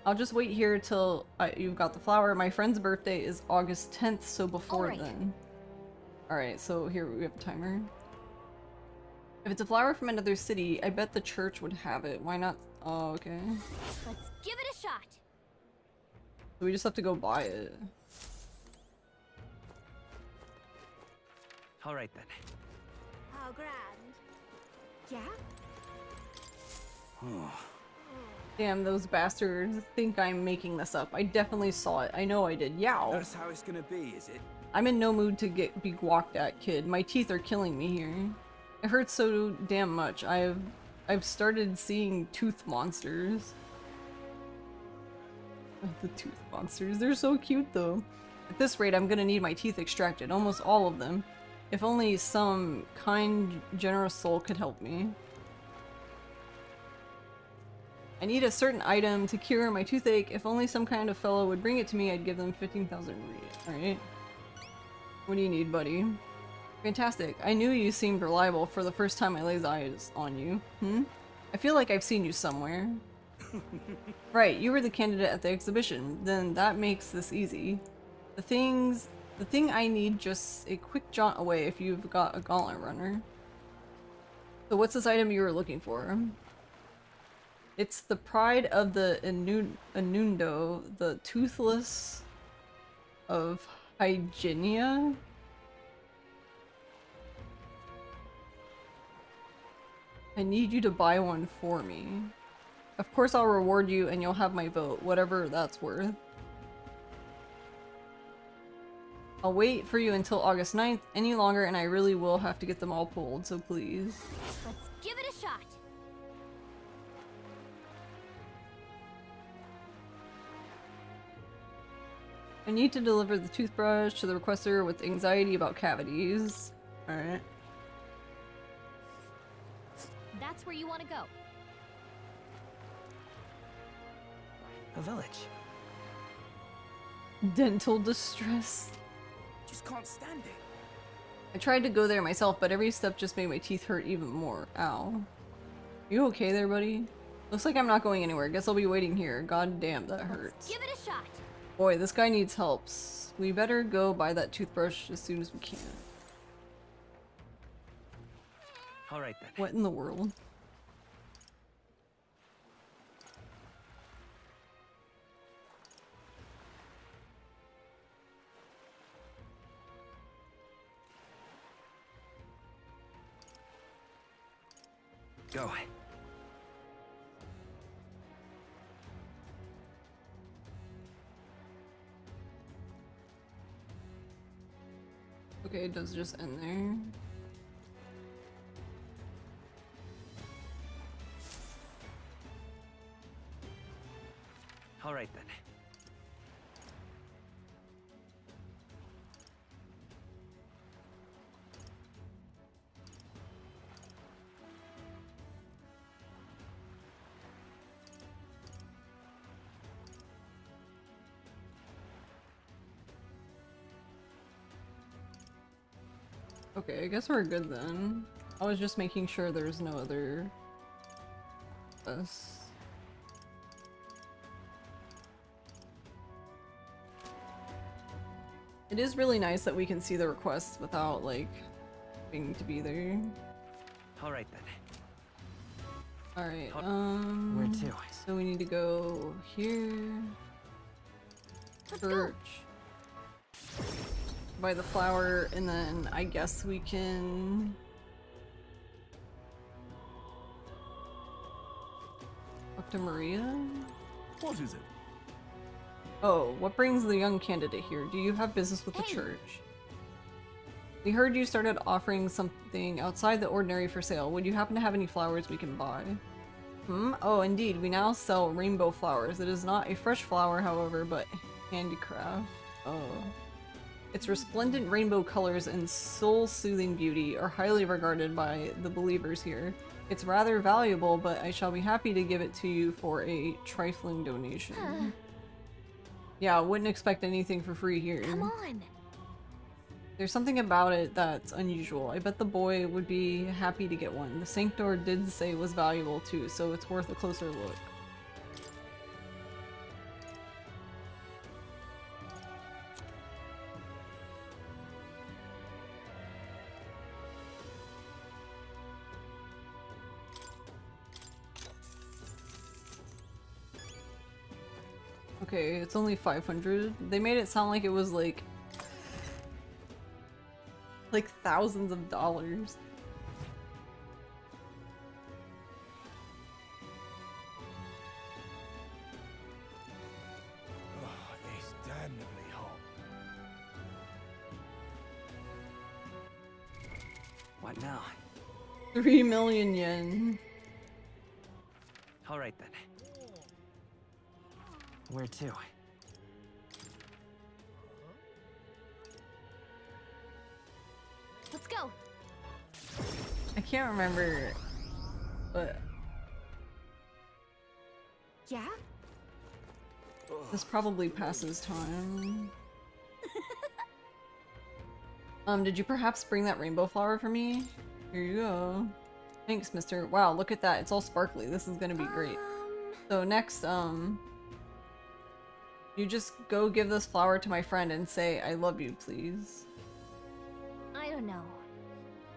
I'll just wait here till you've got the flower. My friend's birthday is August 10th, so before then. Alright, so here we have a timer. If it's a flower from another city, I bet the church would have it. Why not? Oh, okay. let's give it a shot. So we just have to go buy it. All right then. How grand. Yeah? Damn, those bastards think I'm making this up. I definitely saw it. I know I did. Yow. That's how it's gonna be, is it? I'm in no mood to be guacked at, kid. My teeth are killing me here. It hurts so damn much. I've started seeing tooth monsters. The tooth monsters. They're so cute though. At this rate, I'm gonna need my teeth extracted. Almost all of them. If only some kind, generous soul could help me. I need a certain item to cure my toothache. If only some kind of fellow would bring it to me, I'd give them 15,000 Alright. What do you need, buddy? Fantastic. I knew you seemed reliable for the first time I laid eyes on you. I feel like I've seen you somewhere. Right, you were the candidate at the exhibition. Then that makes this easy. The thing I need just a quick jaunt away if you've got a gauntlet runner. So what's this item you were looking for? It's the pride of the Inundo, the toothless of Hygienia. I need you to buy one for me. Of course I'll reward you and you'll have my vote, whatever that's worth. I'll wait for you until August 9th. Any longer and I really will have to get them all pulled, so please. Let's give it a shot. I need to deliver the toothbrush to the requester with anxiety about cavities. Alright. That's where you want to go. A village. Dental distress. Just can't stand it. I tried to go there myself, but every step just made my teeth hurt even more. Ow. You okay there, buddy? Looks like I'm not going anywhere. Guess I'll be waiting here. God damn, that hurts. Give it a shot. Boy, this guy needs help. We better go buy that toothbrush as soon as we can. All right then. What in the world? Go. Okay, it does just end there. All right then. Okay, I guess we're good then. I was just making sure there's no other... us. It is really nice that we can see the requests without, like, having to be there. All right then. Alright, Where to? So we need to go here. Church. Buy the flower, and then I guess we can... talk to Maria? What is it? Oh, what brings the young candidate here? Do you have business with the church? We heard you started offering something outside the ordinary for sale. Would you happen to have any flowers we can buy? Oh, indeed. We now sell rainbow flowers. It is not a fresh flower, however, but handicraft. Oh. Its resplendent rainbow colors and soul-soothing beauty are highly regarded by the believers here. It's rather valuable, but I shall be happy to give it to you for a trifling donation. Yeah, I wouldn't expect anything for free here. Come on. There's something about it that's unusual. I bet the boy would be happy to get one. The Sanctor did say it was valuable too, so it's worth a closer look. Okay, it's only 500. They made it sound like it was like thousands of dollars. Oh, it's damnably hot. What now? 3 million yen. All right then. Where to? Let's go. I can't remember, but Yeah? this probably passes time. Did you perhaps bring that rainbow flower for me? Here you go. Thanks, mister. Wow, look at that. It's all sparkly. This is gonna be great. So next, you just go give this flower to my friend and say, I love you, please. I don't know.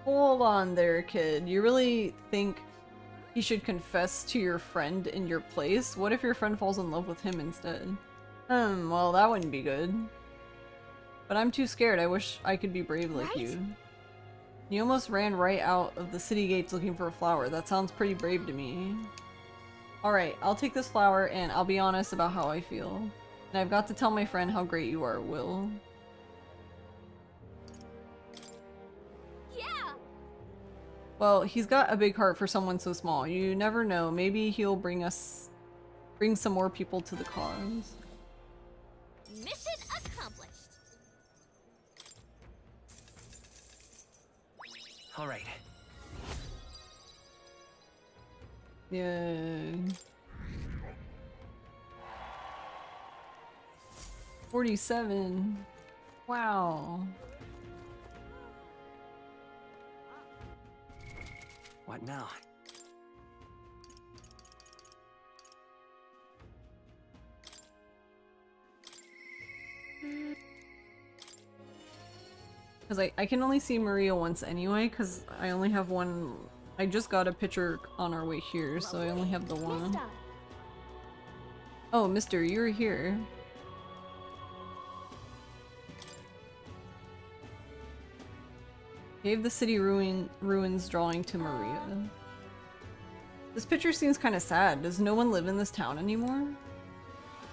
Hold on there, kid. You really think he should confess to your friend in your place? What if your friend falls in love with him instead? Well, that wouldn't be good. But I'm too scared. I wish I could be brave like you. You almost ran right out of the city gates looking for a flower. That sounds pretty brave to me. Alright, I'll take this flower and I'll be honest about how I feel. And I've got to tell my friend how great you are, Will. Yeah. Well, he's got a big heart for someone so small. You never know. Maybe he'll bring some more people to the cause. Mission accomplished. All right. Yay. 47. Wow. What now? Because I can only see Maria once anyway, because I only have one. I just got a picture on our way here, so I only have the one. Mister. Oh, mister, you're here. Gave the city ruins drawing to Maria. This picture seems kind of sad. Does no one live in this town anymore?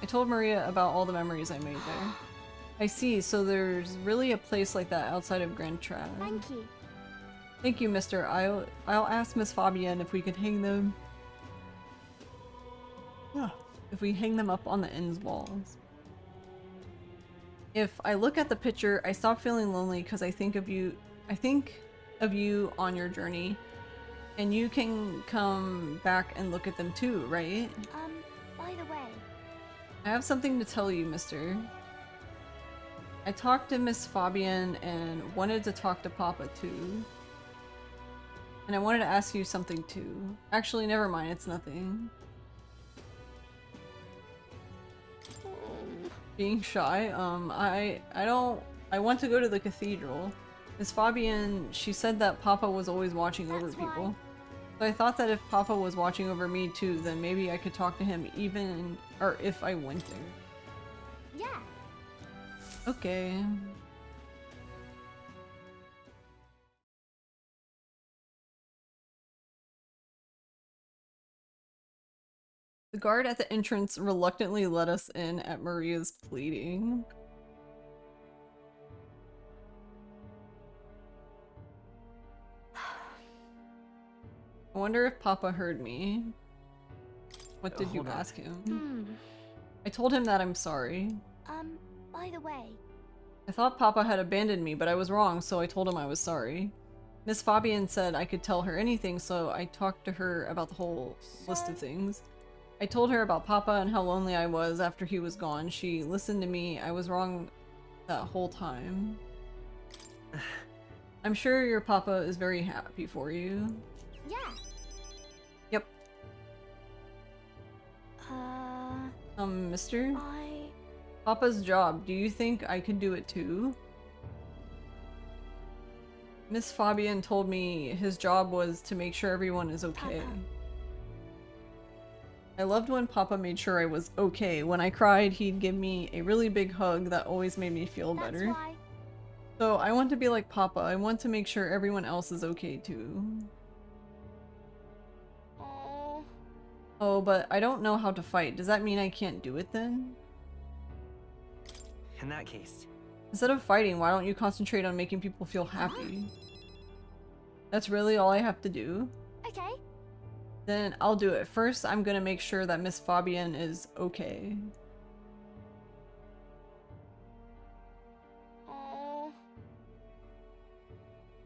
I told Maria about all the memories I made there. I see, so there's really a place like that outside of Grand Trad. Thank you. Thank you, mister. I'll ask Miss Fabienne if we could hang them. If we hang them up on the inn's walls. If I look at the picture, I stop feeling lonely because I think of you on your journey. And you can come back and look at them too, right? By the way. I have something to tell you, mister. I talked to Miss Fabienne and wanted to talk to Papa too. And I wanted to ask you something too. Actually, never mind, it's nothing. Being shy? I want to go to the cathedral. Miss Fabienne, she said that Papa was always watching over people. So I thought that if Papa was watching over me too, then maybe I could talk to him or if I went there. Yeah. Okay. The guard at the entrance reluctantly let us in at Maria's pleading. I wonder if Papa heard me. What did you ask him? I told him that I'm sorry. By the way. I thought Papa had abandoned me, but I was wrong, so I told him I was sorry. Miss Fabienne said I could tell her anything, so I talked to her about the whole list of things. I told her about Papa and how lonely I was after he was gone. She listened to me. I was wrong that whole time. I'm sure your Papa is very happy for you. Yeah. Yep. Mister? Papa's job. Do you think I could do it too? Miss Fabian told me his job was to make sure everyone is okay. Papa. I loved when Papa made sure I was okay. When I cried, he'd give me a really big hug that always made me feel better. Why. So I want to be like Papa. I want to make sure everyone else is okay too. Oh, but I don't know how to fight. Does that mean I can't do it then? In that case. Instead of fighting, why don't you concentrate on making people feel happy? That's really all I have to do? Okay. Then I'll do it. First, I'm gonna make sure that Miss Fabian is okay.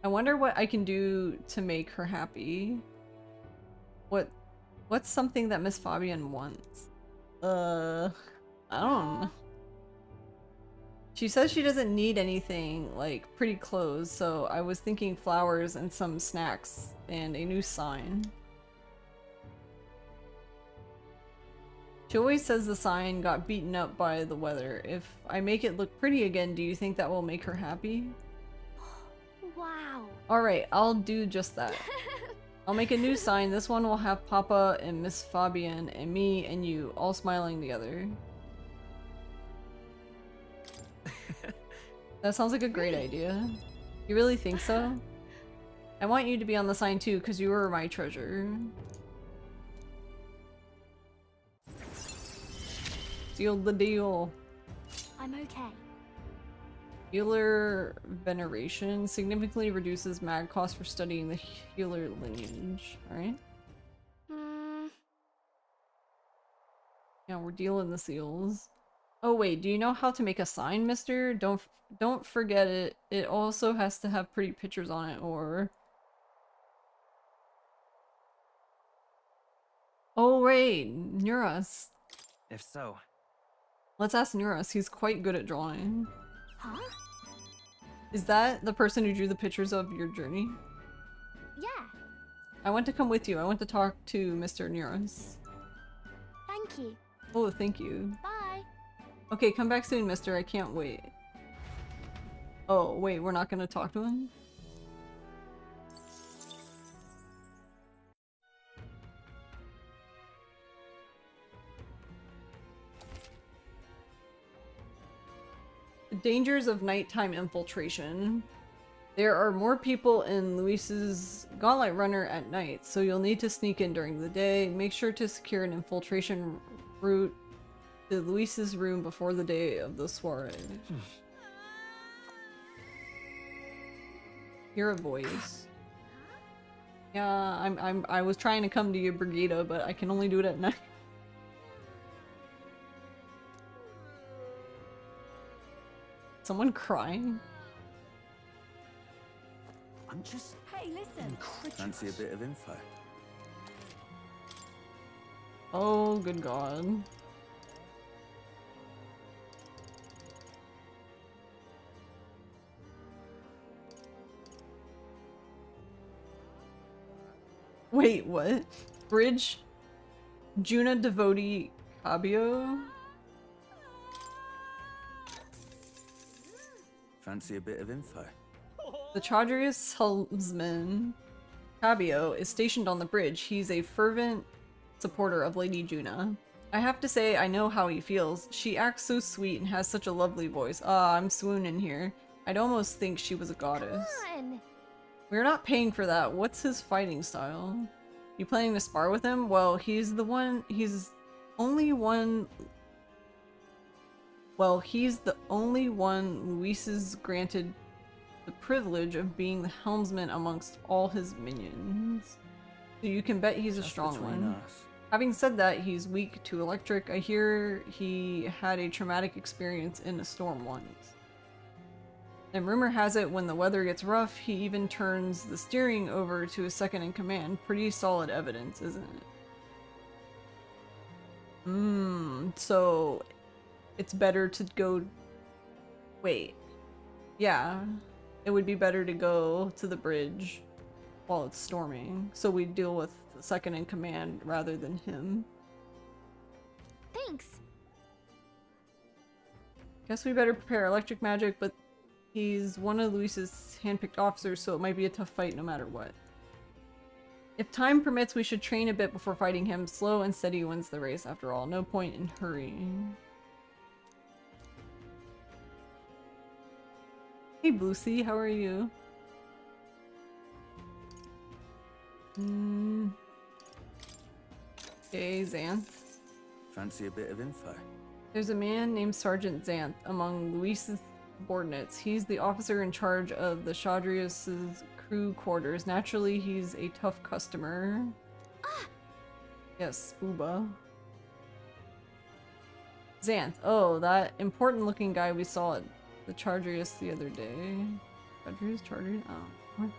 I wonder what I can do to make her happy. What's something that Miss Fabian wants? I don't know. She says she doesn't need anything, like pretty clothes, so I was thinking flowers and some snacks and a new sign. She always says the sign got beaten up by the weather. If I make it look pretty again, do you think that will make her happy? Wow. Alright, I'll do just that. I'll make a new sign. This one will have Papa and Miss Fabian and me and you all smiling together. That sounds like a great idea. You really think so? I want you to be on the sign too, because you were my treasure. Sealed the deal. I'm okay. Healer veneration significantly reduces mag cost for studying the healer lineage. Alright. Yeah, we're dealing the seals. Oh wait, do you know how to make a sign, mister? Don't forget it. It also has to have pretty pictures on it, or... Oh wait, Nuras. If so. Let's ask Nuras. He's quite good at drawing. Huh? Is that the person who drew the pictures of your journey? Yeah. I want to come with you. I want to talk to Mr. Nuras. Thank you. Oh, thank you. Bye. Okay, come back soon, mister. I can't wait. Oh, wait, we're not gonna talk to him? The dangers of nighttime infiltration. There are more people in Luis's Gauntlet Runner at night, so you'll need to sneak in during the day. Make sure to secure an infiltration route to Luis's room before the day of the soiree. Hear a voice. Yeah, I was trying to come to you, Brigida, but I can only do it at night. Someone crying? I'm just Hey, listen. fancy a bit of info. Oh, good god. Wait, what? Bridge? Juna Devotee Cabio? Fancy a bit of info. The Chaudhry's helmsman, Cabio, is stationed on the bridge. He's a fervent supporter of Lady Juna. I have to say, I know how he feels. She acts so sweet and has such a lovely voice. Ah, I'm swooning here. I'd almost think she was a goddess. Come on. We're not paying for that. What's his fighting style? You planning to spar with him? Well, he's the only one Luis is granted the privilege of being the helmsman amongst all his minions. So you can bet he's a strong one. Having said that, he's weak to electric. I hear he had a traumatic experience in a storm once. And rumor has it when the weather gets rough, he even turns the steering over to his second in command. Pretty solid evidence, isn't it? So it's better to go... Wait. Yeah. It would be better to go to the bridge while it's storming. So we deal with the second in command rather than him. Thanks. Guess we better prepare electric magic, but he's one of Luis's handpicked officers, so it might be a tough fight no matter what. If time permits, we should train a bit before fighting him. Slow and steady wins the race, after all. No point in hurrying. Hey, Bluesy, how are you? Okay, Xanth. Fancy a bit of info? There's a man named Sergeant Xanth among Luis's subordinates. He's the officer in charge of the Shadrius's crew quarters. Naturally, he's a tough customer. Yes, Booba. Xanth. Oh, that important looking guy we saw at the Chardrius the other day. Chardrius? Oh.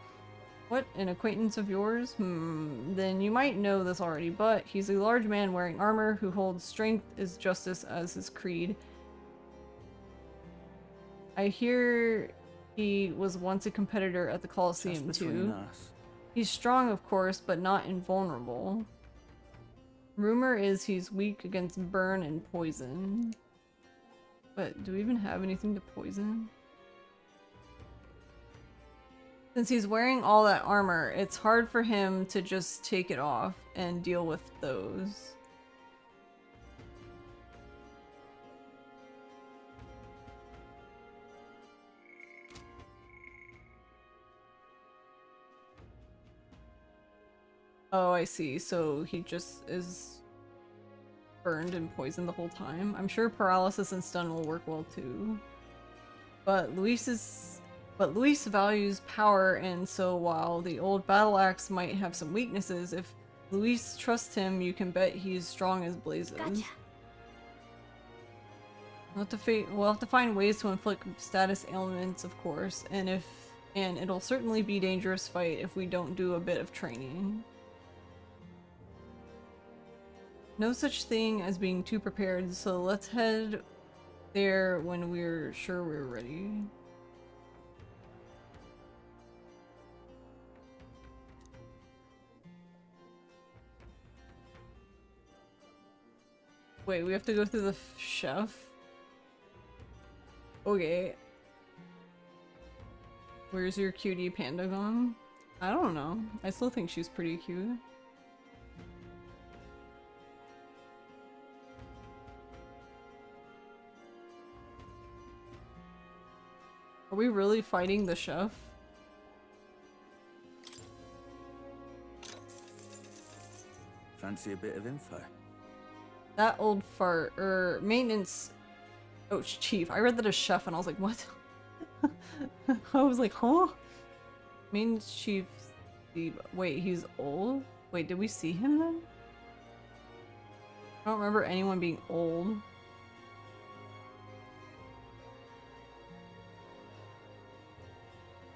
What? An acquaintance of yours? Then you might know this already, but he's a large man wearing armor who holds strength is justice as his creed. I hear he was once a competitor at the Colosseum too. He's strong, of course, but not invulnerable. Rumor is he's weak against burn and poison. But do we even have anything to poison? Since he's wearing all that armor, it's hard for him to just take it off and deal with those. Oh, I see. So he just is burned and poisoned the whole time. I'm sure paralysis and stun will work well too. But Luis values power, and so while the old battle axe might have some weaknesses, if Luis trusts him, you can bet he's strong as blazes. Gotcha. We'll have to find ways to inflict status ailments, of course, and it'll certainly be a dangerous fight if we don't do a bit of training. No such thing as being too prepared, so let's head there when we're sure we're ready. Wait, we have to go through the chef? Okay. Where's your cutie panda gone? I don't know. I still think she's pretty cute. Are we really fighting the chef? Fancy a bit of info? That old fart, maintenance... Oh, chief. I read that as chef and I was like, what? I was like, huh? Maintenance chief... Wait, he's old? Wait, did we see him then? I don't remember anyone being old.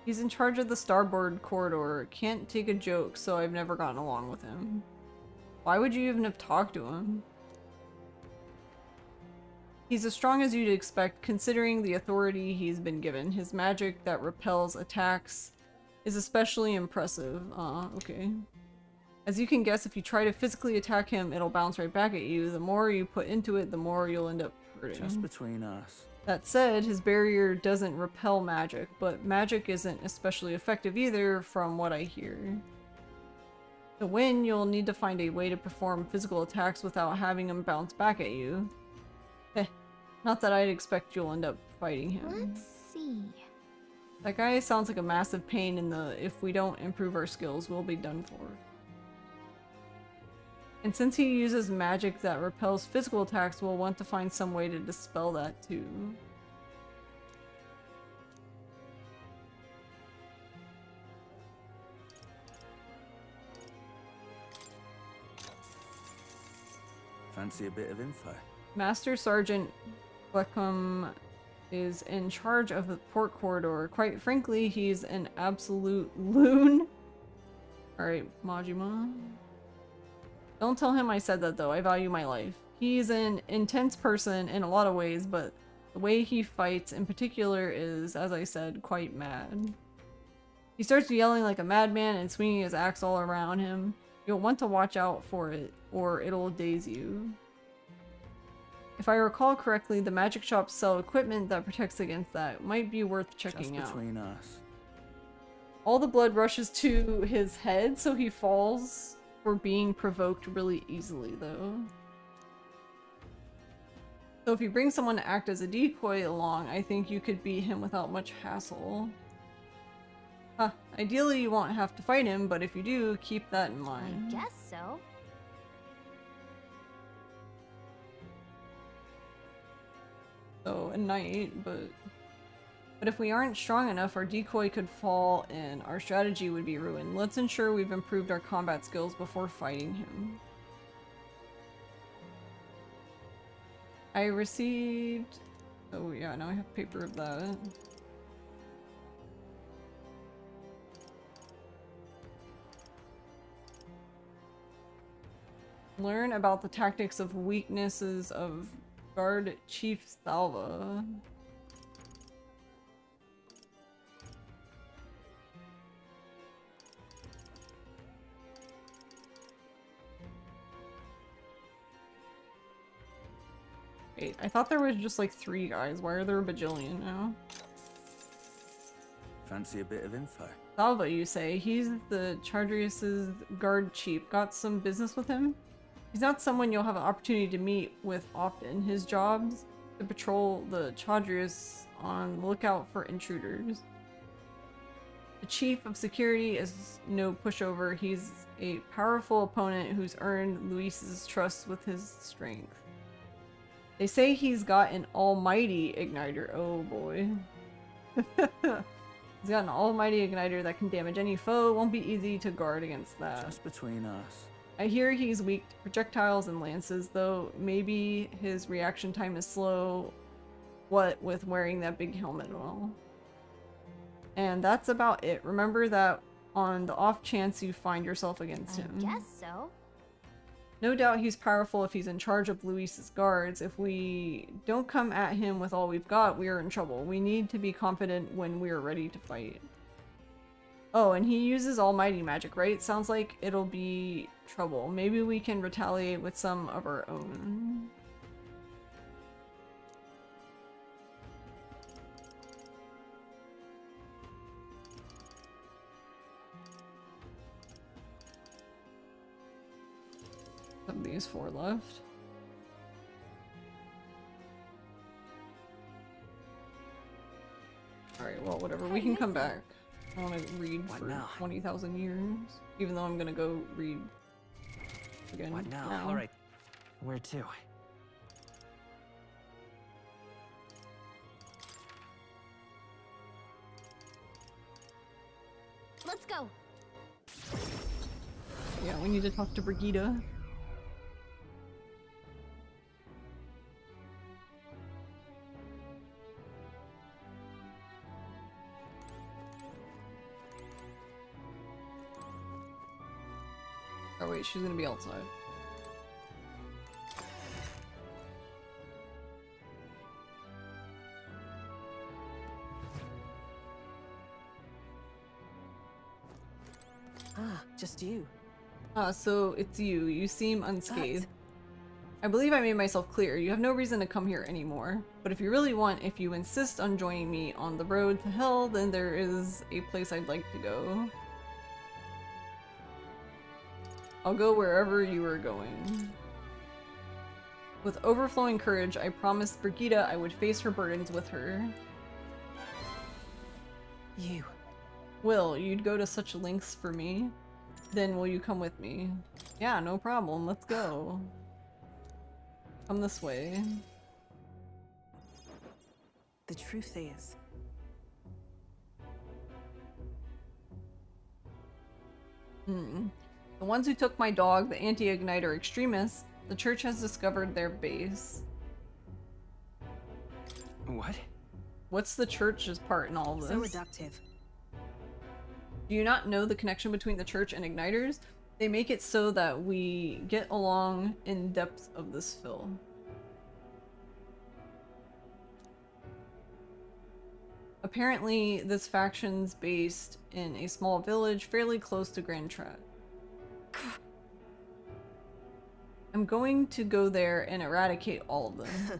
He's in charge of the starboard corridor. Can't take a joke, so I've never gotten along with him. Why would you even have talked to him? He's as strong as you'd expect, considering the authority he's been given. His magic that repels attacks is especially impressive. Okay. As you can guess, if you try to physically attack him, it'll bounce right back at you. The more you put into it, the more you'll end up hurting. Just between us. That said, his barrier doesn't repel magic, but magic isn't especially effective either, from what I hear. To win, you'll need to find a way to perform physical attacks without having him bounce back at you. Not that I'd expect you'll end up fighting him. Let's see. That guy sounds like a massive pain in the if we don't improve our skills, we'll be done for. And since he uses magic that repels physical attacks, we'll want to find some way to dispel that too. Fancy a bit of info? Master Sergeant Bleckham is in charge of the port corridor. Quite frankly, he's an absolute loon. Alright, Majima. Don't tell him I said that though. I value my life. He's an intense person in a lot of ways, but the way he fights in particular is, as I said, quite mad. He starts yelling like a madman and swinging his axe all around him. You'll want to watch out for it, or it'll daze you. If I recall correctly, the magic shops sell equipment that protects against that. Might be worth checking out. Just between us. All the blood rushes to his head, so he falls for being provoked really easily, though. So if you bring someone to act as a decoy along, I think you could beat him without much hassle. Ideally you won't have to fight him, but if you do, keep that in mind. I guess so. So, a knight, but if we aren't strong enough, our decoy could fall and our strategy would be ruined. Let's ensure we've improved our combat skills before fighting him. I received... Oh yeah, now I have paper of that. Learn about the tactics of weaknesses of Guard Chief Salva. Wait, I thought there was just like 3 guys. Why are there a bajillion now? Fancy a bit of info? Salva, you say? He's the Chardrius' guard chief. Got some business with him? He's not someone you'll have an opportunity to meet with often. His job's to patrol the Chardrius on the lookout for intruders. The chief of security is no pushover. He's a powerful opponent who's earned Luis's trust with his strength. They say he's got an almighty igniter. Oh boy. He's got an almighty igniter that can damage any foe. Won't be easy to guard against that. Just between us. I hear he's weak to projectiles and lances, though maybe his reaction time is slow, what with wearing that big helmet and all. And that's about it. Remember that on the off chance you find yourself against him. I guess so. No doubt he's powerful if he's in charge of Luis's guards. If we don't come at him with all we've got, we are in trouble. We need to be confident when we're ready to fight. Oh, and he uses almighty magic, right? Sounds like it'll be trouble. Maybe we can retaliate with some of our own. Of these 4 left. Alright, well, whatever. We can come back. I want to read for 20,000 years. Even though I'm gonna go read again. What now? Alright. Where to? Let's go. Yeah, we need to talk to Brigida. Oh wait, she's gonna be outside. Ah, just you. So it's you. You seem unscathed. I believe I made myself clear. You have no reason to come here anymore. But if you really want, if you insist on joining me on the road to hell, then there is a place I'd like to go. I'll go wherever you are going. With overflowing courage, I promised Brigida I would face her burdens with her. You. Will, you'd go to such lengths for me? Then will you come with me? Yeah, no problem. Let's go. Come this way. The truth is... The ones who took my dog, the anti-igniter extremists, the church has discovered their base. What? What's the church's part in all of this? So reductive. Do you not know the connection between the church and igniters? They make it so that we get along in depth of this film. Apparently, this faction's based in a small village fairly close to Grand Trad. I'm going to go there and eradicate all of them.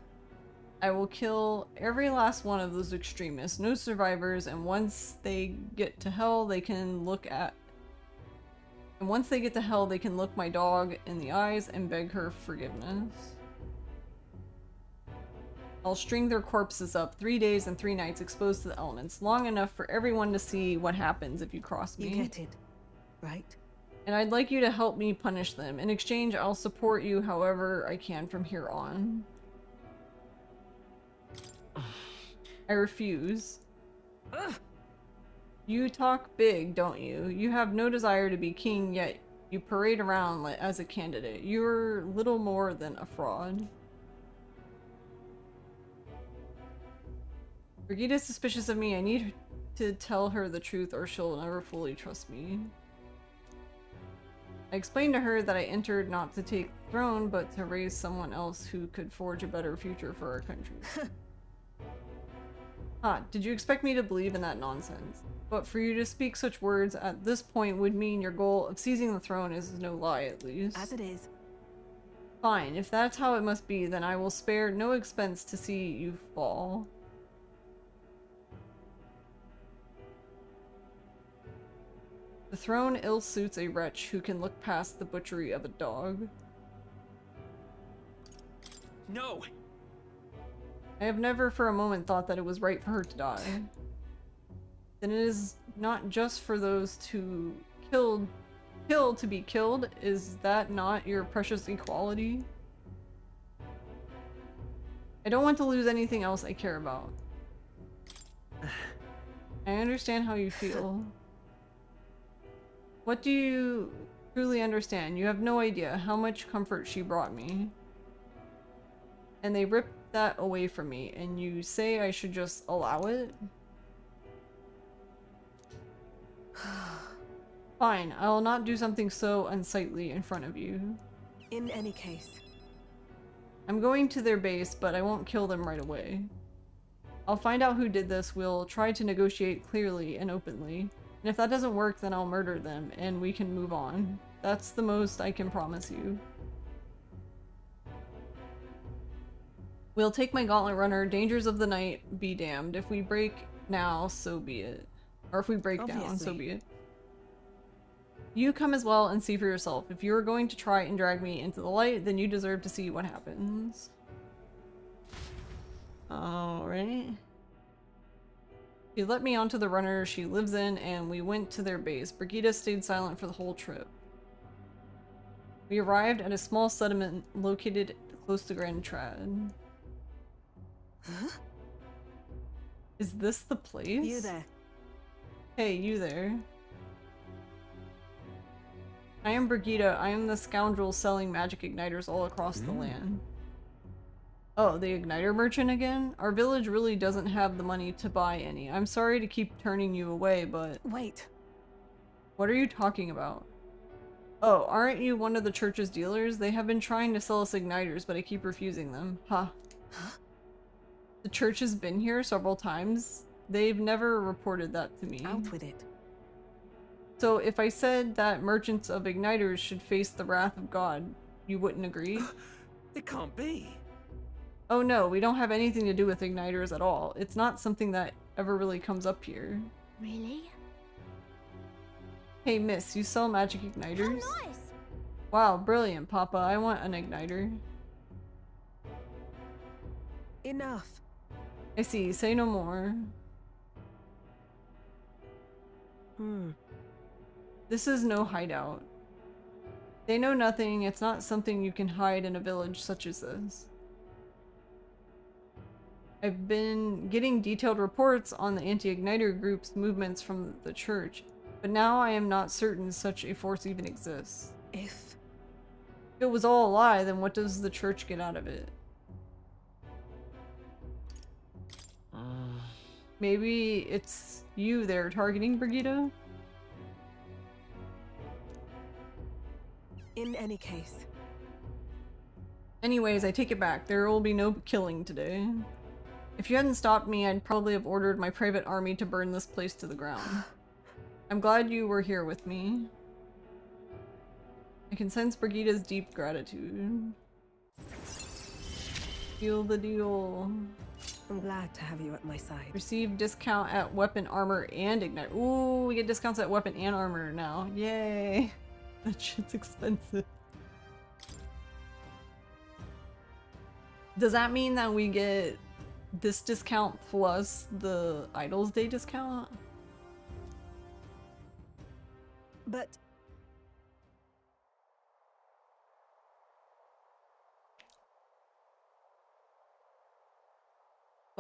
I will kill every last one of those extremists, no survivors, and once they get to hell, they can look my dog in the eyes and beg her forgiveness. I'll string their corpses up 3 days and 3 nights exposed to the elements, long enough for everyone to see what happens if you cross me. You get it, right? And I'd like you to help me punish them. In exchange, I'll support you however I can from here on. I refuse. You talk big, don't you? You have no desire to be king, yet you parade around as a candidate. You're little more than a fraud. Brigida's suspicious of me. I need to tell her the truth or she'll never fully trust me. I explained to her that I entered not to take the throne, but to raise someone else who could forge a better future for our country. Did you expect me to believe in that nonsense? But for you to speak such words at this point would mean your goal of seizing the throne is no lie, at least. As it is. Fine, if that's how it must be, then I will spare no expense to see you fall. The throne ill suits a wretch who can look past the butchery of a dog. No! I have never for a moment thought that it was right for her to die. Then it is not just for those to kill to be killed. Is that not your precious equality? I don't want to lose anything else I care about. I understand how you feel. What do you truly understand? You have no idea how much comfort she brought me. And they ripped that away from me, and you say I should just allow it? Fine, I will not do something so unsightly in front of you. In any case. I'm going to their base, but I won't kill them right away. I'll find out who did this, we'll try to negotiate clearly and openly. And if that doesn't work, then I'll murder them, and we can move on. That's the most I can promise you. We'll take my gauntlet runner, dangers of the night be damned. If we break now, so be it. Or if we break down, so be it. You come as well and see for yourself. If you're going to try and drag me into the light, then you deserve to see what happens. Alright. She let me onto the runner she lives in, and we went to their base. Brigida stayed silent for the whole trip. We arrived at a small settlement located close to Grand Trad. Huh? Is this the place? You there. Hey, you there. I am Brigida. I am the scoundrel selling magic igniters all across the land. Oh, the igniter merchant again? Our village really doesn't have the money to buy any. I'm sorry to keep turning you away, but... Wait. What are you talking about? Oh, aren't you one of the church's dealers? They have been trying to sell us igniters, but I keep refusing them. Huh. The church has been here several times. They've never reported that to me. Out with it. So if I said that merchants of igniters should face the wrath of God, you wouldn't agree? It can't be. Oh no, we don't have anything to do with igniters at all. It's not something that ever really comes up here. Really? Hey miss, you sell magic igniters? How nice! Wow, brilliant, Papa. I want an igniter. Enough. I see, say no more. This is no hideout. They know nothing, it's not something you can hide in a village such as this. I've been getting detailed reports on the anti-igniter group's movements from the church, but now I am not certain such a force even exists. If it was all a lie, then what does the church get out of it? Maybe it's you they're targeting, Brigida? In any case. Anyways, I take it back. There will be no killing today. If you hadn't stopped me, I'd probably have ordered my private army to burn this place to the ground. I'm glad you were here with me. I can sense Brigitte's deep gratitude. Seal the deal. I'm glad to have you at my side. Receive discount at weapon, armor, and ignite. Ooh, we get discounts at weapon and armor now. Yay! That shit's expensive. Does that mean that we get this discount plus the Idol's Day discount? But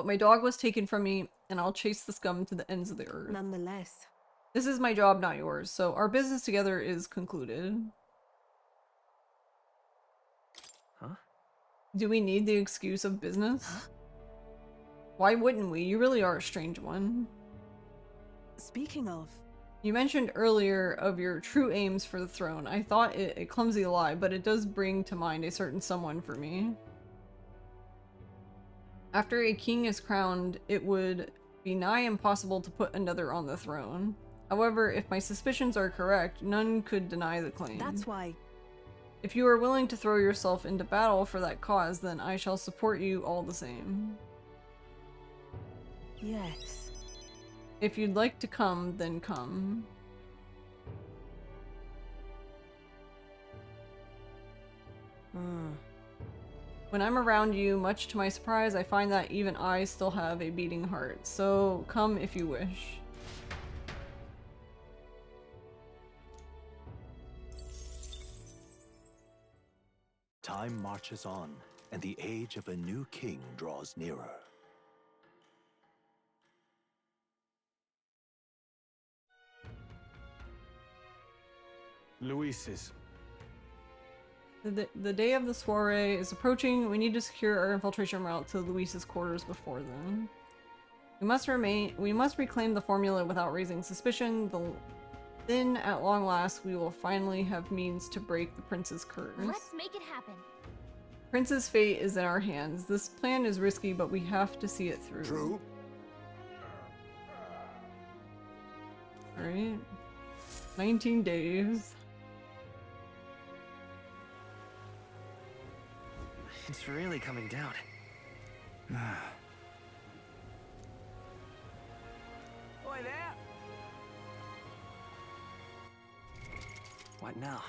my dog was taken from me, and I'll chase the scum to the ends of the earth. nonetheless, This is my job, not yours, so our business together is concluded. Huh? Do we need the excuse of business? Why wouldn't we? You really are a strange one. speaking of, You mentioned earlier of your true aims for the throne. I thought it a clumsy lie, but it does bring to mind a certain someone for me. After a king is crowned, it would be nigh impossible to put another on the throne. However, if my suspicions are correct, none could deny the claim. that's why. If you are willing to throw yourself into battle for that cause, then I shall support you all the same. Yes. If you'd like to come, then come. When I'm around you, much to my surprise, I find that even I still have a beating heart. So come if you wish. Time marches on, and the age of a new king draws nearer. Luis's. The day of the soiree is approaching. We need to secure our infiltration route to Luis's quarters before then. We must reclaim the formula without raising suspicion. Then, at long last, we will finally have means to break the prince's curse. Let's make it happen. Prince's fate is in our hands. This plan is risky, but we have to see it through. True. Alright. 19 days. It's really coming down. Oi there! What now?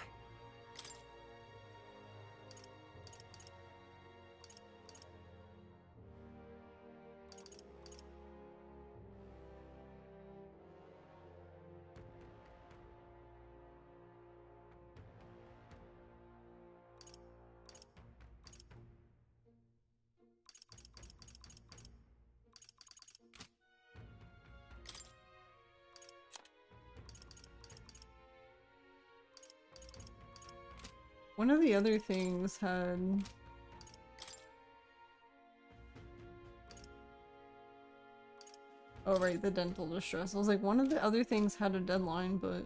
One of the other things had... Oh right, the dental distress. I was like, one of the other things had a deadline, but...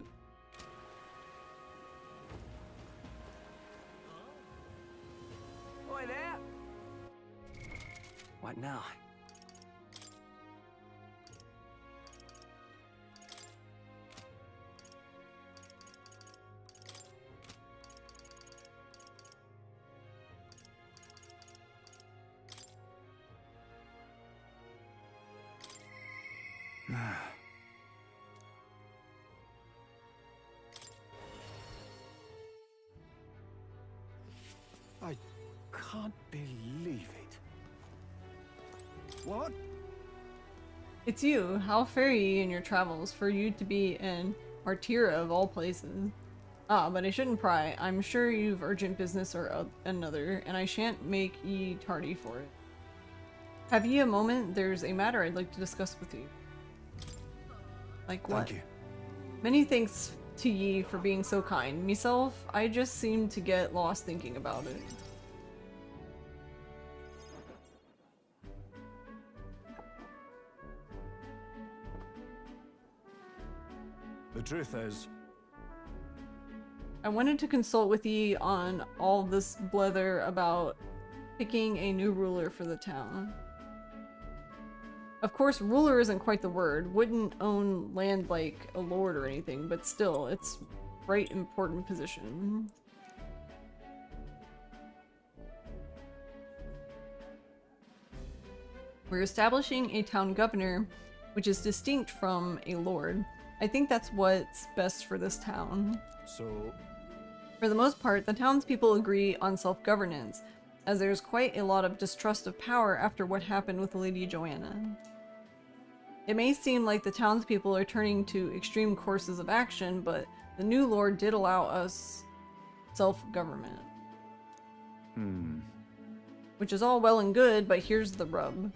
Oi there! What now? I can't believe it. What? It's you. How fare ye in your travels, for you to be in Martyra of all places? Ah, but I shouldn't pry. I'm sure you've urgent business or another, and I shan't make ye tardy for it. Have ye a moment? There's a matter I'd like to discuss with you. Like what? Thank you. Many thanks to ye for being so kind. Myself, I just seem to get lost thinking about it. The truth is, I wanted to consult with ye on all this blether about picking a new ruler for the town. Of course, ruler isn't quite the word. Wouldn't own land like a lord or anything, but still, it's right important position. We're establishing a town governor, which is distinct from a lord. I think that's what's best for this town. So, For the most part, the townspeople agree on self-governance, as there's quite a lot of distrust of power after what happened with Lady Joanna. It may seem like the townspeople are turning to extreme courses of action, but the new lord did allow us self-government. Which is all well and good, but here's the rub.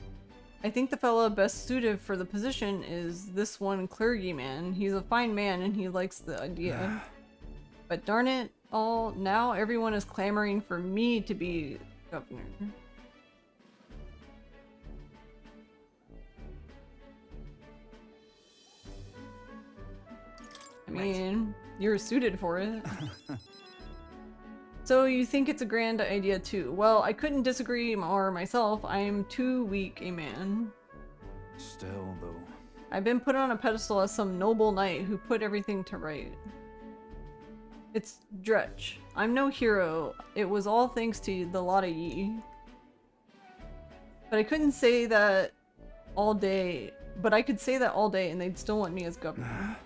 I think the fella best suited for the position is this one clergyman. He's a fine man and he likes the idea. But darn it all, now everyone is clamoring for me to be governor. I mean, you're suited for it. So you think it's a grand idea too? Well, I couldn't disagree more myself. I am too weak a man. Still, though. I've been put on a pedestal as some noble knight who put everything to right. It's Dretch. I'm no hero. It was all thanks to the lot of ye. But I couldn't say that all day. But I could say that all day and they'd still want me as governor.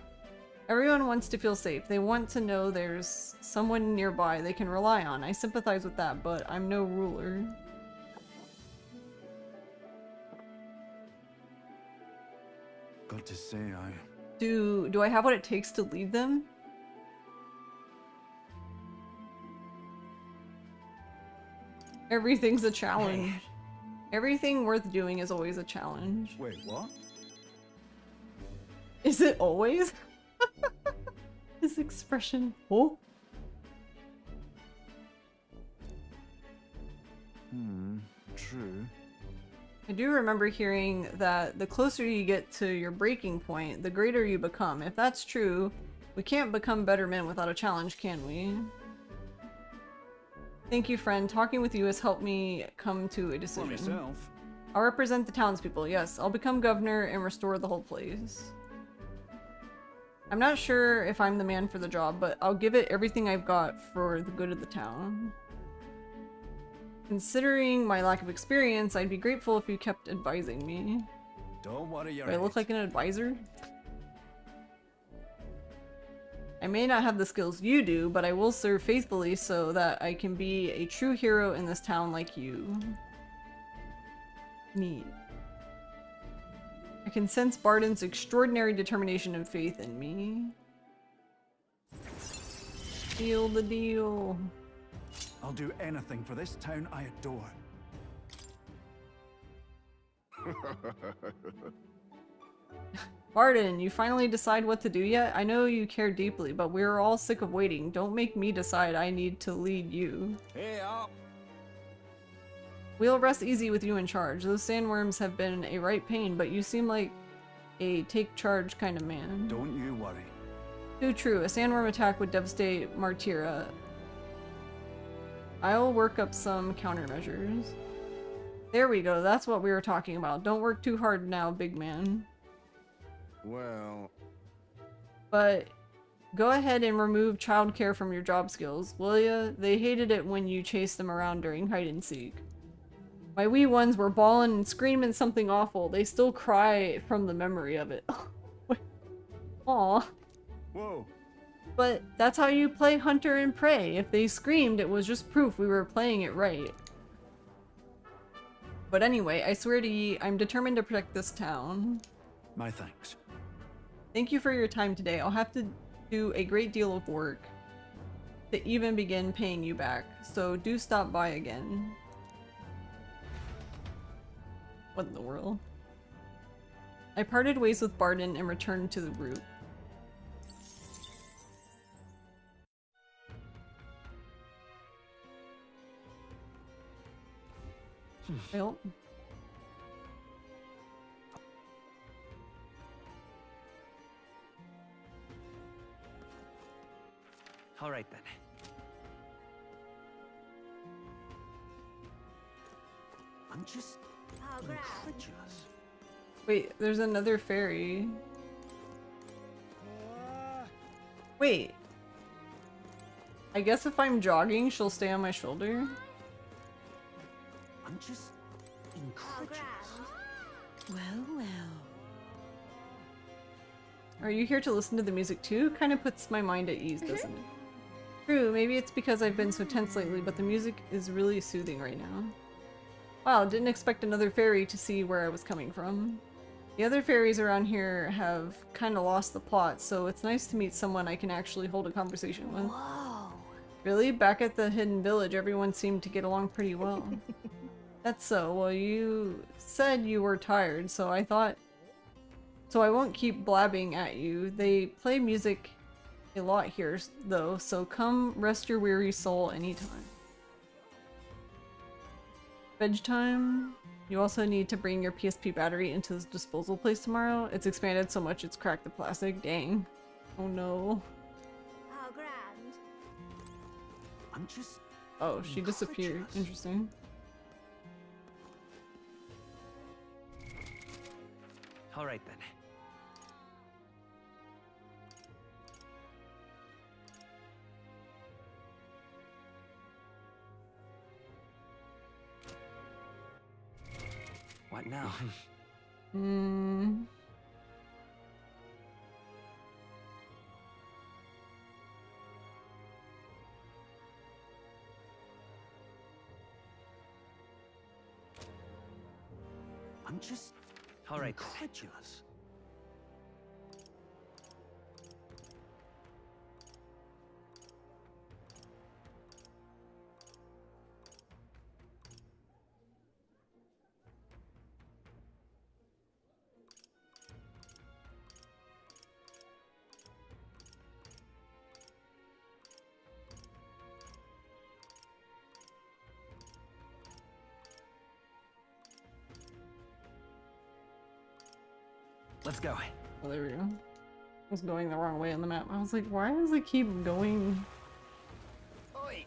Everyone wants to feel safe. They want to know there's someone nearby they can rely on. I sympathize with that, but I'm no ruler. Got to say, Do I have what it takes to lead them? Everything's a challenge. Hey. Everything worth doing is always a challenge. Wait, what? Is it always? His expression. Oh. True. I do remember hearing that the closer you get to your breaking point, the greater you become. If that's true, we can't become better men without a challenge, can we? Thank you, friend. Talking with you has helped me come to a decision. For myself. I'll represent the townspeople. Yes, I'll become governor and restore the whole place. I'm not sure if I'm the man for the job, but I'll give it everything I've got for the good of the town. Considering my lack of experience, I'd be grateful if you kept advising me. Don't worry, Do I look like an advisor? I may not have the skills you do, but I will serve faithfully so that I can be a true hero in this town like you. Neat. I can sense Barden's extraordinary determination and faith in me. Seal the deal. I'll do anything for this town I adore. Barden, you finally decide what to do yet? I know you care deeply, but we're all sick of waiting. Don't make me decide I need to lead you. Hey up! We'll rest easy with you in charge. Those sandworms have been a right pain, but you seem like a take charge kind of man. Don't you worry. Too true. A sandworm attack would devastate Martira. I'll work up some countermeasures. There we go. That's what we were talking about. Don't work too hard now, big man. Well... But go ahead and remove childcare from your job skills, will ya? They hated it when you chased them around during hide and seek. My wee ones were bawling and screaming something awful. They still cry from the memory of it. Aw. Whoa. But that's how you play hunter and prey. If they screamed, it was just proof we were playing it right. But anyway, I swear to ye, I'm determined to protect this town. My thanks. Thank you for your time today. I'll have to do a great deal of work to even begin paying you back, so do stop by again. What in the world? I parted ways with Barden and returned to the group. Well. All Alright then. I'm just incredulous. Wait, there's another fairy. Wait. I guess if I'm jogging, she'll stay on my shoulder. I'm just incredulous. Well, well. Are you here to listen to the music too? Kind of puts my mind at ease, doesn't it? True, maybe it's because I've been so tense lately, but the music is really soothing right now. Wow, didn't expect another fairy to see where I was coming from. The other fairies around here have kind of lost the plot, so it's nice to meet someone I can actually hold a conversation with. Whoa. Really? Back at the Hidden Village, everyone seemed to get along pretty well. That's so. Well, you said you were tired, so I thought... So I won't keep blabbing at you. They play music a lot here, though, so come rest your weary soul anytime. Veg time? You also need to bring your PSP battery into this disposal place tomorrow. It's expanded so much it's cracked the plastic. Dang. Oh no. How grand. I'm just... Oh, she disappeared. Interesting. Alright then. What now? I'm just incredulous. Let's go. Oh, there we go. I was going the wrong way on the map. I was like, why does it keep going? Oi!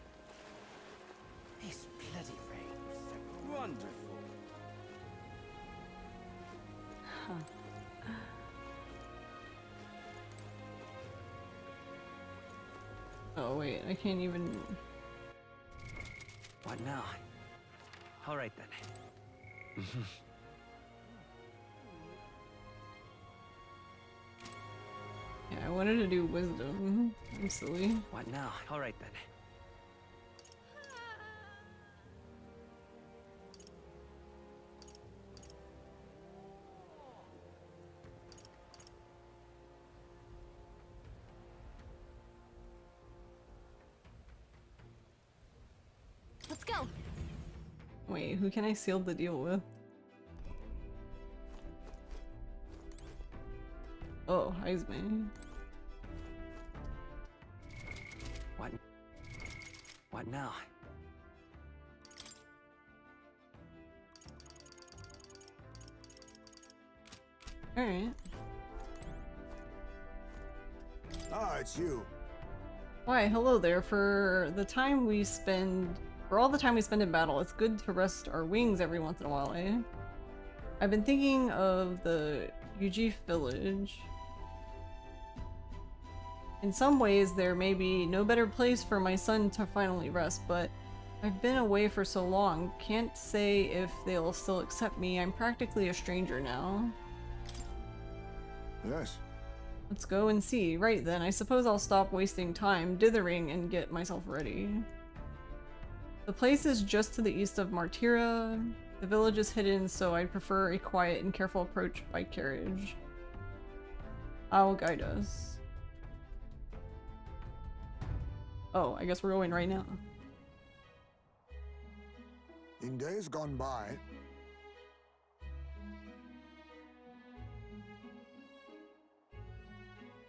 This bloody rain. Wonderful. Oh wait, I can't even... What now? Alright then. Yeah, I wanted to do wisdom. I'm silly. What now? Alright then. Let's go. Wait, who can I seal the deal with? Oh, Heisman. What now? Alright. Ah, it's you. Why, hello there. For all the time we spend in battle, it's good to rest our wings every once in a while, eh? I've been thinking of the Ujif village. In some ways, there may be no better place for my son to finally rest, but I've been away for so long, can't say if they'll still accept me. I'm practically a stranger now. Yes. Let's go and see. Right then, I suppose I'll stop wasting time dithering and get myself ready. The place is just to the east of Martira. The village is hidden, so I'd prefer a quiet and careful approach by carriage. I'll guide us. Oh, I guess we're going right now. In days gone by,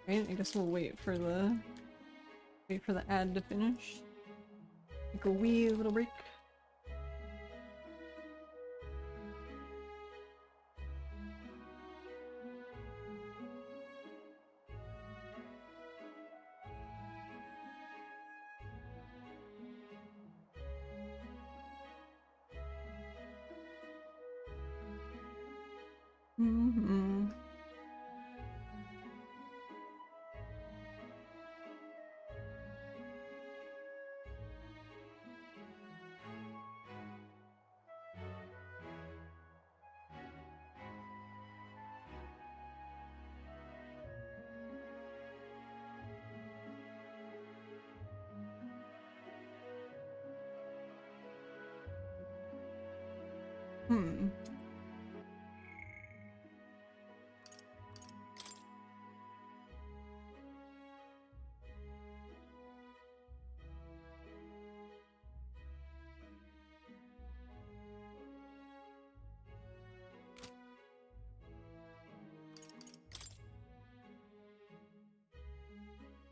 right, I guess we'll wait for the ad to finish. Take a wee little break. Mm-hmm. Hmm.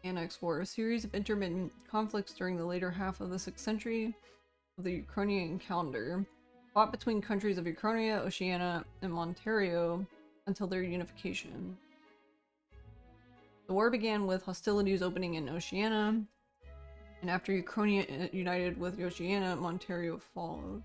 Annex War, a series of intermittent conflicts during the later half of the 6th century of the Ukrainian calendar, fought between countries of Ukrainia, Oceania, and Montario until their unification. The war began with hostilities opening in Oceania, and after Ukrainia united with Oceania, Montario followed.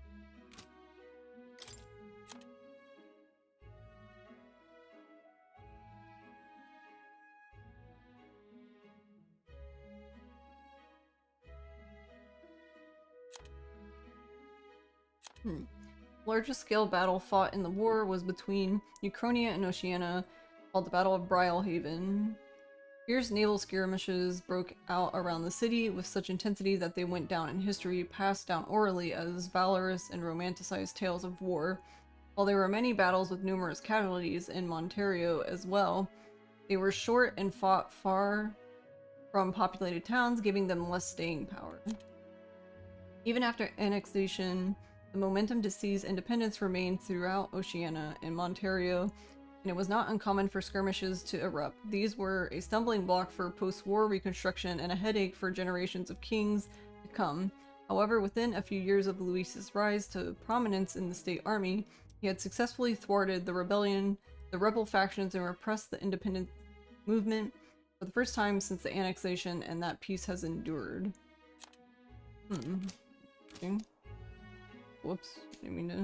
Largest scale battle fought in the war was between Ukrainia and Oceania, called the Battle of Brylehaven. Fierce naval skirmishes broke out around the city with such intensity that they went down in history, passed down orally as valorous and romanticized tales of war. While there were many battles with numerous casualties in Montario as well, they were short and fought far from populated towns, giving them less staying power. Even after annexation, the momentum to seize independence remained throughout Oceania and Montario, and it was not uncommon for skirmishes to erupt. These were a stumbling block for post-war reconstruction and a headache for generations of kings to come. However, within a few years of Luis's rise to prominence in the state army, he had successfully thwarted the rebellion, the rebel factions, and repressed the independent movement for the first time since the annexation, and that peace has endured. Okay. Whoops, didn't mean to.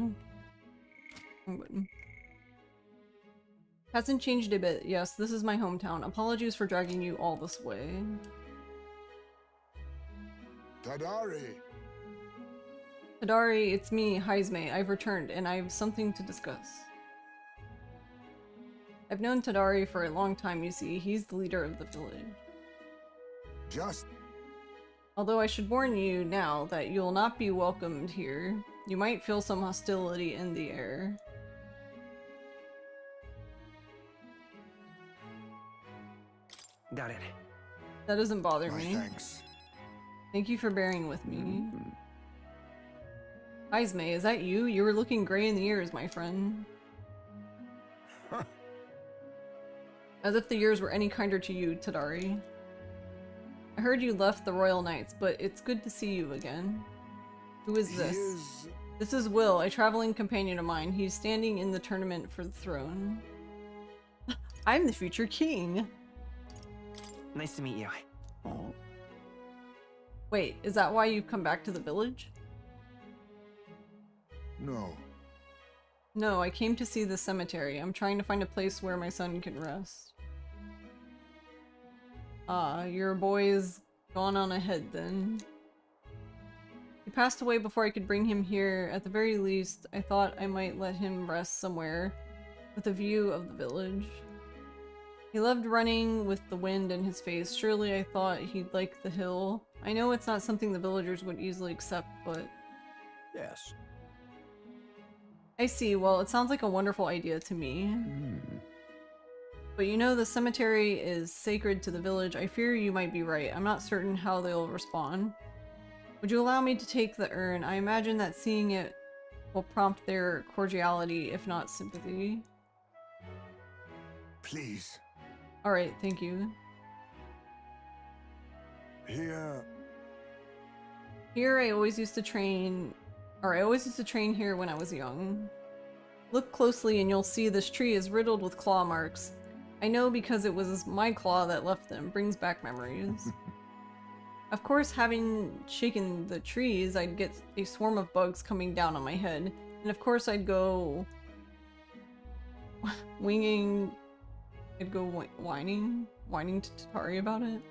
Wrong button. Hasn't changed a bit. Yes, this is my hometown. Apologies for dragging you all this way. Tadari! Tadari, it's me, Haizme. I've returned, and I have something to discuss. I've known Tadari for a long time, you see. He's the leader of the village. Just... Although I should warn you now that you'll not be welcomed here. You might feel some hostility in the air. Got it. That doesn't bother My me. thanks. Thank you for bearing with me. Haizme, is that you? You were looking gray in the ears, my friend. As if the years were any kinder to you, Tadari. I heard you left the Royal Knights, but it's good to see you again. Who is this? This is Will, a traveling companion of mine. He's standing in the tournament for the throne. I'm the future king. Nice to meet you. Oh. Wait, is that why you've come back to the village? No. No, I came to see the cemetery. I'm trying to find a place where my son can rest. Ah, your boy is gone on ahead then. He passed away before I could bring him here. At the very least, I thought I might let him rest somewhere with a view of the village. He loved running with the wind in his face. Surely I thought he'd like the hill. I know it's not something the villagers would easily accept, but... Yes. I see. Well, it sounds like a wonderful idea to me. But you know, the cemetery is sacred to the village. I fear you might be right. I'm not certain how they'll respond. Would you allow me to take the urn? I imagine that seeing it will prompt their cordiality, if not sympathy. Please. Alright, thank you. Here I always used to train here when I was young. Look closely and you'll see this tree is riddled with claw marks. I know because it was my claw that left them. Brings back memories. Of course, having shaken the trees, I'd get a swarm of bugs coming down on my head. And of course I'd go... Winging. I'd go whining to Tatari about it.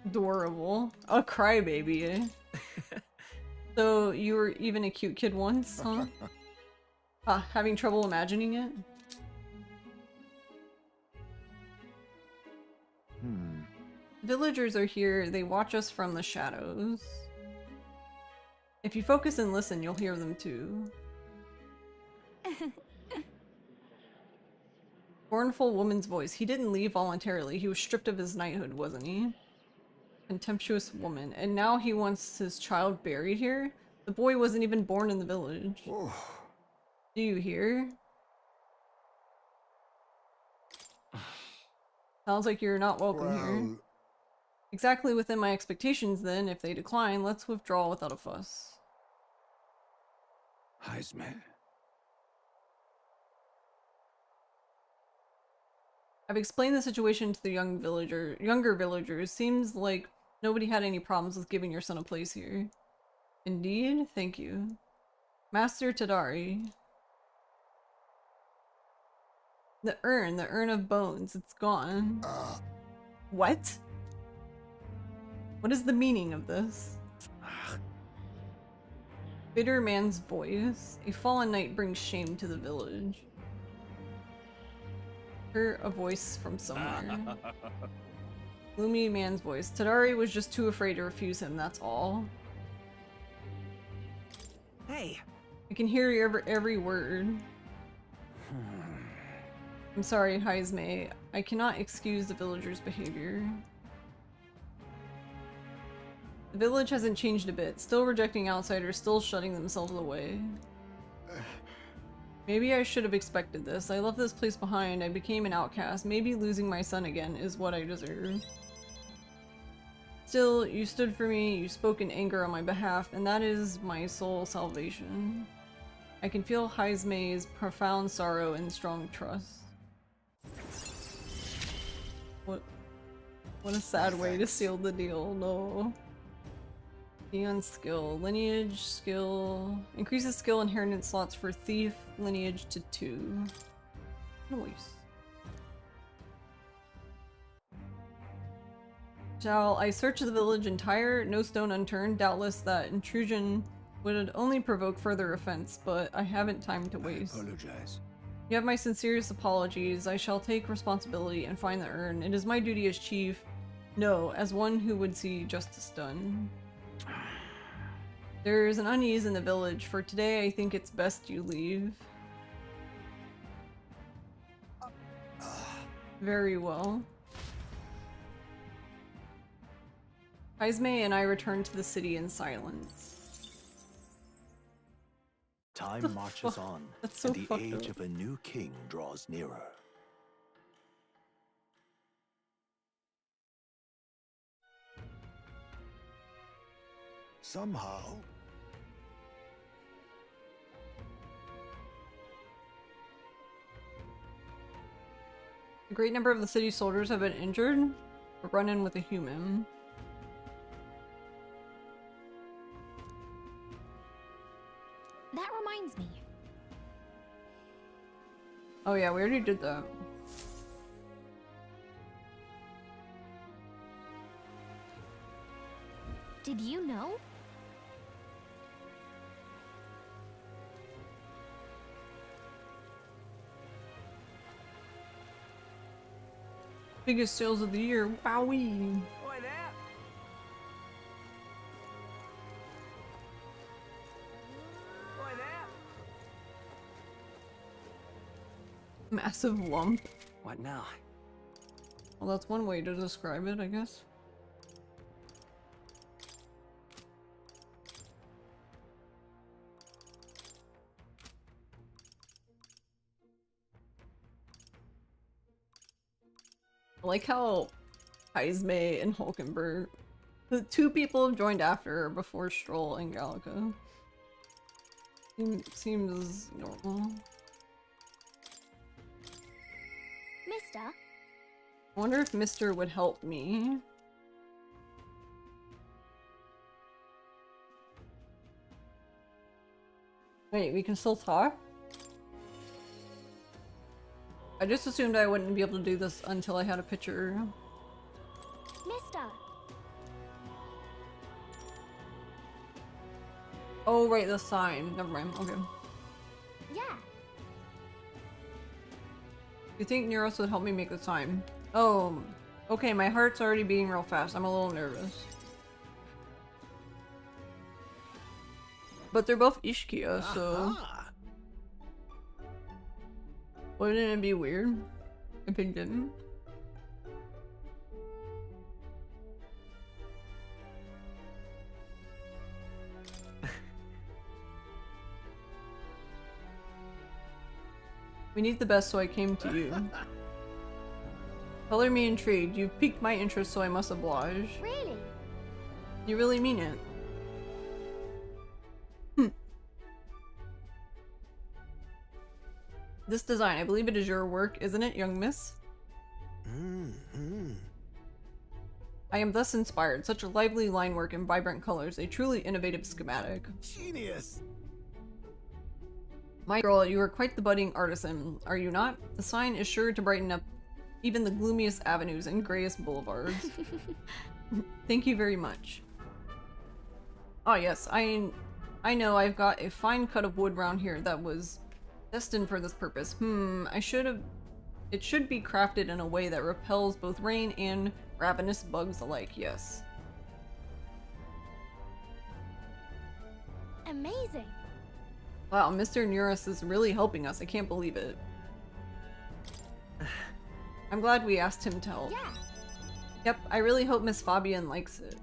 Adorable. A crybaby, eh? So you were even a cute kid once, huh? Having trouble imagining it? Villagers are here. They watch us from the shadows. If you focus and listen, you'll hear them too. Mournful woman's voice. He didn't leave voluntarily. He was stripped of his knighthood, wasn't he? Contemptuous woman. And now he wants his child buried here? The boy wasn't even born in the village. Do you hear? Sounds like you're not welcome here. Exactly within my expectations then. If they decline, let's withdraw without a fuss. Heisman. I've explained the situation to the younger villagers. Seems like nobody had any problems with giving your son a place here. Indeed? Thank you. Master Tadari. The urn of bones, it's gone. What? What is the meaning of this? Bitter man's voice. A fallen knight brings shame to the village. Hear a voice from somewhere. Gloomy man's voice. Tadari was just too afraid to refuse him, that's all. Hey! I can hear every word. I'm sorry, Heisme. I cannot excuse the villagers' behavior. The village hasn't changed a bit. Still rejecting outsiders, still shutting themselves away. Maybe I should have expected this. I left this place behind. I became an outcast. Maybe losing my son again is what I deserve. Still, you stood for me, you spoke in anger on my behalf, and that is my sole salvation. I can feel Heisme's profound sorrow and strong trust. What a sad way to seal the deal, no. Beyond skill. Lineage, skill. Increases skill inheritance slots for thief, lineage to 2. Nice. Shall I search the village entire? No stone unturned. Doubtless that intrusion would only provoke further offense, but I haven't time to waste. I apologize. You have my sincerest apologies. I shall take responsibility and find the urn. It is my duty as chief. No, as one who would see justice done. There is an unease in the village. For today, I think it's best you leave. Very well. Heisme and I return to the city in silence. Time marches on, That's so and the fucked age up. of a new king draws nearer. Somehow, A great number of the city's soldiers have been injured or run in with a human. That reminds me. Oh yeah, we already did that. Did you know? Biggest sales of the year. Wowee. Oi there! Oi there! Massive lump. What now? Well, that's one way to describe it, I guess. I like how Heisme and Hulkenberg, the two people have joined after or before Stroll and Gallica. Seems normal. Mister? I wonder if Mister would help me. Wait, we can still talk? I just assumed I wouldn't be able to do this until I had a picture. Mister. Oh, right, the sign. Never mind. Okay. Yeah. You think Neuros would help me make the sign? Oh, okay, my heart's already beating real fast. I'm a little nervous. But they're both Ishkia, so... Wouldn't it be weird if it didn't? We need the best, so I came to you. Color me intrigued. You've piqued my interest, so I must oblige. Really? You really mean it? This design, I believe it is your work, isn't it, young miss? I am thus inspired. Such a lively line work and vibrant colors. A truly innovative schematic. Genius! My girl, you are quite the budding artisan, are you not? The sign is sure to brighten up even the gloomiest avenues and grayest boulevards. Thank you very much. Oh yes, I know I've got a fine cut of wood round here that was destined for this purpose. It should be crafted in a way that repels both rain and ravenous bugs alike, yes. Amazing. Wow, Mr. Neuros is really helping us. I can't believe it. I'm glad we asked him to help. Yeah. Yep, I really hope Miss Fabian likes it.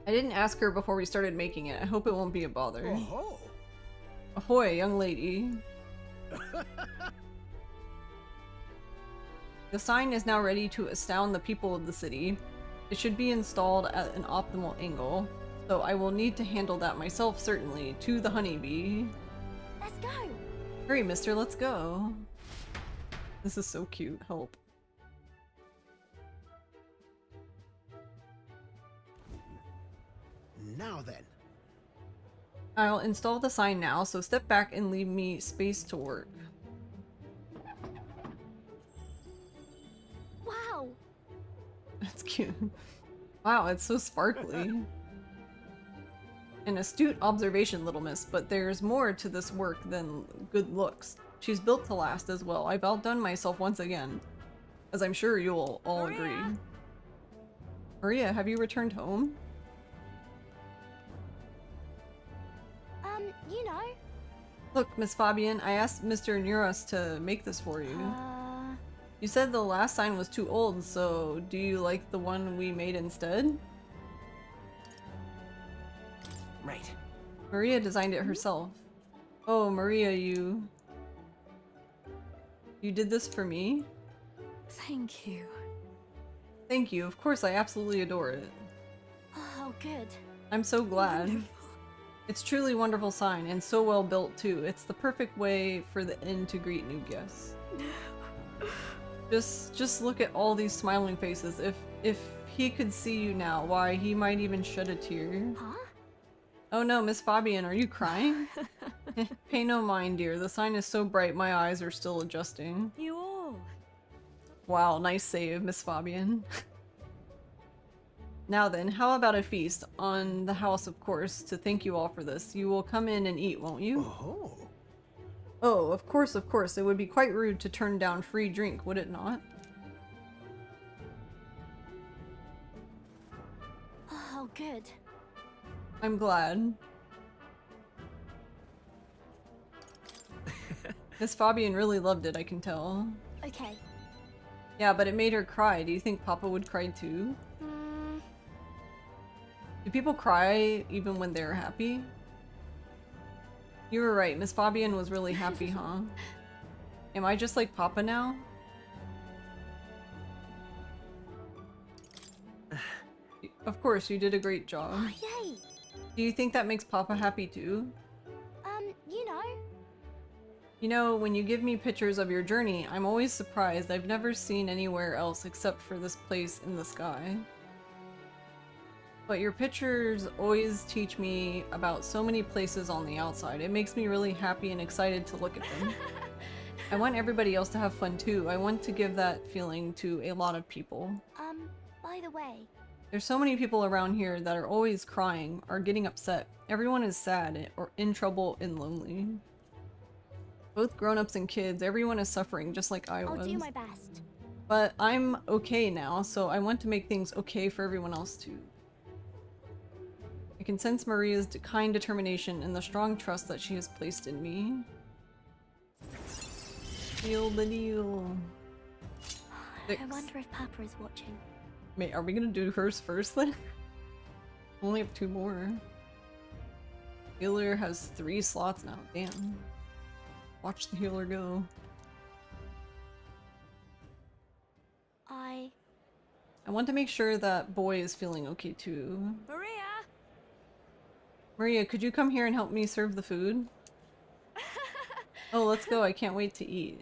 I didn't ask her before we started making it. I hope it won't be a bother. Oh. Ahoy, young lady. The sign is now ready to astound the people of the city. It should be installed at an optimal angle, so I will need to handle that myself, certainly. To the honeybee. Let's go. Hurry, mister, let's go. This is so cute. Help. Now then. I'll install the sign now, so step back and leave me space to work. Wow. That's cute. Wow, it's so sparkly. An astute observation, little miss, but there's more to this work than good looks. She's built to last as well. I've outdone myself once again, as I'm sure you'll all agree. Maria, have you returned home? You know. Look, Miss Fabian, I asked Mr. Neuros to make this for you. You said the last sign was too old, so do you like the one we made instead? Right. Maria designed it herself. Oh, Maria, you did this for me? Thank you. Thank you. Of course, I absolutely adore it. Oh, good. I'm so glad. Wonderful. It's truly wonderful sign, and so well built too. It's the perfect way for the inn to greet new guests. Just look at all these smiling faces. If he could see you now, why, he might even shed a tear. Huh? Oh no, Miss Fabian, are you crying? Pay no mind, dear. The sign is so bright, my eyes are still adjusting. You all. Wow, nice save, Miss Fabian. Now then, how about a feast? On the house, of course, to thank you all for this. You will come in and eat, won't you? Oh. Oh, of course, of course. It would be quite rude to turn down free drink, would it not? Oh, good. I'm glad. Miss Fabian really loved it, I can tell. Okay. Yeah, but it made her cry. Do you think Papa would cry too? Do people cry even when they're happy? You were right, Miss Fabian was really happy, huh? Am I just like Papa now? Of course, you did a great job. Oh, yay. Do you think that makes Papa happy too? You know. You know, when you give me pictures of your journey, I'm always surprised. I've never seen anywhere else except for this place in the sky. But your pictures always teach me about so many places on the outside. It makes me really happy and excited to look at them. I want everybody else to have fun too. I want to give that feeling to a lot of people. By the way, There's so many people around here that are always crying or getting upset. Everyone is sad or in trouble and lonely. Both grown-ups and kids, everyone is suffering just like I was. I'll do my best. But I'm okay now, so I want to make things okay for everyone else too. I can sense Maria's kind determination and the strong trust that she has placed in me. Seal the deal. I wonder if Papa is watching. Wait, are we gonna do hers first then? Only have 2 more. Healer has 3 slots now, damn. Watch the healer go. I want to make sure that boy is feeling okay too. Maria! Maria, could you come here and help me serve the food? Oh, let's go. I can't wait to eat.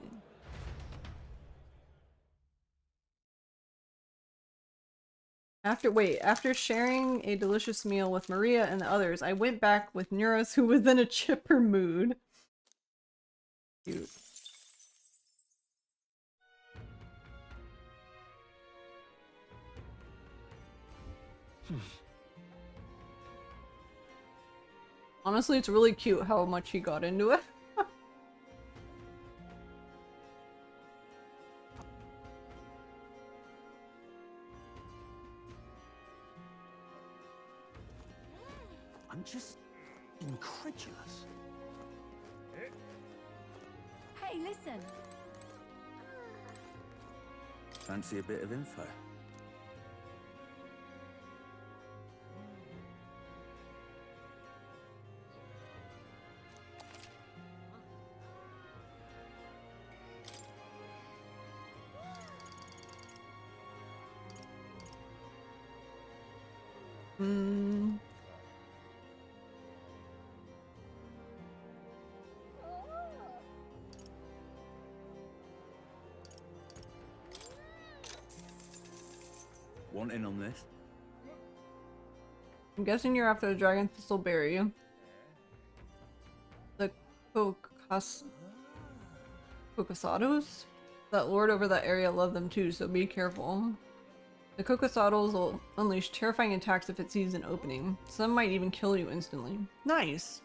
After sharing a delicious meal with Maria and the others, I went back with Neuros, who was in a chipper mood. Cute. Honestly, it's really cute how much he got into it. I'm just incredulous. Hey, listen. Fancy a bit of info? Want in on this? I'm guessing you're after the Dragon Thistleberry. The Cocosados? That lord over that area love them too, so be careful. The Cocosados will unleash terrifying attacks if it sees an opening. Some might even kill you instantly. Nice!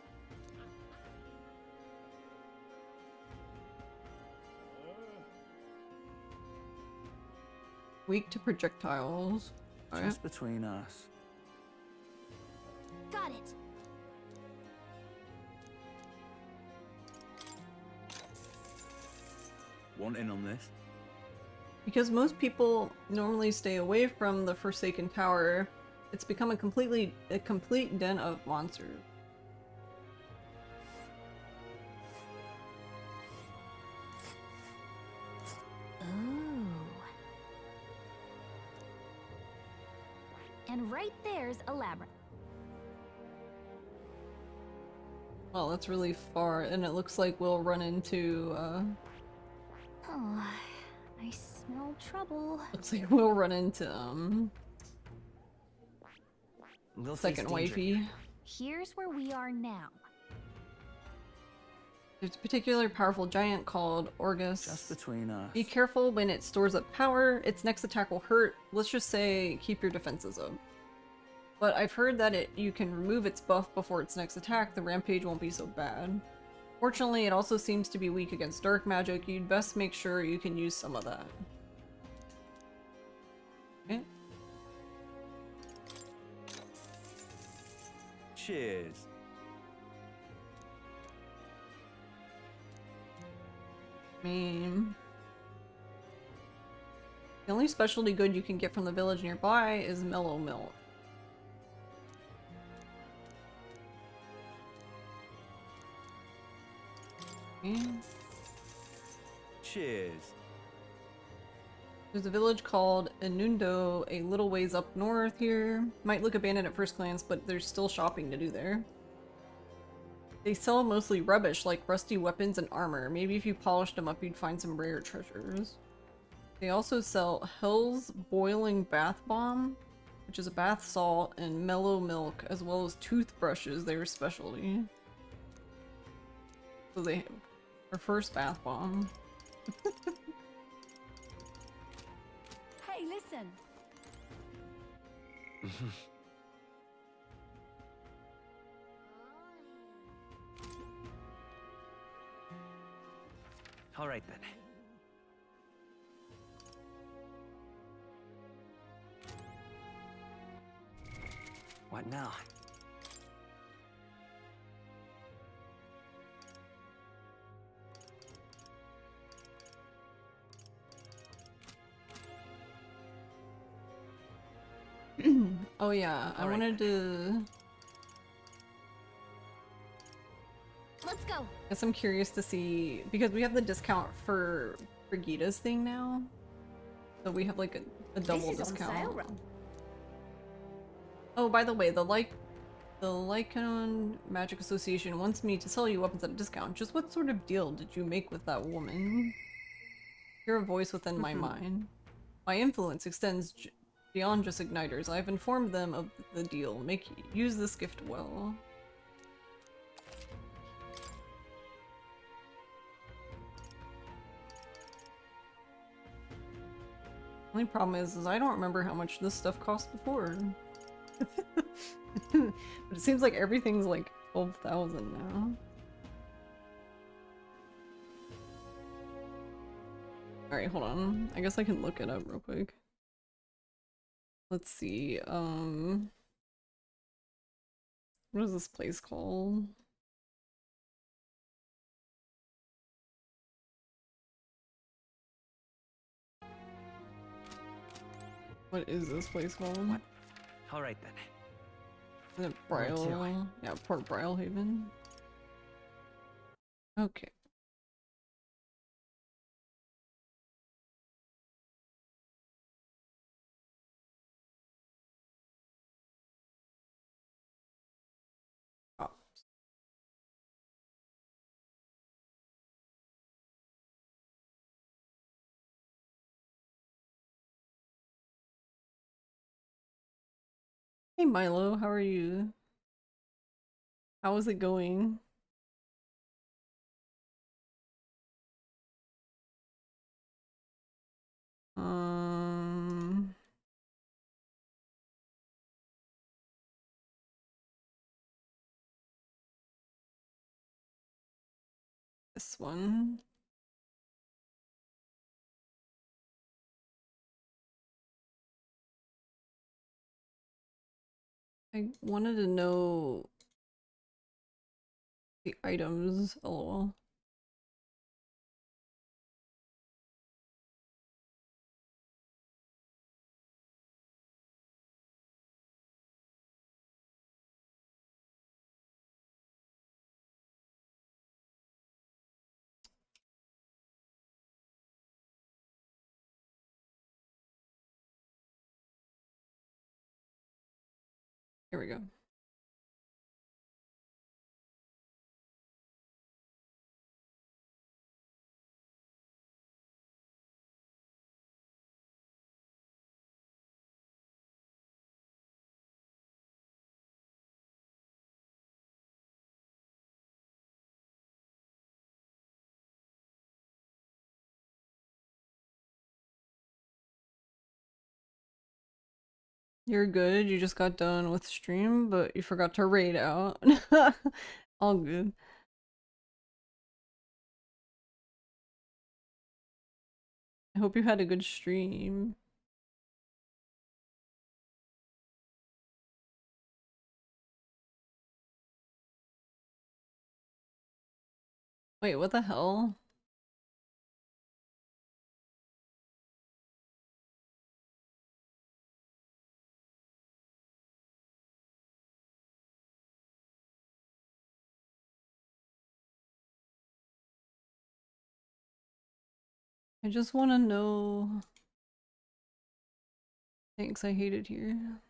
Weak to projectiles. Just between us. Got it. Want in on this? Because most people normally stay away from the Forsaken Tower, it's become a complete den of monsters. And right there's a labyrinth. Well, that's really far, and it looks like we'll run into, Oh, I smell trouble. looks like we'll run into, We'll second face danger. wifey. Here's where we are now. There's a particularly powerful giant called Orgus. Just between us. Be careful when it stores up power. Its next attack will hurt. Let's just say keep your defenses up. But I've heard that you can remove its buff before its next attack. The rampage won't be so bad. Fortunately, it also seems to be weak against dark magic. You'd best make sure you can use some of that. Okay. Cheers. The only specialty good you can get from the village nearby is mellow milk. Okay. Cheers. There's a village called Inundo a little ways up north here. Might look abandoned at first glance, but there's still shopping to do there. They sell mostly rubbish like rusty weapons and armor. Maybe if you polished them up you'd find some rare treasures. They also sell Hell's Boiling Bath Bomb. which is a bath salt and mellow milk, as well as toothbrushes. They were specialty. So they her first bath bomb. Hey, listen. All right then. What now? Oh yeah, I wanted to... Let's go. Guess I'm curious to see, because we have the discount for Brigida's thing now. So we have like a double This is on discount. sale, Ron. Oh, by the way, the Lycan Magic Association wants me to sell you weapons at a discount. Just what sort of deal did you make with that woman? You're a voice within my mind. My influence extends beyond just igniters. I've informed them of the deal. Use this gift well. Only problem is I don't remember how much this stuff cost before. But it seems like everything's like 12,000 now. Alright, hold on. I guess I can look it up real quick. Let's see, what is this place called? What is this place called? What? All right then. Is it Brile? Yeah, Port Brilehaven. Okay. Oh. Hey Milo, how are you? How is it going? This one. I wanted to know the items, lol. Here we go. You're good, you just got done with stream, but you forgot to raid out. All good. I hope you had a good stream. Wait, what the hell? I just want to know. Thanks, I hate it here.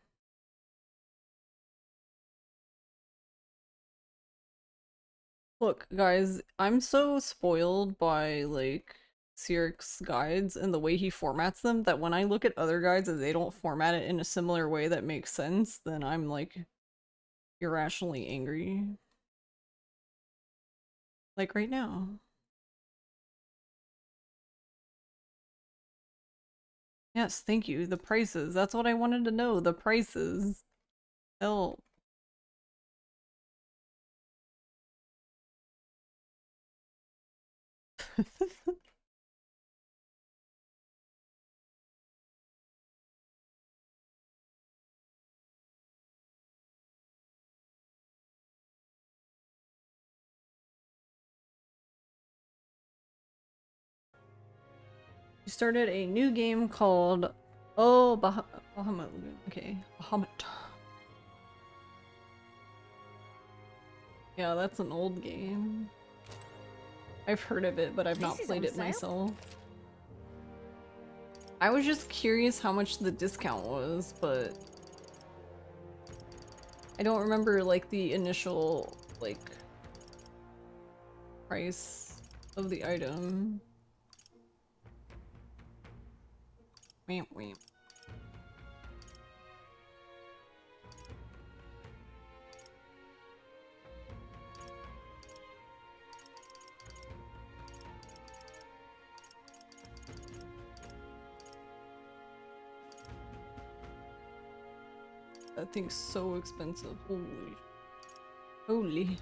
Look, guys, I'm so spoiled by, like, Sirik's guides and the way he formats them that when I look at other guides and they don't format it in a similar way that makes sense, then I'm like irrationally angry. Like right now. Yes, thank you. The prices. That's what I wanted to know. The prices. Help. You started a new game called Bahamut. Okay, Bahamut. Yeah, that's an old game. I've heard of it, but I've not played it myself. I was just curious how much the discount was, but I don't remember like the initial like price of the item. Wamp wamp. That thing's so expensive. Holy. Holy.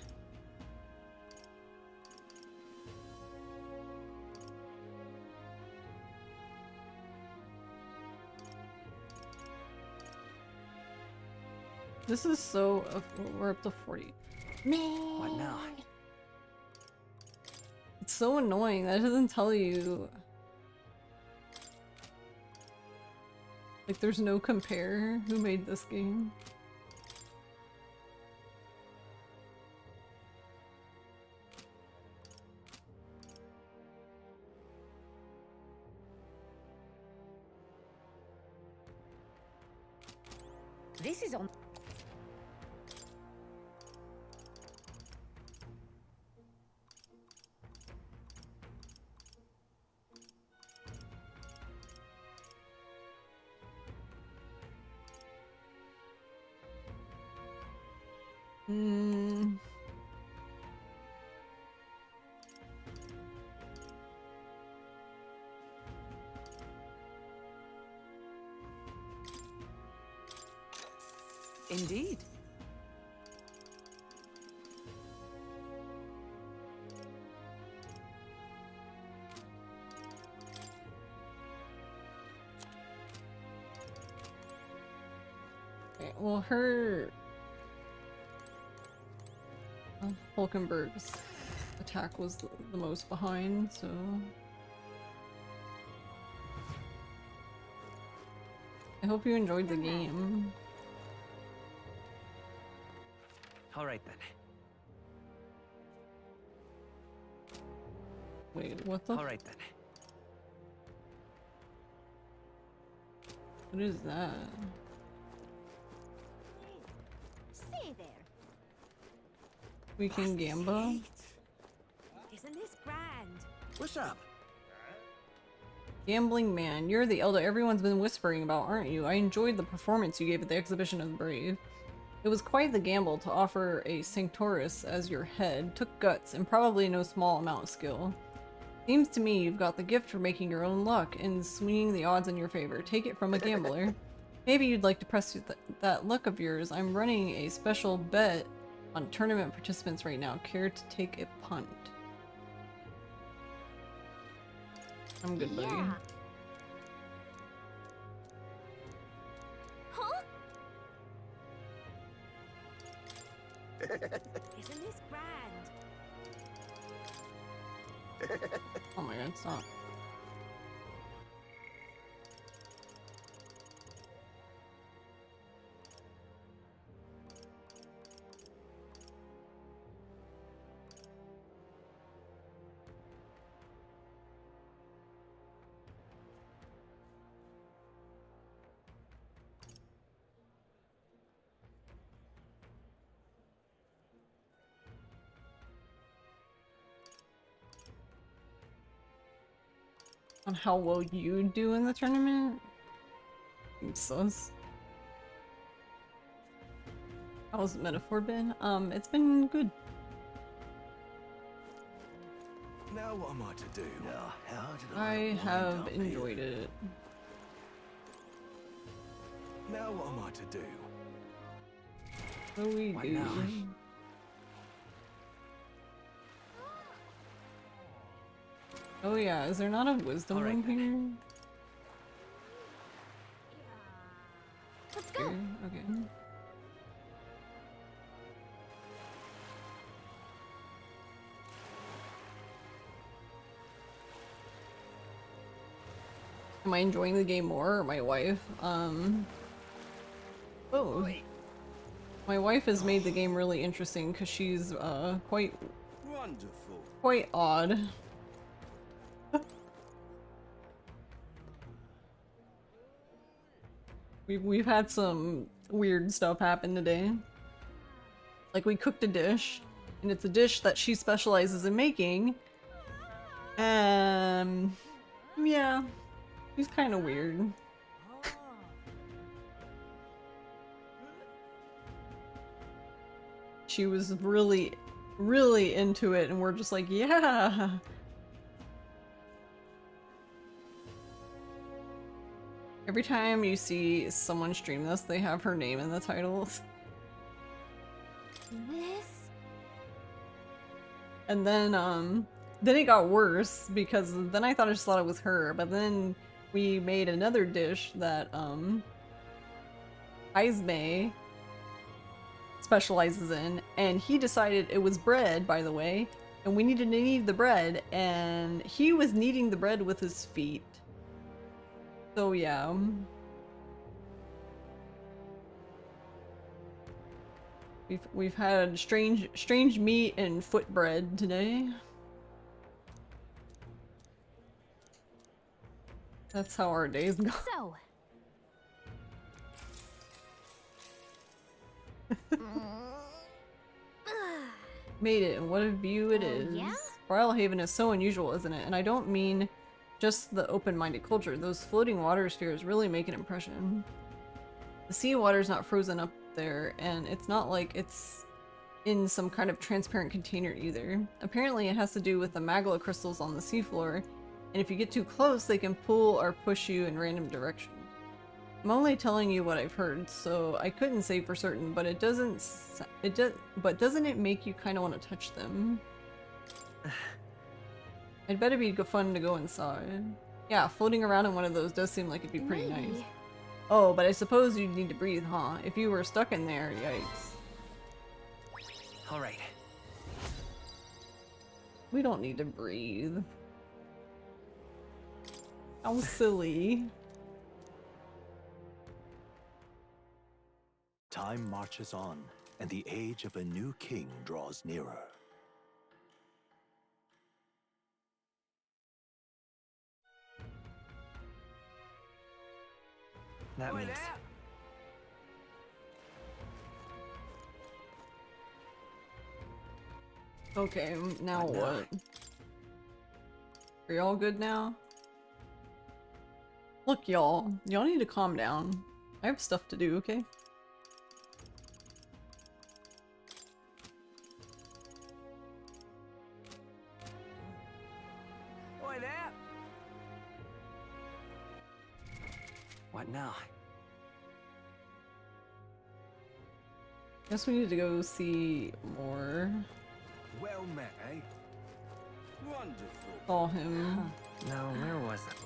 This is so. We're up to 40. What now? It's so annoying. That doesn't tell you. Like, there's no compare. Who made this game? This is on. Hmm. Indeed. Okay, well, her Hulkenberg's attack was the most behind, so I hope you enjoyed the game. All right then. Wait, what the? All right then. What is that? Stay there. We can Gamba? Isn't this grand? What's up? Gambling man, you're the elder everyone's been whispering about, aren't you? I enjoyed the performance you gave at the exhibition of the brave. It was quite the gamble to offer a Sanctoris as your head, took guts, and probably no small amount of skill. Seems to me you've got the gift for making your own luck and swinging the odds in your favor. Take it from a gambler. Maybe you'd like to press that luck of yours. I'm running a special bet on tournament participants right now. Care to take a punt? I'm good, buddy. Yeah. Huh? Isn't this grand? Oh my god, stop. on how well you do in the tournament. Sus. How's the metaphor been? It's been good. Now what am I to do? How did I wind have up enjoyed here? it. Now what am I to do? What do we do? Oh yeah, is there not a wisdom one here? Let's go. Okay. Am I enjoying the game more or my wife? Oh. My wife has made the game really interesting because she's quite odd. We've had some weird stuff happen today. Like we cooked a dish, and it's a dish that she specializes in making. Yeah, she's kind of weird. She was really, really into it, and we're just like, yeah. Every time you see someone stream this, they have her name in the titles. This? And then it got worse because then I just thought it was her, but then we made another dish that, Ismay specializes in, and he decided it was bread, by the way, and we needed to knead the bread, and he was kneading the bread with his feet. So yeah. We've had strange meat and foot bread today. That's how our days go. So. Made it, and what a view it is. Yeah? Haven is so unusual, isn't it? And I don't mean just the open-minded culture. Those floating water spheres really make an impression. The sea water's not frozen up there, and it's not like it's in some kind of transparent container either. Apparently it has to do with the magma crystals on the seafloor, and if you get too close, they can pull or push you in random directions. I'm only telling you what I've heard, so I couldn't say for certain, but doesn't it make you kind of want to touch them? I'd bet it'd be fun to go inside. Yeah, floating around in one of those does seem like it'd be pretty nice. Oh, but I suppose you'd need to breathe, huh? If you were stuck in there, yikes. Alright. We don't need to breathe. How silly. Time marches on, and the age of a new king draws nearer. That means... Okay, now what? Are y'all good now? Look, y'all need to calm down. I have stuff to do, okay? Oi there! What now? Guess we need to go see more. Well met, eh? Wonderful. Saw him. No, where was it?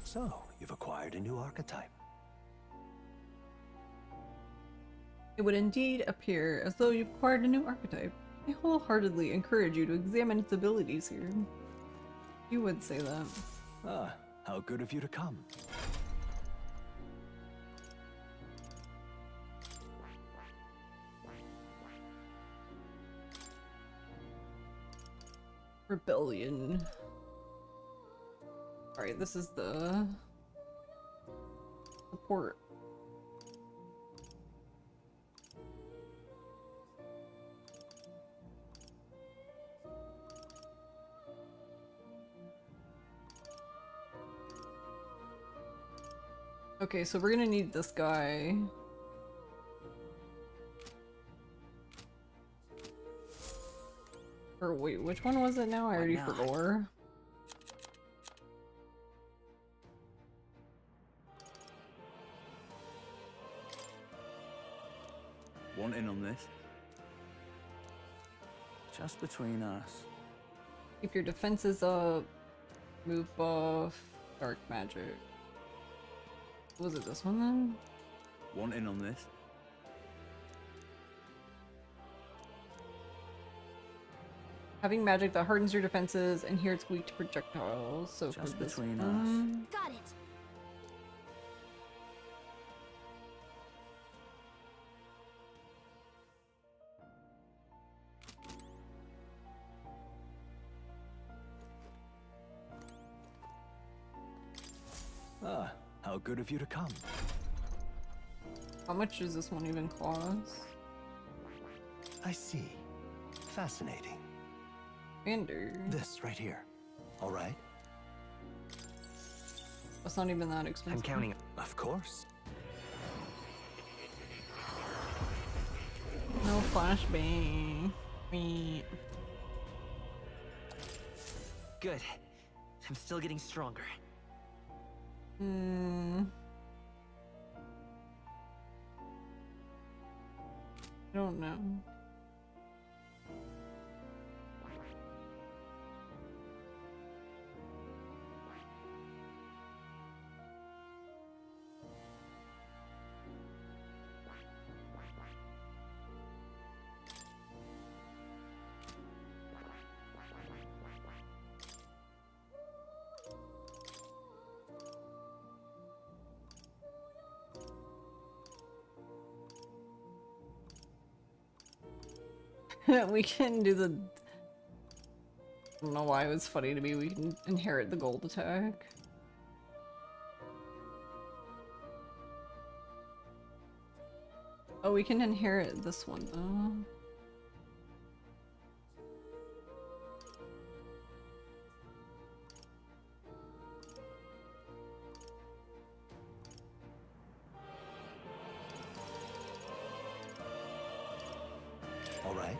So, you've acquired a new archetype. It would indeed appear as though you've acquired a new archetype. I wholeheartedly encourage you to examine its abilities here. You would say that. Ah, how good of you to come. Rebellion. Alright, this is the port. Okay, so we're gonna need this guy. Or wait, which one was it now? I already forgot. Want in on this? Just between us. Keep your defenses up. Move buff. Dark magic. Was it this one then? Want in on this? Having magic that hardens your defenses, and here it's weak to projectiles. So just for this between one, Got it. Ah, how good of you to come. How much does this one even cost? I see. Fascinating. Commander. This right here. All right? It's not even that expensive. I'm counting. Of course. No flashbang. Me. Good. I'm still getting stronger. I don't know. We can do the... I don't know why it was funny to me. We can inherit the gold attack. Oh, we can inherit this one though. All right.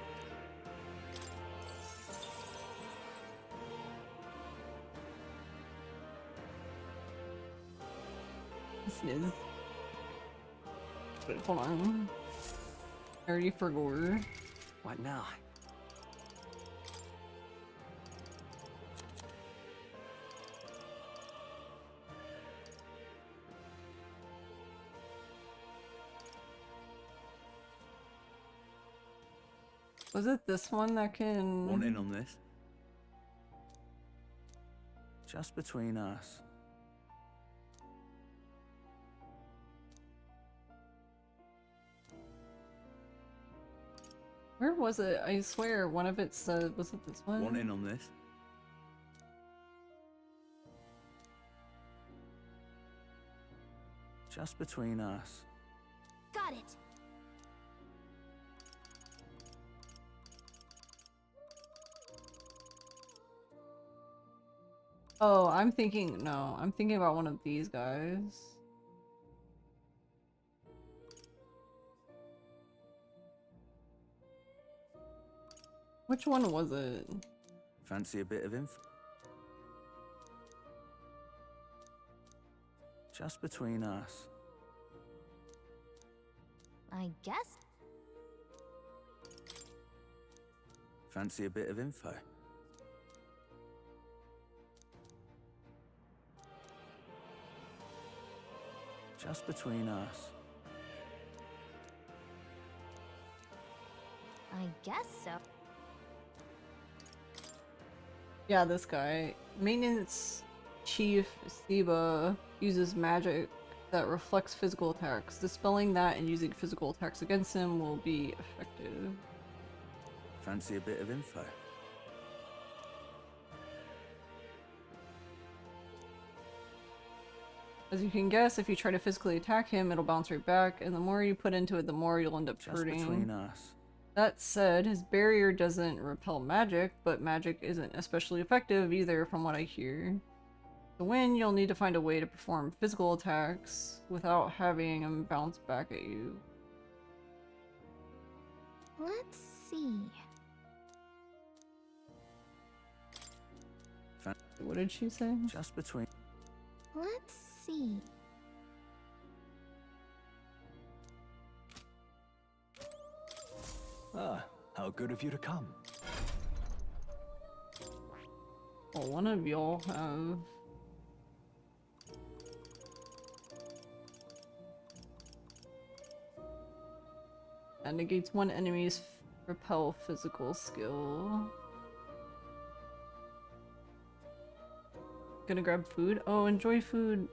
Sniz. But hold on. I already forgot. What now? Was it this one that can... Want in on this? Just between us. Where was it? I swear one of it said... Was it this one? Want in on this? Just between us. Got it. Oh, I'm thinking... No, I'm thinking about one of these guys. Which one was it? Fancy a bit of info? Just between us. I guess. Fancy a bit of info? Just between us. I guess so. Yeah, this guy. Maintenance Chief Seba uses magic that reflects physical attacks. Dispelling that and using physical attacks against him will be effective. Fancy a bit of info? As you can guess, if you try to physically attack him, it'll bounce right back, and the more you put into it, the more you'll end up Just hurting. between us. That said, his barrier doesn't repel magic, but magic isn't especially effective either from what I hear. To win, you'll need to find a way to perform physical attacks without having them bounce back at you. Let's see. What did she say? Just between. Let's see. Ah, how good of you to come. Well, one of y'all have... That negates one enemy's repel physical skill. Gonna grab food? Oh, enjoy food,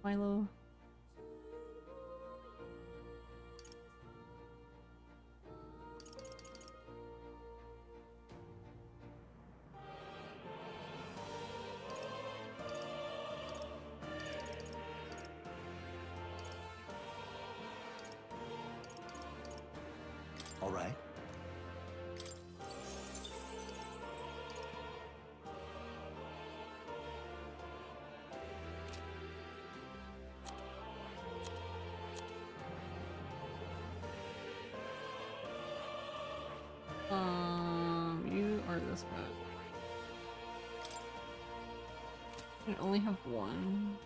Milo. All right. You are this guy. I only have one.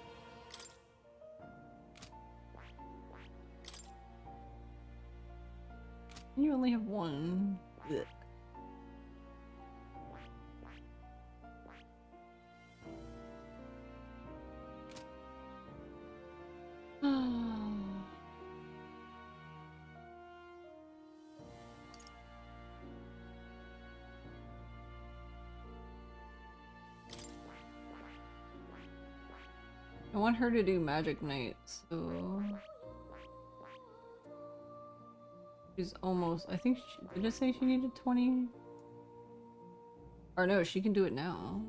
You only have one. Ugh. I want her to do Magic Knight, so... She's almost... I think she... Did it say she needed 20? Or no, she can do it now.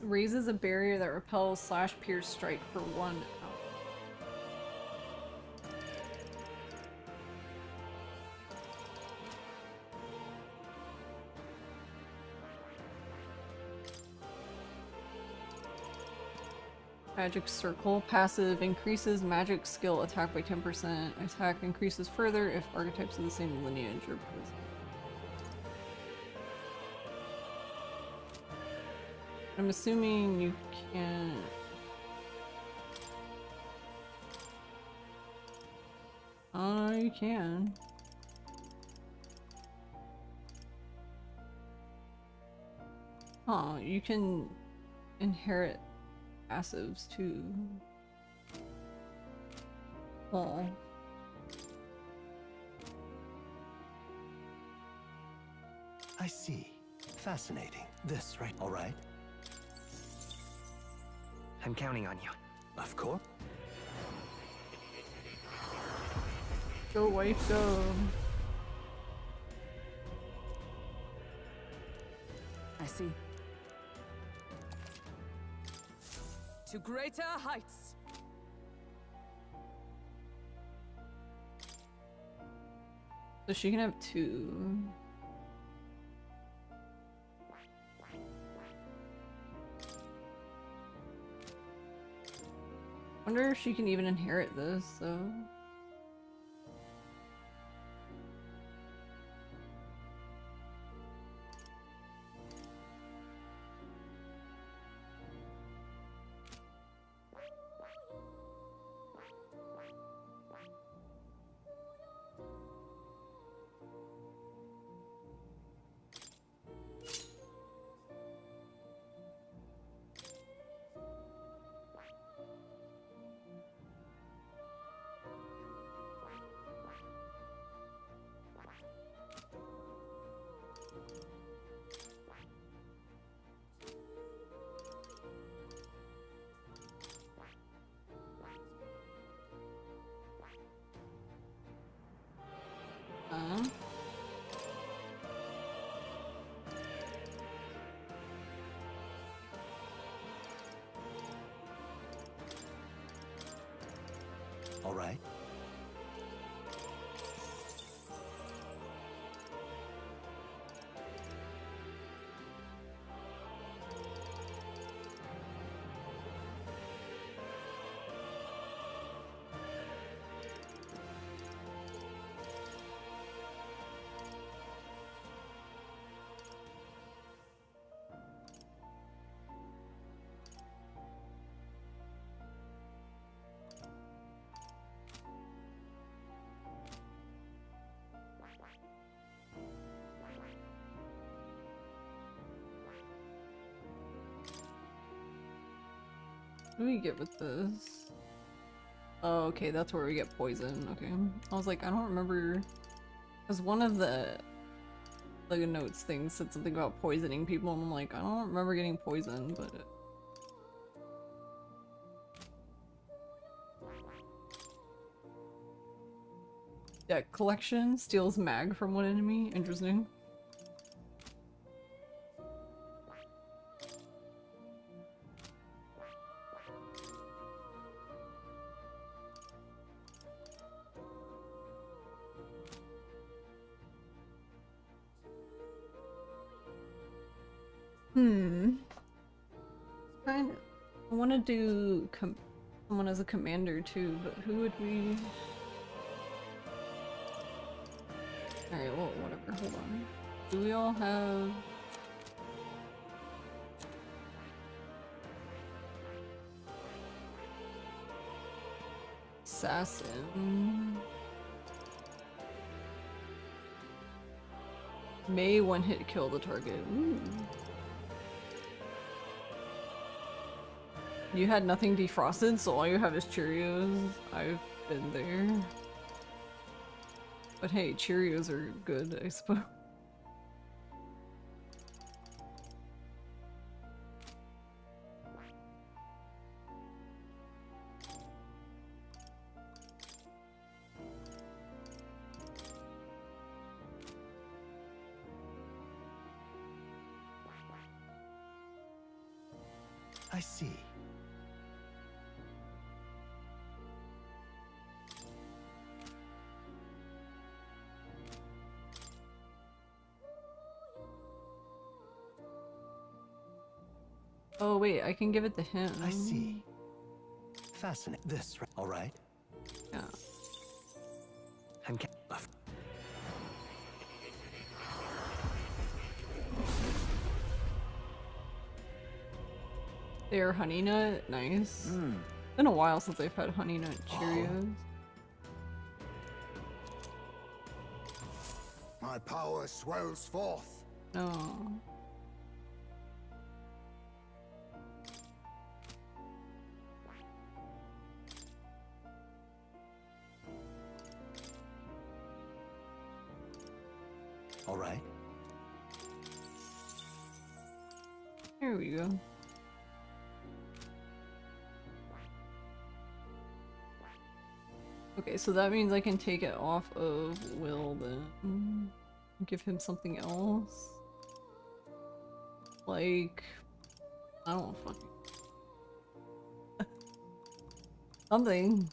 Raises a barrier that repels / pierce strike for 1 hour. Magic Circle. Passive increases magic skill attack by 10%. Attack increases further if archetypes of the same lineage are present. I'm assuming you can't... Oh, you can. Oh, you can inherit passives too. Oh. I see. Fascinating. This, right? All right. I'm counting on you. Of course. Go, wife, go. I see. To greater heights. So she can have 2. Wonder if she can even inherit this, so... All right. What do we get with this? Oh, okay, that's where we get poison. Okay. I was like, I don't remember. Because one of the notes things said something about poisoning people, and I'm like, I don't remember getting poisoned, but. Yeah, collection steals mag from one enemy. Interesting. Kind of. I want to do someone as a commander too, but who would we? Alright, well, whatever. Hold on. Do we all have? Assassin. May one hit kill the target. Ooh. You had nothing defrosted, so all you have is Cheerios. I've been there. But hey, Cheerios are good, I suppose. I see. Oh wait, I can give it to him. I see. Fascinating. This, all right? Yeah. And They're honey nut, nice. Been a while since I've had honey nut Cheerios. My power swells forth. No. all right. Here we go. Okay, so that means I can take it off of Will then. Give him something else. Like, I don't know, fucking something.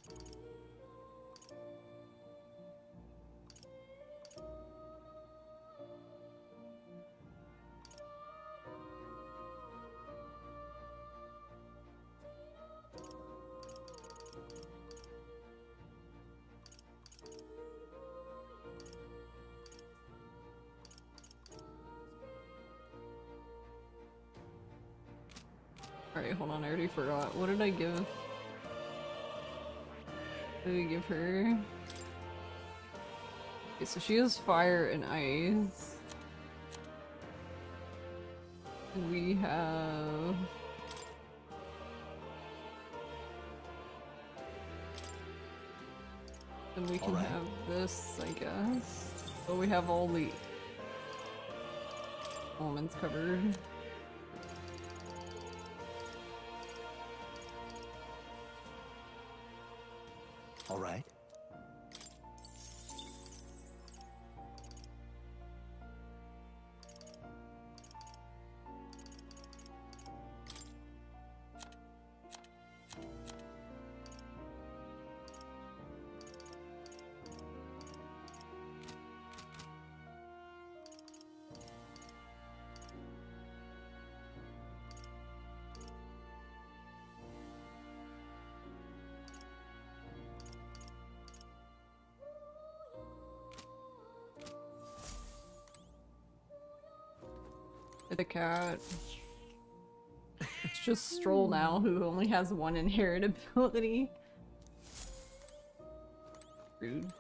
Alright, hold on, I already forgot. What did I give? What did I give her? Okay, so she has fire and ice. And we have... And we can have this, I guess. So we have all the elements covered. All right. The cat. It's just Stroll now, who only has one inherent ability. Rude.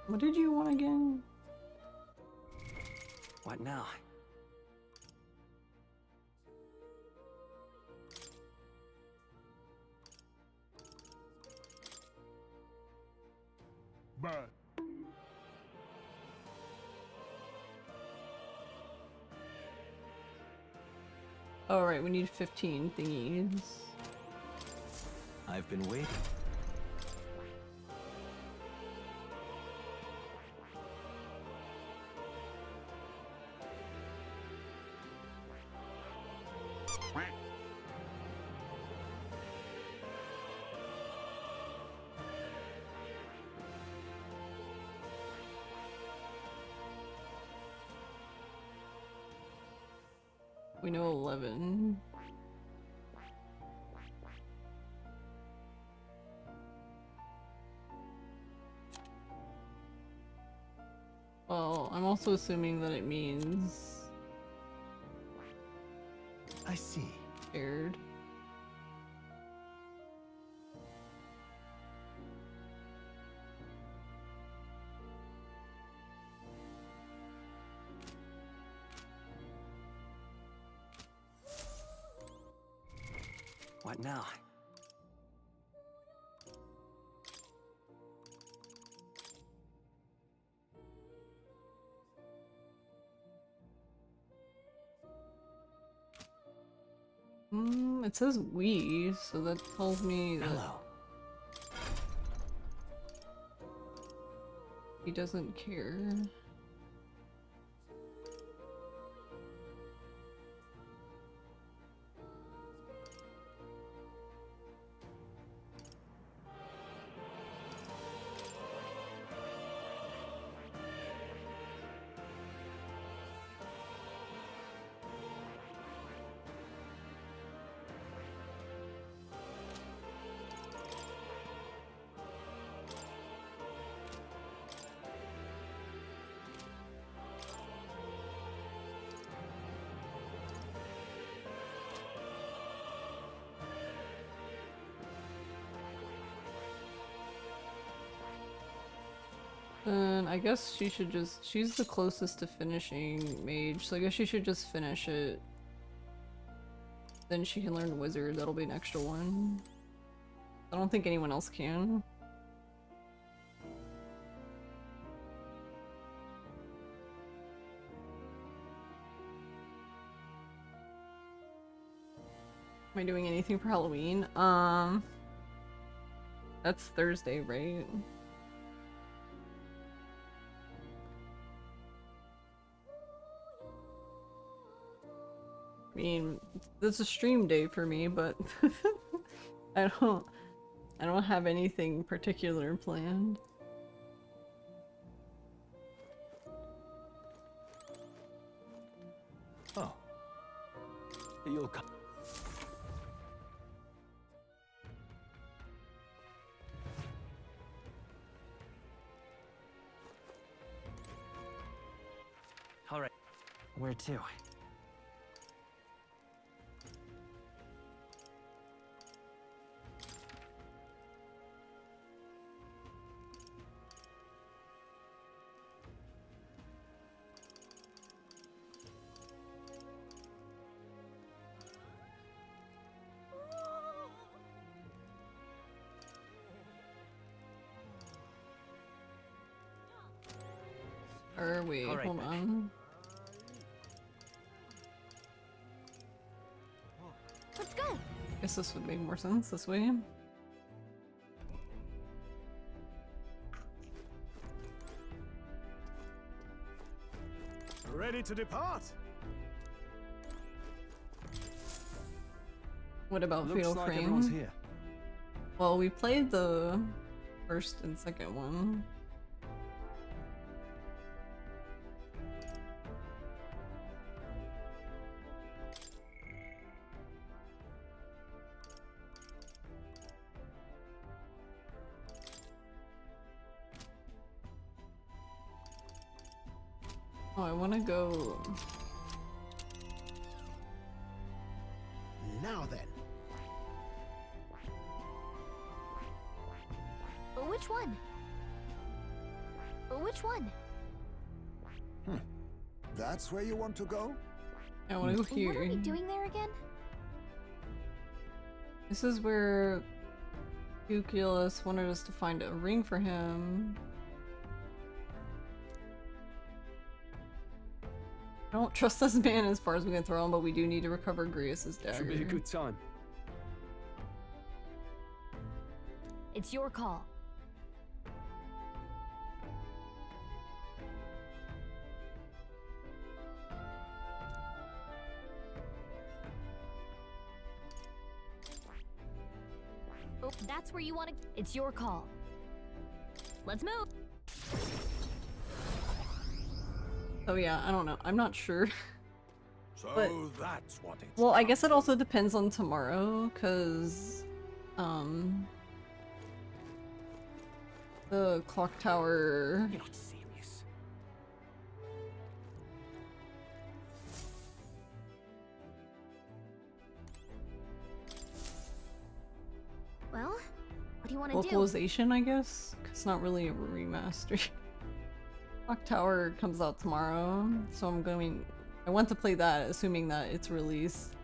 What did you want again? What now? But Oh right, we need 15 thingies. I've been waiting. We know 11. Well, I'm also assuming that it means... I see. Scared. What now? It says we, so that tells me that he doesn't care. Then I guess she should just... She's the closest to finishing mage, so I guess she should just finish it. Then she can learn wizard, that'll be an extra one. I don't think anyone else can. Am I doing anything for Halloween? That's Thursday, right? I mean, it's a stream day for me, but I don't have anything particular planned. Oh. You'll come. All right. Where to? Or wait, All right, hold then. on. Let's go. Guess this would make more sense this way. ready to depart. What about Looks Fatal like Frame? everyone's here. Well, we played the first and second one. Oh, I want to go. Now then. Which one? Which one? That's where you want to go? I want to go here. What are we doing there again? This is where ATLUS wanted us to find a ring for him. I don't trust this man as far as we can throw him, but we do need to recover Grius's dagger. Should be a good time. It's your call. Oh, that's where you want to. It's your call. Let's move. Oh yeah, I don't know. I'm not sure. So But, that's what it's well, I guess it also depends on tomorrow, cause the clock tower. You're not serious. Well, what do you want to do? Localization, I guess. 'Cause it's not really a remaster. Clock Tower comes out tomorrow, so I'm going. I want to play that, assuming that it's released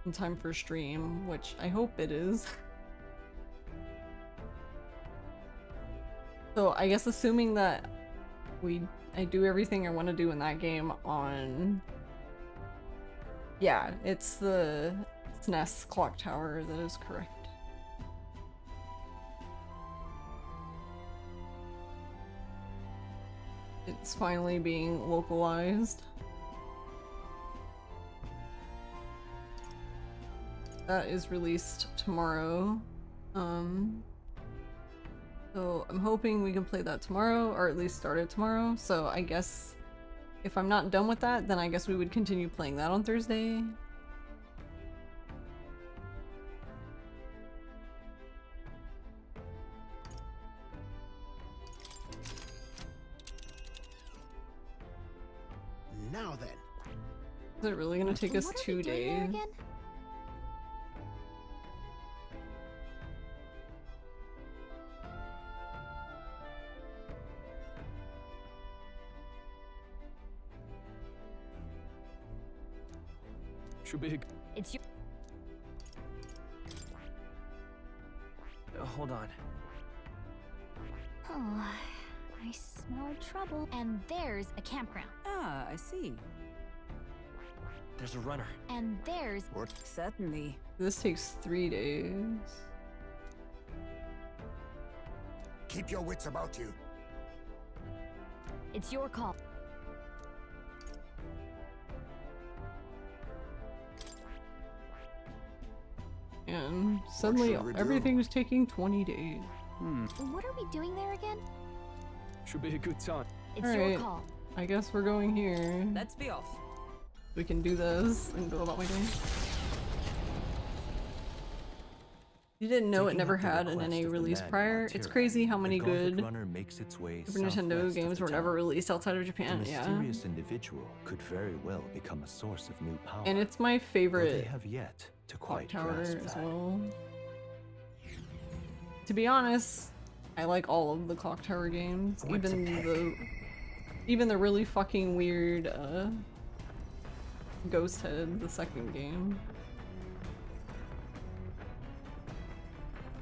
in time for stream, which I hope it is. So I guess assuming that I do everything I want to do in that game on. Yeah, it's SNES Clock Tower that is correct. It's finally being localized. That is released tomorrow. So I'm hoping we can play that tomorrow, or at least start it tomorrow. So I guess if I'm not done with that, then I guess we would continue playing that on Thursday. Now then. Is it really gonna take us What are 2 we doing there days? again? Should be. It's your. Hold on. Oh, I smell trouble. And there's a campground. Ah, I see. There's a runner. And there's. What? Certainly. This takes 3 days. Keep your wits about you. It's your call. And suddenly should we do? everything's taking 20 days. What are we doing there again? Should be a good time. It's Alright, your call. I guess we're going here. Let's be off. We can do this and go about my day. You didn't know it Taking never up the had an request NA of the release man prior? It's Montira, crazy how the many Gothic good runner makes its way Super Nintendo southwest games of were the never town. released outside of The Japan, yeah. mysterious individual could very well become a source of new power. And it's my Though they favorite have yet to Clock quite Tower grasp as that. well. To be honest, I like all of the Clock Tower games, even the really fucking weird Ghost Head, the second game.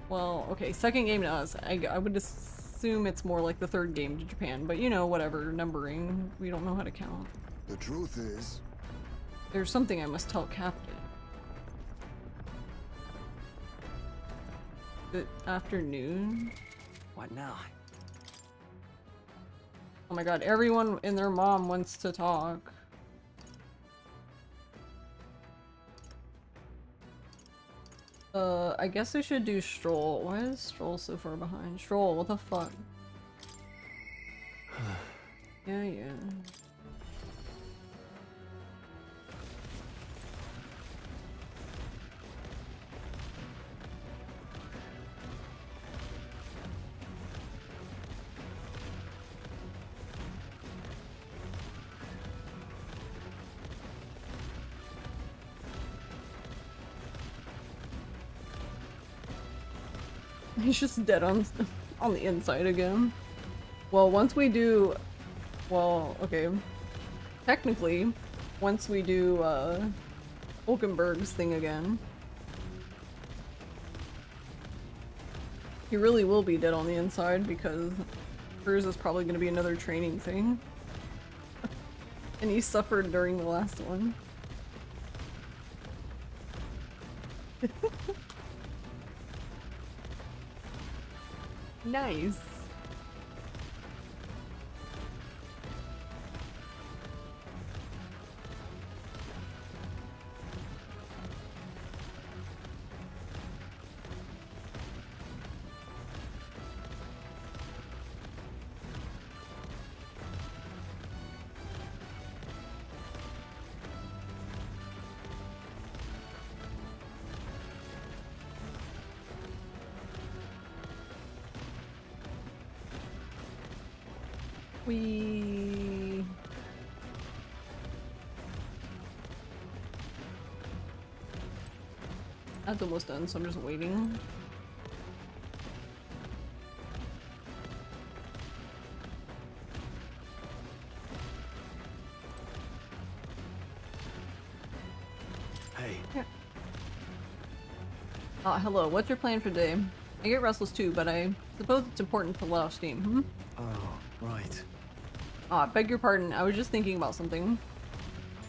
Well, okay, second game to us. I would assume it's more like the third game to Japan, but you know, whatever, numbering, we don't know how to count. The truth is, There's something I must tell Captain. Good afternoon. What now? Oh my god, everyone and their mom wants to talk. I guess I should do Stroll. Why is Stroll so far behind? Stroll, what the fuck? Yeah. He's just dead on the inside again. Well, once we do... Well, okay. Technically, once we do, Hulkenberg's thing again, he really will be dead on the inside because hers is probably going to be another training thing. And he suffered during the last one. Nice. We... That's almost done, so I'm just waiting. Hey. Yeah. Hello. What's your plan for today? I get restless too, but I suppose it's important to let off steam, hmm? Oh, right. Beg your pardon. I was just thinking about something.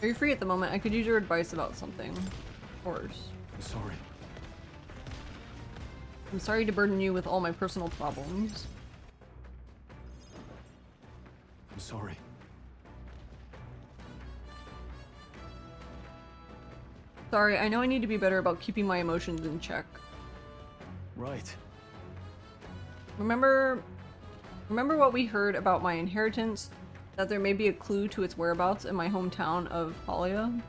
Are you free at the moment? I could use your advice about something. Of course. I'm sorry. I'm sorry to burden you with all my personal problems. I'm sorry. Sorry, I know I need to be better about keeping my emotions in check. Right. Remember what we heard about my inheritance? That there may be a clue to its whereabouts in my hometown of Halia?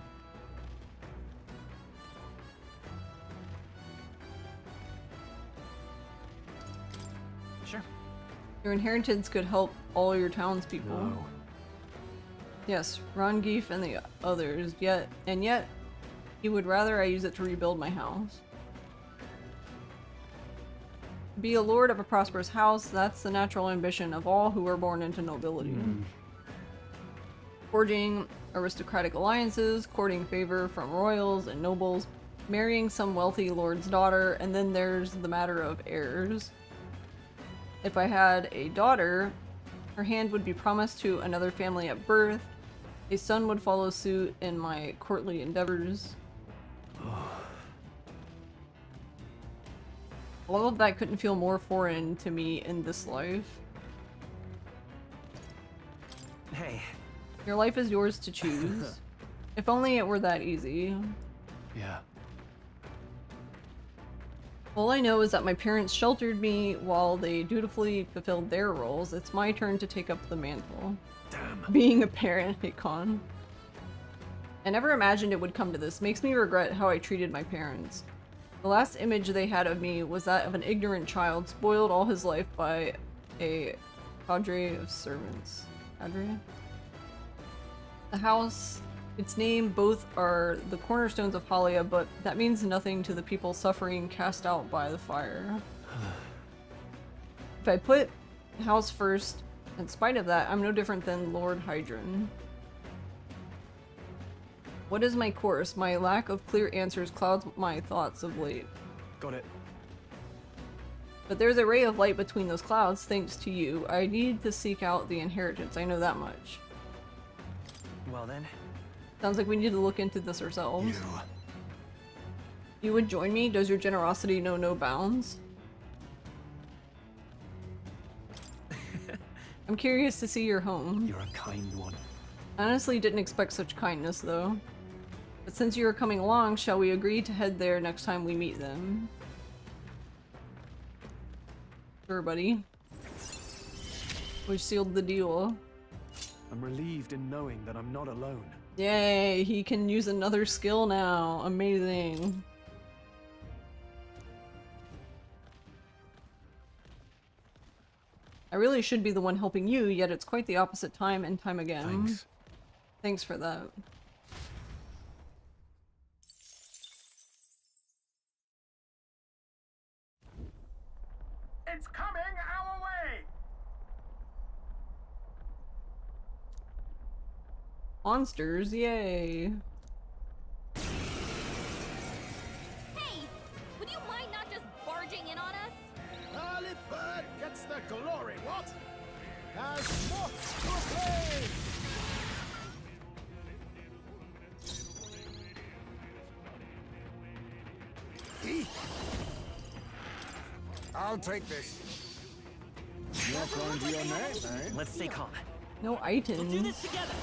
Sure. Your inheritance could help all your townspeople. No. Yes, Rangeef and the others, yet he would rather I use it to rebuild my house. Be a lord of a prosperous house, that's the natural ambition of all who are born into nobility. Forging aristocratic alliances, courting favor from royals and nobles, marrying some wealthy lord's daughter, and then there's the matter of heirs. If I had a daughter, her hand would be promised to another family at birth, a son would follow suit in my courtly endeavors. All of that couldn't feel more foreign to me in this life. Hey. Your life is yours to choose. If only it were that easy. Yeah. All I know is that my parents sheltered me while they dutifully fulfilled their roles. It's my turn to take up the mantle. Damn. Being a parent, Hakon. I never imagined it would come to this. Makes me regret how I treated my parents. The last image they had of me was that of an ignorant child, spoiled all his life by a cadre of servants. Cadre? The house, its name, both are the cornerstones of Halia, but that means nothing to the people suffering cast out by the fire. If I put house first, in spite of that, I'm no different than Lord Hydron. What is my course? My lack of clear answers clouds my thoughts of late. Got it. But there's a ray of light between those clouds, thanks to you. I need to seek out the inheritance, I know that much. Well then. Sounds like we need to look into this ourselves. You would join me? Does your generosity know no bounds? I'm curious to see your home. You're a kind one. I honestly didn't expect such kindness, though. But since you are coming along, shall we agree to head there next time we meet them? Sure, buddy. We sealed the deal. I'm relieved in knowing that I'm not alone. Yay, he can use another skill now. Amazing. I really should be the one helping you, yet it's quite the opposite time and time again. Thanks. Thanks for that. It's coming our way! Monsters, yay. Hey! Would you mind not just barging in on us? Early bird gets the glory, what? As moth proclaimed! I'll take this. You're calling to your name, eh? Let's stay calm. No items. We'll do this together.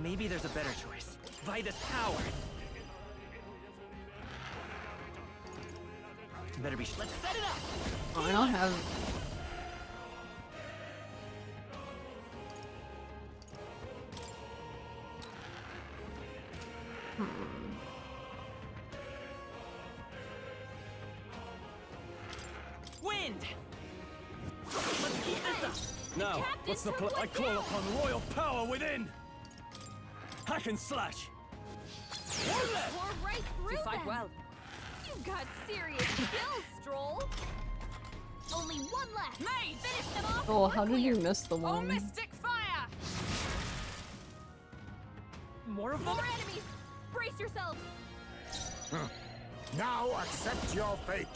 Maybe there's a better choice. Vitus power. Better be. Let's set it up. I don't have. Wind. Let's keep this up. Now, what's the plan? I call upon royal power within. Hack and slash. We're right through You fight them. well. You've got serious skills, Stroll. Only one left. Mage! Finish them off. Oh, how did you miss the Oh, one? mystic fire! More of them? More enemies. Brace yourselves. Now accept your fate.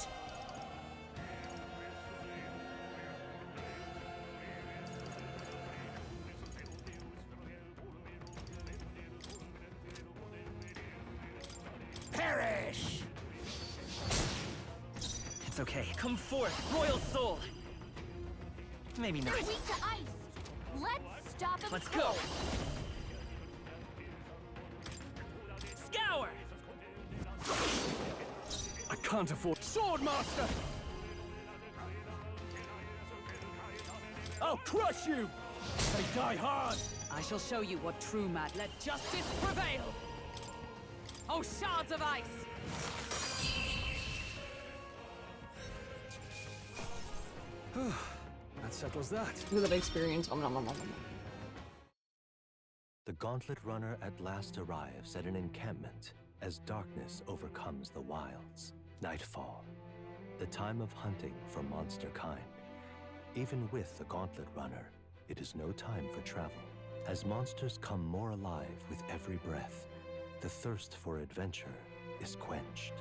Perish! It's okay. Come forth, royal soul. Maybe not. They're weak to ice. Let's stop them. Let's go. Scour! I can't afford Swordmaster! I'll crush you! They die hard! I shall show you what true mad. Let justice prevail! Oh, shards of ice! That settles that. Look at that experience. Nom, nom, nom, nom, nom. The Gauntlet Runner at last arrives at an encampment as darkness overcomes the wilds. Nightfall, the time of hunting for monster kind. Even with the Gauntlet Runner, it is no time for travel. As monsters come more alive with every breath, the thirst for adventure is quenched.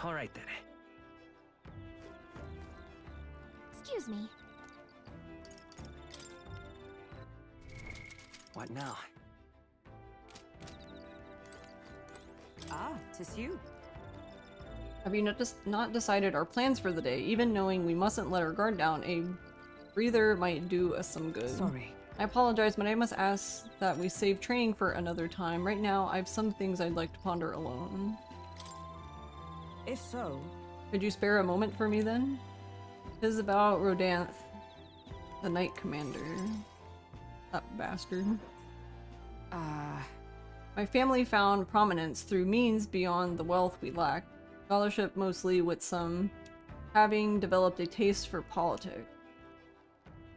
All right then. Excuse me. What now? Ah, 'tis you. Have you not decided our plans for the day? Even knowing we mustn't let our guard down, a breather might do us some good. Sorry. I apologize, but I must ask that we save training for another time. Right now, I have some things I'd like to ponder alone. If so... Could you spare a moment for me then? It is about Rodanth, the Knight Commander. That bastard. My family found prominence through means beyond the wealth we lack. Scholarship mostly, with some having developed a taste for politics.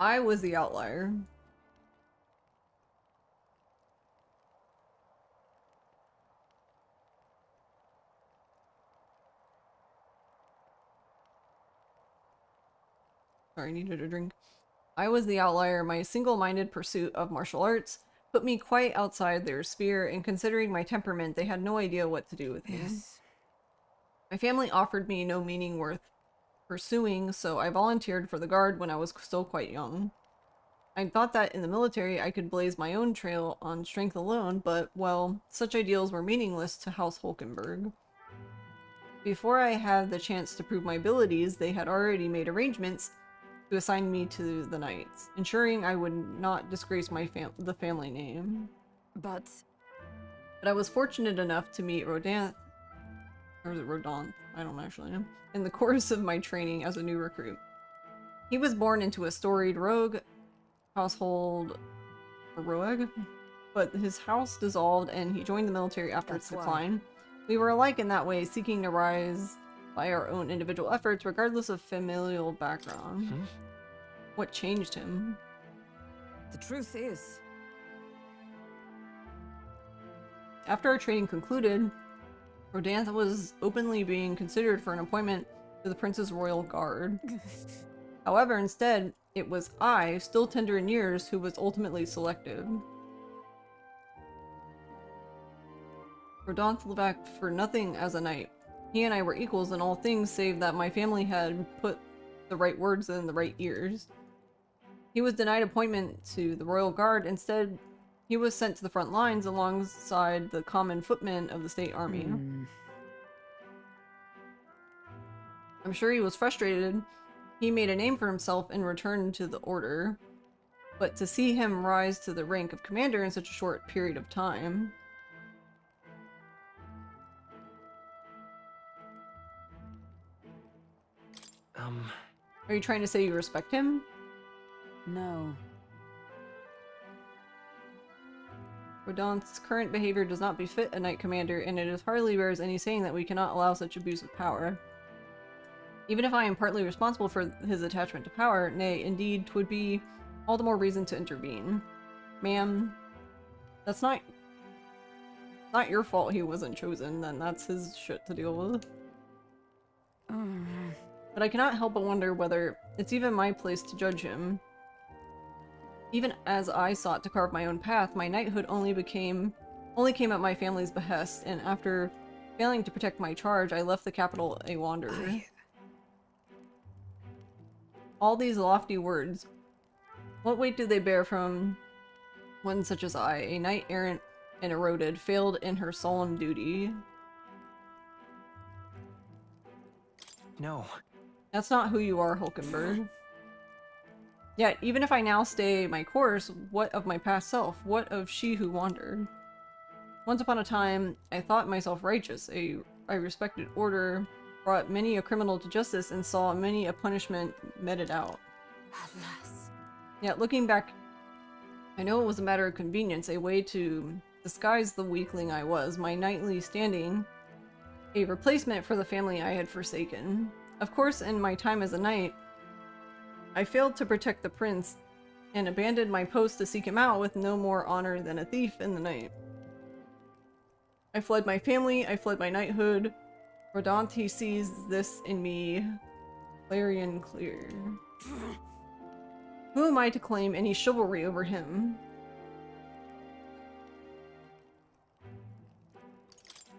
I was the outlier. Sorry, I needed a drink. I was the outlier. My single-minded pursuit of martial arts put me quite outside their sphere, and considering my temperament, they had no idea what to do with me. Yes. My family offered me no meaning worth pursuing, so I volunteered for the Guard when I was still quite young. I thought that in the military I could blaze my own trail on strength alone, but, well, such ideals were meaningless to House Hulkenberg. Before I had the chance to prove my abilities, they had already made arrangements to assign me to the Knights, ensuring I would not disgrace my the family name. But I was fortunate enough to meet Rodanth, or is it Rodanth? I don't actually know, in the course of my training as a new recruit. He was born into a storied rogue household, but his house dissolved and he joined the military after its decline. We were alike in that way, seeking to rise by our own individual efforts, regardless of familial background. What changed him? The truth is, after our training concluded, Rodanthe was openly being considered for an appointment to the Prince's Royal Guard. However, instead, it was I, still tender in years, who was ultimately selected. Rodanthe left for nothing as a knight. He and I were equals in all things, save that my family had put the right words in the right ears. He was denied appointment to the Royal Guard. Instead, he was sent to the front lines alongside the common footmen of the state army. I'm sure he was frustrated. He made a name for himself and returned to the order. But to see him rise to the rank of commander in such a short period of time... Are you trying to say you respect him? no. Rodanthe's current behavior does not befit a knight commander, and it hardly bears any saying that we cannot allow such abuse of power. Even if I am partly responsible for his attachment to power, nay, indeed, 'twould be all the more reason to intervene. Ma'am, that's not your fault he wasn't chosen, then that's his shit to deal with. But I cannot help but wonder whether it's even my place to judge him. Even as I sought to carve my own path, my knighthood only came at my family's behest, and after failing to protect my charge, I left the capital a wanderer. All these lofty words, what weight do they bear from one such as I, a knight errant and eroded, failed in her solemn duty? No. That's not who you are, Hulkenberg. Yet, even if I now stay my course, what of my past self? What of she who wandered? Once upon a time, I thought myself righteous. I respected order, brought many a criminal to justice, and saw many a punishment meted out. Alas. Yet, looking back, I know it was a matter of convenience, a way to disguise the weakling I was, my knightly standing, a replacement for the family I had forsaken. Of course, in my time as a knight, I failed to protect the prince and abandoned my post to seek him out with no more honor than a thief in the night. I fled my family, I fled my knighthood. Rodanthe sees this in me clarion clear. Who am I to claim any chivalry over him?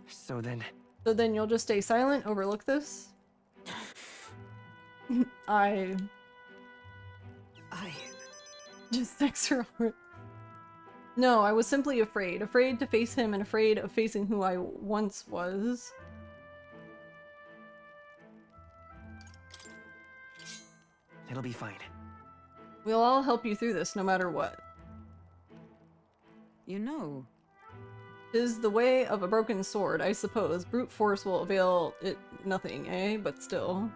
So then you'll just stay silent, overlook this? I just extra. No, I was simply afraid. Afraid to face him and afraid of facing who I once was. it'll be fine. We'll all help you through this, no matter what. You know. 'Tis the way of a broken sword, I suppose. Brute force will avail it nothing, eh? But still.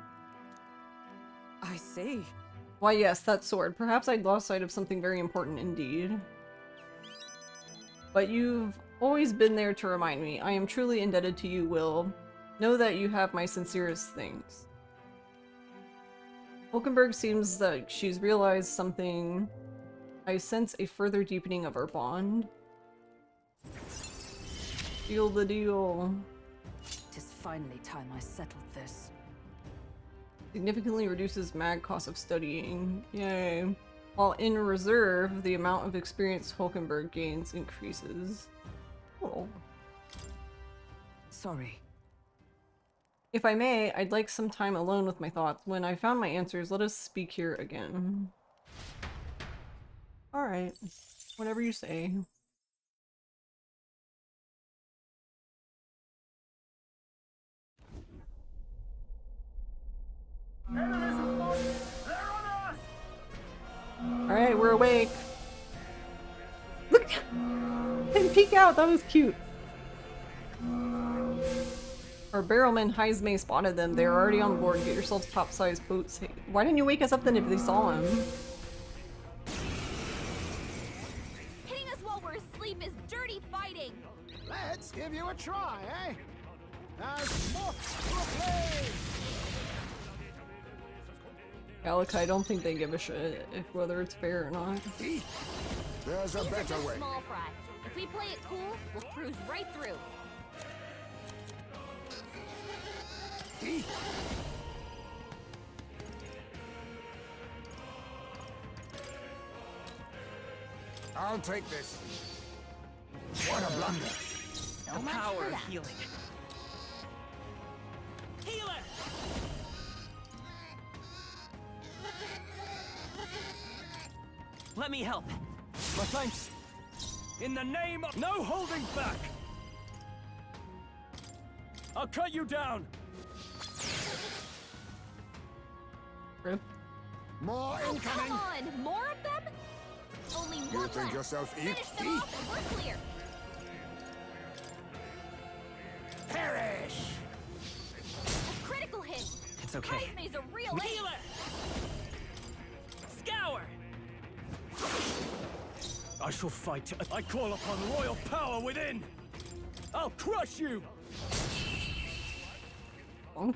I see. Why yes, that sword. Perhaps I'd lost sight of something very important indeed. But you've always been there to remind me. I am truly indebted to you, Will. Know that you have my sincerest thanks. Hulkenberg seems like she's realized something. I sense a further deepening of our bond. Seal the deal. Tis finally time I settled this. Significantly reduces mag cost of studying. Yay. While in reserve, the amount of experience Hulkenberg gains increases. Cool. Sorry. If I may, I'd like some time alone with my thoughts. When I found my answers, let us speak here again. Alright. Whatever you say. Alright, we're awake. Look! And peek out, that was cute. Our barrelman Heismay spotted them. They're already on board. Get yourselves top-sized boats. Hey, why didn't you wake us up then if they saw him? Hitting us while we're asleep is dirty fighting. Let's give you a try, eh? As moth to a flame! Alec, I don't think they give a shit if whether it's fair or not. There's a These are better just way. small fry. If we play it cool, we'll cruise right through. I'll take this. What a blunder. So much Power for of that. healing. Healer! Let me help. My thanks. In the name of... No holding back! I'll cut you down! Rip. More Oh, incoming. come on! More of them? Only You one think left. yourself Finish them off and we're clear. Perish. A critical hit. It's okay. Heismay's a real Healer! Scour! I shall fight. I call upon royal power within! I'll crush you! Bonk.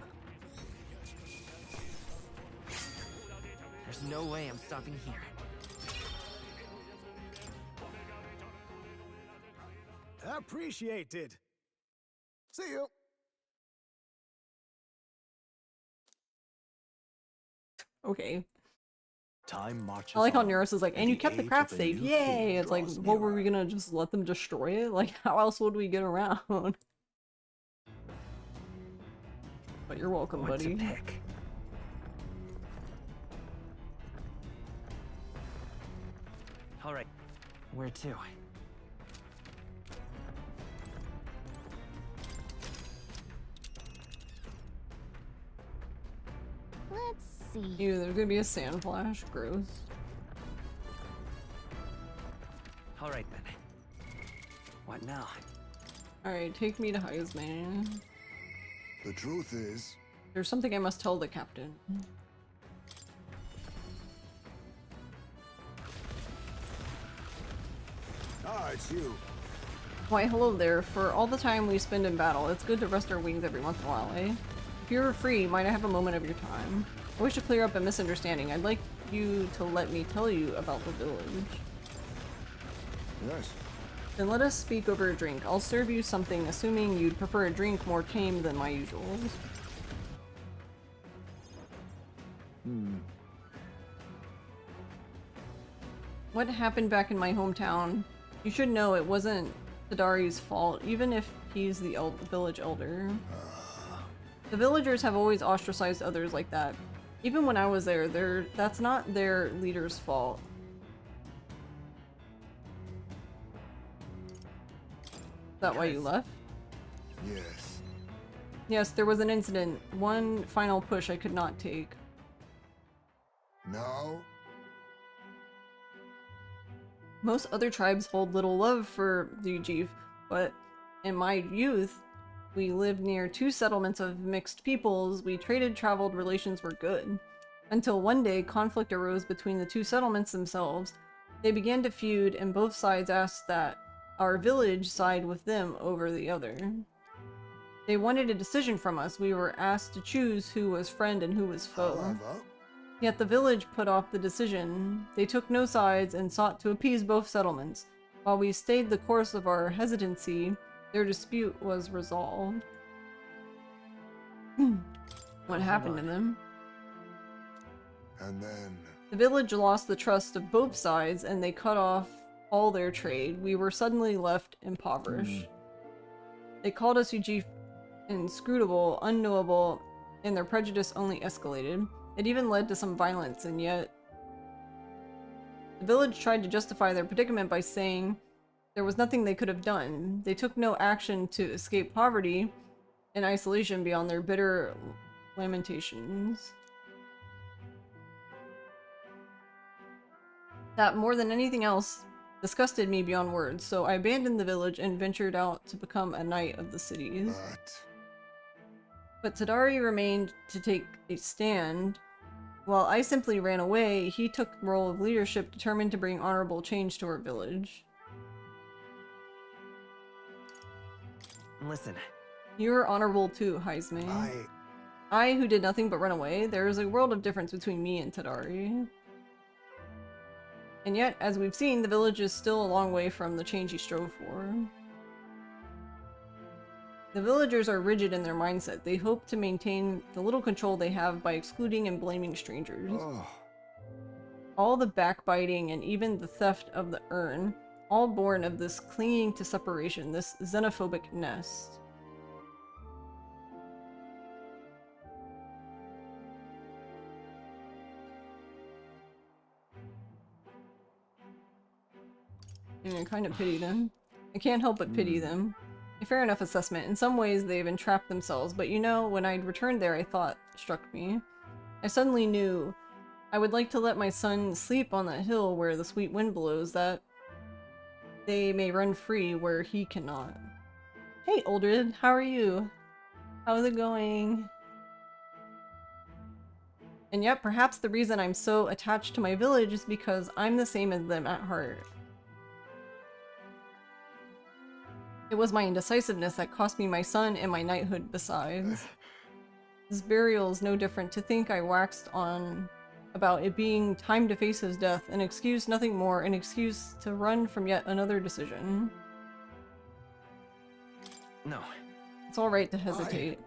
There's no way I'm stopping here. Appreciated. See you. Okay. Time marches I like how on, Neros is like, and you kept the age craft of a safe, new yay! king It's like, draws what were nearer. we gonna just let them destroy it? Like, how else would we get around? But you're welcome, What to buddy. pick? All right. Where to? Let's see. Ew, there's gonna be a sand flash. Gross. All right then. What now? Alright, take me to Heisman. The truth is, There's something I must tell the captain. it's you. Why, hello there. For all the time we spend in battle, it's good to rest our wings every once in a while, eh? If you're free, might I have a moment of your time? I wish to clear up a misunderstanding. I'd like you to let me tell you about the village. Yes. Then let us speak over a drink. I'll serve you something, assuming you'd prefer a drink more tame than my usuals. What happened back in my hometown? You should know it wasn't Tadari's fault, even if he's the village elder. The villagers have always ostracized others like that. Even when I was there, that's not their leader's fault. Is that why you left? Yes. Yes, there was an incident. One final push I could not take. No? Most other tribes hold little love for the Ujif, but in my youth, we lived near two settlements of mixed peoples. We traded, traveled, relations were good. Until one day, conflict arose between the two settlements themselves. They began to feud, and both sides asked that our village side with them over the other. They wanted a decision from us. We were asked to choose who was friend and who was foe. However, Yet the village put off the decision. They took no sides and sought to appease both settlements. While we stayed the course of our hesitancy, their dispute was resolved. What happened to them? and then The village lost the trust of both sides and they cut off all their trade. We were suddenly left impoverished. They called us Ujif inscrutable, unknowable, and their prejudice only escalated. It even led to some violence, and yet the village tried to justify their predicament by saying there was nothing they could have done. They took no action to escape poverty and isolation beyond their bitter lamentations. That, more than anything else, disgusted me beyond words, so I abandoned the village and ventured out to become a knight of the cities. But Tadari remained to take a stand. While I simply ran away, he took the role of leadership, determined to bring honorable change to our village. Listen. You're honorable too, Heisman. I, who did nothing but run away, there is a world of difference between me and Tadari. And yet, as we've seen, the village is still a long way from the change he strove for. The villagers are rigid in their mindset. They hope to maintain the little control they have by excluding and blaming strangers. Oh. All the backbiting and even the theft of the urn, all born of this clinging to separation, this xenophobic nest. And I kind of pity them. I can't help but pity them. A fair enough assessment. In some ways, they've entrapped themselves, but you know, when I'd returned there, a thought struck me. I suddenly knew I would like to let my son sleep on that hill where the sweet wind blows, that they may run free where he cannot. Hey, Uldred, how are you? How's it going? And yet, perhaps the reason I'm so attached to my village is because I'm the same as them at heart. It was my indecisiveness that cost me my son and my knighthood besides. His burial is no different. To think I waxed on about it being time to face his death, an excuse, nothing more, an excuse to run from yet another decision. No. It's alright to hesitate.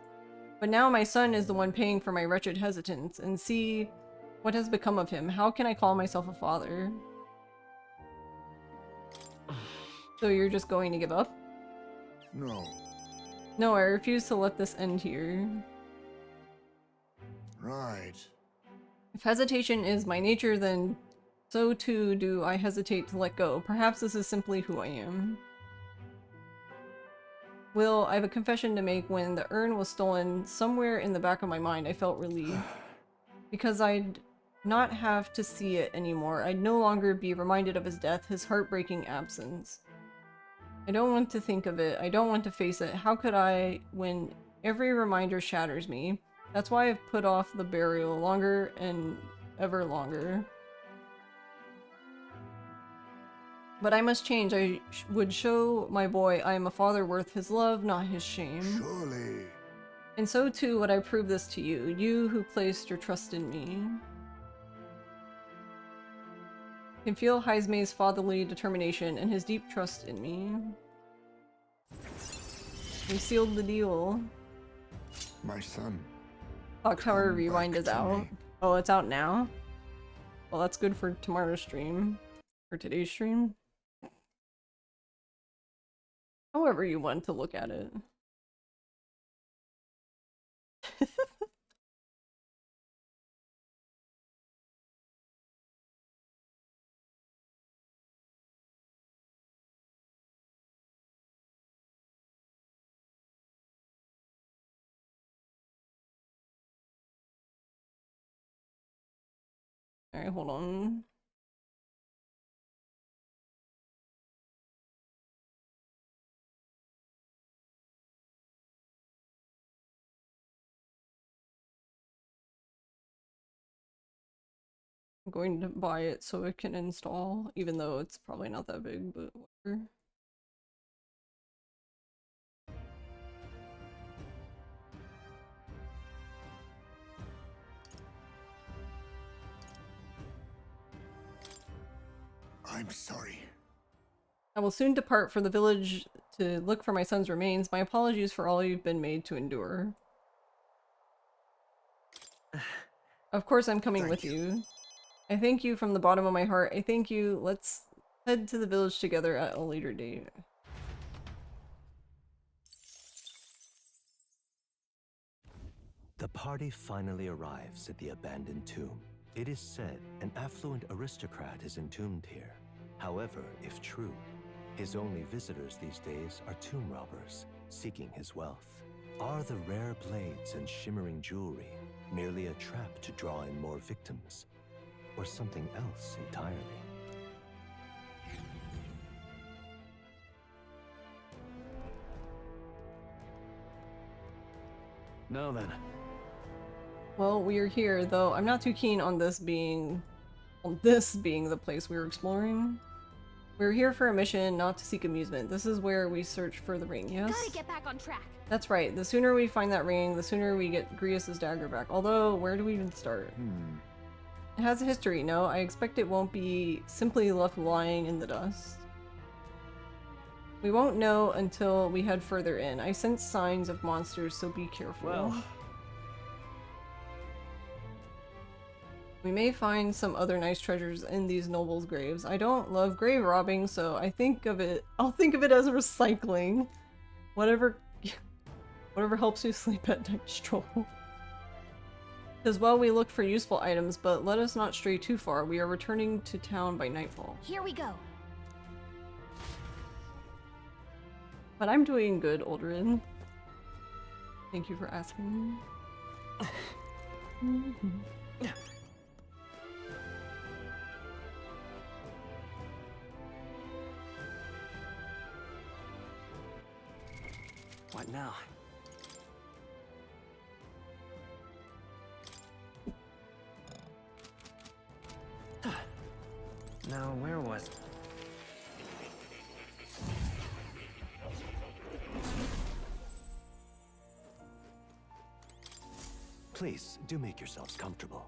But now my son is the one paying for my wretched hesitance, and see what has become of him. How can I call myself a father? So you're just going to give up? No. No, I refuse to let this end here. Right. If hesitation is my nature, then so too do I hesitate to let go. Perhaps this is simply who I am. Will, I have a confession to make. When the urn was stolen, somewhere in the back of my mind I felt relief. Because I'd not have to see it anymore. I'd no longer be reminded of his death, his heartbreaking absence. I don't want to think of it. I don't want to face it. How could I, when every reminder shatters me? That's why I've put off the burial longer and ever longer. But I must change. I would show my boy I am a father worth his love, not his shame. Surely. And so too would I prove this to you, you who placed your trust in me. I can feel Heisme's fatherly determination and his deep trust in me. We sealed the deal. My son. Clock Tower Rewind is out. Oh, it's out now? Well, that's good for tomorrow's stream. Or today's stream. However you want to look at it. Alright, hold on. I'm going to buy it so it can install, even though it's probably not that big, but whatever. I'm sorry. I will soon depart for the village to look for my son's remains. My apologies for all you've been made to endure. Of course I'm coming with you. I thank you from the bottom of my heart. I thank you. Let's head to the village together at a later date. The party finally arrives at the abandoned tomb. It is said an affluent aristocrat is entombed here. However, if true, his only visitors these days are tomb robbers seeking his wealth. Are the rare blades and shimmering jewelry merely a trap to draw in more victims, or something else entirely? Now then. Well, we are here, though I'm not too keen on this being the place we were exploring. We're here for a mission, not to seek amusement. This is where we search for the ring, yes? Gotta get back on track. That's right. The sooner we find that ring, the sooner we get Grievous' dagger back. Although, where do we even start? It has a history, no? I expect it won't be simply left lying in the dust. We won't know until we head further in. I sense signs of monsters, so be careful. Well... We may find some other nice treasures in these nobles' graves. I don't love grave robbing, so I'll think of it as recycling. Whatever helps you sleep at night, Stroll. As well, we look for useful items, but let us not stray too far. We are returning to town by nightfall. Here we go. But I'm doing good, Aldrin. Thank you for asking. What now? Now, where was... Please, do make yourselves comfortable.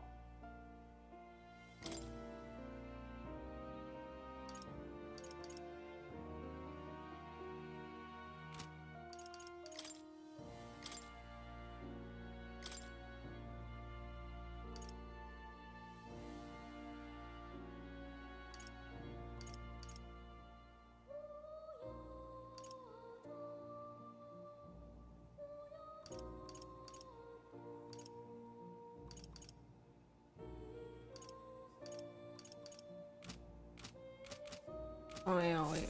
Oh yeah, wait.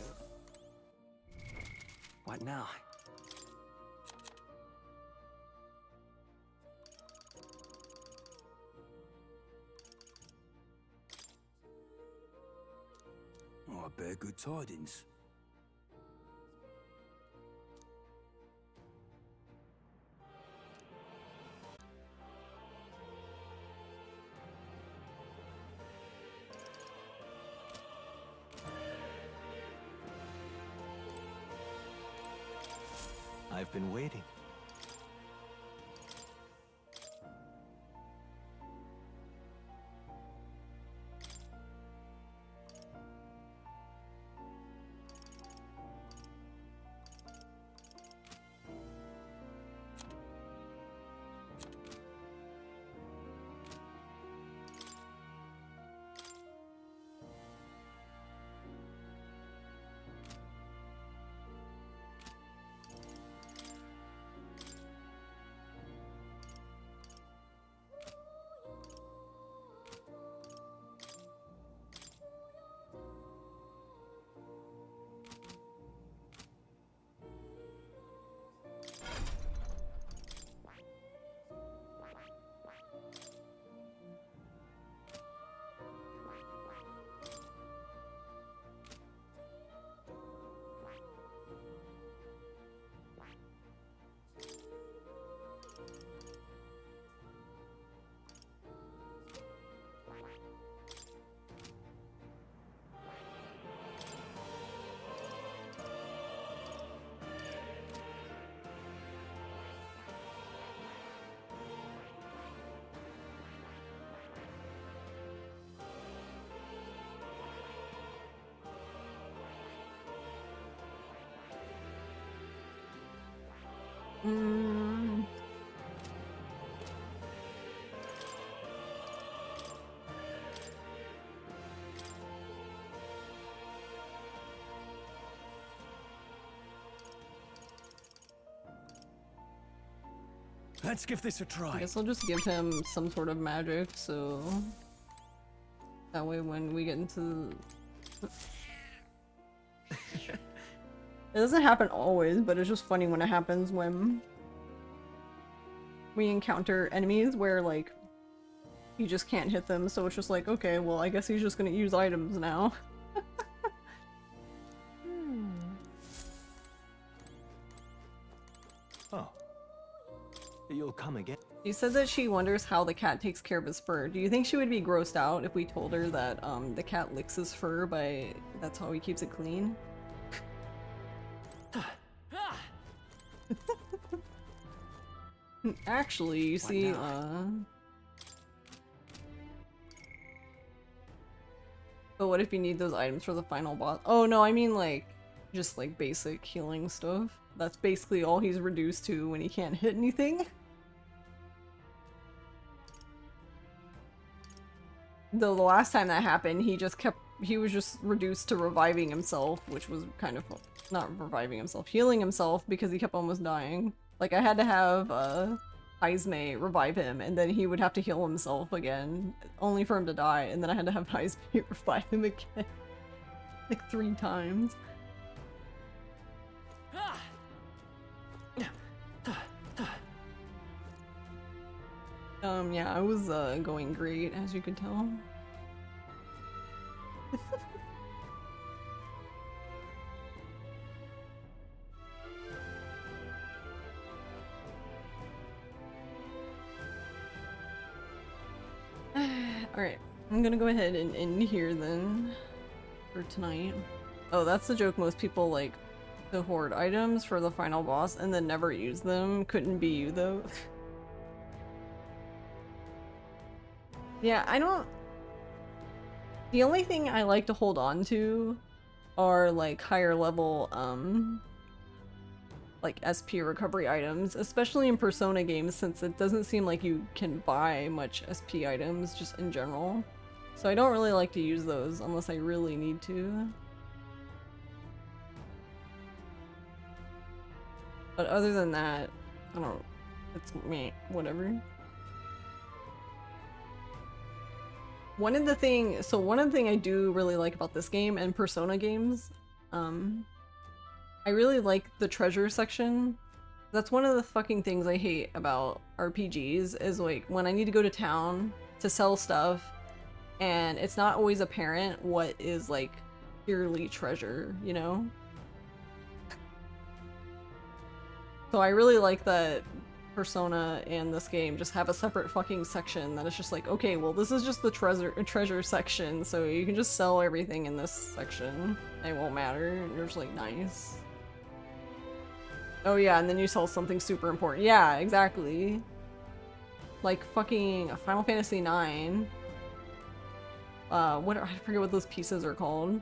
What now? Oh, I bear good tidings. I've been waiting. Let's give this a try. I guess I'll just give him some sort of magic, so that way when we get into it doesn't happen always, but it's just funny when it happens when we encounter enemies where like you just can't hit them, so it's just like, okay, well I guess he's just gonna use items now. Oh. You'll come again? She said that she wonders how the cat takes care of his fur. Do you think she would be grossed out if we told her that the cat licks his fur by that's how he keeps it clean? Actually, you see, but what if you need those items for the final boss? Oh no, I mean like, just like basic healing stuff. That's basically all he's reduced to when he can't hit anything. Though the last time that happened, he was just reduced to reviving himself, which was kind of, not reviving himself, healing himself because he kept almost dying. Like I had to have, Heisme revive him, and then he would have to heal himself again, only for him to die, and then I had to have Heisme revive him again. Like 3 times. Yeah, I was, going great, as you could tell. Alright, I'm gonna go ahead and end here then, for tonight. Oh, that's the joke most people like to hoard items for the final boss and then never use them. Couldn't be you though. Yeah, I don't... The only thing I like to hold on to are like higher level, like SP recovery items, especially in Persona games since it doesn't seem like you can buy much SP items just in general. So I don't really like to use those unless I really need to. But other than that, I don't... It's me, whatever. One of the things I do really like about this game and Persona games, I really like the treasure section. That's one of the fucking things I hate about RPGs is like when I need to go to town to sell stuff and it's not always apparent what is like purely treasure, you know? So I really like that Persona and this game just have a separate fucking section that is just like, okay, well this is just the treasure section, so you can just sell everything in this section. It won't matter. And you're just like, nice. Oh yeah, and then you sell something super important. Yeah, exactly. Like fucking Final Fantasy IX. I forget what those pieces are called.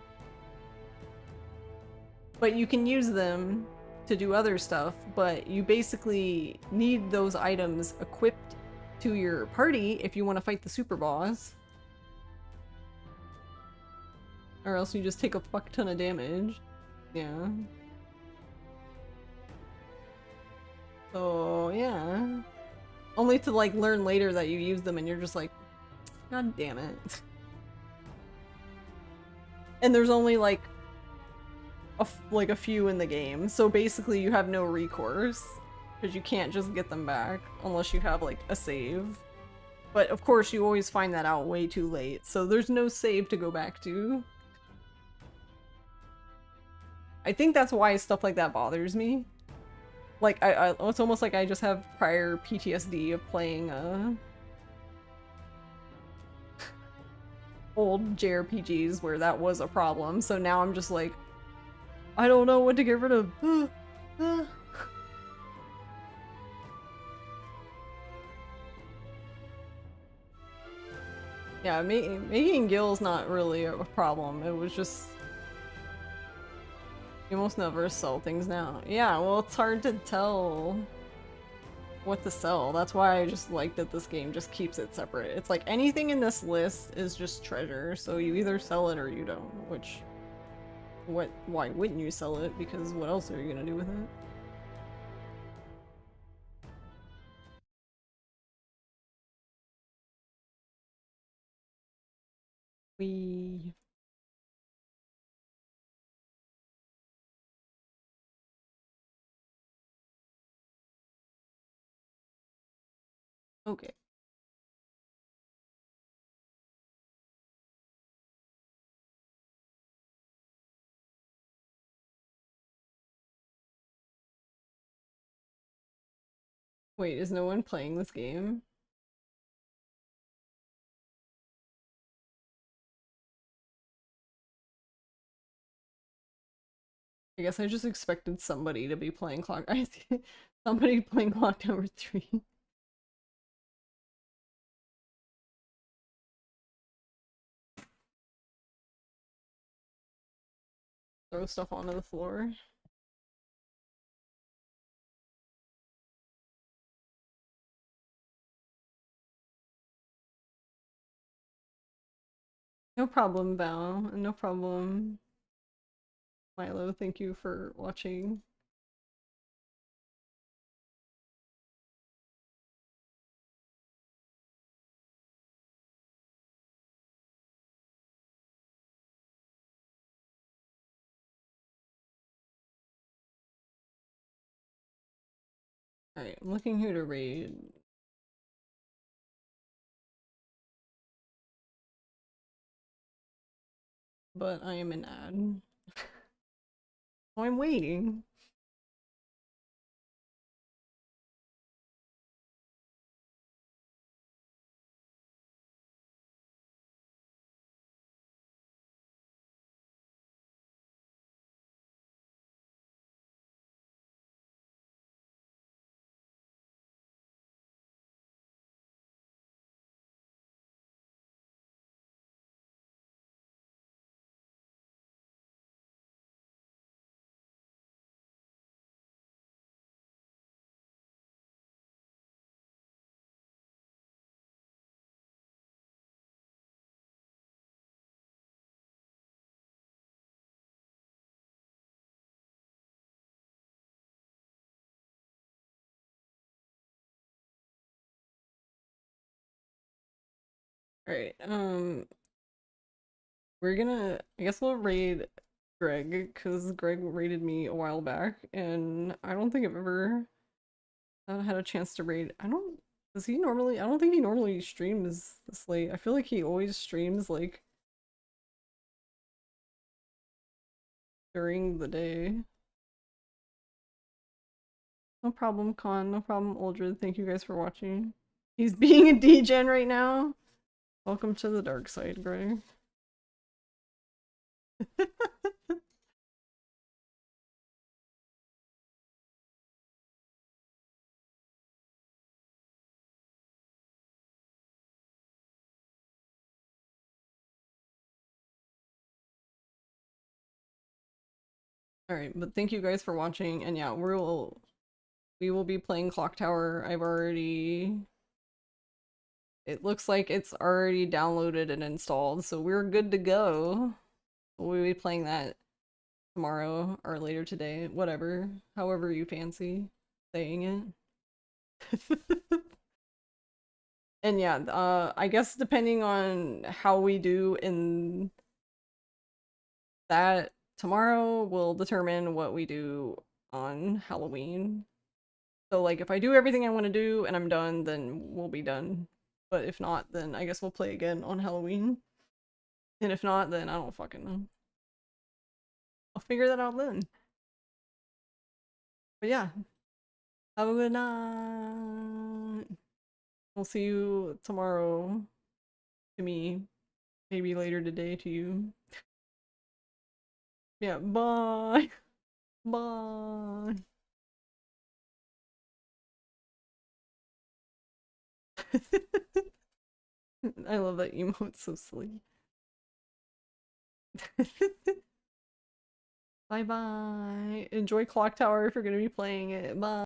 But you can use them to do other stuff, but you basically need those items equipped to your party if you want to fight the super boss. Or else you just take a fuck ton of damage. Yeah. So, yeah. Only to like learn later that you use them and you're just like, god damn it. And there's only like a few in the game, so basically you have no recourse because you can't just get them back unless you have like a save. But of course you always find that out way too late, so there's no save to go back to. I think that's why stuff like that bothers me. Like it's almost like I just have prior PTSD of playing old JRPGs where that was a problem, so now I'm just like, I don't know what to get rid of. Yeah, making gills not really a problem. It was just... You almost never sell things now. Yeah, well, it's hard to tell what to sell. That's why I just like that this game just keeps it separate. It's like anything in this list is just treasure, so you either sell it or you don't, which... Why wouldn't you sell it? Because what else are you gonna do with it? Okay. Wait, is no one playing this game? I guess I just expected somebody to be playing somebody playing Clock Tower 3. Throw stuff onto the floor. No problem, Val. No problem. Milo, thank you for watching. Alright, I'm looking who to raid. But I am an ad. So I'm waiting. Alright, I guess we'll raid Greg, because Greg raided me a while back, and I don't think I've ever had a chance to raid. I don't think he normally streams this late. I feel like he always streams, like, during the day. No problem, Con. No problem, Uldred. Thank you guys for watching. He's being a degen right now. Welcome to the dark side, Greg. Alright, but thank you guys for watching, and yeah, we will be playing Clock Tower. It looks like it's already downloaded and installed, so we're good to go. We'll be playing that tomorrow or later today, whatever, however you fancy saying it. And yeah, I guess depending on how we do in that tomorrow will determine what we do on Halloween. So like if I do everything I want to do and I'm done, then we'll be done. But if not, then I guess we'll play again on Halloween. And if not, then I don't fucking know. I'll figure that out then. But yeah. Have a good night. We'll see you tomorrow to me. Maybe later today to you. Yeah, bye. Bye. I love that emote, so silly. Bye bye. Enjoy Clock Tower if you're gonna be playing it. Bye.